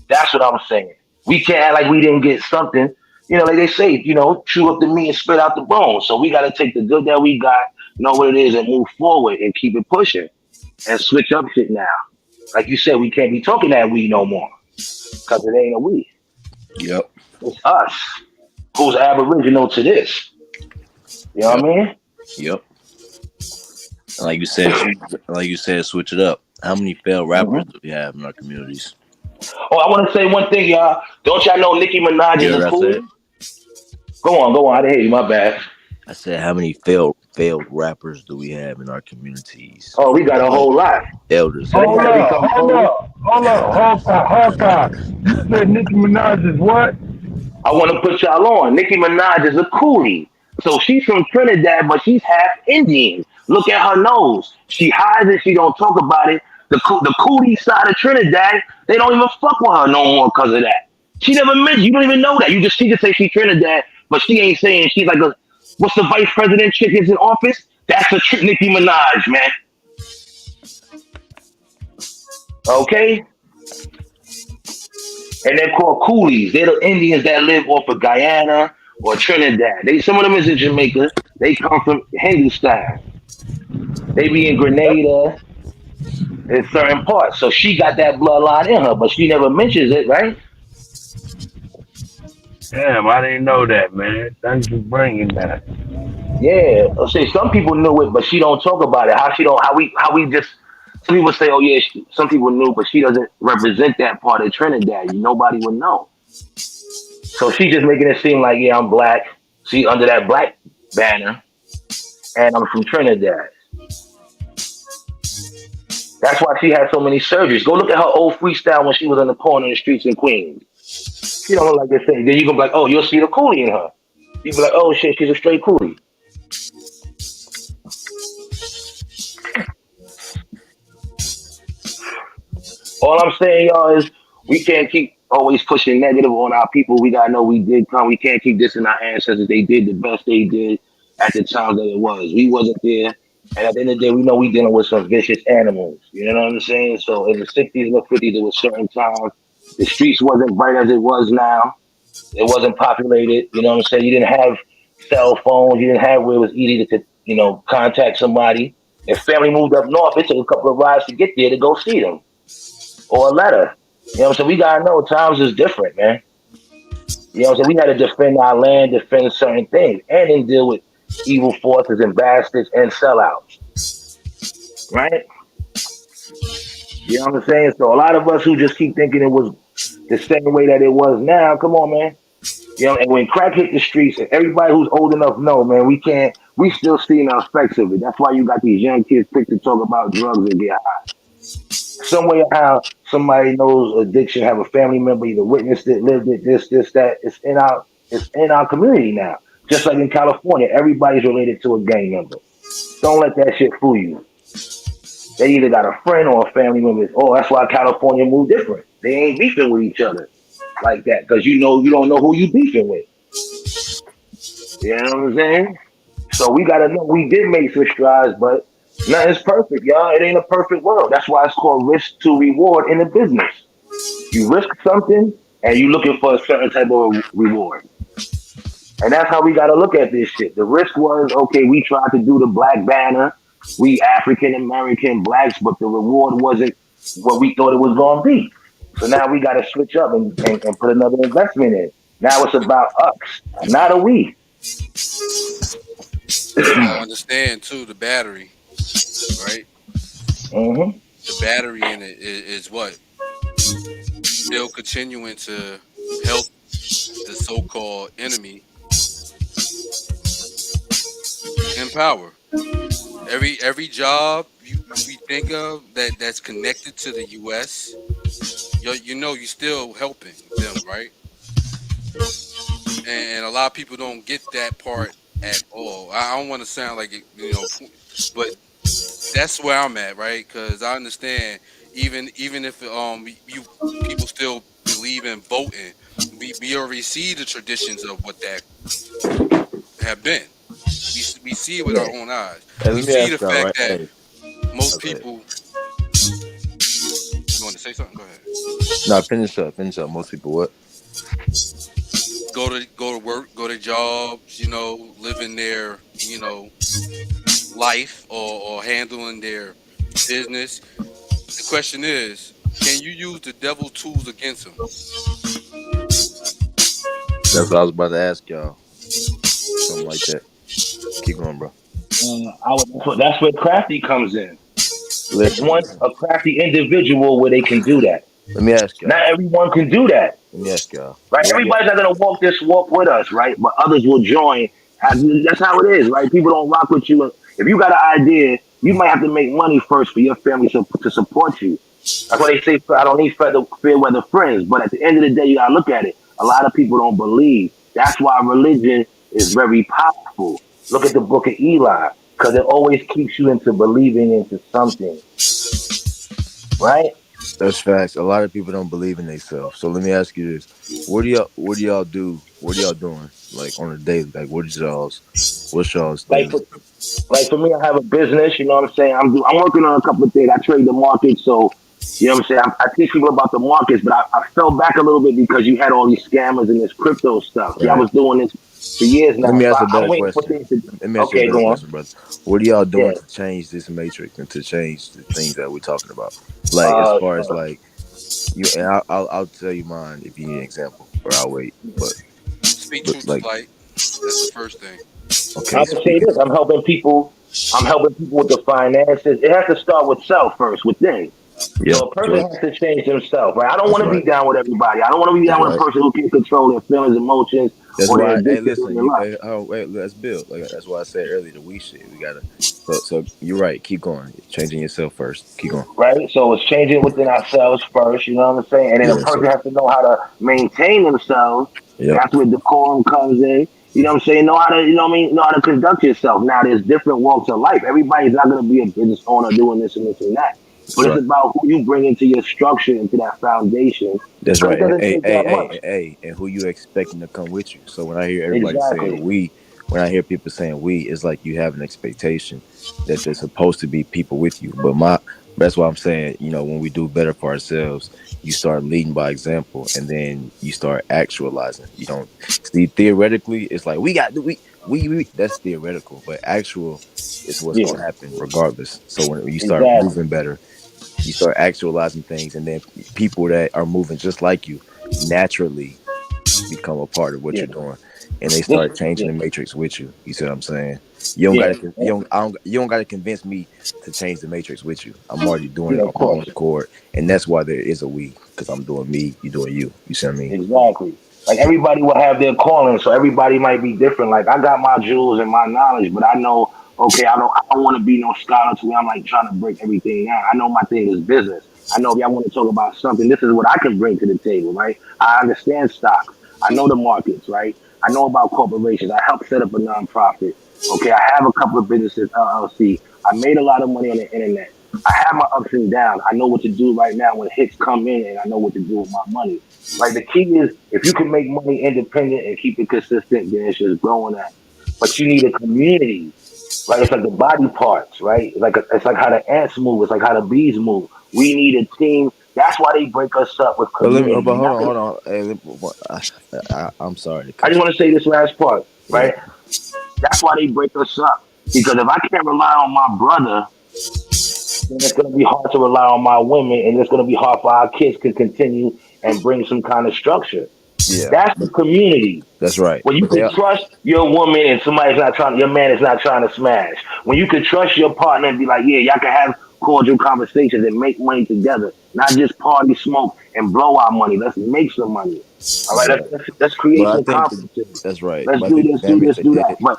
That's what I'm saying. We can't act like we didn't get something. You know, like they say, chew up the meat and spit out the bones. So we got to take the good that we got, know what it is, and move forward and keep it pushing and switch up shit now. Like you said, we can't be talking that we no more because it ain't a we. Yep. It's us who's aboriginal to this. You know what I mean? Yep. And like you said, switch it up. How many failed rappers do we have in our communities? Oh, I want to say one thing, y'all. Don't y'all know Nicki Minaj is a fool? Go on. I didn't hear you. My bad. I said, how many failed rappers do we have in our communities? Oh, we got a whole lot. Elders. Hold up. You said Nicki Minaj is what? I want to put y'all on. Nicki Minaj is a coolie. So she's from Trinidad, but she's half Indian. Look at her nose. She hides it. She don't talk about it. The coolie side of Trinidad, they don't even fuck with her no more because of that. She never mentioned. You don't even know that. She just say she's Trinidad, but she ain't saying she's like what's the vice president chick is in office? That's a Nicki Minaj, man. Okay? And they're called coolies. They're the Indians that live off of Guyana or Trinidad. Some of them is in Jamaica. They come from Hindustan. They be in Grenada in certain parts. So she got that bloodline in her, but she never mentions it, right? Damn, I didn't know that, man. Thanks for bringing that. Yeah, I'll say some people knew it, but she don't talk about it. Some people say, oh yeah, some people knew, but she doesn't represent that part of Trinidad. Nobody would know. So she's just making it seem like, yeah, I'm black. She's under that black banner, and I'm from Trinidad. That's why she had so many surgeries. Go look at her old freestyle when she was on the corner in the streets in Queens. She don't look like this thing. Then you gonna be like, oh, you'll see the coolie in her. You be like, oh shit, she's a straight coolie. All I'm saying, y'all, is we can't keep always pushing negative on our people. We gotta know we did come. We can't keep dissing our ancestors. They did the best they did at the time that it was. We wasn't there. And at the end of the day, we know we dealing with some vicious animals. You know what I'm saying? So in the 60s and the 50s, there was certain times the streets wasn't bright as it was now. It wasn't populated. You know what I'm saying? You didn't have cell phones. You didn't have where it was easy to contact somebody. If family moved up north, it took a couple of rides to get there to go see them, or a letter. You know what I'm saying? We gotta know times is different, man. You know what I'm saying? We had to defend our land, defend certain things, and then deal with evil forces and bastards and sellouts. Right? You know what I'm saying? So a lot of us who just keep thinking it was the same way that it was now, come on, man. You know, and when crack hit the streets, and everybody who's old enough know, man, we still seeing the effects of it. That's why you got these young kids quick to talk about drugs and get high. Some way or how somebody knows addiction, have a family member either witnessed it, lived it, this, that. It's in our community now. Just like in California, everybody's related to a gang member. Don't let that shit fool you. They either got a friend or a family member. Oh, that's why California moved different. They ain't beefing with each other like that because you don't know who you beefing with. You know what I'm saying? So we gotta know we did make some strides, but nothing's perfect, y'all. It ain't a perfect world. That's why it's called risk to reward in the business. You risk something and you looking for a certain type of reward. And that's how we gotta look at this shit. The risk was, okay, we tried to do the Black Banner. We African American blacks, but the reward wasn't what we thought it was gonna be. So now we gotta switch up and put another investment in. Now it's about us, not a we. I understand too the battery, right? Mm-hmm. The battery in it is what still continuing to help the so-called enemy in power. Every job we think of that's connected to the U.S., you still helping them, right? And a lot of people don't get that part at all. I don't want to sound like it, but that's where I'm at, right? Because I understand even if you people still believe in voting, we already see the traditions of what that have been. We see it with our own eyes. Hey, We let me see the ask y'all, fact right? that Hey, most okay. people. You want to say something? Go ahead. Nah, finish up. Most people what? Go to work, go to jobs, living their, life or handling their business. The question is, can you use the devil's tools against them? That's what I was about to ask y'all. Something like that. Keep going, bro. That's where crafty comes in. It's Listen, a crafty individual where they can do that. let me ask y'all. Not everyone can do that. Let me ask y'all. Right? Everybody's not gonna walk this walk with us, right? But others will join. That's how it is, right? People don't rock with you. If you got an idea, you might have to make money first for your family to support you. That's why they say I don't need fair weather friends. But at the end of the day, you gotta look at it. A lot of people don't believe. That's why religion is very powerful. Look at the book of Eli, because it always keeps you into believing into something. Right? That's facts. A lot of people don't believe in themselves. So let me ask you this: what do y'all do? What are y'all doing like on a daily? Like what's y'all's daily? Like for me, I have a business. You know what I'm saying? I'm working on a couple of things. I trade the market, so you know what I'm saying. I teach people about the markets, but I fell back a little bit because you had all these scammers and this crypto stuff. See, I was doing this for years now. Let me ask a I'm better waiting for question. things to. Let me ask you a Okay, better go on. question, brother. What are y'all doing Yeah. to change this matrix and to change the things that we're talking about? Like as far as like you, and I'll tell you mine if you need an example, or I'll wait. But Speak truth to like, light. That's the first thing. okay, I would say this: I'm helping people with the finances. It has to start with self first, within. yeah, So a person has to change themselves, right? I don't want to be right. down with everybody. I don't want to be down with a person who can't control their feelings, emotions, That's or their why. Hey, addictions or listen. their life. Wait. Let's build. Like that's why I said earlier the we shit. We gotta. So you're right. Keep going. Changing yourself first. Keep going. Right? So it's changing within ourselves first, you know what I'm saying? And then a Yeah. person has to know how to maintain themselves. Yep. That's where decorum comes in. You know what I'm saying? Know how to, you know what I mean? Know how to conduct yourself. Now, there's different walks of life. Everybody's not going to be a business owner doing this and this and that. But That's it's about who you bring into your structure, into that foundation. That's But it right. doesn't take that much. And who you expecting to come with you? So when I hear everybody saying Exactly. we, when I hear people saying we, it's like you have an expectation that there's supposed to be people with you. But That's why I'm saying, when we do better for ourselves, you start leading by example, and then you start actualizing. You don't see theoretically. It's like we. That's theoretical, but actual is what's Yeah, gonna happen regardless. So when you start exactly. moving better, you start actualizing things, and then people that are moving just like you naturally become a part of what Yeah. you're doing, and they This, start changing yeah, the matrix with you. You see what I'm saying? You don't yeah, gotta you don't gotta convince me to change the matrix with you. I'm already doing yeah, it of on my own course. accord, and that's why there is a we, because I'm doing me, you doing you. You see what I mean? Exactly. Like everybody will have their calling, so everybody might be different. Like I got my jewels and my knowledge, but I know, okay, I don't want to be no scholar to where I'm like trying to break everything down. I know my thing is business. I know if y'all want to talk about something, this is what I can bring to the table, right? I understand stocks. I know the markets, right? I know about corporations. I helped set up a nonprofit. Okay, I have a couple of businesses, LLC. I made a lot of money on the internet. I have my ups and downs. I know what to do right now when hits come in, and I know what to do with my money. Like the key is if you can make money independent and keep it consistent, then it's just growing at. But you need a community, right? It's like the body parts, right? It's like how the ants move. It's like how the bees move. We need a team. That's why they break us up with But let me. But community. hold on. Hey, I'm sorry to I cut just you. want to say this last part, Yeah. right? That's why they break us up. Because if I can't rely on my brother, then it's going to be hard to rely on my women, and it's going to be hard for our kids to continue and bring some kind of structure. Yeah. That's the community. That's right. When you But they can are. trust your woman and your man is not trying to smash. When you can trust your partner and be like, yeah, y'all can have cordial conversations and make money together, not just party, smoke, and blow our money. Let's make some money. All right, Yeah. let's create But I some think conferences. that's right. Let's But I do think this, the do damage this, they do that. did. But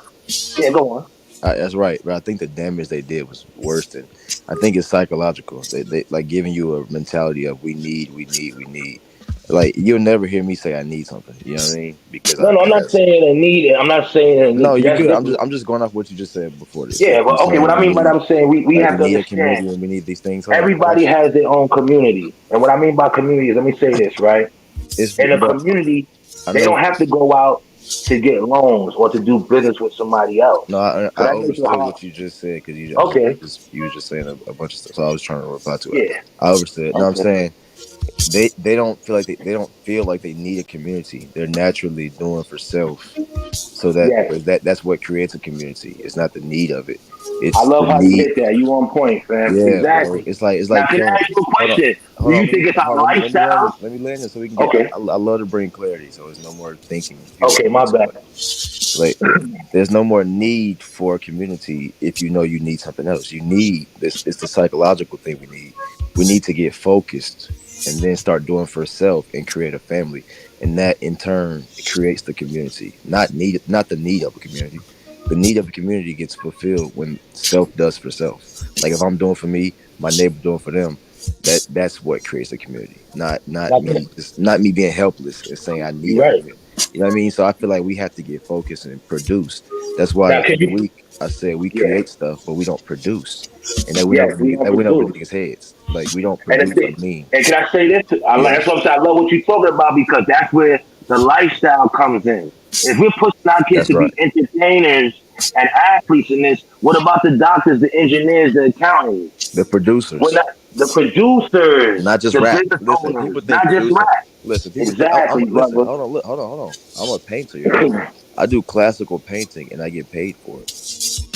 yeah, go on. That's right, but I think the damage they did was worse than. I think it's psychological. They like giving you a mentality of we need, we need, we need. Like you'll never hear me say I need something. You know what I mean? Because No, I no, I'm not that's saying I need it. I'm not saying I no, need. you That's good. different. I'm just going off what you just said before this. Yeah, Like you well, okay. What saying I we mean by that, need, I'm saying we like we have to need a understand. community and we need these things. Hold on, Everybody has their own community, and what I mean by community is, let me say this, right? it's In a but community, I they know. don't have to go out to get loans or to do business with somebody else. No, So I that makes it overstood hard. what you just said because Okay. you were just saying a bunch of stuff. So I was trying to reply to it. Yeah. I overstood. No, I'm Okay. saying they don't feel like they don't feel like they need a community. They're naturally doing for self. So Yes. that's what creates a community. It's not the need of it. I It's love the how you need. hit that. You on point, fam. Yeah, bro. Exactly. It's Now, like can I killing. ask you a Hold on, question? Do hold on. you think it's our Let me land lifestyle? this. Let me land this so we can get. Okay. I love to bring clarity, so there's no more thinking. If you Okay, saying my this, bad. like there's no more need for a community if you know you need something else. You need this. It's the psychological thing we need. We need to get focused and then start doing for self and create a family, and that in turn creates the community. Not the need of a community. The need of a community gets fulfilled when self does for self. Like if I'm doing for me, my neighbor doing for them. That's what creates a community. Now, Not me being helpless and saying I need you a right. community. You know what I mean? So I feel like we have to get focused and produce. That's why Now, can every you? week I said we Yeah. create stuff, but we don't produce. And that Yes, we don't went over produce. niggas' heads. Like we don't And the produce thing, a mean. and can I say this? Yeah, That's what I'm saying. I love what you're talking about because that's where the lifestyle comes in. If we're pushing our kids that's to right. be entertainers and athletes in this, what about the doctors, the engineers, the accountants? The We're producers. not the producers, Not just the rap. business Listen, owners, people think not just producing. rap. Listen, people think I'm Exactly, listen. brother. Hold on, look, hold on. I'm a painter, y'all. I do classical painting and I get paid for it.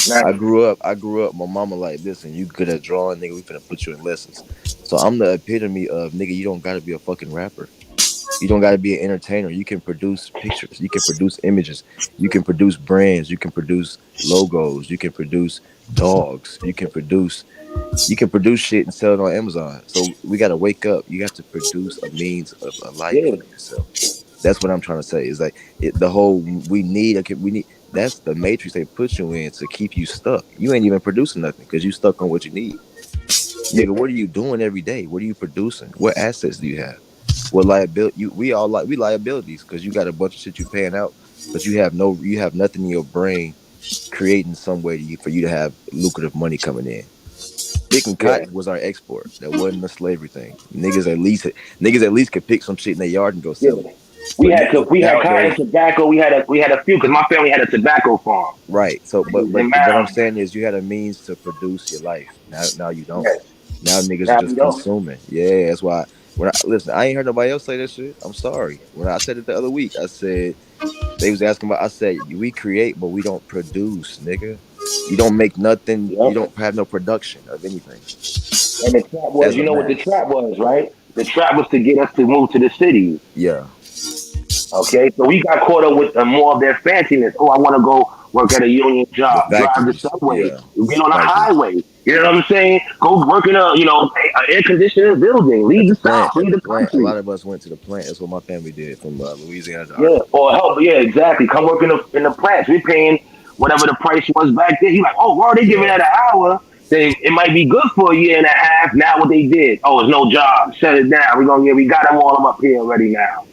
Nice. I grew up. My mama like, listen, you good at drawing, nigga. We finna put you in lessons. So I'm the epitome of nigga. You don't gotta be a fucking rapper. You don't gotta be an entertainer. You can produce pictures. You can produce images. You can produce brands. You can produce logos. You can produce dogs. You can produce shit and sell it on Amazon. So we gotta wake up. You have to produce a means of a life Yeah. for yourself. That's what I'm trying to say. Is like the whole we need. That's the matrix they put you in to keep you stuck. You ain't even producing nothing because you stuck on what you need. Yeah. Nigga, what are you doing every day? What are you producing? What assets do you have? What liability? We all like we liabilities because you got a bunch of shit you paying out, but you have nothing in your brain creating some way for you to have lucrative money coming in. Picking Yeah. cotton was our export. That wasn't a slavery thing. Niggas at least could pick some shit in their yard and go Yeah. sell it. But We had cotton, nowadays, tobacco. We had a few because my family had a tobacco farm right. So in but what I'm Maryland. saying is you had a means to produce your life. Now you don't. Yes. Now niggas are Now just we don't. consuming. Yeah, that's why. When I ain't heard nobody else say that shit. I'm sorry. When I said it the other week, I said they was asking about. I said we create, but we don't produce, nigga. You don't make nothing. Yep. You don't have no production of anything. And the trap was, As you a know what the mass. trap was, right? The trap was to get us to move to the cities. Yeah. Okay, so we got caught up with more of their fanciness. Oh, I want to go work at a union The job, drive the factories. subway, Yeah. get on a Factories. highway. You know what I'm saying? Go work in a air conditioning building. At Leave the the plant. South, At leave the the plant. A country. lot of us went to the plant. That's what my family did from Louisiana to Yeah, Arkansas. or help. Yeah, exactly. Come work in the plants. We're paying whatever the price was back then. He's like, oh, well, they giving Yeah. that an hour. Then it might be good for a year and a half. Now what they did? Oh, it's no job. Shut it down. We got them all up here already now.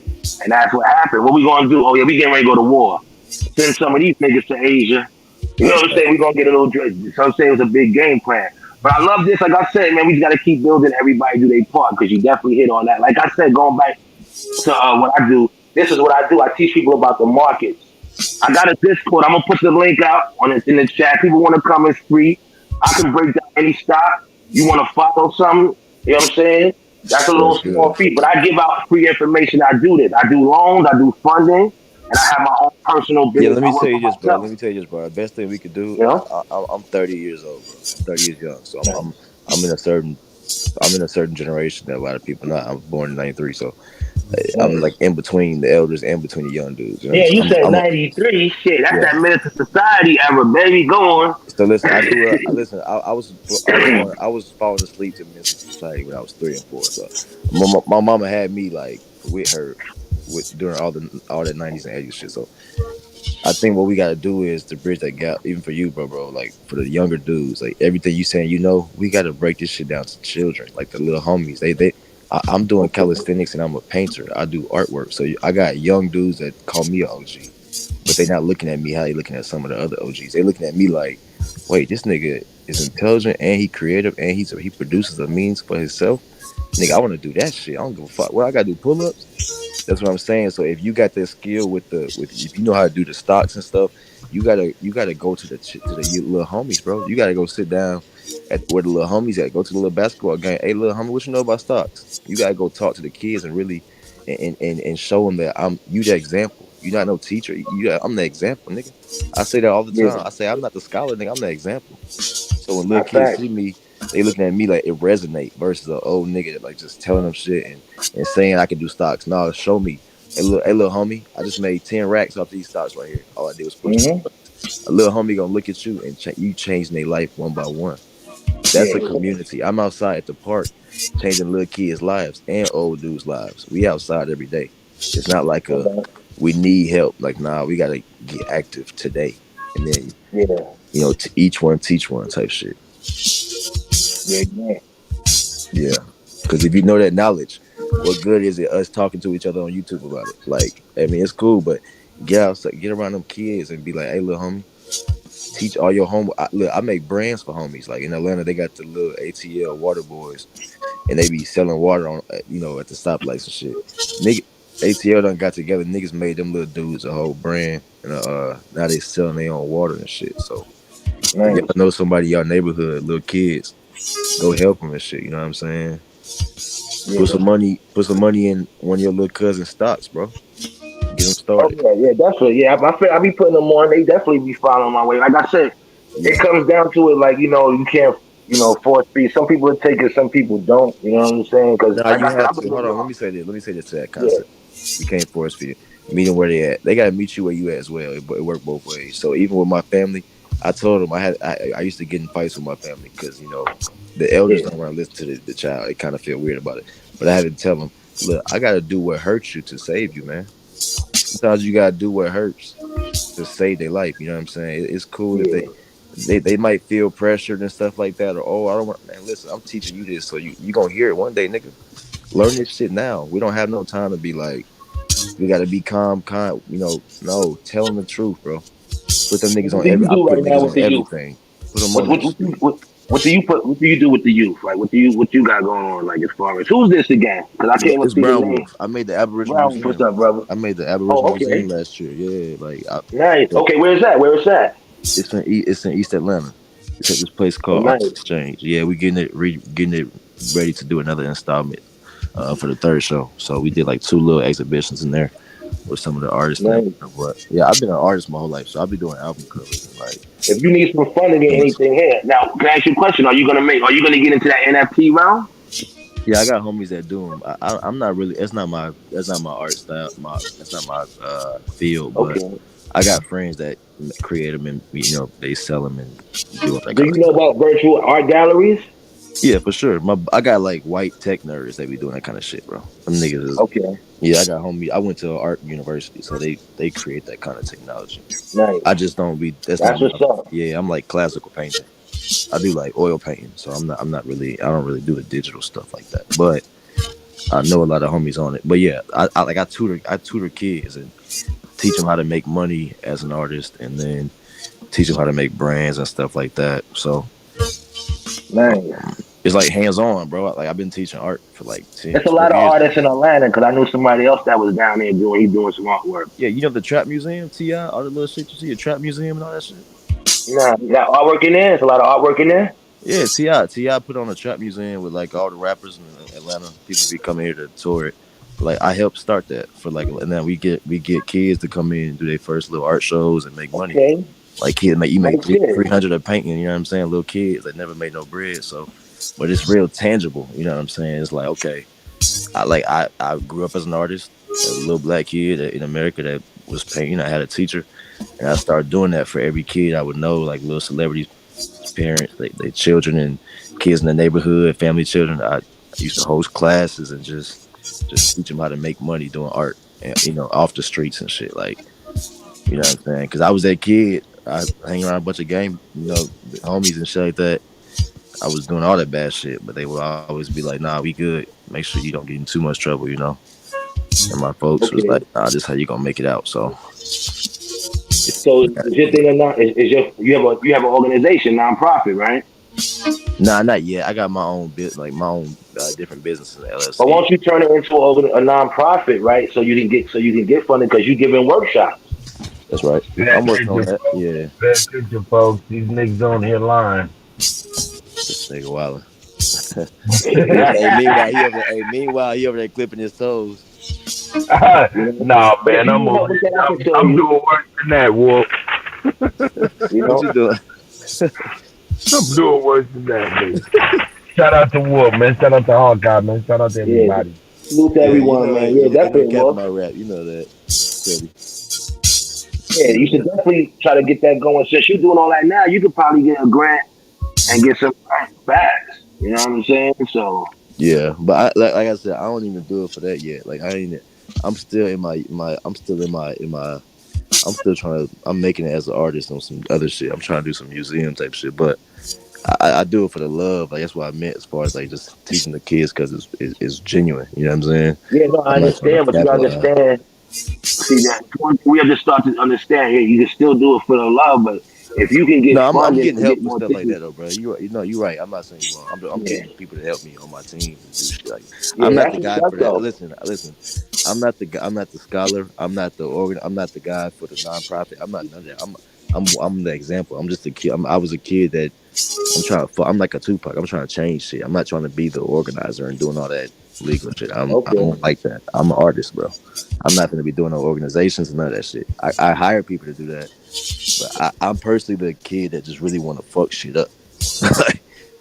And that's what happened. What we gonna do? Oh yeah, we getting ready to go to war. Send some of these niggas to Asia. You know what I'm saying? We gonna get a little. So I'm saying it was a big game plan. But I love this. Like I said, man, we just gotta keep building. Everybody do their part because you definitely hit on that. Like I said, going back to what I do. This is what I do. I teach people about the markets. I got a Discord. I'm gonna put the link out on it in the chat. People want to come, it's free. I can break down any stock. You want to follow something? You know what I'm saying? That's a little That's small good. fee, but I give out free information. I do this. I do loans. I do funding, and I have my own personal Yeah, business. let I me work tell you for this, bro. myself. Let me tell you this, bro. The best thing we could do. You know? I'm 30 years old, bro. I'm 30 years young, so I'm in a certain generation that a lot of people not. I was born in '93, so I'm like in between the elders and between the young dudes. You know what Yeah, I'm you saying? said 93. Shit, that's Yeah. that Minister Society era, baby. Go on. So listen, I grew up. Listen, I was falling asleep to Men's Society when I was 3 and 4. So my mama had me like with her during all that '90s and '80s shit. So I think what we got to do is to bridge that gap, even for you, bro. Like for the younger dudes, like everything you saying, we got to break this shit down to children, like the little homies. I'm doing calisthenics and I'm a painter. I do artwork, so I got young dudes that call me an OG, but they not looking at me how they looking at some of the other OGs. They looking at me like, wait, this nigga is intelligent and he creative and he produces a means for himself. Nigga, I want to do that shit. I don't give a fuck. Well, I gotta do pull ups. That's what I'm saying. So if you got that skill with if you know how to do the stocks and stuff, you gotta go to the little homies, bro. You gotta go sit down at where the little homies at. Go to the little basketball game. Hey, little homie, what you know about stocks? You gotta go talk to the kids and really and show them that you the example. You're not no teacher. I'm the example, nigga. I say that all the time. I say I'm not the scholar, nigga. I'm the example. So when little kids see me, they looking at me like it resonate versus an old nigga that like just telling them shit and saying I can do stocks. No, show me. Hey, little homie, I just made 10 racks off these stocks right here. All I did was push the buttons. A little homie gonna look at you and you changing their life one by one. That's a community. I'm outside at the park changing little kids' lives and old dudes' lives. We outside every day. It's not like we need help. Like, nah, we gotta get active today. And then each one teach one type shit. Yeah. Because if you know that knowledge, what good is it us talking to each other on YouTube about it? Like, I mean, it's cool, but get outside, get around them kids and be like, hey, little homie, teach all your home. Look, I make brands for homies. Like in Atlanta, they got the little ATL water boys, and they be selling water on, at the stoplights and shit. Nigga, ATL done got together. Niggas made them little dudes a whole brand, and now they selling their own water and shit. So if y'all know somebody in y'all neighborhood, little kids, go help them and shit. You know what I'm saying? Put some money in one of your little cousin's stocks, bro. Get them started. Oh yeah, definitely. Yeah, I be putting them on. They definitely be following my way. Like I said, it comes down to it. Like you can't force feed. Some people take it, some people don't. You know what I'm saying? Because Nah, you have to. Hold on. Let me say this to that concept. You can't force feed. Meet them where they at. They gotta meet you where you at as well. It work both ways. So even with my family, I told them I used to get in fights with my family because the elders don't want to listen to the child. They kind of feel weird about it. But I had to tell them, look, I gotta do what hurts you to save you, man. Sometimes you gotta do what hurts to save their life. You know what I'm saying? It's cool if they might feel pressured and stuff like that, or I don't want. Man, listen, I'm teaching you this, so you gonna hear it one day, nigga. Learn this shit now. We don't have no time to be like, we gotta be calm. No, tell them the truth, bro. Put them niggas What on do you I do put right now niggas with on the youth? everything. Put them on that shit. What do you do with the youth? Like what you got going on? Like as far as who's this again? Because I can't even It's see the Brown name. Wolf. I made the Aboriginal Brown, what's Museum. up, brother? I made the Oh, Aboriginal okay. Museum last year. Yeah, Nice. Okay, where's that? It's in East Atlanta. It's at this place called Arts Exchange. Yeah, we getting it ready to do another installment for the third show. So we did like 2 little exhibitions in there with some of the artists. But yeah, I've been an artist my whole life, so I'll be doing album covers and like. If you need some fun to get anything here, now can I ask you a question? Are you gonna get into that NFT realm? Yeah, I got homies that do them. I'm not really. That's not my art style. That's not my field. But I got friends that create them and they sell them and do it. Do you know about virtual art galleries? Yeah, for sure. I got like white tech nerds that be doing that kind of shit, bro. Them niggas is okay. Yeah, I got homies. I went to an art university, so they create that kind of technology. Nice. I just don't be. That's what's up. Yeah, I'm like classical painting. I do like oil painting, so I'm not really. I don't really do the digital stuff like that. But I know a lot of homies on it. But yeah, I tutor kids and teach them how to make money as an artist, and then teach them how to make brands and stuff like that. So, it's like hands on, bro. Like I've been teaching art for like 10. There's a lot of artists in Atlanta because I knew somebody else that was down there doing some artwork. Yeah, you know the Trap Museum, T.I., all the little shit you see, a Trap Museum and all that shit. Nah, you got artwork in there. There's a lot of artwork in there. Yeah, T.I. put on a Trap Museum with like all the rappers in Atlanta. People be coming here to tour it. Like I helped start that for like, and then we get kids to come in and do their first little art shows and make money. Okay. Like kids, you make 300 a painting. You know what I'm saying? Little kids that never made no bread. So, but it's real tangible. You know what I'm saying? It's like okay, I grew up as an artist, a little black kid in America that was painting. I had a teacher, and I started doing that for every kid I would know, like little celebrities, parents, they children and kids in the neighborhood, family children. I used to host classes and just teach them how to make money doing art, and off the streets and shit. Like, you know what I'm saying? Because I was that kid. I hang around a bunch of game, homies and shit like that. I was doing all that bad shit, but they would always be like, "Nah, we good. Make sure you don't get in too much trouble," And my folks was like, "Nah, this is how you gonna make it out." So is your thing or not? You have an organization, nonprofit, right? Nah, not yet. I got my own different businesses in LLC. But won't you turn it into a nonprofit, right? So you can get funding because you giving workshops. That's right. I'm working on that. Yeah. Bad picture, folks. These niggas on here lying. This nigga wildin'. Meanwhile, he over there clipping his toes. Nah, man, I'm doing worse than that, Wolf. What you doing? I'm doing worse than that, man. Shout out to Wolf, man. Shout out to Hawkeye, man. Shout out to everybody. Salute to everyone, man. Yeah, definitely, Wolf. My rap, you know that. Yeah, you should definitely try to get that going. Since you're doing all that now, you could probably get a grant and get some facts. You know what I'm saying? So yeah, but like I said, I don't even do it for that yet. Like I'm still I'm making it as an artist on some other shit. I'm trying to do some museum type shit, but I do it for the love. Like that's what I meant as far as like just teaching the kids because it's genuine. You know what I'm saying? Yeah, no, I understand, but you understand. See that we have to start to understand here. You can still do it for the love, but if you can get I'm getting help with stuff like that, though, bro. You're right. I'm not saying you wrong. I'm getting people to help me on my team and do shit like. I'm not the guy for that. Listen. I'm not the scholar. I'm not the guy for the nonprofit. I'm not none of that. I'm the example. I'm just a kid. I was a kid that I'm like a Tupac. I'm trying to change shit. I'm not trying to be the organizer and doing all that legal shit. I don't like that. I'm an artist, bro. I'm not going to be doing no organizations and none of that shit. I hire people to do that, but I'm personally the kid that just really want to fuck shit up.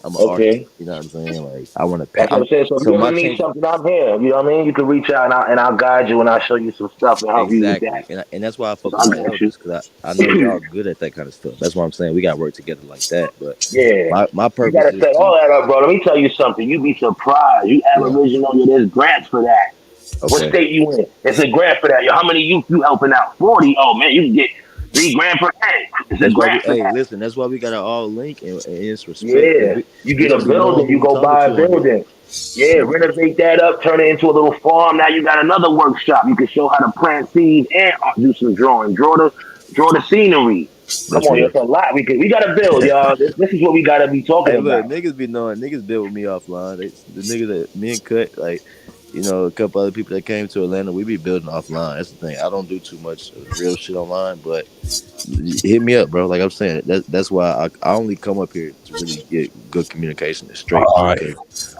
I'm an artist. You know what I'm saying? Like I want to. That's what I'm saying. So if you ever need something, I'm here. You know what I mean? You can reach out and I'll guide you and I'll show you some stuff and help you with that. And that's why I fuck with my elders because I know y'all good at that kind of stuff. That's why I'm saying we got to work together like that. But yeah, my purpose. You gotta set all that up, bro. Let me tell you something. You'd be surprised. You Aboriginal, there's grants for that. Okay. What state you in? It's a grant for that. Yo, how many you helping out? 40. Oh man, you can get $3 grand per head. It's a grant for that. Listen, that's why we gotta all link and it's respect. Yeah, you get a building, you go buy a building. Yeah, renovate that up, turn it into a little farm. Now you got another workshop. You can show how to plant seeds and do some drawing. Draw the scenery. Come on, that's a lot. We gotta build, y'all. This is what we gotta be talking about. Niggas be knowing. Niggas build with me offline. The niggas that me and Kutt, like, a couple other people that came to Atlanta, we be building offline. That's the thing. I don't do too much real shit online, but Hit me up, bro. Like I'm saying, that's why I only come up here to really get good communication and straight. All right.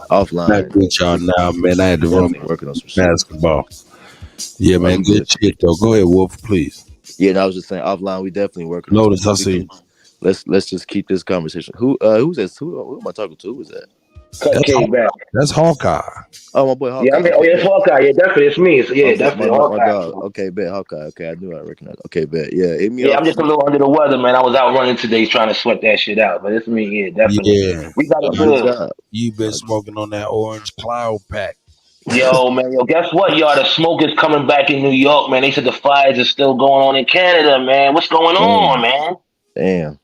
Offline, Not with y'all now, man. I had to run working on some basketball. Yeah, man. Good shit though. Go ahead, Wolf, please. Yeah, and I was just saying offline. We definitely working. Notice I see. Let's just keep this conversation. Who's that? Who am I talking to? Who is that? That's Hawkeye. Oh, my boy Hawkeye. Yeah, it's Hawkeye. Yeah, definitely, it's me. Definitely Hawkeye. My dog. Okay, bet Hawkeye. Okay, I knew I recognized. Okay, bet. Yeah, hit me up. I'm just a little under the weather, man. I was out running today trying to sweat that shit out, but it's me. Yeah, definitely. Yeah, we got it good. You've been smoking on that orange cloud pack. Yo, man, guess what, y'all? The smoke is coming back in New York, man. They said the fires are still going on in Canada, man. What's going on, man? Damn.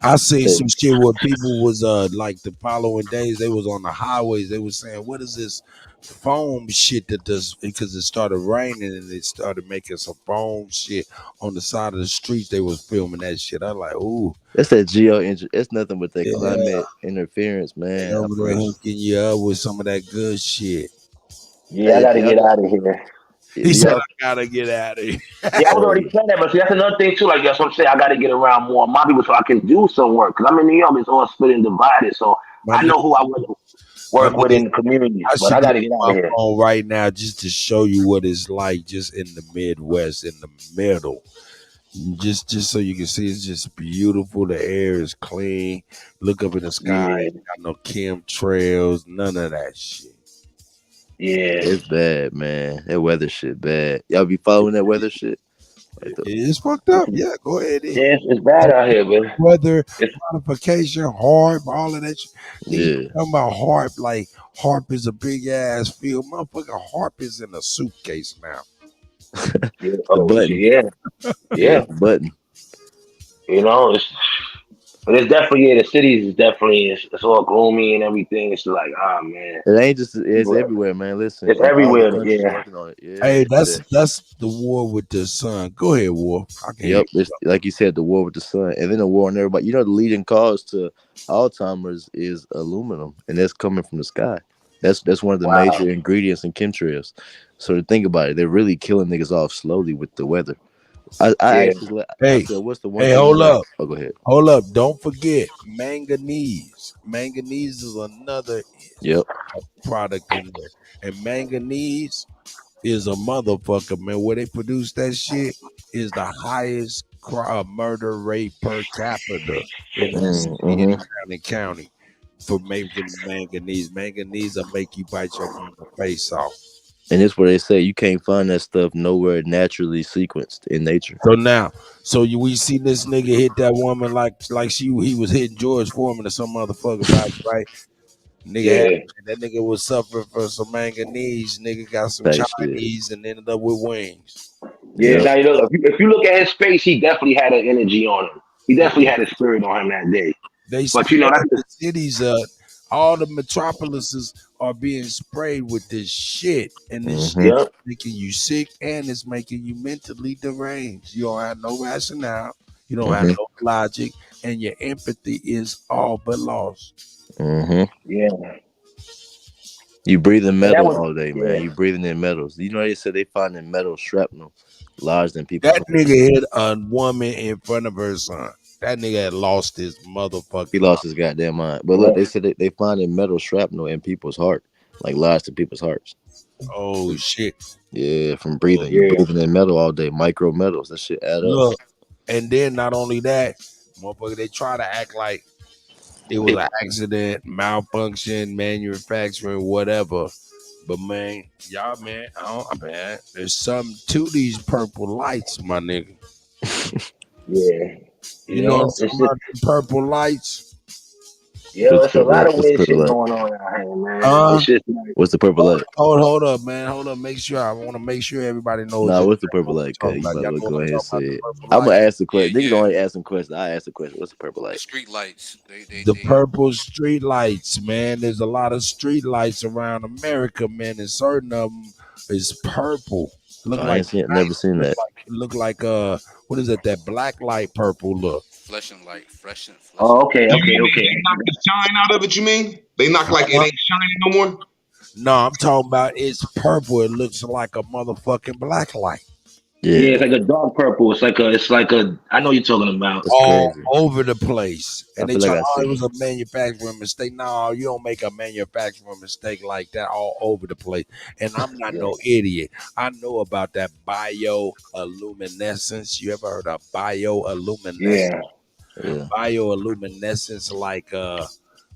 I seen some shit where people was like the following days they was on the highways. They was saying, "What is this foam shit that does?" Because it started raining and it started making some foam shit on the side of the streets. They was filming that shit. I like, ooh, that's that it's nothing but that climate interference, man. Over there hooking you up with some of that good shit. Yeah, I gotta get out of here. He said, "I gotta get out of here." Yeah, I was already saying that, but see, that's another thing too. Like that's what I'm saying. I gotta get around more of my people so I can do some work. Cause I'm in New York, it's all split and divided. So I know who I want to work with in the community. But I gotta get out of here right now just to show you what it's like just in the Midwest, in the middle. Just so you can see, it's just beautiful. The air is clean. Look up in the sky. Ain't got no chemtrails, none of that shit. Yeah, it's bad, man. That weather shit bad. Y'all be following that weather shit? It's fucked up. Yeah, go ahead. Yeah, it's bad out here, man. Weather modification, HARP, all of that shit. Yeah, talking about HARP like HARP is a big ass field. Motherfucker, HARP is in a suitcase now. The button. Yeah, button. You know, but it's definitely the cities is definitely it's all gloomy and everything. It's like, man. It ain't just it's everywhere, man. Listen, it's everywhere. Yeah. Working on it. Yeah. Hey, that's the war with the sun. Go ahead, war. Yep, it's, like you said, the war with the sun, and then the war on everybody. You know, the leading cause to Alzheimer's is aluminum, and that's coming from the sky. That's one of the major ingredients in chemtrails. So to think about it, they're really killing niggas off slowly with the weather. I said, what's the one? Hey, hold up. Oh, go ahead. Hold up. Don't forget manganese. Manganese is another product in there. And manganese is a motherfucker, man. Where they produce that shit is the highest murder rate per capita in the county for making manganese. Manganese will make you bite your face off. And it's where they say you can't find that stuff nowhere naturally sequenced in nature. So we see this nigga hit that woman like he was hitting George Foreman or some motherfucker back, right? Nigga, that nigga was suffering for some manganese. Nigga got some Chinese and ended up with wings. Yeah, now you know if you look at his face, he definitely had an energy on him. He definitely had a spirit on him that day. But you know, the cities, all the metropolises are being sprayed with this shit, and this shit is making you sick, and it's making you mentally deranged. You don't have no rationale, you don't have no logic, and your empathy is all but lost. Yeah. You breathing metal all day, man. You breathing in metals. You know they said they finding metal shrapnel larger than people. That nigga hit a woman in front of her son. That nigga had lost his motherfucking. He lost his goddamn mind. But look, they said they finding metal shrapnel in people's heart, like lodged to people's hearts. Oh shit! Yeah, from breathing. You breathing in metal all day, micro metals. That shit add up. And then not only that, motherfucker, they try to act like it was an accident, malfunction, manufacturing, whatever. But man, y'all, man, there's something to these purple lights, my nigga. Yeah. You know what I'm saying? Purple lights. Yeah, it's a lot of weird shit going on out here, man. It's just like, what's the purple light? Hold up, man. Hold up. Make sure. I want to make sure everybody knows. Nah, what's the purple light? You better go ahead and say it. I'm gonna ask the question. Niggas only ask some questions. I ask the question. What's the purple light? Street lights. The purple street lights, man. There's a lot of street lights around America, man, and certain of them is purple. Never seen that. Look like what is it? That black light purple look. Flashing light, flashing. Oh, okay. They knock the shine out of it. You mean they knock like it ain't shining no more? No, I'm talking about it's purple. It looks like a motherfucking black light. Yeah, it's like a dark purple. It's like a. I know what you're talking about. All over the place. And I they feel try, like I oh, it seen was a manufacturing mistake. No, you don't make a manufacturing mistake like that all over the place. And I'm not no idiot. I know about that bioluminescence. You ever heard of bioluminescence? Yeah. Bioluminescence, like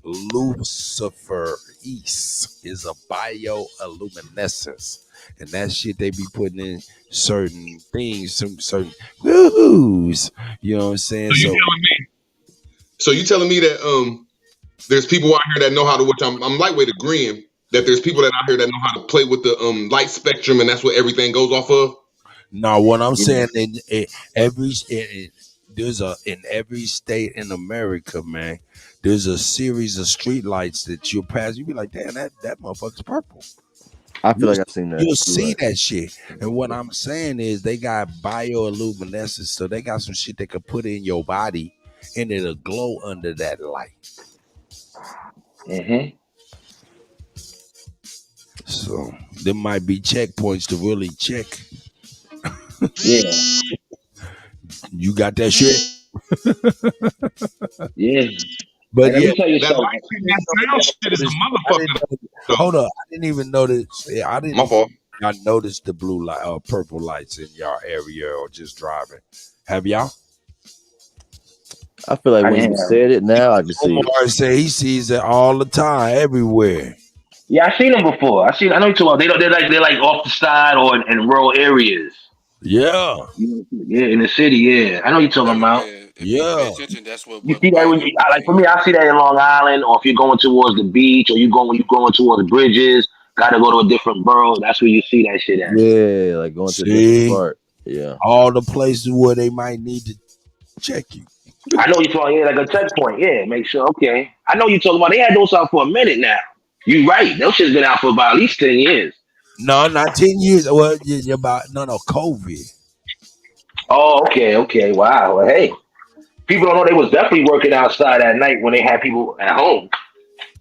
Lucifer East is a bioluminescence. And that shit they be putting in certain things, some certain woohoos. You know what I'm saying? So you telling me that there's people out here that know how to, which I'm lightweight agreeing that there's people that out here that know how to play with the light spectrum, and that's what everything goes off of. No, what I'm saying in every state in America, man, there's a series of street lights that you'll pass. You be like, damn, that motherfucker's purple. I feel like I've seen that. You'll see that shit. And what I'm saying is they got bioluminescence, so they got some shit they could put in your body and it'll glow under that light. Mm-hmm. So there might be checkpoints to really check. Yeah. You got that shit? Yeah. But and let yeah, me tell you something. Shit is a motherfucker. Hold up, I didn't even notice. I didn't. My fault. I noticed the blue light, purple lights in y'all area or just driving. Have y'all? I feel like when you said it, now I can see it. Omar say he sees it all the time, everywhere. Yeah, I seen them before. I know you talking about. They're like off the side or in rural areas. Yeah. Yeah, in the city. Yeah, I know you're talking about. Yeah. That's what You see that when you, like for me, I see that in Long Island, or if you're going towards the beach, or you're going towards bridges. Got to go to a different borough. That's where you see that shit at. Yeah, like going to a different part. Yeah. All the places where they might need to check you. I know you're talking, like a checkpoint. Yeah, make sure. Okay. I know you're talking about. They had those out for a minute now. You right. Those shit's been out for about at least 10 years. No, not 10 years. Well, you're about COVID. Oh, okay. Wow. Well, hey, people don't know they was definitely working outside at night when they had people at home.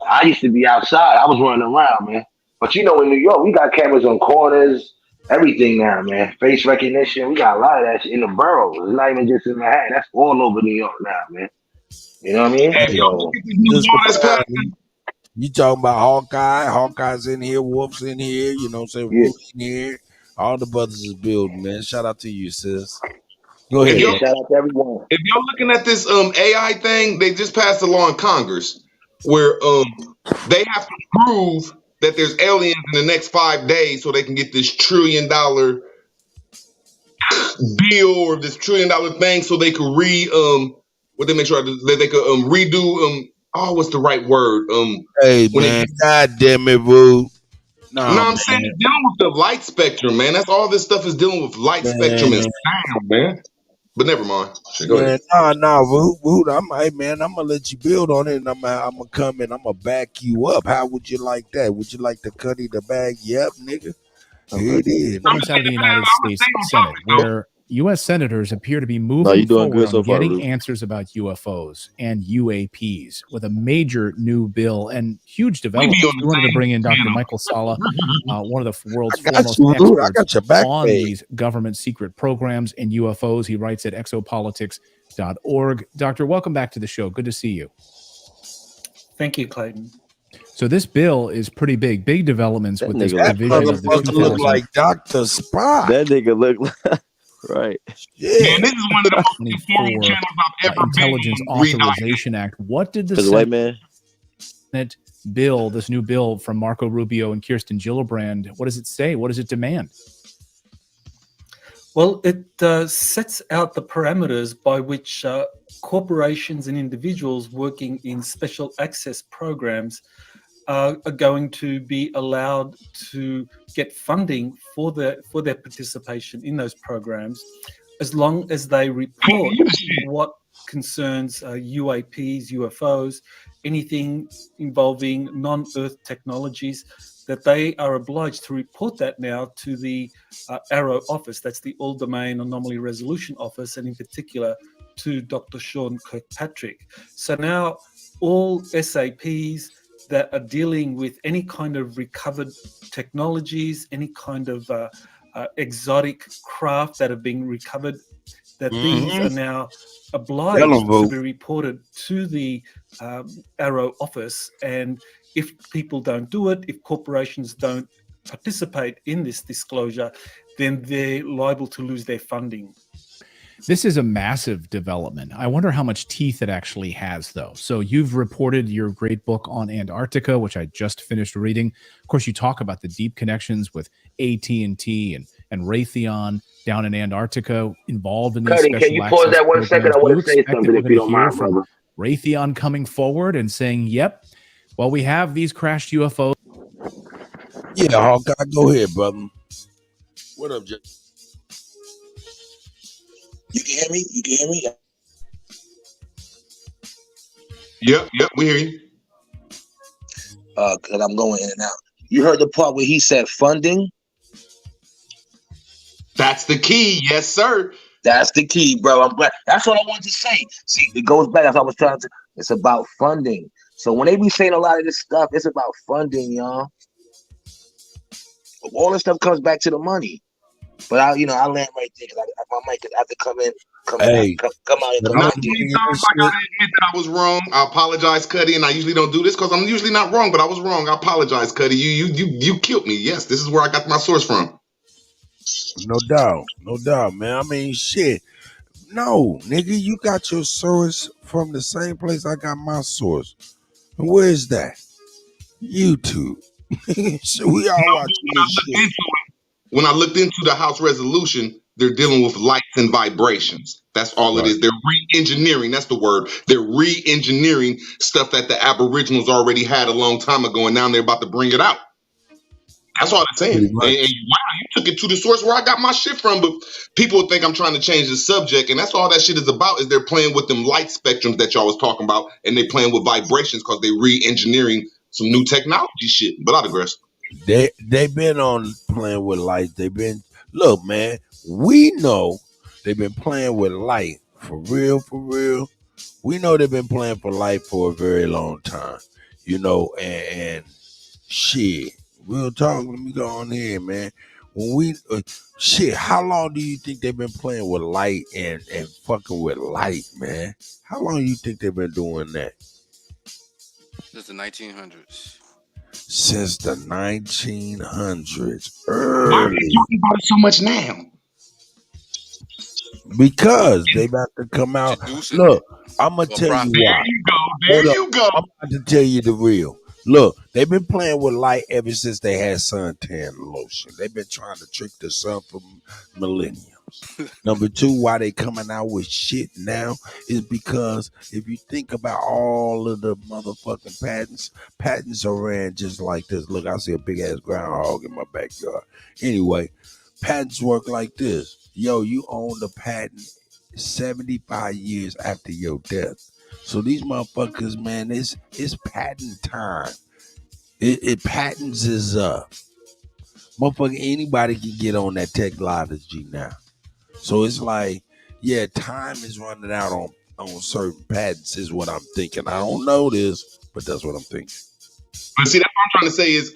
I used to be outside. I was running around, man. But in New York, we got cameras on corners, everything now, man. Face recognition. We got a lot of that shit in the boroughs. It's not even just in Manhattan. That's all over New York now, man. You know what I mean? You talking about Hawkeye? Hawkeye's in here, Wolf's in here, you know what I'm saying? Root in here. All the brothers is building, man. Shout out to you, sis. Go ahead. Shout out to everyone. If y'all looking at this AI thing, they just passed a law in Congress where they have to prove that there's aliens in the next 5 days so they can get this $1 trillion deal or this $1 trillion thing so they could what they make sure that they could redo what's the right word? Hey man, God damn it, boo. No, I'm saying it's dealing with the light spectrum, man. That's all this stuff is dealing with light spectrum and sound, man. But never mind. Go ahead. Root. I'm gonna let you build on it, and I'm gonna come and I'm gonna back you up. How would you like that? Would you like the Kutty to bag you up, nigga? Here it is. Out of the United States Senate, where U.S. senators appear to be moving forward on getting answers about UFOs and UAPs with a major new bill and huge development. We wanted to bring in Dr. Michael Sala, one of the world's foremost experts on these government secret programs and UFOs. He writes at exopolitics.org. Doctor, welcome back to the show. Good to see you. Thank you, Clayton. So this bill is pretty big. Big developments with this provision of the look like Dr. Spock. That nigga look like right. Yeah. Man, this is one of the most informing channels I've ever Intelligence been Authorization Act. What did the Senate bill, this new bill from Marco Rubio and Kirsten Gillibrand, what does it say? What does it demand? Well, it sets out the parameters by which corporations and individuals working in special access programs are going to be allowed to get funding for their participation in those programs, as long as they report what concerns UAPs, UFOs, anything involving non-Earth technologies, that they are obliged to report that now to the AARO office. That's the All Domain Anomaly Resolution Office, and in particular to Dr. Sean Kirkpatrick. So now all SAPs that are dealing with any kind of recovered technologies, any kind of exotic craft that have been recovered, that these are now obliged to be reported to the Arrow office. And if people don't do it, if corporations don't participate in this disclosure, then they're liable to lose their funding. This is a massive development. I wonder how much teeth it actually has, though. So you've reported your great book on Antarctica, which I just finished reading. Of course, you talk about the deep connections with AT&T and Raytheon down in Antarctica, involved in these Kutty, special can you pause that 1 second? I want to say something if you don't mind, brother. Raytheon coming forward and saying, yep, well, we have these crashed UFOs. Yeah, Hawkeye, go ahead, brother. What up, Jay? You can hear me? You can hear me? Yep, we hear you. Because I'm going in and out. You heard the part where he said funding? That's the key. Yes, sir. That's the key, bro. I'm glad. That's what I wanted to say. See, it goes back. That's what I was trying to. It's about funding. So when they be saying a lot of this stuff, it's about funding, y'all. All this stuff comes back to the money. But I land right there because my mic have to come in, come out and come Not out. many times I gotta admit that I was wrong. I apologize, Kutty, and I usually don't do this because I'm usually not wrong, but I was wrong. I apologize, Kutty. You killed me. Yes, this is where I got my source from. No doubt, man. I mean, shit. No, nigga, you got your source from the same place I got my source. And where is that? YouTube. So we all watching this shit. When I looked into the House resolution, they're dealing with lights and vibrations. That's all it is. They're re-engineering. That's the word. They're re-engineering stuff that the Aboriginals already had a long time ago, and now they're about to bring it out. That's all I'm saying. And wow, you took it to the source where I got my shit from, but people think I'm trying to change the subject, and that's all that shit is about, is they're playing with them light spectrums that y'all was talking about, and they playing with vibrations because they re-engineering some new technology shit. But I digress. They've been on playing with light. Look, man, we know they've been playing with light for real. We know they've been playing for light for a very long time, and shit, real talk. Let me go on here, man. When we how long do you think they've been playing with light and fucking with light, man? How long do you think they've been doing that? Since the 1900s. Since the 1900s. Why are they talking about it so much now? Because they about to come out. Look, I'm gonna tell you why. There you go. I'm about to tell you the real. Look, they've been playing with light ever since they had suntan lotion. They've been trying to trick the sun for millenniums. Number two, why they coming out with shit now is because if you think about all of the motherfucking patents are ran just like this. Look, I see a big ass groundhog in my backyard. Anyway, patents work like this. Yo, you own the patent 75 years after your death. So these motherfuckers, man, it's patent time. It patents is up. Motherfucker, anybody can get on that technology now. So it's like, yeah, time is running out on certain patents is what I'm thinking. I don't know this, but that's what I'm thinking. But see, that's what I'm trying to say is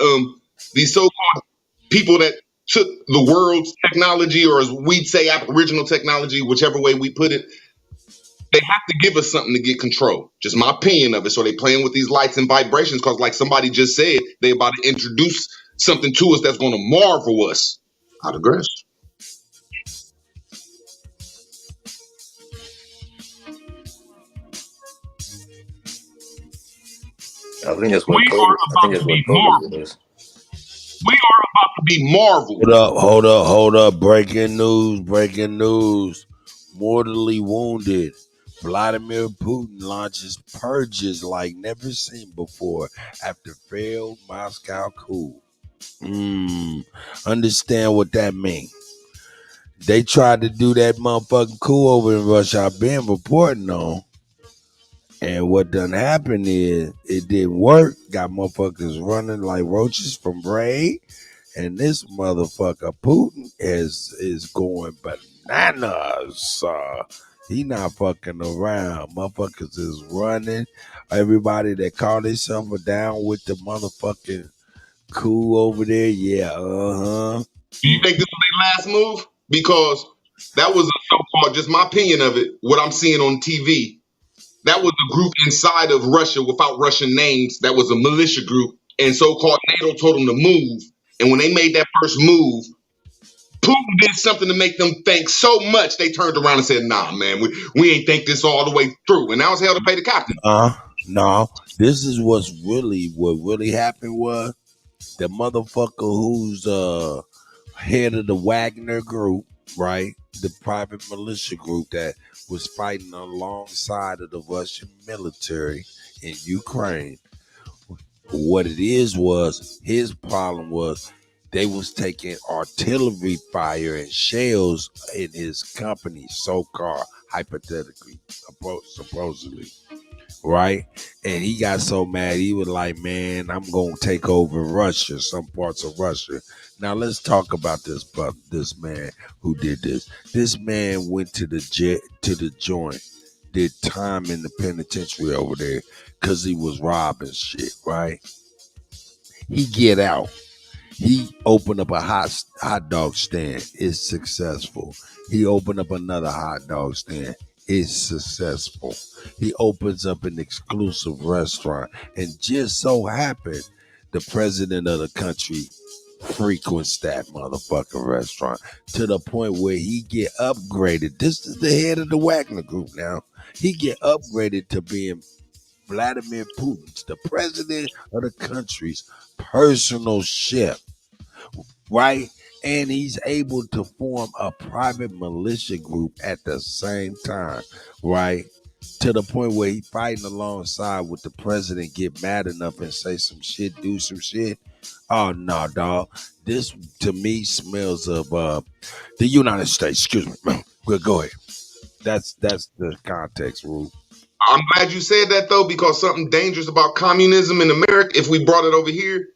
these so-called people that took the world's technology, or as we'd say, Aboriginal technology, whichever way we put it, they have to give us something to get control. Just my opinion of it. So they playing with these lights and vibrations because, like somebody just said, they about to introduce something to us that's going to marvel us. I digress. I think that's what COVID is. We are about to be marveled. Hold up. Breaking news. Mortally wounded. Vladimir Putin launches purges like never seen before after failed Moscow coup. Understand what that means. They tried to do that motherfucking coup over in Russia. I've been reporting on. And what done happened is it didn't work. Got motherfuckers running like roaches from raid. And this motherfucker Putin is going bananas. He not fucking around. Motherfuckers is running. Everybody that called themselves down with the motherfucking coup over there, yeah, Do you think this was their last move? Because that was a so-called, just my opinion of it, what I'm seeing on TV. That was a group inside of Russia without Russian names. That was a militia group, and so-called NATO told them to move. And when they made that first move, Putin did something to make them think so much they turned around and said, "Nah, man, we ain't think this all the way through." And now it's hell to pay the captain. No. This is what really happened was the motherfucker who's head of the Wagner group, right? The private militia group that was fighting alongside of the Russian military in Ukraine. What it is was his problem was they was taking artillery fire and shells in his company, so-called hypothetically, supposedly, right? And he got so mad, he was like, man, I'm going to take over Russia, some parts of Russia. Now, let's talk about this man who did this. This man went to the joint, did time in the penitentiary over there because he was robbing shit, right? He get out. He opened up a hot dog stand. It's successful. He opened up another hot dog stand. It's successful. He opens up an exclusive restaurant. And just so happened, the president of the country frequents that motherfucking restaurant to the point where he get upgraded. This is the head of the Wagner group now. He get upgraded to being Vladimir Putin's, the president of the country's personal chef, right? And he's able to form a private militia group at the same time, right? To the point where he fighting alongside with the president, get mad enough and say some shit, do some shit. Oh no, dog. This to me smells of the United States. Excuse me. Well, go ahead. That's the context, Rube. I'm glad you said that though, because something dangerous about communism in America, if we brought it over here,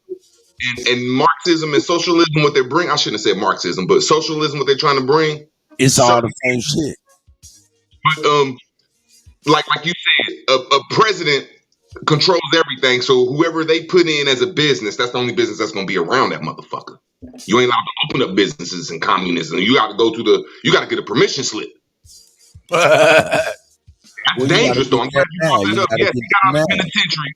and Marxism and socialism, what they bring, I shouldn't have said Marxism, but socialism, what they're trying to bring, it's all the same shit. But like you said, a president controls everything. So whoever they put in as a business, that's the only business that's going to be around that motherfucker. You ain't allowed to open up businesses in communism. You got to go to you got to get a permission slip. That's dangerous, though. I'm glad you brought that up. Yes, he got out of the penitentiary.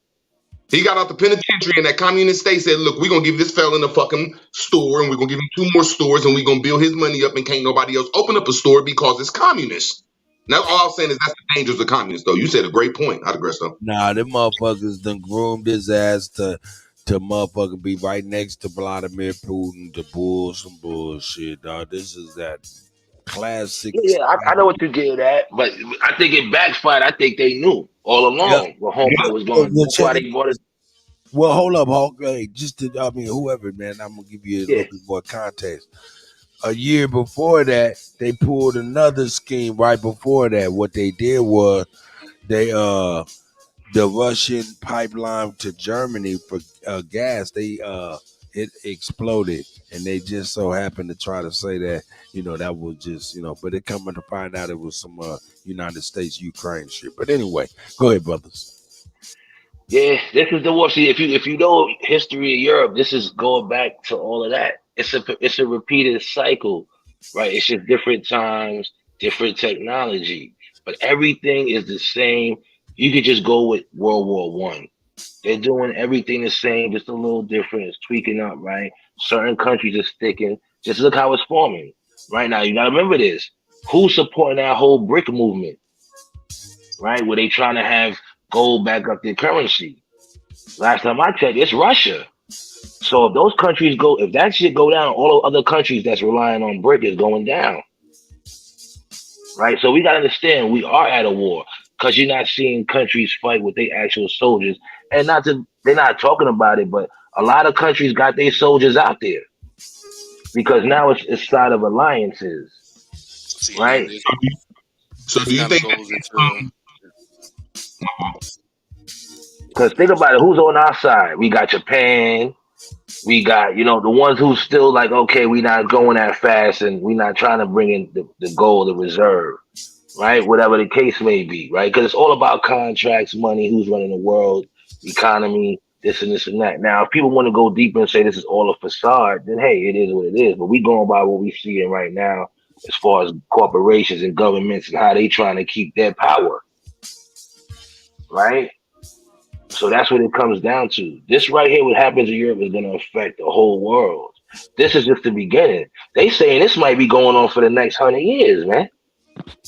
He got out the penitentiary, and that communist state said, look, we're going to give this fella in a fucking store, and we're going to give him 2 more stores, and we're going to build his money up, and can't nobody else open up a store because it's communist. Now, all I'm saying is that's the dangers of communists, though. You said a great point. I'd agree, though. Nah, them motherfuckers done groomed his ass to motherfucking be right next to Vladimir Putin to bull some bullshit, dog. This is that classic. Yeah, I know what you did at, but I think it backfired. I think they knew all along what homeboy was going. That's why they bought it. Well, hold up, Hulk. Hey, whoever, man, I'm gonna give you a little bit more context. A year before that, they pulled another scheme. Right before that, what they did was they the Russian pipeline to Germany for gas, it exploded, and they just so happened to try to say that that was just but it coming to find out it was some United States Ukraine shit. But anyway, go ahead, brothers. Yeah, this is the war. See, if you know history of Europe, this is going back to all of that. It's a repeated cycle, right? It's just different times, different technology, but everything is the same. You could just go with World War I. They're doing everything the same, just a little different. It's tweaking up, right? Certain countries are sticking. Just look how it's forming right now. You gotta remember this. Who's supporting that whole BRIC movement, right? Where they trying to have gold back up their currency. Last time I checked, it's Russia. So if those countries if that shit go down, all the other countries that's relying on BRIC is going down, right? So we gotta understand we are at a war. Because you're not seeing countries fight with their actual soldiers. And they're not talking about it, but a lot of countries got their soldiers out there. Because now it's side of alliances. Right? So do you think because think about it, who's on our side? We got Japan, we got, the ones who still like, okay, we not going that fast and we not trying to bring in the gold, the reserve. Right, whatever the case may be, right? Because it's all about contracts, money, who's running the world, economy. this and this and that. Now, if people want to go deeper and say this is all a facade, then hey, it is what it is. But we going by what we see in right now as far as corporations and governments and how they trying to keep their power. Right? So that's what it comes down to. This right here, what happens in Europe is going to affect the whole world. This is just the beginning. They saying this might be going on for the next 100 years, man.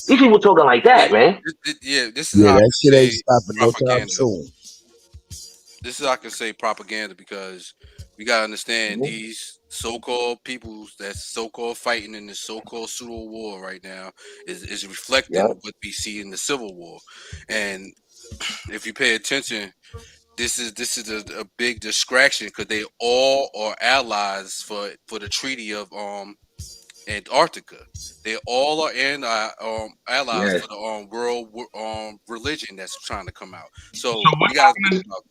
These people talking like that, man. This is how that shit ain't stopping no time soon. This is how I can say propaganda, because we gotta understand these so-called people that's so-called fighting in this so-called pseudo war right now is reflecting what we see in the Civil War. And if you pay attention, this is a big distraction, because they all are allies for the Treaty of Antarctica. They all are allies for the world religion that's trying to come out. So we got to think about.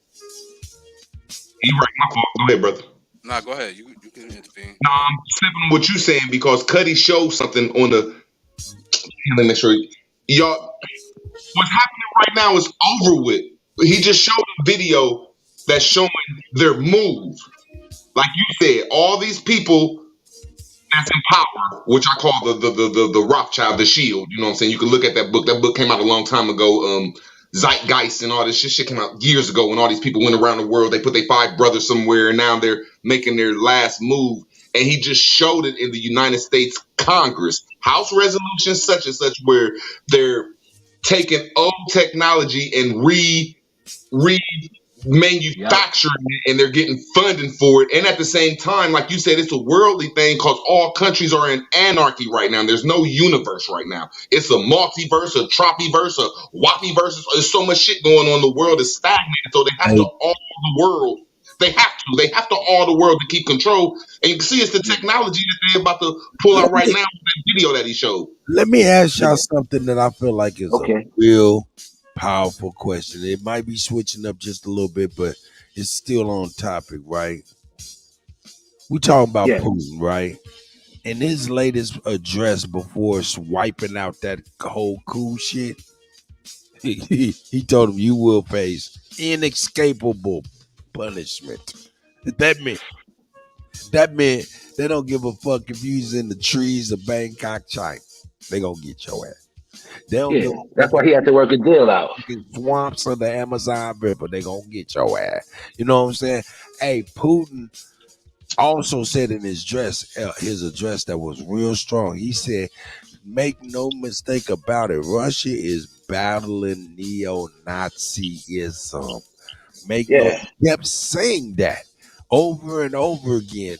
You're right. My fault. Go ahead, brother. Nah, go ahead. You can intervene. No, I'm stepping on what you're saying, because Kutty showed something on the. Let me make sure y'all. What's happening right now is over with. He just showed a video that's showing their move. Like you said, all these people that's in power, which I call the Rothschild, the Shield. You know what I'm saying? You can look at that book. That book came out a long time ago. Zeitgeist and all this shit came out years ago, when all these people went around the world. They put their 5 brothers somewhere, and now they're making their last move. And he just showed it in the United States Congress, House Resolution such and such, where they're taking old technology and manufacturing it, and they're getting funding for it. And at the same time, like you said, it's a worldly thing, because all countries are in anarchy right now. There's no universe right now. It's a multiverse, a tropyverse, a wappyverse. There's so much shit going on. The world is stagnated, so they have to all the world. They have to all the world to keep control. And you can see it's the technology that they're about to pull out right now with that video that he showed. Let me ask y'all something that I feel like is a real powerful question. It might be switching up just a little bit, but it's still on topic, right? We talking about Putin, right? In his latest address before swiping out that whole coup shit, he told him, you will face inescapable punishment. That meant they don't give a fuck if you're in the trees of Bangkok, China. They gonna get your ass. They don't give a that's why he had to work a deal out. Swamps of the Amazon River, they gonna get your ass. You know what I'm saying? Hey, Putin also said in his address that was real strong. He said, make no mistake about it, Russia is battling neo-Nazism. Kept saying that over and over again.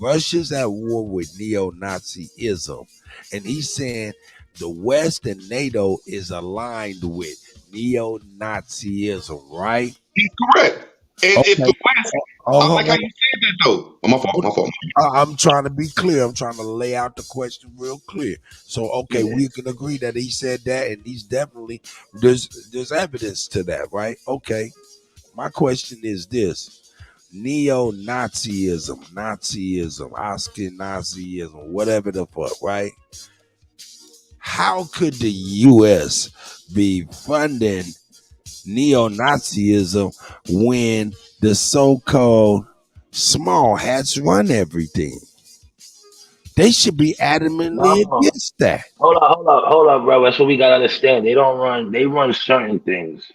Russia's at war with neo-Nazism. And he's saying the West and NATO is aligned with neo-Nazism, right? He's correct. And if the West, I like how you said that, though. My fault. I'm trying to be clear. I'm trying to lay out the question real clear. So, we can agree that he said that, and he's definitely, there's evidence to that, right? Okay. My question is this. Neo-Nazism, Ashkenazism, whatever the fuck, right? How could the U.S. be funding neo-Nazism when the so-called small hats run everything? They should be adamantly against that. Hold up, bro. That's what we gotta understand. They run certain things.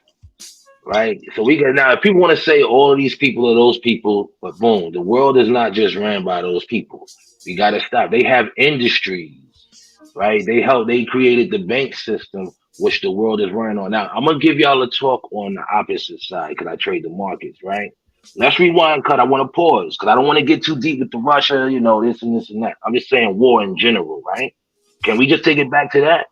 Right, so we got now. If people want to say all of these people are those people, but boom, the world is not just ran by those people. We got to stop. They have industries, right? They created the bank system, which the world is running on. Now, I'm gonna give y'all a talk on the opposite side because I trade the markets, right? Let's rewind, cut. I want to pause because I don't want to get too deep with the Russia, this and this and that. I'm just saying war in general, right? Can we just take it back to that?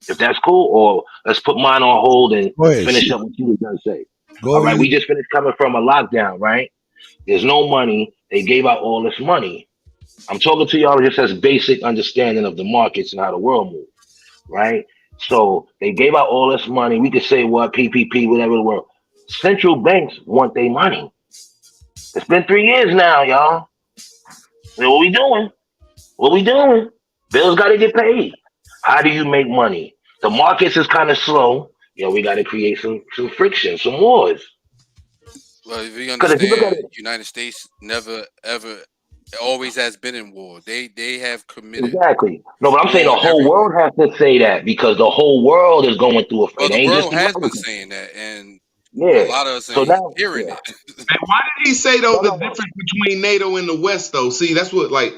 If that's cool, or let's put mine on hold and finish up what you were gonna say. All right, we just finished coming from a lockdown, right? There's no money. They gave out all this money. I'm talking to y'all just as basic understanding of the markets and how the world moves, right? So they gave out all this money. We could say what PPP, whatever the world. Central banks want their money. It's been 3 years now, y'all. So what we doing? Bills got to get paid. How do you make money? The markets is kind of slow. We got to create some friction, some wars. Well, if you understand, United States never ever always has been in war. They have committed Exactly. No, but I'm saying the war whole everywhere. world has to say that because the whole world is going through Well, it. the Ain't just world the has been America. saying that, and Yeah. a lot of us So ain't now, hearing yeah. it. And why did he say though the difference between NATO and the West though? See, that's what like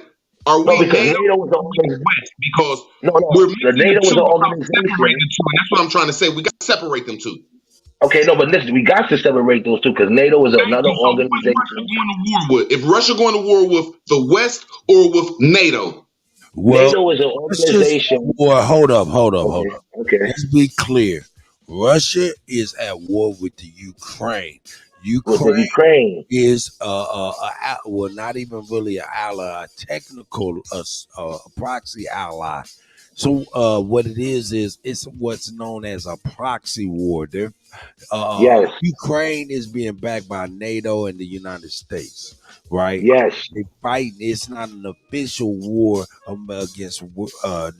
are No, we because NATO NATO is the or are we the organization. West? Because No, we're the mixing the NATO is two an without separating organization. the two, and that's what I'm trying to say. We got to separate them two. Okay, no, but listen, we got to separate those two because NATO is Thank another you. So who is Russia organization. going to war with? If Russia going to war with the West or with NATO? Well, NATO is an let's just organization. hold up. Okay. Let's be clear. Russia is at war with the Ukraine. With the Ukraine. Is well, not even really an ally, a technical proxy ally. So what it is it's what's known as a proxy war. Yes. Ukraine is being backed by NATO and the United States, right? Yes. They fighting. It's not an official war against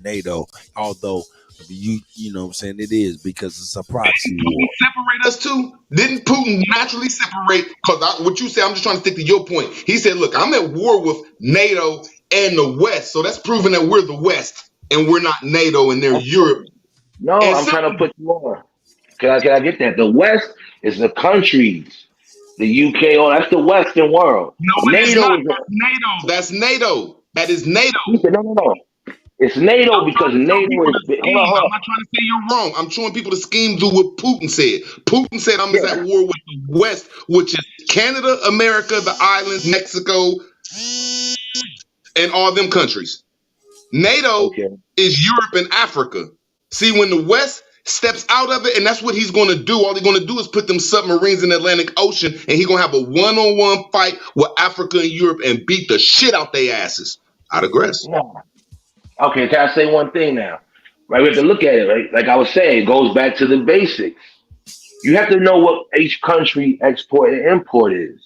NATO, although you know what I'm saying it is because it's a proxy war. Separate us too? Didn't Putin naturally separate? Because what you said, I'm just trying to stick to your point. He said, "Look, I'm at war with NATO and the West, so that's proving that we're the West and we're not NATO and they're Europe." No, I'm trying to put you on. Can I get that? The West is the countries. The UK, that's the Western world. No, it is NATO not. is That's NATO. That's NATO. That is NATO. No. It's NATO because NATO is. Hold on. I'm not trying to say you're wrong. I'm showing people the scheme do what Putin said. Putin said I'm at war with the West, which is Canada, America, the islands, Mexico, and all them countries. NATO is Europe and Africa. See, when the West steps out of it, and that's what he's going to do. All he's going to do is put them submarines in the Atlantic Ocean, and he's going to have a one-on-one fight with Africa and Europe and beat the shit out their asses. I digress. No. Okay, can I say one thing now? Right, we have to look at it, right? Like I was saying, it goes back to the basics. You have to know what each country export and import is.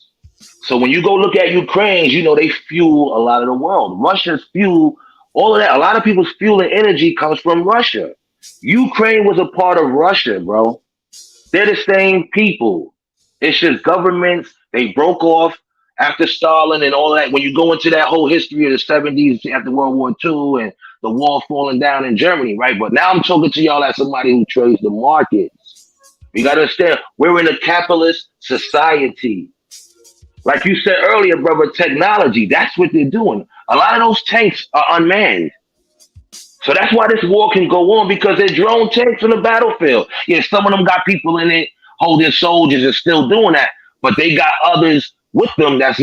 So when you go look at Ukraine, you know they fuel a lot of the world. Russia's fuel, all of that, a lot of people's fuel and energy comes from Russia. Ukraine was a part of Russia, bro. They're the same people. It's just governments, they broke off after Stalin and all that. When you go into that whole history of the 70s after World War II and the wall falling down in Germany, right? But now I'm talking to y'all as somebody who trades the markets. You got to understand, we're in a capitalist society. Like you said earlier, brother, technology, that's what they're doing. A lot of those tanks are unmanned. So that's why this war can go on because they're drone tanks on the battlefield. Yeah, some of them got people in it holding soldiers and still doing that, but they got others with them that's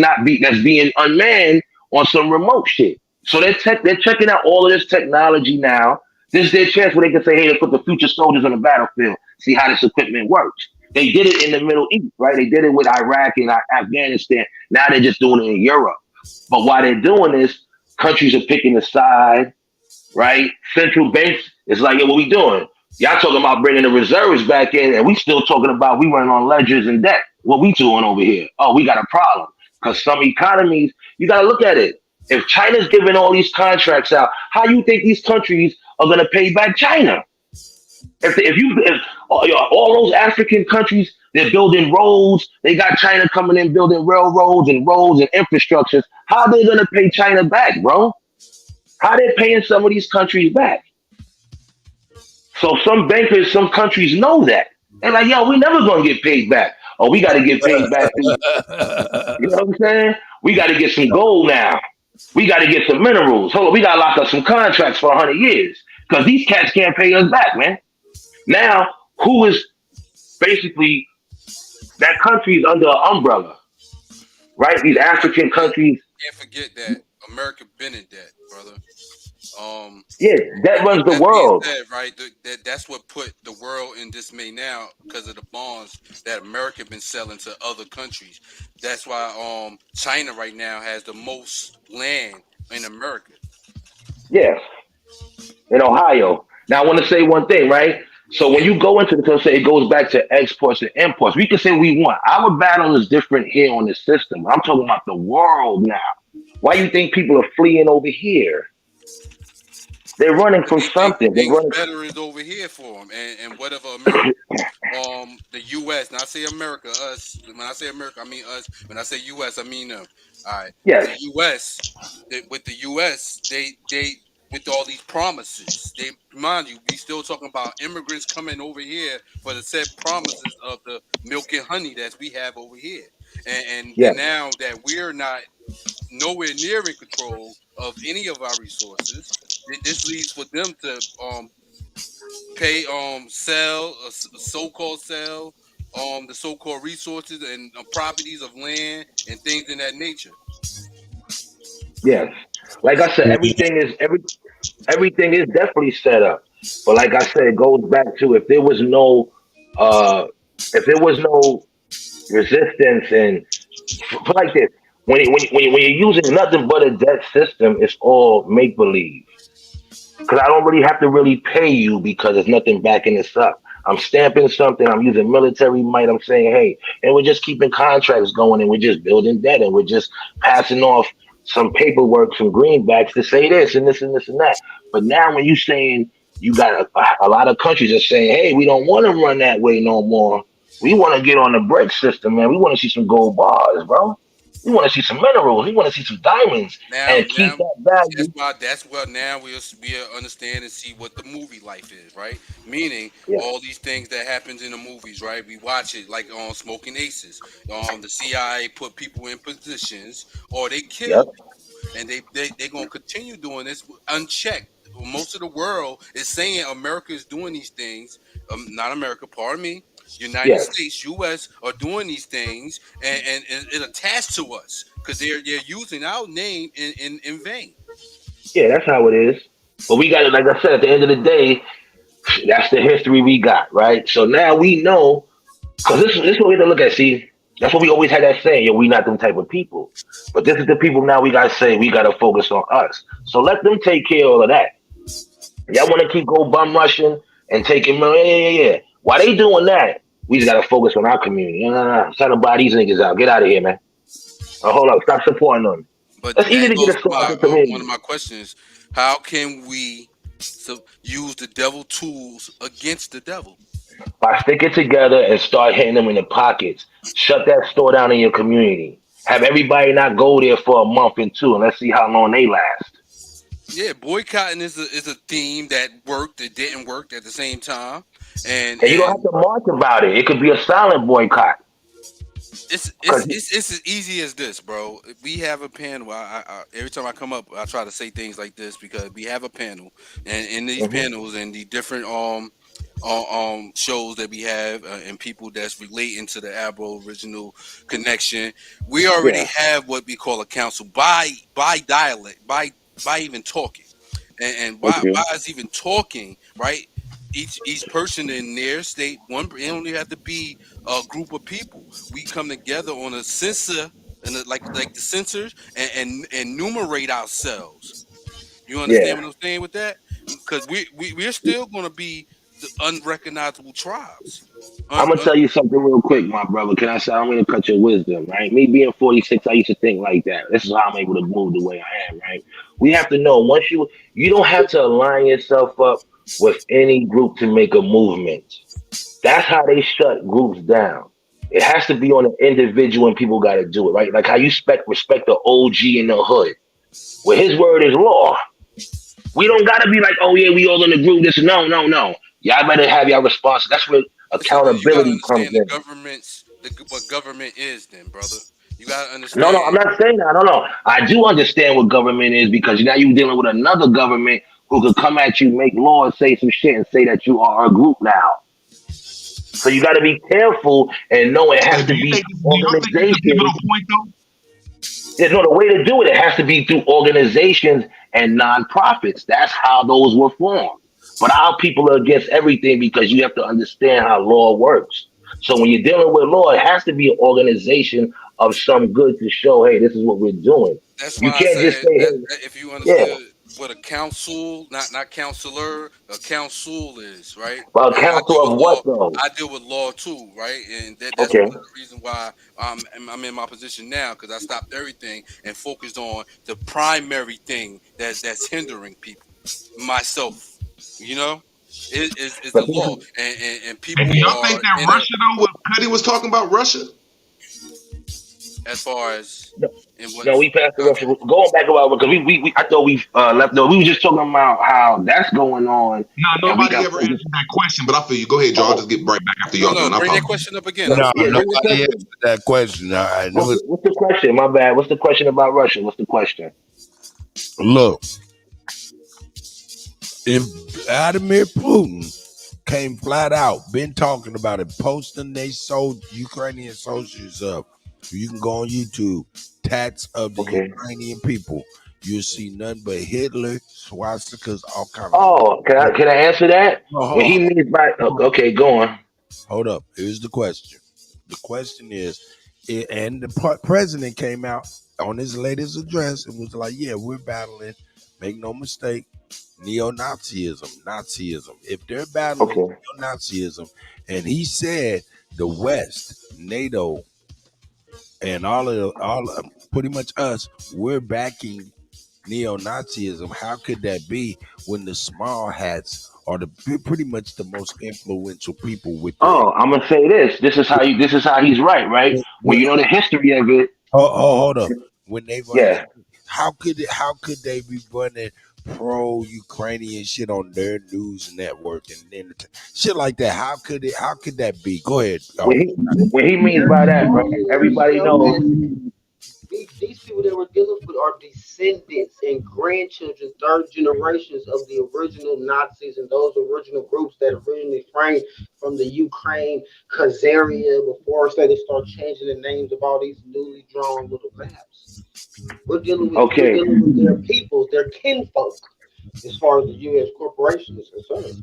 being unmanned on some remote shit. So they're checking out all of this technology now. This is their chance where they can say, hey, let's put the future soldiers on the battlefield, see how this equipment works. They did it in the Middle East, right? They did it with Iraq and Afghanistan. Now they're just doing it in Europe. But while they're doing this, countries are picking a side, right? Central banks is like, yeah, what we doing? Y'all talking about bringing the reserves back in, and we still talking about we running on ledgers and debt. What we doing over here? Oh, we got a problem. Because some economies, you got to look at it. If China's giving all these contracts out, how you think these countries are going to pay back China? If all those African countries, they're building roads, they got China coming in building railroads and roads and infrastructures, how are they going to pay China back, bro? How they paying some of these countries back? So some bankers, some countries know that. They're like, yo, we never going to get paid back. Oh, we got to get paid back. You know what I'm saying? We got to get some gold now. We got to get some minerals. Hold on, we got to lock up some contracts for 100 years because these cats can't pay us back, man. Now, who is basically that country is under an umbrella, right? These African countries. Can't forget that America been in debt, brother. Yeah, that runs the world. Said, right? That's what put the world in dismay now because of the bonds that America been selling to other countries. That's why China right now has the most land in America. Yes, in Ohio. Now I want to say one thing, right? So when you go into the say it goes back to exports and imports. We can say we want. Our battle is different here on the system. I'm talking about the world now. Why do you think people are fleeing over here? They're running from something. They're running. Better is over here for them, and whatever America the U.S. Now I say America, us. When I say America, I mean us. When I say U.S., I mean them. All right. Yes. The U.S. With the U.S. They with all these promises. They mind you, we still talking about immigrants coming over here for the said promises of the milk and honey that we have over here. And now that we're not nowhere near in control of any of our resources, this leads for them to pay sell so-called sell the so-called resources and properties of land and things in that nature. Yes. Like I said, everything is definitely set up. But like I said, it goes back to if there was no resistance and put like this, when you're using nothing but a debt system, it's all make believe. Because I don't really have to really pay you because there's nothing backing this up. I'm stamping something. I'm using military might. I'm saying, hey, and we're just keeping contracts going, and we're just building debt, and we're just passing off some paperwork, some greenbacks to say this and this and this and that. But now, when you're saying you got a lot of countries are saying, hey, we don't want to run that way no more. We want to get on the break system, man. We want to see some gold bars, bro. We want to see some minerals. We want to see some diamonds and keep that value. That's what now we'll understand and see what the movie life is, right? Meaning all these things that happens in the movies, right? We watch it like on Smoking Aces. The CIA put people in positions or they kill people, and they're gonna continue doing this unchecked. Most of the world is saying America is doing these things. Not America, pardon me. United States, U.S. are doing these things, and it attached to us because they're using our name in vain. Yeah, that's how it is. But we got it. Like I said, at the end of the day, that's the history we got, right? So now we know, because this is what we have to look at. See, that's what we always had that saying, yo, we not them type of people. But this is the people now we got to say, we got to focus on us. So let them take care of all of that. Y'all want to keep go bum rushing and taking money? Yeah. While they doing that, we just got to focus on our community. Trying to buy these niggas out. Get out of here, man. Hold up. Stop supporting them. But it's easy to get a start. One of my questions: how can we use the devil tools against the devil? By sticking together and start hitting them in the pockets. Shut that store down in your community. Have everybody not go there for a month and two, and let's see how long they last. Yeah, boycotting is a theme that worked. It didn't work at the same time, and you don't have to march about it. It could be a silent boycott. It's as easy as this, bro. We have a panel. I every time I come up, I try to say things like this because we have a panel, and in these panels and the different shows that we have and people that's relating to the Aboriginal connection, we already have what we call a council by dialect, by even talking, and by us even talking, right? Each person in their state, it only have to be a group of people. We come together on a sensor and like the sensors and enumerate ourselves. You understand what I'm saying with that? Because we're still going to be the unrecognizable tribes. I'm gonna tell you something real quick, my brother. Can I say I'm gonna cut your wisdom, right? Me being 46, I used to think like that. This is how I'm able to move the way I am, right? We have to know once you don't have to align yourself up with any group to make a movement. That's how they shut groups down. It has to be on an individual and people got to do it, right? Like how you respect the OG in the hood, where his word is law. We don't got to be like, oh yeah, we all in the group. This no. Y'all better have your response. That's where accountability comes in. What government is, then, brother. You gotta understand. No, I'm not saying that. No. I do understand what government is because now you're dealing with another government who could come at you, make laws, say some shit, and say that you are a group now. So you got to be careful and know it has to be organizations. The way to do it has to be through organizations and nonprofits. That's how those were formed. But our people are against everything because you have to understand how law works. So when you're dealing with law, it has to be an organization of some good to show, hey, this is what we're doing. That's you why can't just say, hey, if you understood what a council, not counselor, a council is, right? Well, a council of what though? I deal with law too, right? And that's one of the reasons why I'm in my position now because I stopped everything and focused on the primary thing that's hindering people, myself. You know. is the law, and people do y'all think that in Russia though? What Kutty was talking about Russia? as far as No, we passed the Russia. Going back about because we I thought we left. No, we were just talking about how that's going on. No, nobody ever answered that question, but I feel you. Go ahead, y'all. I'll just get right back after y'all done. Bring that question up again. No, nobody answered that question. All right. What's the question? My bad. What's the question about Russia? What's the question? Look, if Vladimir Putin came flat out, been talking about it, posting they sold Ukrainian soldiers up. You can go on YouTube, tats of the Ukrainian people. You'll see nothing but Hitler, swastikas, all kinds of. Oh, can I answer that? What he means by okay, go on. Hold up. Here's the question. The question is, and the president came out on his latest address and was like, "Yeah, we're battling. Make no mistake, neo-Nazism, Nazism. If they're battling neo-Nazism," and he said the West, NATO, and all of pretty much us, we're backing neo-Nazism. How could that be when the small hats are pretty much the most influential people with? I'm gonna say this. This is how he's right? When you know the history of it. Hold up. When they how could they be running pro-Ukrainian shit on their news network and shit like that? How could that be? Go ahead. What he means by that, right? Everybody knows. These people that we're dealing with are descendants and grandchildren, third generations of the original Nazis and those original groups that originally framed from the Ukraine, Khazaria, before they start changing the names of all these newly drawn little maps. We're dealing with their peoples, their kinfolk, as far as the U.S. corporation is concerned.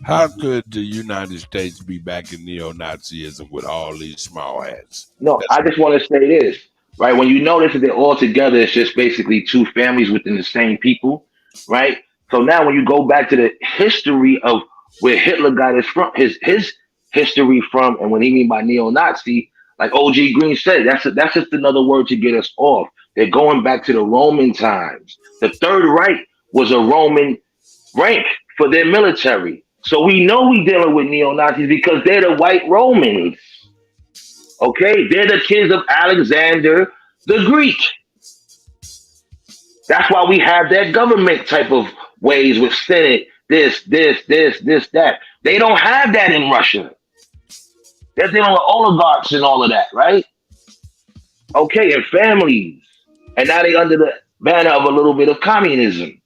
How could the United States be backing neo-Nazism with all these small hats? No, I just want to say this. Right, when you notice that they're all together, it's just basically two families within the same people, right? So now when you go back to the history of where Hitler got his history from, and what he mean by neo-Nazi, like OG Green said, that's just another word to get us off. They're going back to the Roman times. The Third Reich was a Roman rank for their military. So we know we're dealing with neo-Nazis because they're the white Romans. Okay, they're the kids of Alexander the Greek. That's why we have that government type of ways with Senate, this, that. They don't have that in Russia. They're dealing with oligarchs and all of that, right? Okay, and families. And now they under the banner of a little bit of communism.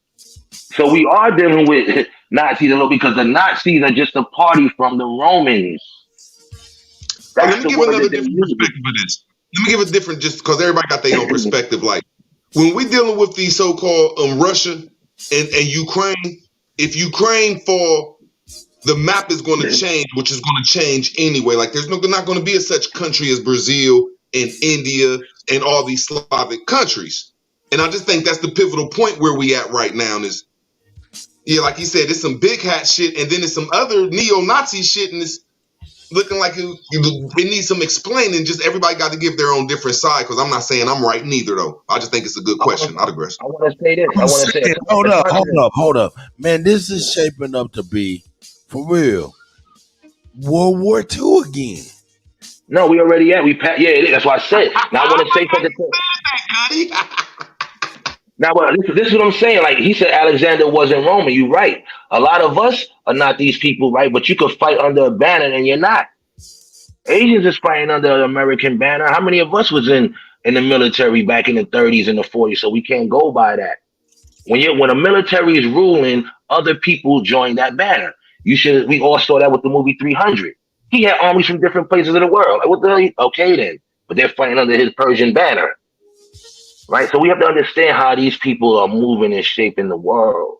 So we are dealing with Nazis a little because the Nazis are just a party from the Romans. Let me give another different perspective of this. Let me give a different, just because everybody got their own perspective. Like when we're dealing with these so-called Russia and Ukraine, if Ukraine fall, the map is going to change, which is going to change anyway. Like there's not going to be a such country as Brazil and India and all these Slavic countries. And I just think that's the pivotal point where we at right now is, like he said, it's some big hat shit, and then it's some other neo-Nazi shit, and it's looking like it needs some explaining. Just everybody got to give their own different side, because I'm not saying I'm right neither, though. I just think it's a good question. I digress. I want to say this. Hold up. Man, this is shaping up to be, for real, World War II again. No, we already at. It is. That's why I said. Now I want to say something. Now, this is what I'm saying. Like he said, Alexander wasn't Roman. You're right. A lot of us are not these people, right? But you could fight under a banner, and you're not. Asians is fighting under an American banner. How many of us was in the military back in the 30s and the 40s? So we can't go by that. When a military is ruling, other people join that banner. We all saw that with the movie 300. He had armies from different places of the world. Like, what the hell? Okay, then. But they're fighting under his Persian banner. Right? So we have to understand how these people are moving and shaping the world.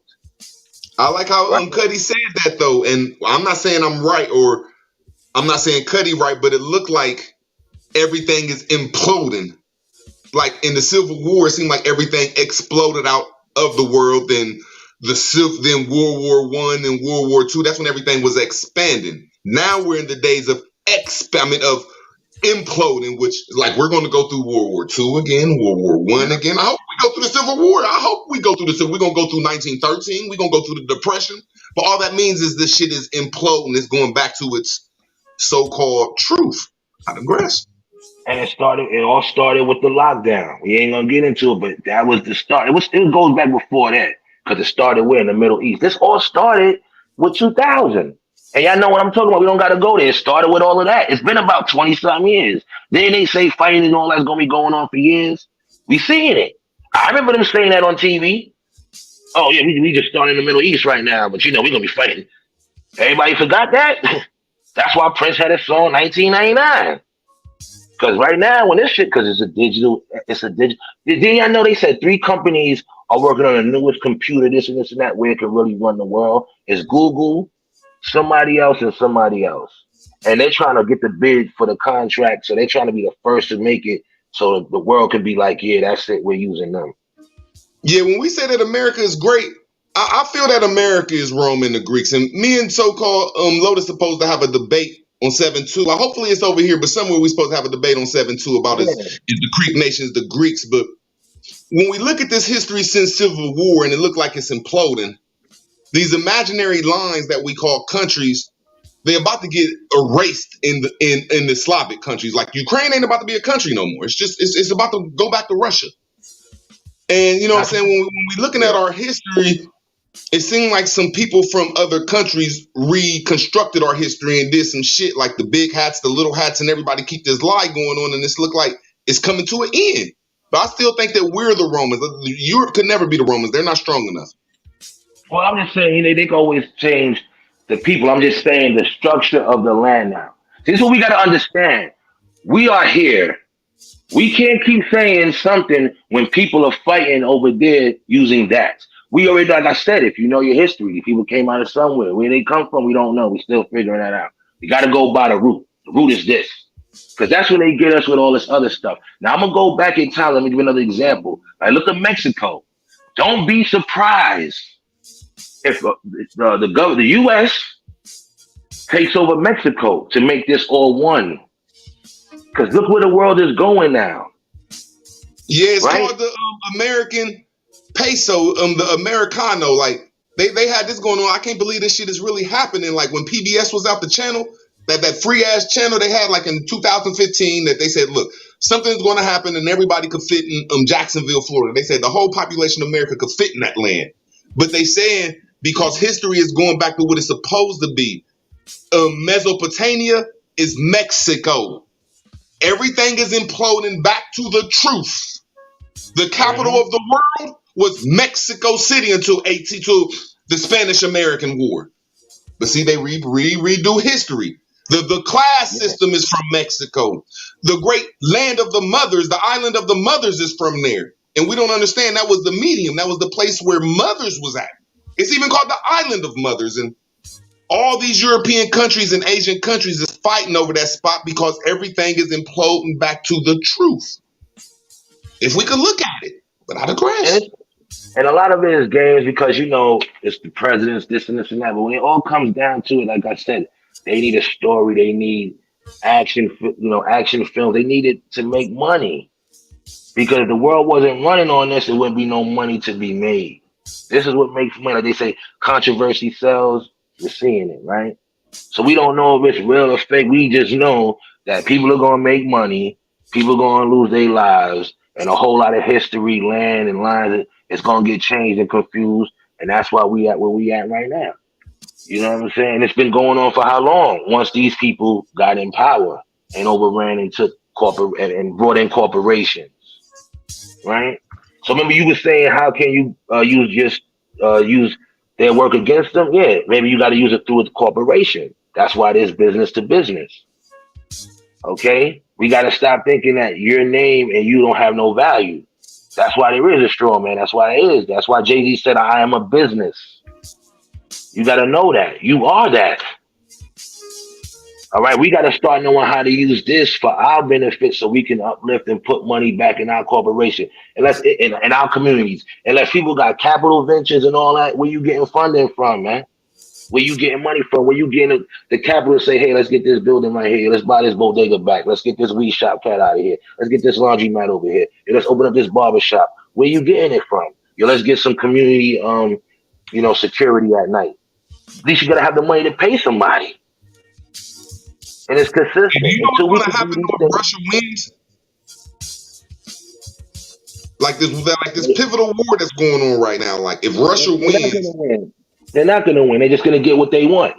I like how Kutty said that, though. And I'm not saying I'm right, or I'm not saying Kutty right, but it looked like everything is imploding. Like in the Civil War, it seemed like everything exploded out of the world. Then World War I and World War II, that's when everything was expanding. Now we're in the days of imploding, which is like we're going to go through World War II again, World War I again. I hope we go through the Civil War. I hope we go through the Civil. We're going to go through 1913. We're going to go through the Depression. But all that means is this shit is imploding. It's going back to its so-called truth. I digress. And it all started with the lockdown. We ain't gonna get into it, but that was the start. It goes back before that, because it started where in the Middle East. This all started with 2000. And y'all know what I'm talking about. We don't gotta go there. It started with all of that. It's been about 20-something years. Then they say fighting and all that's gonna be going on for years. We seeing it. I remember them saying that on TV. Oh yeah, we just started in the Middle East right now, but we're gonna be fighting. Everybody forgot that? That's why Prince had a song 1999. Because right now, when this shit, because it's a digital. Did y'all know they said 3 companies are working on the newest computer, this and that, where it can really run the world? It's Google, somebody else, and somebody else. And they're trying to get the bid for the contract, so they're trying to be the first to make it, so the world can be like, yeah, that's it, we're using them. Yeah, when we say that America is great, I feel that America is Rome and the Greeks. And me and so-called Lotus supposed to have a debate on 7-2. Well, hopefully it's over here, but somewhere we're supposed to have a debate on 7-2 about is the Greek nations the Greeks. But when we look at this history since Civil War and it looked like it's imploding, these imaginary lines that we call countries, they're about to get erased in the Slavic countries. Like Ukraine ain't about to be a country no more. It's about to go back to Russia. And you know what I'm saying? When we're looking at our history, it seemed like some people from other countries reconstructed our history and did some shit like the big hats, the little hats, and everybody keep this lie going on, and this look like it's coming to an end. But I still think that we're the Romans. Europe could never be the Romans. They're not strong enough. Well, I'm just saying they can always change the people. I'm just saying the structure of the land now. This is what we got to understand. We are here. We can't keep saying something when people are fighting over there using that. We already, like I said, if you know your history, the people came out of somewhere. Where they come from, we don't know. We're still figuring that out. You got to go by the root. The root is this. Because that's when they get us with all this other stuff. Now, I'm going to go back in time. Let me give another example. Look at Mexico. Don't be surprised if the U.S. takes over Mexico to make this all one. Because look where the world is going now. Yeah, it's called the American peso, the Americano. Like they had this going on. I can't believe this shit is really happening. Like when PBS was out the channel, that free ass channel they had like in 2015, that they said, look, something's going to happen and everybody could fit in Jacksonville, Florida. They said the whole population of America could fit in that land. But they saying because history is going back to what it's supposed to be, Mesopotamia is Mexico. Everything is imploding back to the truth. The capital of the world was Mexico City until the Spanish-American War. But see, they redo history. The class system is from Mexico. The great land of the mothers, the island of the mothers is from there. And we don't understand that was the medium. That was the place where mothers was at. It's even called the island of mothers. And all these European countries and Asian countries is fighting over that spot because everything is imploding back to the truth. If we could look at it, but I digress. And a lot of it is games because, it's the presidents, this and this and that. But when it all comes down to it, like I said, they need a story. They need action films. They need it to make money. Because if the world wasn't running on this, it wouldn't be no money to be made. This is what makes money. Like they say, controversy sells. We're seeing it, right? So we don't know if it's real or fake. We just know that people are going to make money. People are going to lose their lives. And a whole lot of history, land, and lines is going to get changed and confused. And that's why we at where we at right now. You know what I'm saying? It's been going on for how long? Once these people got in power and overran and took and brought in corporations, right? So remember you were saying, how can you use their work against them? Yeah, maybe you got to use it through a corporation. That's why there's business to business. Okay? We got to stop thinking that your name and you don't have no value. That's why there is a straw man. That's why it is. That's why Jay-Z said, I am a business. You got to know that. You are that. All right? We got to start knowing how to use this for our benefit so we can uplift and put money back in our corporation and in our communities. Unless people got capital ventures and all that, where you getting funding from, man? Where you getting money from? Where you getting the capital to say, hey, let's get this building right here. Let's buy this bodega back. Let's get this weed shop cat out of here. Let's get this laundromat over here. And let's open up this barber shop. Where you getting it from? Let's get some community, security at night. At least you gotta have the money to pay somebody. And it's consistent. And you know what's going to happen when Russia wins? Like this pivotal war that's going on right now. Like if Russia wins, they're not going to win. They're just going to get what they want.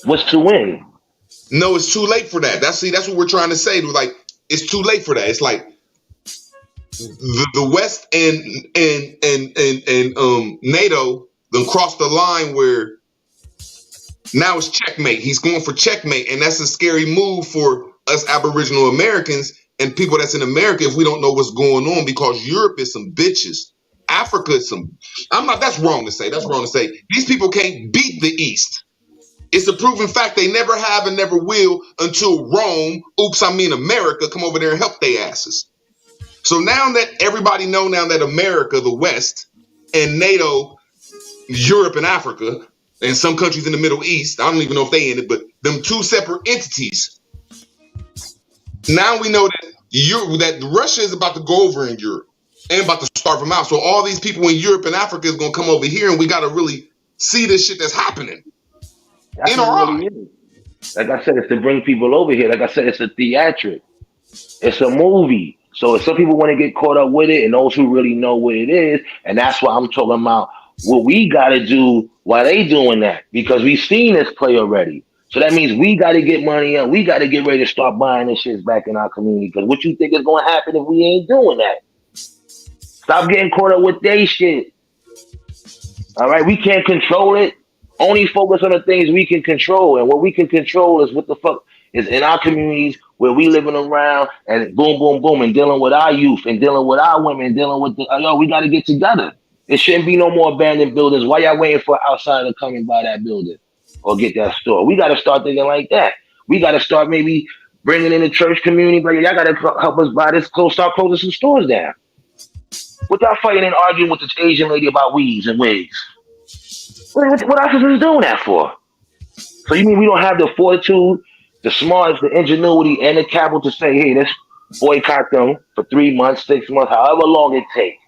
What's to win? No, it's too late for that. That's what we're trying to say. Like it's too late for that. It's like the West and NATO then crossed the line where now it's checkmate. He's going for checkmate, and that's a scary move for us Aboriginal Americans and people that's in America if we don't know what's going on, because Europe is some bitches. Africa is some. That's wrong to say. That's wrong to say. These people can't beat the East. It's a proven fact. They never have and never will until Rome, America, come over there and help their asses. So now that everybody know now that America, the West, and NATO, Europe and Africa, and some countries in the Middle East, I don't even know if they in it, but them two separate entities. Now we know that Russia is about to go over in Europe and about to starve them out. So all these people in Europe and Africa is going to come over here, and we got to really see this shit that's happening. That's really is. Like I said, it's to bring people over here. Like I said, it's a theatric. It's a movie. So if some people want to get caught up with it, and those who really know what it is, and that's why I'm talking about what we got to do while they doing that, because we've seen this play already. So that means we got to get money up. We got to get ready to start buying this shit back in our community. Because what you think is going to happen if we ain't doing that? Stop getting caught up with they shit. All right, we can't control it. Only focus on the things we can control, and what we can control is what the fuck is in our communities where we living around, and boom, boom, boom, and dealing with our youth, and dealing with our women, dealing with we got to get together. It shouldn't be no more abandoned buildings. Why y'all waiting for an outsider to come and buy that building or get that store? We got to start thinking like that. We got to start maybe bringing in the church community, but y'all got to help us buy this, start closing some stores down. Without fighting and arguing with this Asian lady about weaves and wigs. What else is this doing that for? So you mean we don't have the fortitude, the smarts, the ingenuity, and the capital to say, hey, let's boycott them for 3 months, 6 months, however long it takes.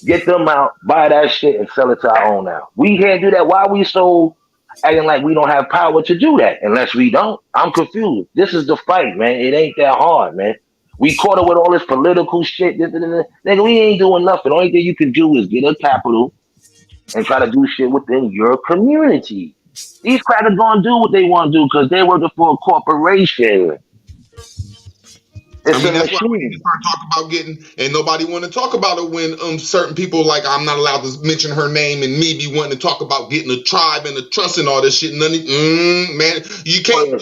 Get them out, buy that shit, and sell it to our own now. We can't do that. Why are we so acting like we don't have power to do that? Unless we don't. I'm confused. This is the fight, man. It ain't that hard, man. We caught up with all this political shit. Nigga, we ain't doing nothing. The only thing you can do is get a capital and try to do shit within your community. These crackers gonna do what they want to do because they're working for a corporation. That's why we need to start talking about getting, and nobody want to talk about it when certain people, like I'm not allowed to mention her name, and me be wanting to talk about getting a tribe and a trust and all this shit. Man, we can't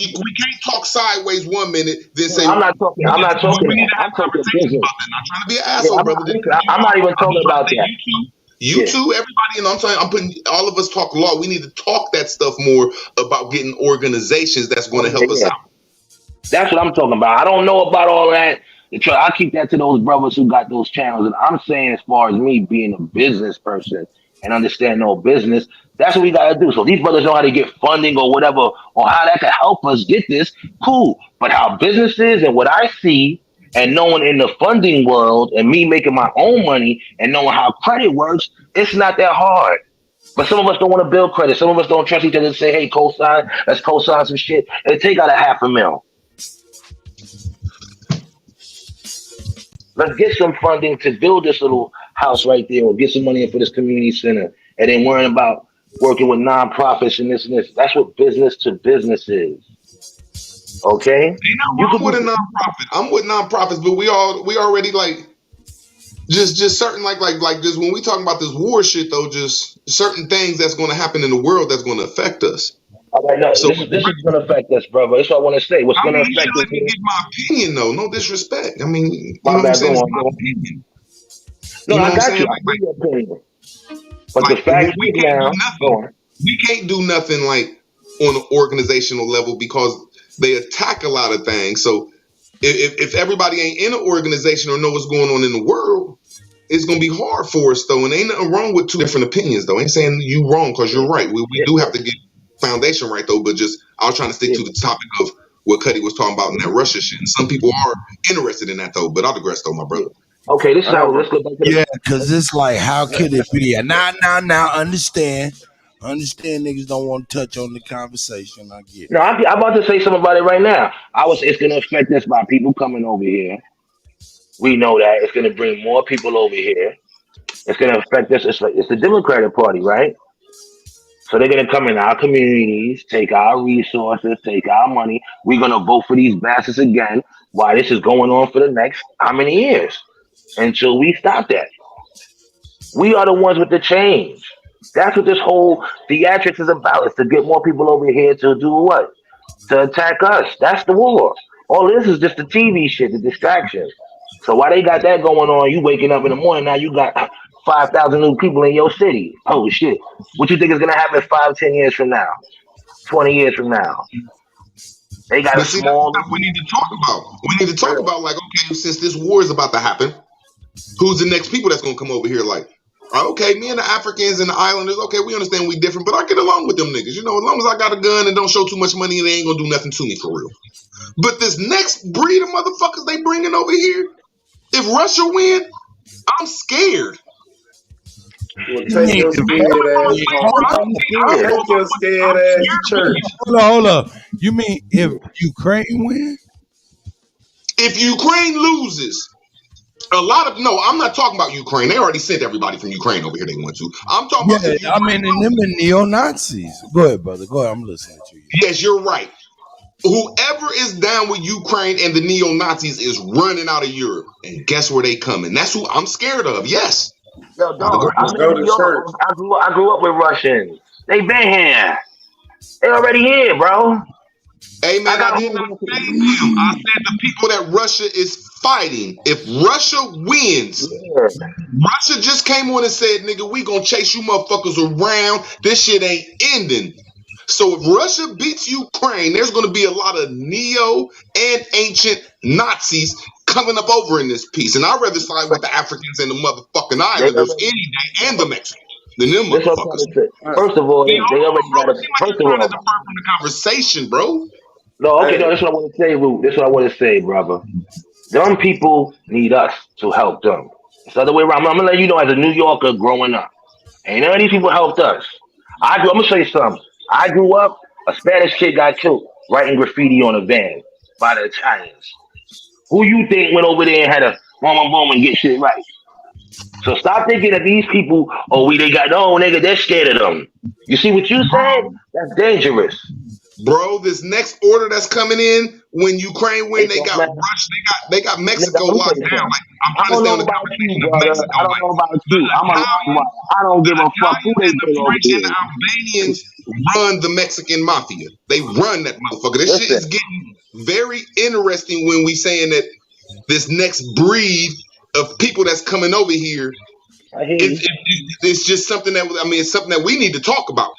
talk sideways 1 minute, then say I'm not talking. I'm talking business. I'm trying to be an asshole, brother. I'm not even talking about that. You too, everybody, and I'm putting all of us talk law. We need to talk that stuff more about getting organizations that's going to help us out. That's what I'm talking about. I don't know about all that. I keep that to those brothers who got those channels. And I'm saying, as far as me being a business person and understand no business, that's what we got to do. So these brothers know how to get funding or whatever, or how that can help us get this. Cool. But how business is and what I see, and knowing in the funding world and me making my own money and knowing how credit works, it's not that hard. But some of us don't want to build credit. Some of us don't trust each other and say, hey, co-sign, let's co-sign some shit and take out $500,000. Let's get some funding to build this little house right there, or get some money in for this community center, and then worrying about working with nonprofits and this and this. That's what business to business is. Okay? I'm with a nonprofit. I'm with nonprofits, but we already like just certain like just when we talking about this war shit though, just certain things that's going to happen in the world that's going to affect us. All right, no, so this is going to affect us, brother. That's what I want to say. What's going to affect us? Let me give my opinion, though. No disrespect. I mean, you know what I'm saying? It's my opinion. No, I got you. I got your opinion. But the fact we can't do nothing like on an organizational level because they attack a lot of things. So if everybody ain't in an organization or know what's going on in the world, it's going to be hard for us, though. And ain't nothing wrong with two different opinions, though. I ain't saying you wrong because you're right. We do have to get foundation right though, but just I was trying to stick to the topic of what Kutty was talking about in that Russia shit. And some people are interested in that though, but I'll digress though, my brother. Okay, let's go back to because it's like, how could it be? Now, understand I understand niggas don't want to touch on the conversation. I get it. No, I'm about to say something about it right now. It's going to affect us by people coming over here. We know that it's going to bring more people over here. It's going to affect us. It's the Democratic Party, right? So they're going to come in our communities, take our resources, take our money. We're going to vote for these bastards again. Why this is going on for the next how many years until we stop that? We are the ones with the change. That's what this whole theatrics is about. It's to get more people over here to do what? To attack us. That's the war. All this is just the TV shit, the distraction. So while they got that going on, you waking up in the morning, now you got 5,000 new people in your city. Oh shit. What you think is gonna happen 5, 10 years from now? 20 years from now? They got a small. That's we need to talk about. We need to talk about, like, okay, since this war is about to happen, who's the next people that's gonna come over here? Like, okay, me and the Africans and the Islanders, okay, we understand we different, but I get along with them niggas. You know, as long as I got a gun and don't show too much money, they ain't gonna do nothing to me for real. But this next breed of motherfuckers they bringing over here, if Russia win, I'm scared. Well, take your scared ass to church. Hold up. You mean if Ukraine win? If Ukraine loses, I'm not talking about Ukraine. They already sent everybody from Ukraine over here they want to. I'm talking about I mean, and them are neo-Nazis. Go ahead, brother. Go ahead. I'm listening to you. Yes, you're right. Whoever is down with Ukraine and the neo-Nazis is running out of Europe. And guess where they coming? That's who I'm scared of. Yes. Yo, dog, I grew up with Russians. They been here. They already here, bro. Hey, man, I did not say them. I said the people that Russia is fighting. If Russia wins, Russia just came on and said, nigga, we gonna chase you motherfuckers around. This shit ain't ending. So if Russia beats Ukraine, there's gonna be a lot of neo and ancient Nazis coming up over in this piece. And I'd rather side with the Africans and the motherfucking Islanders any day, and the Mexicans than them motherfuckers. First of all, they already got a. First of all, from the conversation, bro. No, okay, no, that's what I want to say, Root. That's what I want to say, brother. Them people need us to help them. It's the other way around. I'm gonna let you know, as a New Yorker growing up, ain't none of these people helped us. I'm gonna show you something. I grew up, a Spanish kid got killed writing graffiti on a van by the Italians. Who you think went over there and had a boom and get shit right? So stop thinking that these people, nigga, they're scared of them. You see what you said? That's dangerous. Bro, this next order that's coming in when Ukraine win, they got Russia, they got Mexico locked down. Like, I'm trying to stay on the conversation of Mexico. I don't know about you. I don't give a fuck who they bring over here. The Albanians run the Mexican mafia. They run that motherfucker. This shit is getting very interesting when we saying that this next breed of people that's coming over here, it's just something that, it's something that we need to talk about.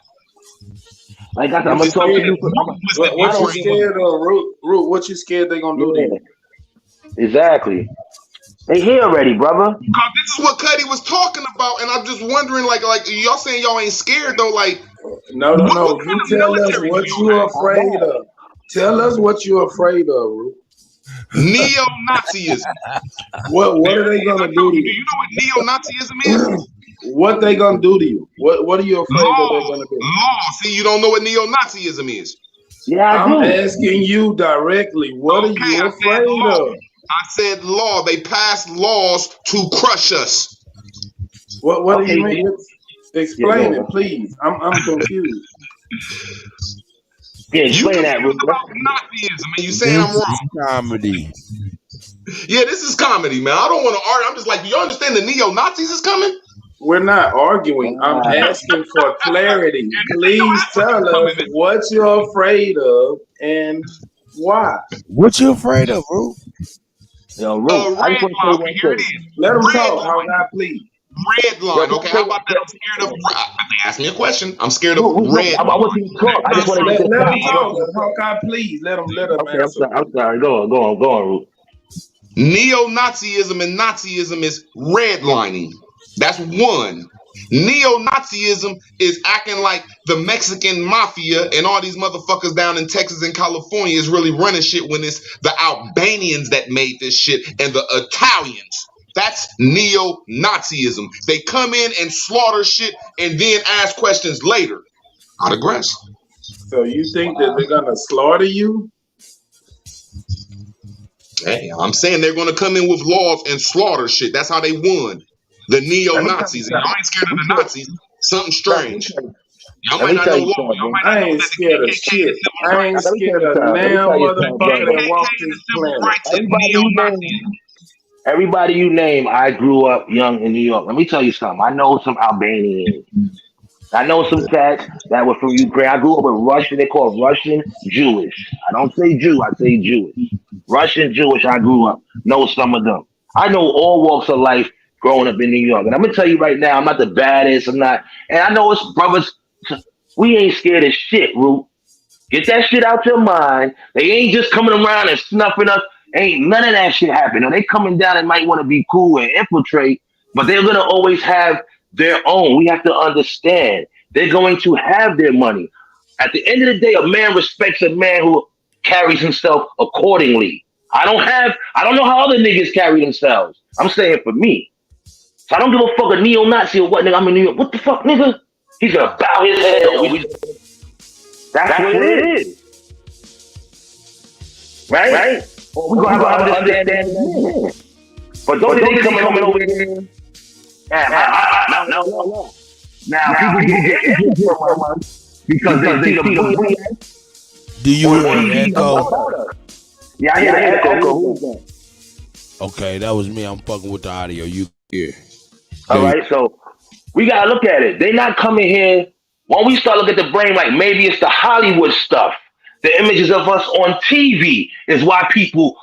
Like I'm gonna talk to you. What you scared of, Root? What you scared they gonna do to you? Exactly. They here already, brother. Because this is what Kutty was talking about, and I'm just wondering, like y'all saying y'all ain't scared though, like. No. You tell us what you're afraid of. Tell us what you're afraid of, Root. Neo-Nazism. What are they gonna do to you? Do you know what neo-Nazism is? What they gonna do to you? What are you afraid that they're gonna do? Law. See, you don't know what neo-Nazism is. Yeah, I'm asking you directly. What are you afraid of? I said law. They passed laws to crush us. What do you mean? Explain it, please. I'm confused. Yeah, explain that. About Nazism, and you saying I'm wrong. Comedy. Yeah, this is comedy, man. I don't want to argue. I'm just like, do you understand the neo-Nazis is coming? We're not arguing. I'm asking for clarity. Please tell us what you're afraid of and why. What you afraid of, Ru? Yo, Ru, I just want to say one thing. Let him talk. How God, please. Red line. Okay, how about that? I'm scared of. They asked me a question. I'm scared of red. I want you to talk. I just want to let him talk. How God, please. Let him answer. I'm sorry. Go on, Ru. Neo-Nazism and Nazism is redlining. That's one. Neo-Nazism is acting like the Mexican mafia and all these motherfuckers down in Texas and California is really running shit when it's the Albanians that made this shit and the Italians. That's neo-Nazism. They come in and slaughter shit and then ask questions later. Not aggressive. So you think that they're gonna slaughter you? Hey, I'm saying they're gonna come in with laws and slaughter shit. That's how they won. The neo-Nazis. Y'all ain't scared of the Nazis. Something strange. Y'all might not know law. I ain't scared of shit. I ain't scared of now motherfucker that walk this planet. Everybody you name, I grew up young in New York. Let me tell you something. I know some Albanians. I know some cats that were from Ukraine. I grew up with Russian. They call Russian Jewish. I don't say Jew. I say Jewish. Russian Jewish. I grew up. Know some of them. I know all walks of life growing up in New York. And I'm gonna tell you right now, I'm not the baddest. I'm not. And I know it's brothers. We ain't scared of shit, Root. Get that shit out your mind. They ain't just coming around and snuffing us. Ain't none of that shit happening. They coming down and might want to be cool and infiltrate, but they're gonna always have their own. We have to understand they're going to have their money. At the end of the day, a man respects a man who carries himself accordingly. I don't know how other niggas carry themselves. I'm saying for me. So I don't give a fuck a neo-Nazi or what, nigga. I'm in New York. What the fuck, nigga? He's gonna bow his head. That's what it is. Right? Or we gonna have to understand. But don't they coming over here? No. Now people get angry from us because they see the. Do you hear an echo? Yeah, I hear the echo. Okay, that was me. I'm fucking with the audio. You hear? All right, so we gotta look at it. They not coming here. When we start looking at the brain, like maybe it's the Hollywood stuff. The images of us on TV is why people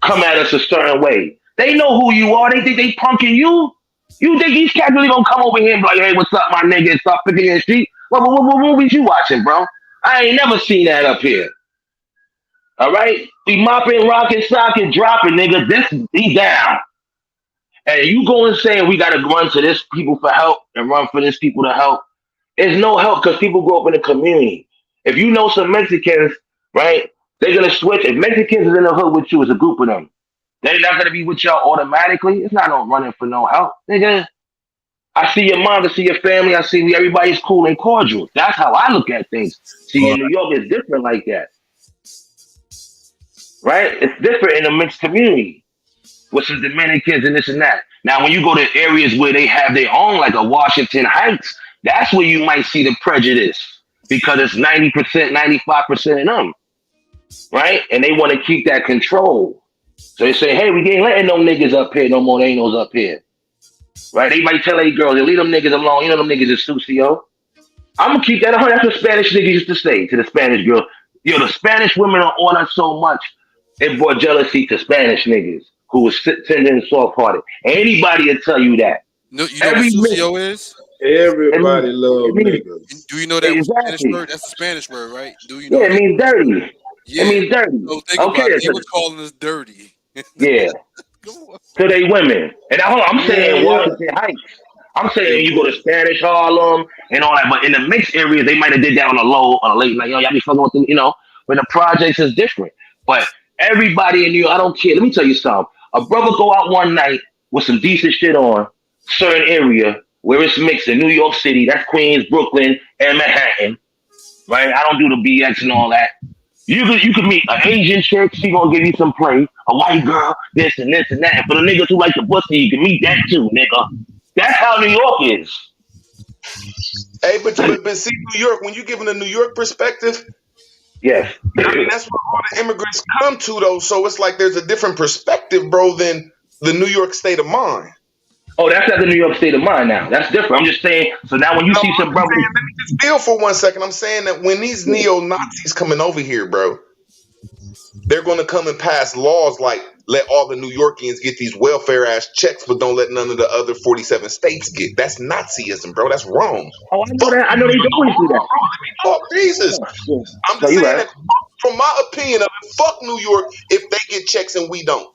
come at us a certain way. They know who you are. They think they punking you. You think these cats really gonna come over here and be like, hey, what's up, my nigga, and start picking your shit? What movies you watching, bro? I ain't never seen that up here. All right? We mopping, rocking, socking, dropping, nigga. This, he down. And you go and say we gotta run to this people for help and run for this people to help. There's no help because people grow up in the community. If you know some Mexicans, right, they're gonna switch. If Mexicans is in the hood with you, it's a group of them. They're not gonna be with y'all automatically. It's not no running for no help, nigga. I see your mom, I see your family, I see everybody's cool and cordial. That's how I look at things. See, in New York, it's different like that, right? It's different in a mixed community with some Dominicans and this and that. Now, when you go to areas where they have their own, like a Washington Heights, that's where you might see the prejudice because it's 90%, 95% of them, right? And they want to keep that control. So they say, hey, we ain't letting no niggas up here no more. They ain't those up here. Right? They might tell a girls, they leave them niggas alone. You know them niggas is sucio. I'm going to keep that 100. That's what Spanish niggas used to say to the Spanish girl. Yo, the Spanish women are on us so much, it brought jealousy to Spanish niggas who was tender and soft-hearted. Anybody will tell you that. No, you know what sucio is? Everybody love niggas. Do you know that Spanish word? That's a Spanish word, right? Do you know it means dirty. Yeah. It means dirty. So think about it. They was calling us dirty. Yeah. So they women. And I'm saying Washington Heights. I'm saying you go to Spanish Harlem and all that, but in the mixed areas, they might have did that on a late night. Yo, y'all be fucking with them, you know. But the projects is different. But everybody in New York, I don't care. Let me tell you something. A brother go out one night with some decent shit on, certain area where it's mixed in New York City. That's Queens, Brooklyn, and Manhattan. Right? I don't do the BX and all that. You could meet an Asian chick, she gonna give you some play. A white girl, this and this and that. And for the niggas who like the pussy, you can meet that too, nigga. That's how New York is. Hey, but see, New York, when you giving a New York perspective, yes, I mean, that's where all the immigrants come to, though. So it's like there's a different perspective, bro, than the New York state of mind. Oh, that's not the New York state of mind now. That's different. I'm just saying. So now when you see some brothers, let me just feel for 1 second. I'm saying that when these neo-Nazis coming over here, bro, they're going to come and pass laws like let all the New Yorkians get these welfare ass checks, but don't let none of the other 47 states get. That's Nazism, bro. That's wrong. Oh, I know that. I know they always do that. Oh, Jesus. I'm just saying that from my opinion of it, fuck New York if they get checks and we don't.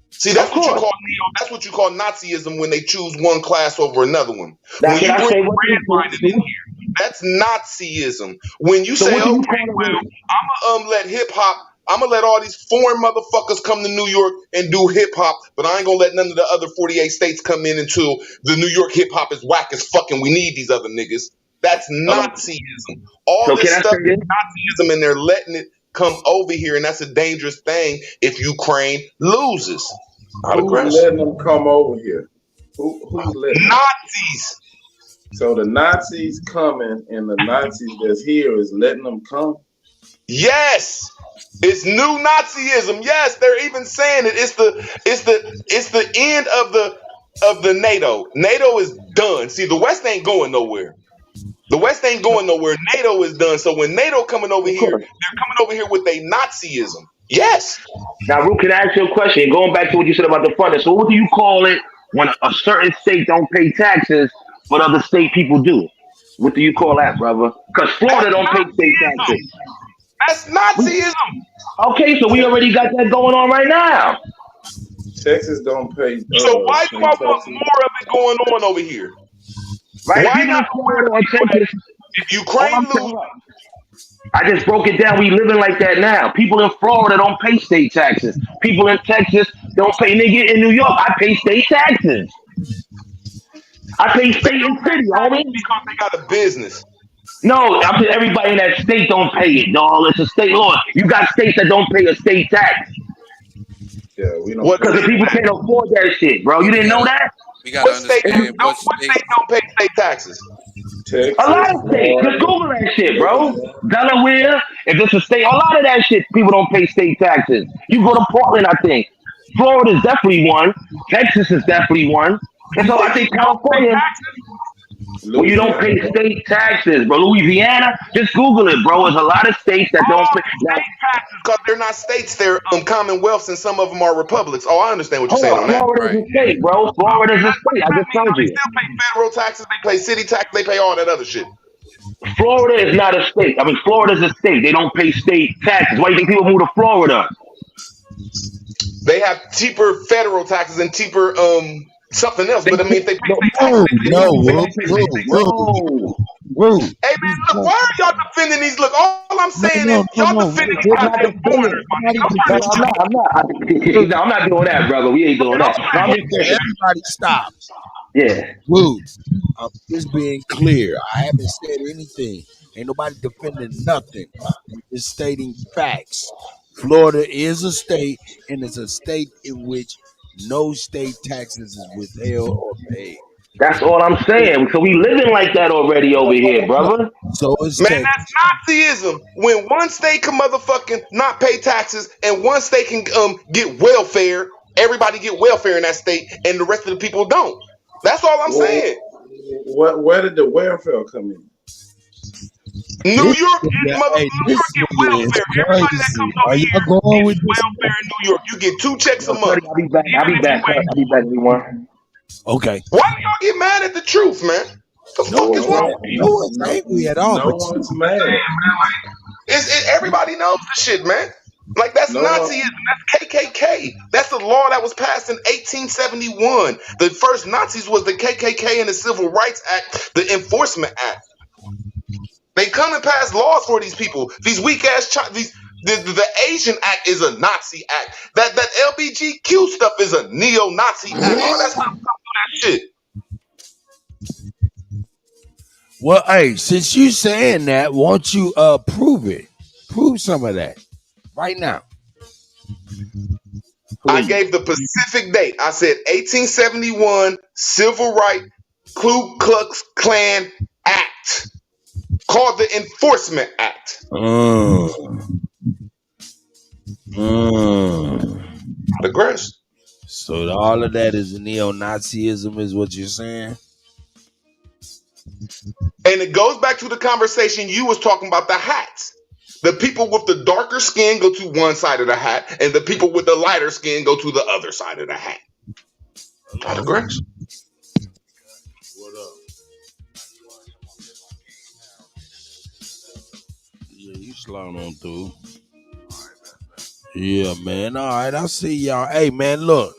See, that's what you call that's what you call Nazism when they choose one class over another one. When you bring red-minded in here, that's Nazism. When you say, okay, well, I'm gonna let hip hop, I'm gonna let all these foreign motherfuckers come to New York and do hip hop, but I ain't gonna let none of the other 48 states come in until the New York hip hop is whack as fucking we need these other niggas. That's Nazism. All this stuff is Nazism, and they're letting it come over here, and that's a dangerous thing if Ukraine loses. Who's letting them come over here? Who's letting Nazis? So the Nazis coming, and the Nazis that's here is letting them come? Yes. It's new Nazism. Yes, they're even saying it. It's the end of the NATO. NATO is done. See, the West ain't going nowhere. The West ain't going nowhere. NATO is done. So when NATO coming over here, they're coming over here with a Nazism. Yes. Now, Root, can I ask you a question? Going back to what you said about the funding. So what do you call it when a certain state don't pay taxes, but other state people do? What do you call that, brother? Because Florida don't pay state taxes. That's Nazism. Okay, so we already got that going on right now. Texas don't pay. So why do I want more of it going on over here? Right? Why not Florida or Texas? If Ukraine loses, I just broke it down. We living like that now. People in Florida don't pay state taxes. People in Texas don't pay. Nigga, in New York, I pay state taxes. I pay state and city, homie. Because they got a business. No, I'm saying everybody in that state don't pay it, dog. It's a state law. You got states that don't pay a state tax. Yeah, we don't. Because the people can't afford that shit, bro. You didn't know that? We gotta understand what state don't pay state taxes? Texas. A lot of states. Just Google that shit, bro. Delaware, if it's a state, a lot of that shit, people don't pay state taxes. You go to Portland, I think. Florida's definitely one. Texas is definitely one. And so I think California, well, you don't pay state taxes, bro. Louisiana, just Google it, bro. There's a lot of states that don't pay state taxes because they're not states. They're commonwealths, and some of them are republics. Oh, I understand what you're saying on that. Florida's a state, bro. Florida's a state. I just told you. They still pay federal taxes. They pay city tax. They pay all that other shit. Florida is not a state. I mean, Florida's a state. They don't pay state taxes. Why do you think people move to Florida? They have cheaper federal taxes and cheaper something else. But I mean, if they pay Rude. Hey man, look, why are y'all defending these? Look, all I'm saying is y'all defending these goddamn foreigners. I'm not doing that, brother. We ain't doing that. Everybody stop. Yeah. Rude. I'm just being clear. I haven't said anything. Ain't nobody defending nothing. I'm just stating facts. Florida is a state, and it's a state in which no state taxes is withheld or paid. That's all I'm saying. So we living like that already over here, brother. So it's man, that's Nazism. When one state can motherfucking not pay taxes and one state can get welfare, everybody get welfare in that state, and the rest of the people don't. That's all I'm saying. Where did the welfare come in? New York, New York get welfare. Everybody that comes over here gets welfare in New York. You get 2 checks a month. I'll be back. I'll be back, everyone. Okay. Why do y'all get mad at the truth, man? The fuck is wrong with you? No one's angry at all. No one's mad. Everybody knows the shit, man. Like that's Nazism. That's KKK. That's the law that was passed in 1871. The first Nazis was the KKK and the Civil Rights Act, the Enforcement Act. They come and pass laws for these people. These weak ass the Asian Act is a Nazi act. That LBGQ stuff is a neo-Nazi act. Oh, that's how come through that shit. Well, hey, since you saying that, won't you prove it? Prove some of that right now. I gave the specific date. I said 1871 Civil Rights Ku Klux Klan Act called the Enforcement Act. Aggressive. So all of that is neo-Nazism is what you're saying? And it goes back to the conversation you was talking about the hats. The people with the darker skin go to one side of the hat, and the people with the lighter skin go to the other side of the hat. Not aggressive. What up? Yeah, you slide on through. Yeah, man. All right, I'll see y'all. Hey, man, look.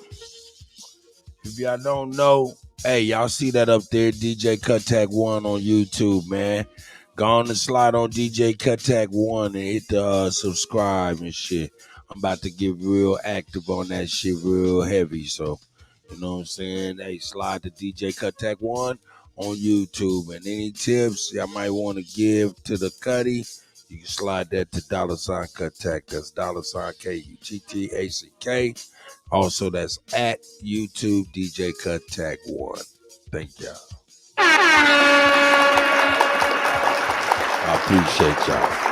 If y'all don't know, hey, y'all see that up there, DJ Kuttack 1 on YouTube, man. Go on and slide on DJ Kuttack 1 and hit the subscribe and shit. I'm about to get real active on that shit real heavy. So, you know what I'm saying? Hey, slide to DJ Kuttack 1 on YouTube. And any tips y'all might want to give to the Kutty, you can slide that to $Kuttack. That's $Kuttack. Also, that's at YouTube DJ Kuttack 1. Thank y'all. I appreciate y'all.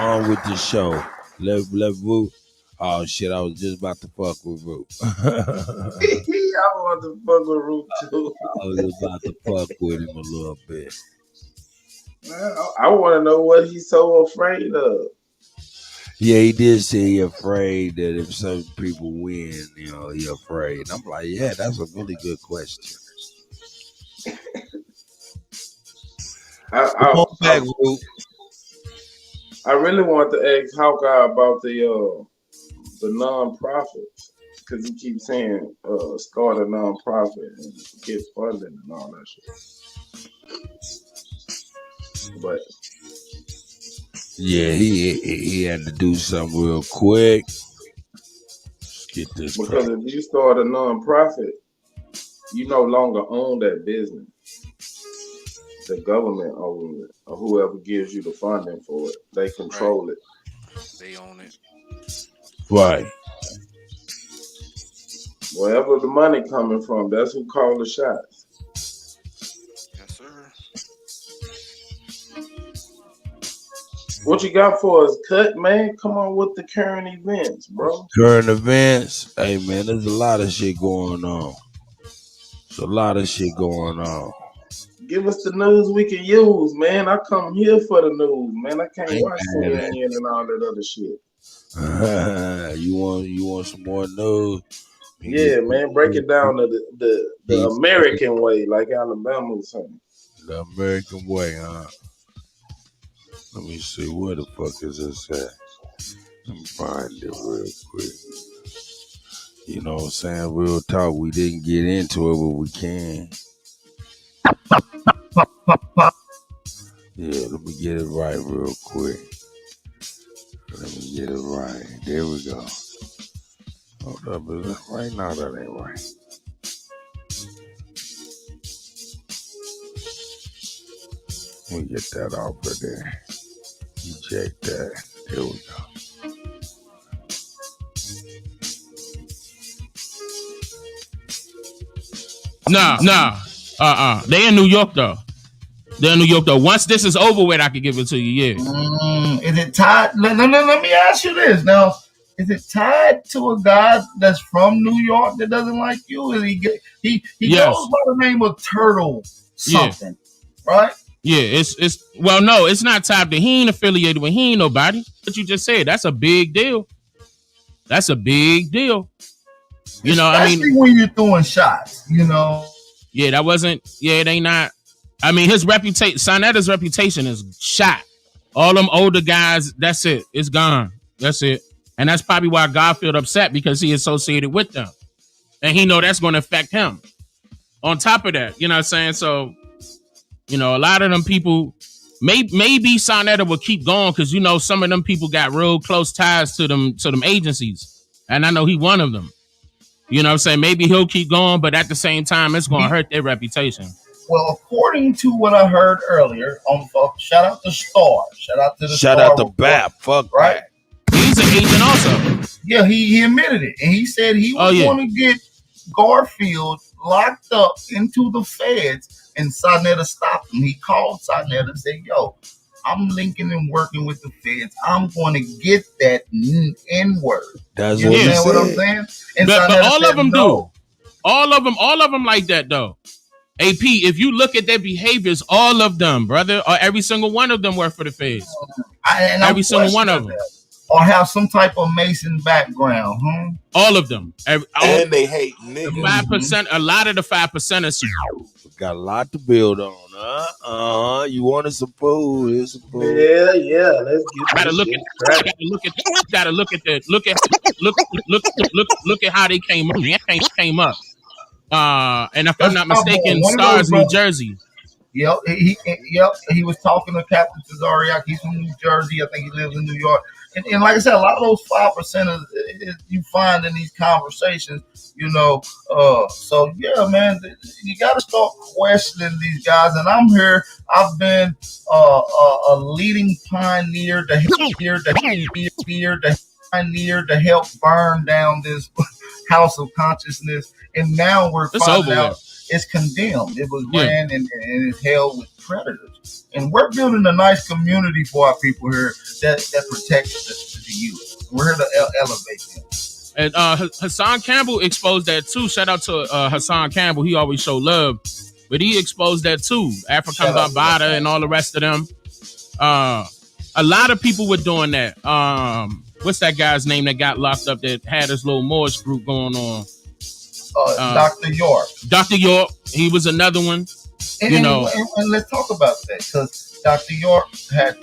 On with the show. Let Root. Oh shit! I was just about to fuck with Root. I want to fuck with Root too. I was just about to fuck with him a little bit. Man, I want to know what he's so afraid of. Yeah, he did say he afraid that if certain people win, you know, he afraid. And I'm like, yeah, that's a really good question. I really want to ask Hawkeye about the non-profits, because he keeps saying start a non-profit and get funding and all that shit. But yeah, he had to do something real quick. Let's get this because if you start a non-profit, you no longer own that business. The government owns it, or whoever gives you the funding for it. They control it. They own it. Right. Wherever the money coming from, that's who call the shots. Yes, sir. What you got for us, Cut, man? Come on with the current events, bro. Current events. Hey, man, there's a lot of shit going on. There's a lot of shit going on. Give us the news we can use, man. I come here for the news, man. I can't watch CNN and all that other shit. You want some more news? Yeah, man. Break it down to the American way, like Alabama was saying. The American way, huh? Let me see, where the fuck is this at? Let me find it real quick. You know what I'm saying? Real talk. We didn't get into it, but we can. Yeah, let me get it right real quick. Let me get it right. There we go. Hold up, is that right? No, that ain't right. Let me get that off of there. Eject that. There we go. Nah. They in New York though. They're in New York though. Once this is over with, I can give it to you. Yeah. Is it tied? Let me ask you this now. Is it tied to a guy that's from New York that doesn't like you? Is he Yes. goes by the name of Turtle something, right? Yeah, it's well, no, it's not tied to. He ain't affiliated with. He ain't nobody. What you just said, that's a big deal. That's a big deal. You know, especially when you're throwing shots, you know. Yeah, that wasn't. Yeah, it ain't not. I mean, his reputation, Sonetta's reputation is shot. All them older guys, that's it. It's gone. That's it. And that's probably why Garfield upset, because he associated with them, and he know that's going to affect him. On top of that, you know what I'm saying? So, you know, a lot of them people, maybe Sonetta will keep going, because, you know, some of them people got real close ties to them agencies, and I know he one of them. You know what I'm saying? Maybe he'll keep going, but at the same time, it's going to hurt their reputation. Well, according to what I heard earlier, shout out to Star. Shout out to BAP. Fuck right. He's an agent also. Yeah, he admitted it, and he said he was going to get Garfield locked up into the feds, and Sonetta stopped him. He called Sonetta and said, "Yo, I'm linking and working with the feds. I'm going to get that N-word." That's what he said. What I'm saying? And but all of them do. All of them like that though. AP, if you look at their behaviors, all of them, brother, or every single one of them work for the feds. Every single one of them. Or have some type of Mason background, huh? All of them. And they hate niggas. 5%, a lot of the 5%ers. Got a lot to build on, You wanted some food? Here's some food. Yeah. Let's get. Look at how they came up. And if I'm not mistaken, Stars, New Jersey. Yep, he was talking to Captain Tazariak. He's from New Jersey. I think he lives in New York. and like I said, a lot of those 5% you find in these conversations, so yeah, man, you got to start questioning these guys. And I'm here. I've been a leading pioneer to help burn down this house of consciousness, and now we're finding out it's condemned. It was ran and it's held with predators, and we're building a nice community for our people here that protects the youth. We're here to elevate them. And Hassan Campbell exposed that too. Shout out to Hassan Campbell. He always show love, but he exposed that too. African Barbada and all the rest of them. A lot of people were doing that. What's that guy's name that got locked up that had his little Moorish group going on? Dr. York. Dr. York. He was another one. And let's talk about that, because Dr. York had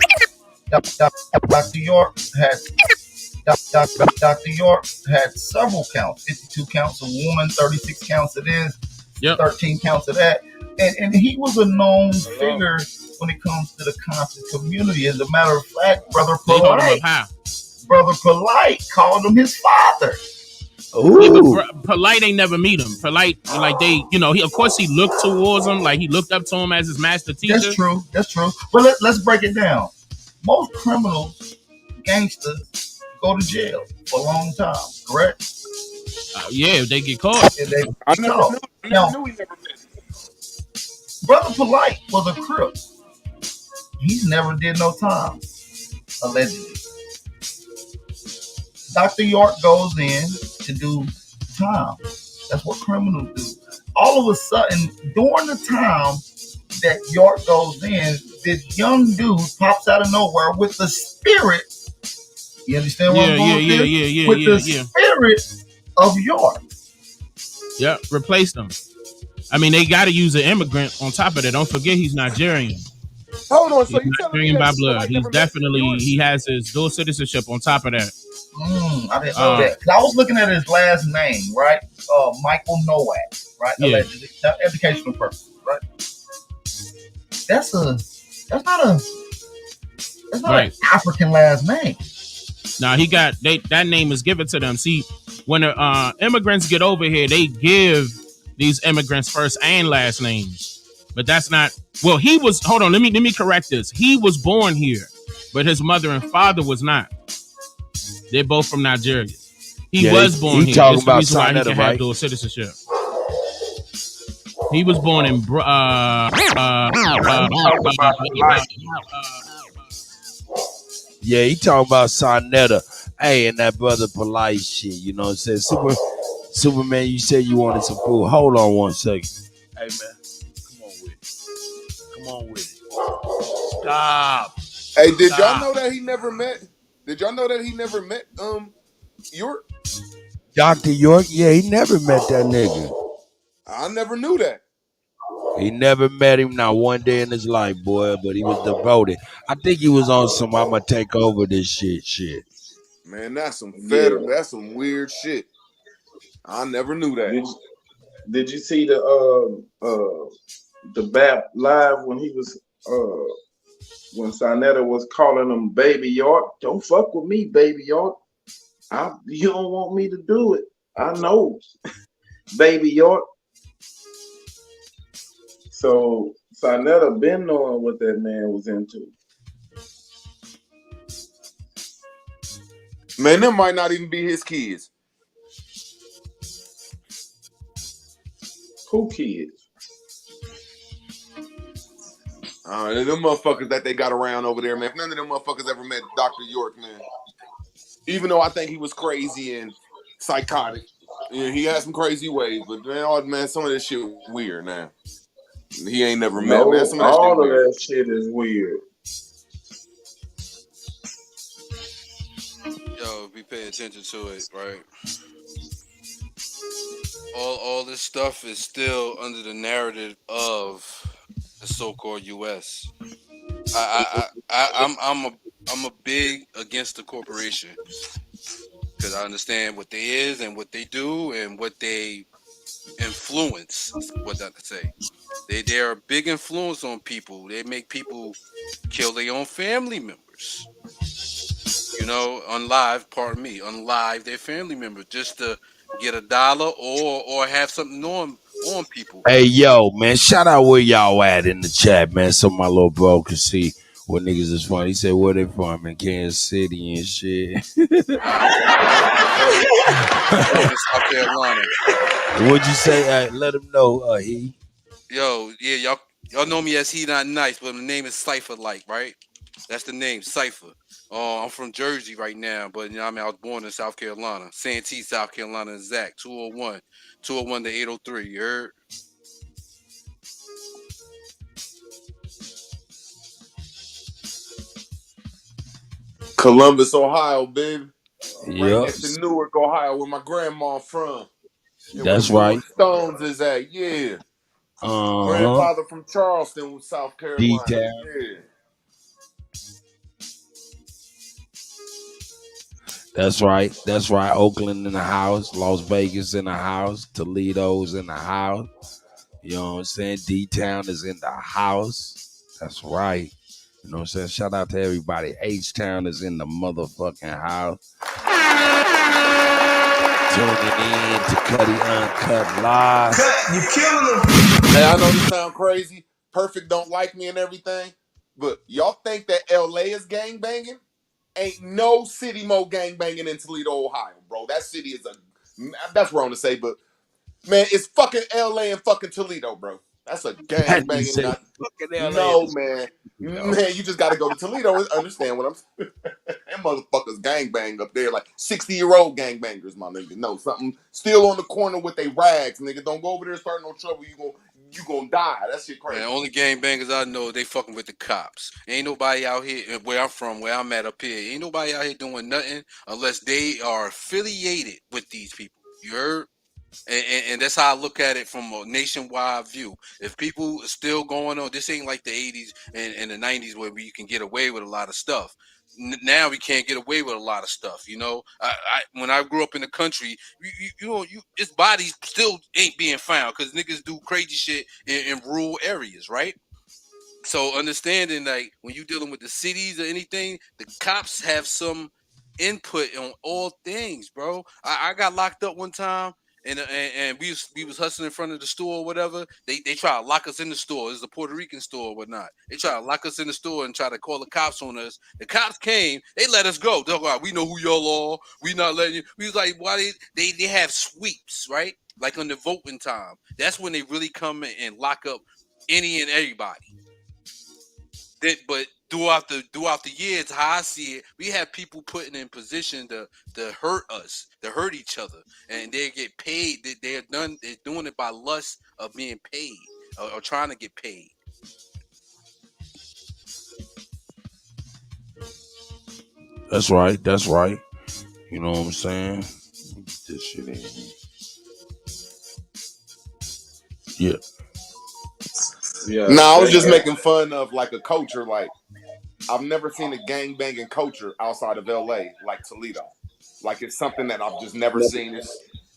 several counts, 52 counts of woman, 36 counts of this, 13 counts of that. And he was a known figure when it comes to the conscious community. As a matter of fact, Brother Polite called him his father. Yeah, but Polite ain't never meet him. Polite, like they, he of course he looked towards him, like he looked up to him as his master teacher. That's true. But let's break it down. Most criminals, gangsters, go to jail for a long time, correct? Yeah, if they get caught. I never knew he never met. Brother Polite was a Crip. He's never did no time, allegedly. Dr. York goes in to do time. That's what criminals do. All of a sudden, during the time that York goes in, this young dude pops out of nowhere with the spirit. You understand what I'm going with? With the spirit of York. Yeah, replaced him. I mean, they got to use an immigrant on top of that. Don't forget he's Nigerian. Hold on, so he's Nigerian by blood. He's definitely, he has his dual citizenship on top of that. I didn't know that. 'Cause I was looking at his last name, right? Michael Nowak, right? Yeah. Allegedly, educational purposes, right? That's not an African last name. Now that name is given to them. See, when the immigrants get over here, they give these immigrants first and last names. But that's not, well, he was, hold on, let me correct this. He was born here, but his mother and father was not. They're both from Nigeria. He was born here. That's the reason why he can have dual citizenship. He was born in yeah, he talking about Sonetta. Hey, and that Brother Polite shit, you know what I'm saying? Superman, you said you wanted some food. Hold on one second. Hey, man, come on with it. Stop. Hey, did y'all know that he never met? Did y'all know that he never met York? Dr. York? Yeah, he never met that nigga. I never knew that. He never met him not one day in his life, boy, but he was devoted. I think he was on some I'ma take over this shit. Man, that's some federal, that's some weird shit. I never knew that. Did you see the BAP live when he was when Sonetta was calling him Baby York? Don't fuck with me, Baby York. You don't want me to do it. I know, Baby York. So Sonetta been knowing what that man was into. Man, them might not even be his kids. Who kids? Them motherfuckers that they got around over there, man. If none of them motherfuckers ever met Dr. York, man. Even though I think he was crazy and psychotic. Yeah, he had some crazy ways, but man, some of this shit weird now. He ain't never met, man. Some of that all shit of weird. that shit is weird. Yo, we pay attention to it, right? All this stuff is still under the narrative of the so-called U.S. I'm a big against the corporation because I understand what they is and what they do and what they influence. What that to say? They are a big influence on people. They make people kill their own family members. You unlive their family member just to get $1 or have something on people. Hey, yo, man, shout out where y'all at in the chat, man, so my little bro can see what niggas is from. He said, where they from? In Kansas City and shit. South Carolina. What'd you say? Let him know, he. Yo, yeah, y'all know me as He Not Nice, but the name is Cypher Like, right? That's the name, Cypher. I'm from Jersey right now, but I was born in South Carolina. Santee, South Carolina, exact. 201 to 803, you heard? Columbus, Ohio, baby. Yep. Right next to Newark, Ohio, where my grandma from. And That's where right. Stones is at, yeah. Grandfather from Charleston, South Carolina. D-Town. Yeah. That's right. That's right. Oakland in the house. Las Vegas in the house. Toledo's in the house. You know what I'm saying? D-Town is in the house. That's right. You know what I'm saying? Shout out to everybody. H-Town is in the motherfucking house. Tuning in to Kutty UnKutt Live. You killing them. Hey, I know this sound crazy. Perfect don't like me and everything. But y'all think that LA is gangbanging? Ain't no city more gangbanging in Toledo, Ohio, bro. That city is that's wrong to say, but man, it's fucking LA and fucking Toledo, bro. That's a gangbanging. No, man. Man, you just got to go to Toledo and understand what I'm saying. Them motherfuckers gangbang up there like 60-year-old gangbangers, my nigga. No, something still on the corner with they rags, nigga. Don't go over there and start no trouble. You gonna die. That shit crazy. Man, only gangbangers I know, they fucking with the cops. Ain't nobody out here where I'm from, where I'm at up here. Ain't nobody out here doing nothing unless they are affiliated with these people. You heard? And that's how I look at it from a nationwide view. If people are still going on, this ain't like the 80s and the 90s where you can get away with a lot of stuff. Now we can't get away with a lot of stuff. You know, when I grew up in the country, his bodies still ain't being found because niggas do crazy shit in rural areas, right? So understanding like when you're dealing with the cities or anything, the cops have some input on all things, bro. I got locked up one time. And we was hustling in front of the store or whatever. They try to lock us in the store. It's a Puerto Rican store or whatnot. They try to lock us in the store and try to call the cops on us. The cops came. They let us go. They're like, we know who y'all are. We not letting you. We was like, why they have sweeps, right? Like on the voting time. That's when they really come in and lock up any and everybody. But throughout the years, how I see it, we have people putting in position to hurt us, to hurt each other, and they get paid. They're doing it by lust of being paid or trying to get paid. That's right. That's right. You know what I'm saying? Get this shit in. Yeah. No, I was just making fun of like a culture. Like I've never seen a gangbanging culture outside of LA like Toledo. Like it's something that I've just never seen.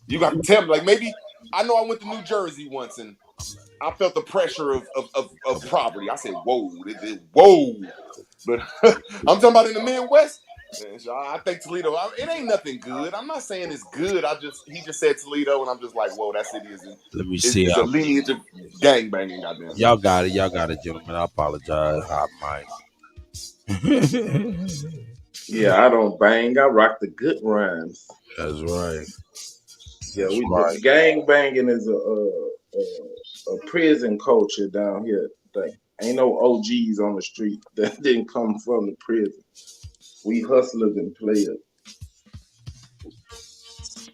You got to tell me. Like maybe I know I went to New Jersey once and I felt the pressure of poverty. I said, whoa, whoa. But I'm talking about in the Midwest. I think Toledo, it ain't nothing good. I'm not saying it's good. He just said Toledo, and I'm just like, whoa, that city is. Let me see. It's a lineage of gangbanging. Goddamn. Y'all got it, gentlemen. I apologize. I might. Yeah, I don't bang. I rock the good rhymes. That's right. Yeah, gang banging is a prison culture down here. Like, ain't no OGs on the street that didn't come from the prison. We hustlers and players.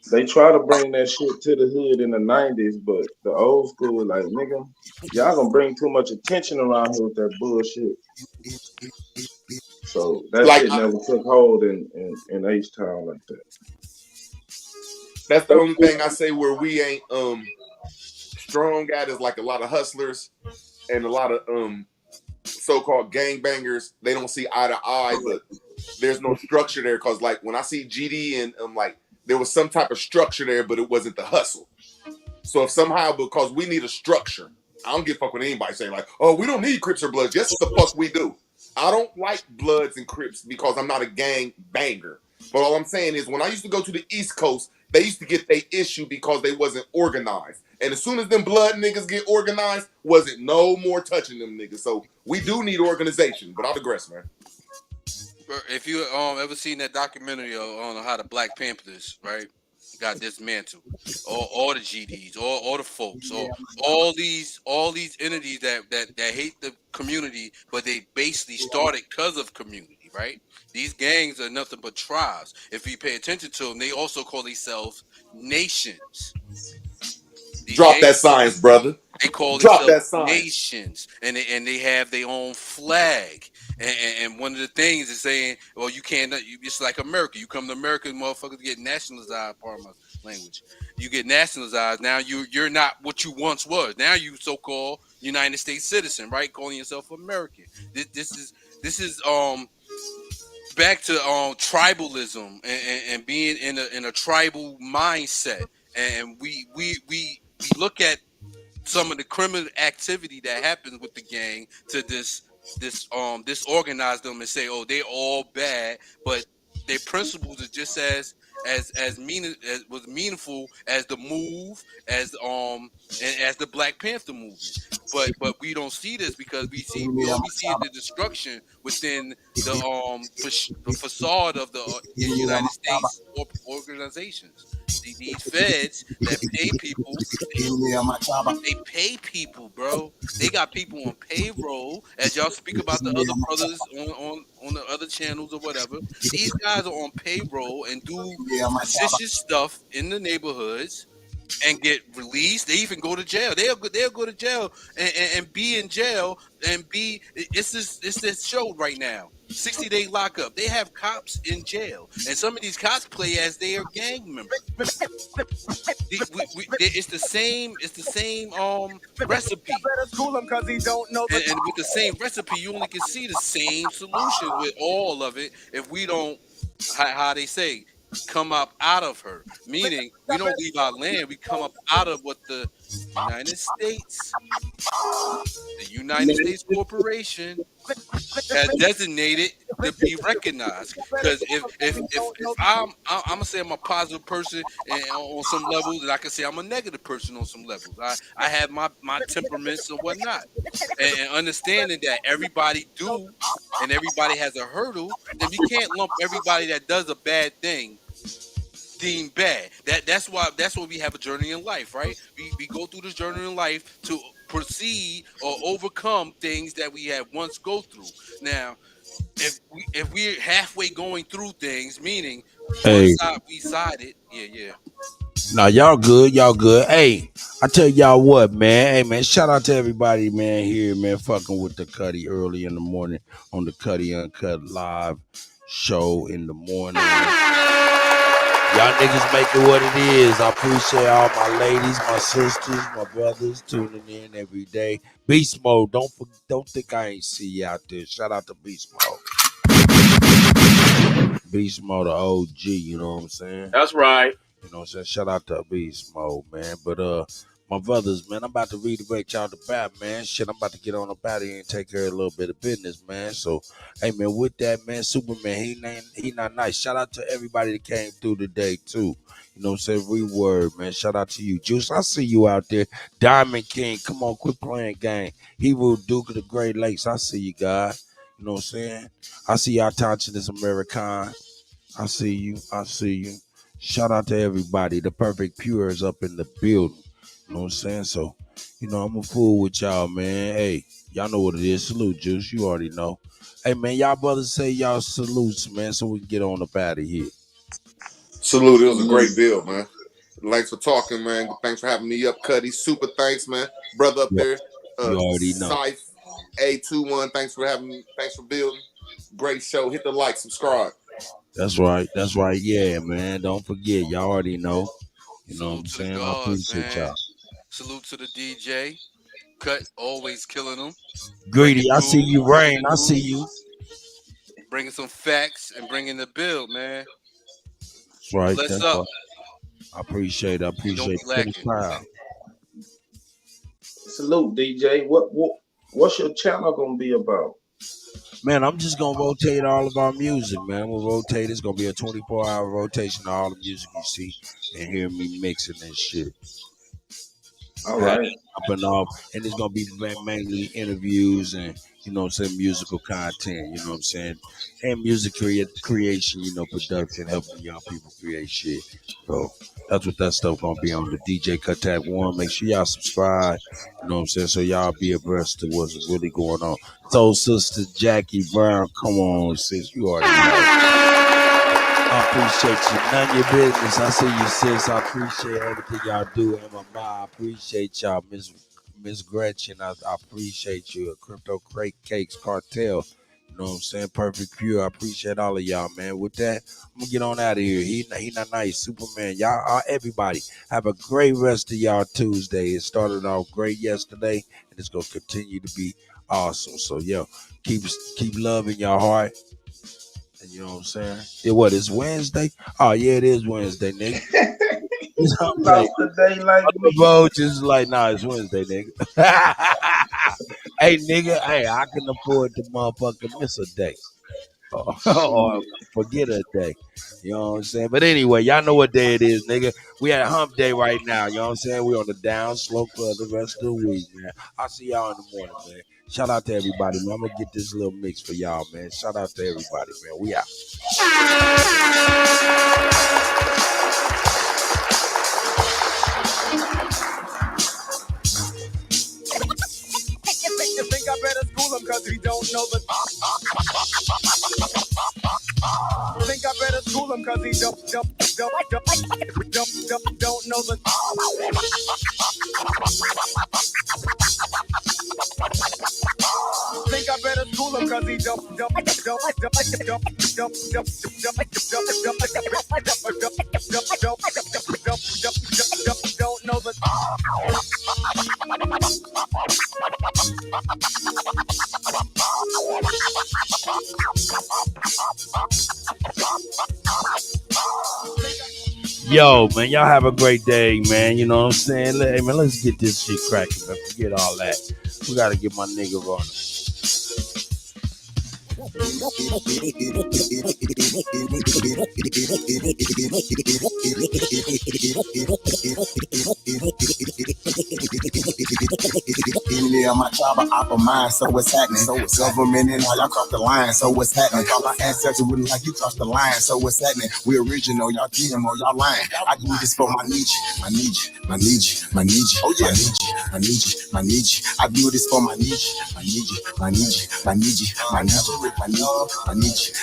They try to bring that shit to the hood in the 90s, but the old school, like, nigga, y'all gonna bring too much attention around here with that bullshit. So that shit never took hold in H-Town like that. That's the only thing I say where we ain't strong at is like a lot of hustlers and a lot of so-called gangbangers. They don't see eye to eye, but there's no structure there. Cause like when I see GD and like there was some type of structure there, but it wasn't the hustle. So if somehow because we need a structure, I don't give a fuck with anybody saying like, oh, we don't need Crips or Bloods. Yes, the fuck we do. I don't like Bloods and Crips because I'm not a gang banger. But all I'm saying is when I used to go to the East Coast, they used to get their issue because they wasn't organized. And as soon as them blood niggas get organized, wasn't no more touching them niggas. So we do need organization, but I digress, man. If you ever seen that documentary on how the Black Panthers, right, got dismantled, all the GDs, all the folks, all these entities that hate the community, but they basically started because of community, right? These gangs are nothing but tribes. If you pay attention to them, they also call themselves nations. Drop that science, brother. They call Drop that themselves science. nations, and they have their own flag. And one of the things is saying, well, you can't. It's like America. You come to America, motherfuckers get nationalized. Part of my language. You get nationalized. Now you're not what you once was. Now you so-called United States citizen, right? Calling yourself American. This is back to tribalism and being in a tribal mindset. And we look at some of the criminal activity that happens with the gang to disorganize them and say, oh, they all bad, but their principles are just as meaningful as the move, as the Black Panther movement. But we don't see this because we only see the destruction within the facade of the United States organizations. These feds that pay people, they pay people, bro. They got people on payroll, as y'all speak about the other brothers on the other channels or whatever. These guys are on payroll and do suspicious stuff in the neighborhoods and get released. They even go to jail. They'll go to jail and be in jail and be. It's this show right now. 60-day lockup. They have cops in jail, and some of these cops play as they are gang members. It's the same recipe. And with the same recipe, you only can see the same solution with all of it. If we don't, how they say, come up out of her, meaning we don't leave our land. We come up out of what the United States Corporation has designated to be recognized. Because if I'm gonna say I'm a positive person and on some levels, and I can say I'm a negative person on some levels. I have my temperaments and whatnot, and understanding that everybody do and everybody has a hurdle, then we can't lump everybody that does a bad thing deemed bad. That's why we have a journey in life, right? We go through this journey in life to proceed or overcome things that we have once go through. Now, if we're halfway going through things, meaning one side we sided, yeah. Nah, y'all good. Hey, I tell y'all what, man. Hey, man, shout out to everybody, man, here, man, fucking with the Kutty early in the morning on the Kutty UnKutt live show in the morning. Y'all niggas make it what it is. I appreciate all my ladies, my sisters, my brothers tuning in every day. Beast Mode, don't think I ain't see you out there. Shout out to Beast Mode. Beast Mode, the OG, you know what I'm saying? That's right. You know what I'm saying? Shout out to Beast Mode, man. But my brothers, man, I'm about to redirect y'all to bat, man. Shit, I'm about to get on up out here and take care of a little bit of business, man. So, hey, man, with that, man, Superman, he not nice. Shout out to everybody that came through today, too. You know what I'm saying? Reword, man. Shout out to you. Juice, I see you out there. Diamond King, come on, quit playing game. Hebrew Duke of the Great Lakes, I see you, guys. You know what I'm saying? I see y'all touching this American. I see you. Shout out to everybody. The Perfect Pure is up in the building. You know what I'm saying? So, you know, I'm a fool with y'all, man. Hey, y'all know what it is. Salute, Juice. You already know. Hey, man, y'all brothers say y'all salutes, man, so we can get on up out of here. Salute. It was a great bill, man. Thanks for talking, man. Thanks for having me up, Kutty. Super thanks, man. Brother up there. You already know. Syph A21, thanks for having me. Thanks for building. Great show. Hit the like, subscribe. That's right. Yeah, man. Don't forget. Y'all already know. You know what I'm saying? I appreciate y'all. Salute to the DJ. Cut, always killing them. Greedy, I see you, Rain. I see you. Bringing some facts and bringing the bill, man. That's right. Bless up. Right. I appreciate it. Salute, DJ. What's your channel gonna be about? Man, I'm just gonna rotate all of our music, man. I'm gonna rotate. It's gonna be a 24-hour rotation of all the music you see and hear me mixing this shit. All right. Jumping off, and it's gonna be mainly interviews and musical content. You know what I'm saying, and music creation. Production, helping young people create shit. So that's what that stuff gonna be on the DJ Kuttack One. Make sure y'all subscribe. You know what I'm saying, so y'all be abreast to what's really going on. So, Sister Jackie Brown, come on, sis, you already know. I appreciate you. None of your business. I see you, sis. I appreciate everything y'all do. And my mom, I appreciate y'all. Miss Gretchen, I appreciate you. Crypto Crate Cakes Cartel. You know what I'm saying? Perfect Pure. I appreciate all of y'all, man. With that, I'm gonna get on out of here. He not nice. Superman. Y'all, everybody, have a great rest of y'all Tuesday. It started off great yesterday, and it's gonna continue to be awesome. So, keep love in your heart. You know what I'm saying? It's Wednesday? Oh, yeah, it is Wednesday, nigga. Lost the day like me. Bro, just like, nah, it's Wednesday, nigga. Hey, nigga, I can afford to motherfucking miss a day. Or forget a day. You know what I'm saying? But anyway, y'all know what day it is, nigga. We at hump day right now. You know what I'm saying? We on the down slope for the rest of the week, man. I'll see y'all in the morning, man. Shout out to everybody, man. I'm gonna get this little mix for y'all, man. Shout out to everybody, man. We out. You think I better school him cause he don't know the think I better school him cause he don't know the think I better school him cause he don't know the Yo, man, y'all have a great day, man. You know what I'm saying? Hey, man, let's get this shit cracking, man. Forget all that. We got to get my nigga on it. Yeah, my tribe of upper mind, so what's happening? So what's government and all y'all cross the line, so what's happening? My ancestors wouldn't like you cross the line, so what's happening? We original, y'all GMO, y'all lying. I do this for my niche. Oh yeah, I need you. I do this for my niche. I need you.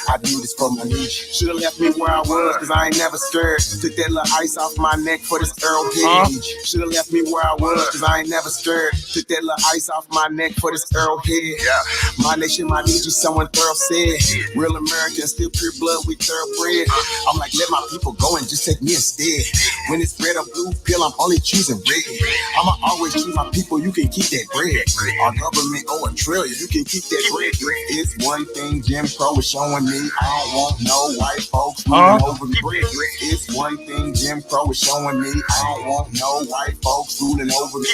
I do this for my niche. Should've left me where I was, cause I ain't never scared. Took that little ice off my neck for this Earl head. Should've left me where I was, cause I ain't never scared. Took that little ice off my neck for this Earl head. My nation, my need you, someone thorough said. Real American, still pure blood, we thoroughbred. I'm like, let my people go and just take me instead. When it's red or blue pill, I'm only choosing red. I'ma always choose my people, you can keep that bread. Our government owe $1 trillion, you can keep that bread. It's one thing Jim Crow is showing me. I don't want no white folks ruling over me. It's one thing Jim Crow is showing me. I don't want no white folks ruling over me.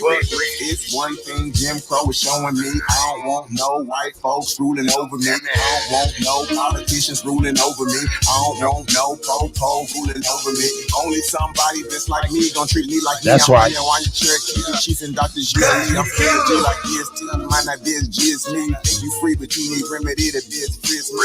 It's one thing Jim Crow is showing me. I don't want no white folks ruling over me. I don't want no politicians ruling over me. I don't want no po-po ruling over me. Only somebody that's like me gonna treat me like that's me. right. I'm Cherokee, the chief and doctors usually. I'm feeling G like DST. Might not be as G as me. Think you free, but you need remedy to be as free as me.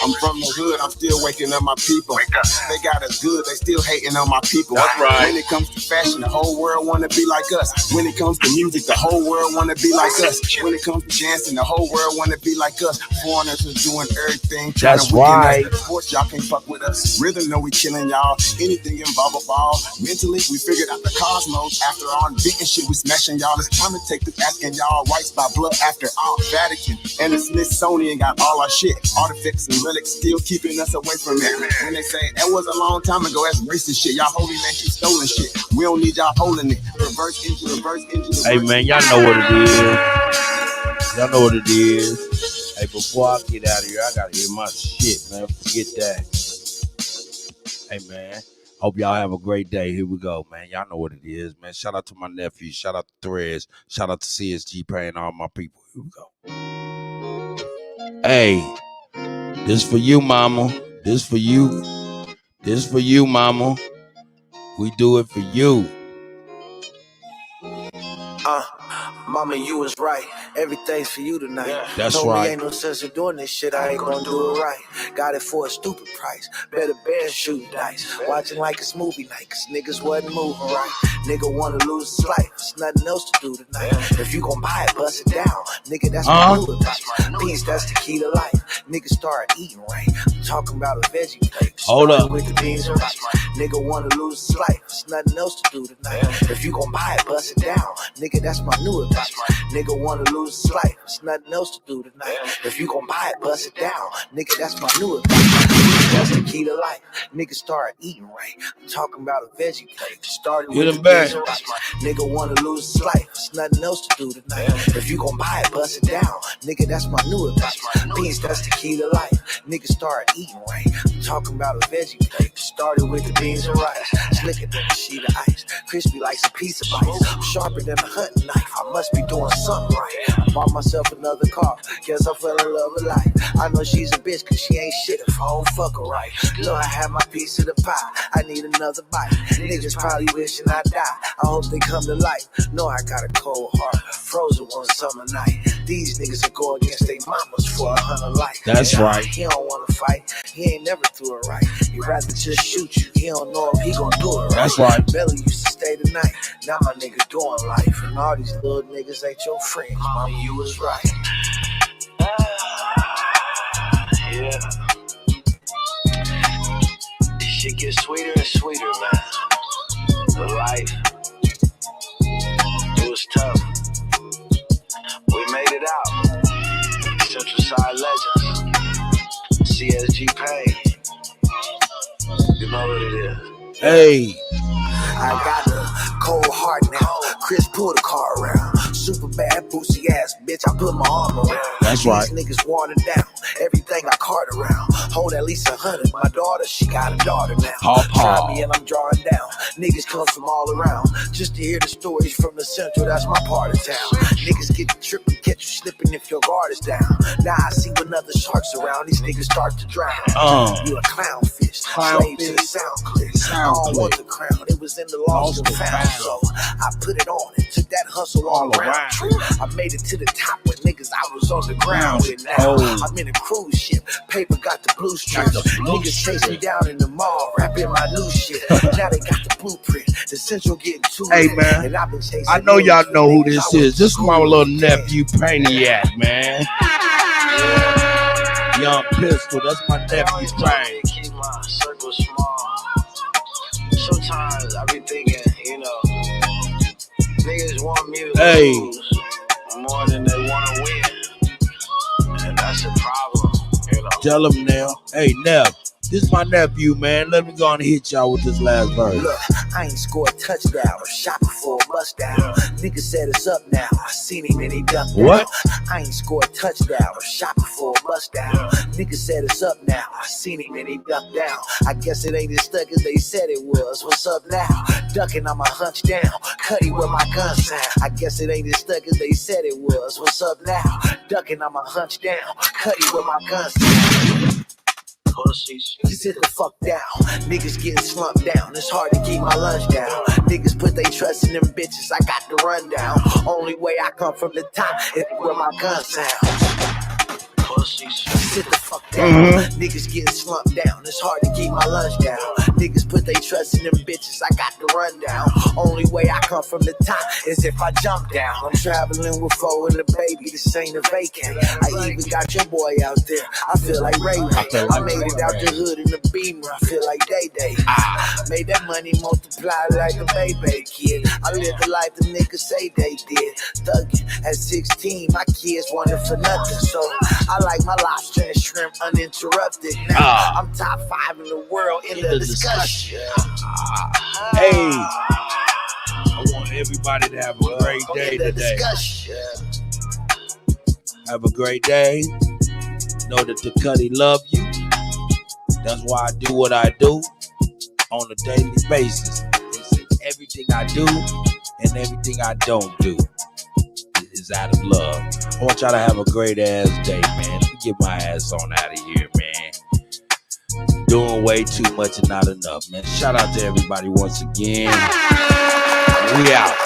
I'm from the hood, I'm still waking up my people. They got us good, they still hating on my people. That's right. When it comes to fashion, the whole world wanna be like us. When it comes to music, the whole world wanna be like us. When it comes to dancing, the whole world wanna be like us. Foreigners are doing everything. That's right. Sports, y'all can't fuck with us. Rhythm, know we killing y'all. Anything involve a ball. Mentally, we figured out the cosmos. After all beating shit, we smashing y'all. It's time to take this asking y'all rights by blood. After all, Vatican and the Smithsonian got all our shit. Artifacts and relics still keeping us away from it. When they say that was a long time ago, that's racist shit. Y'all holy man keep stolen shit. We don't need y'all holding it. Reverse engine, reverse engine. Hey, man, y'all know what it is. Y'all know what it is. Hey, before I get out of here, I gotta hear my shit, man. Forget that. Hey, man. Hope y'all have a great day. Here we go, man. Y'all know what it is, man. Shout out to my nephew. Shout out to Threads. Shout out to CSG paying all my people. Here we go. Hey, this for you, mama. This for you. This for you, mama. We do it for you. Mama, you was right. Everything's for you tonight. That's Told right. me ain't no sense in doing this shit. I ain't gonna do it right. Got it for a stupid price. Better bear shooting dice. Watching like it's movie night, cause niggas wasn't moving right. Nigga wanna lose his life. There's nothing else to do tonight. If you gon' buy it, bust it down. Nigga, that's my new advice. Peace, that's the key to life. Nigga start eating right. I'm talking about a veggie plate. Hold up. With the beans and rice. Nigga wanna lose his life. There's nothing else to do tonight. If you gon' buy it, bust it down. Nigga, that's my new advice. Nigga wanna lose his life. There's nothing else to do tonight. If you gon' buy it, bust it down. Nigga, that's my new advice. That's the key to life. Nigga start eating right. I'm talking about a veggie plate. Started with the beans and rice. Nigga wanna lose his life. There's nothing else to do tonight. If you gon' buy it, bust it down. Nigga, that's my new advice. Peace, that's the key to life. Nigga start eating right. I'm talking about a veggie plate. Started with the beans and rice. Slicker than a sheet of ice. Crispy like a piece of ice. Sharper than a hunting knife. I must be doing something right. I bought myself another car. Guess I fell in love with life. I know she's a bitch cause she ain't shit if I don't fuck her right. Know I have my piece of the pie. I need another bite. Niggas probably wishing I die. I hope they come to life. Know I got a cold heart. Frozen one summer night. These niggas will go against their mamas for 100 life. That's right. He don't wanna fight. He ain't never threw it right. He'd rather just shoot you. He don't know if he gon' do it right. That's right. Belly used to stay the night. Now my nigga doing life. And all these little niggas ain't your friends. Mama, you was right. Yeah. This shit gets sweeter and sweeter, man. The life. It was tough. We made it out. Central Side Legends. CSG Pain. You know what it is. Hey. I got a cold heart now. Chris pulled the car around. Super bad, boozy ass bitch. I put my arm around. That's right. These niggas watered down. Everything I cart around. Hold at least 100. My daughter, she got a daughter now. Try me and I'm drawing down. Niggas come from all around. Just to hear the stories from the central. That's my part of town. Niggas get the trip and catch you slipping if your guard is down. Now I see when other sharks around. These niggas start to drown. You a clownfish. Slave to the sound clip. I don't want the crown. It was in the lost and found. So I put it on and took that hustle all around. I made it to the top with niggas I was on the ground with now. I'm in a cruise ship. Paper got the blue strips. Niggas chase me down in the mall, rapping my new shit. Now they got the blueprint. The central getting to Hey, it. man. And I've been chasing I know y'all know who this I is. This is my little nephew, Paniac, man. Young Pistol. That's my nephew, Pain. keep my circle small. Sometimes I be thinking, you know, niggas want me to lose more than they want to win. And that's a problem, you know. Tell him now. Hey, Nev. This is my nephew, man. Let me go on and hit y'all with this last verse. Look, I ain't scored a touchdown or shot before a bust down. Nigga said it's up now. I seen him and he ducked down. What? I ain't scored a touchdown or shot before a bust down. Nigga said it's up now. I seen him and he ducked down. I guess it ain't as stuck as they said it was. What's up now? Ducking, I'ma hunch down. Kutty where my gun sound. I guess it ain't as stuck as they said it was. What's up now? Ducking, I'ma hunch down. Kutty where my gun sound. Just sit the fuck down. Niggas getting slumped down. It's hard to keep my lunch down. Niggas put they trust in them bitches. I got the rundown. Only way I come from the top is where my gun sound. Sit the fuck down. Niggas getting slumped down. It's hard to keep my lunch down. Niggas put they trust in them bitches. I got the rundown. Only way I come from the top is if I jump down. I'm traveling with foe and the baby. This ain't a vacant. I even got your boy out there. I feel like Ray Ray. I made it out the hood in the Beamer. I feel like Day Day. Made that money multiply like a baby kid. I lived the life the niggas say they did. Thuggin' at 16, my kids wanted for nothing. So I like my lobster and shrimp uninterrupted. Now I'm top 5 in the world in the discussion. Hey, I want everybody to have a great day today. Have a great day. Know that the Kutty love you. That's why I do what I do on a daily basis. It's everything I do and everything I don't do is out of love. I want y'all to have a great ass day, man. get my ass on out of here, man. Doing way too much and not enough, man. Shout out to everybody once again. We out.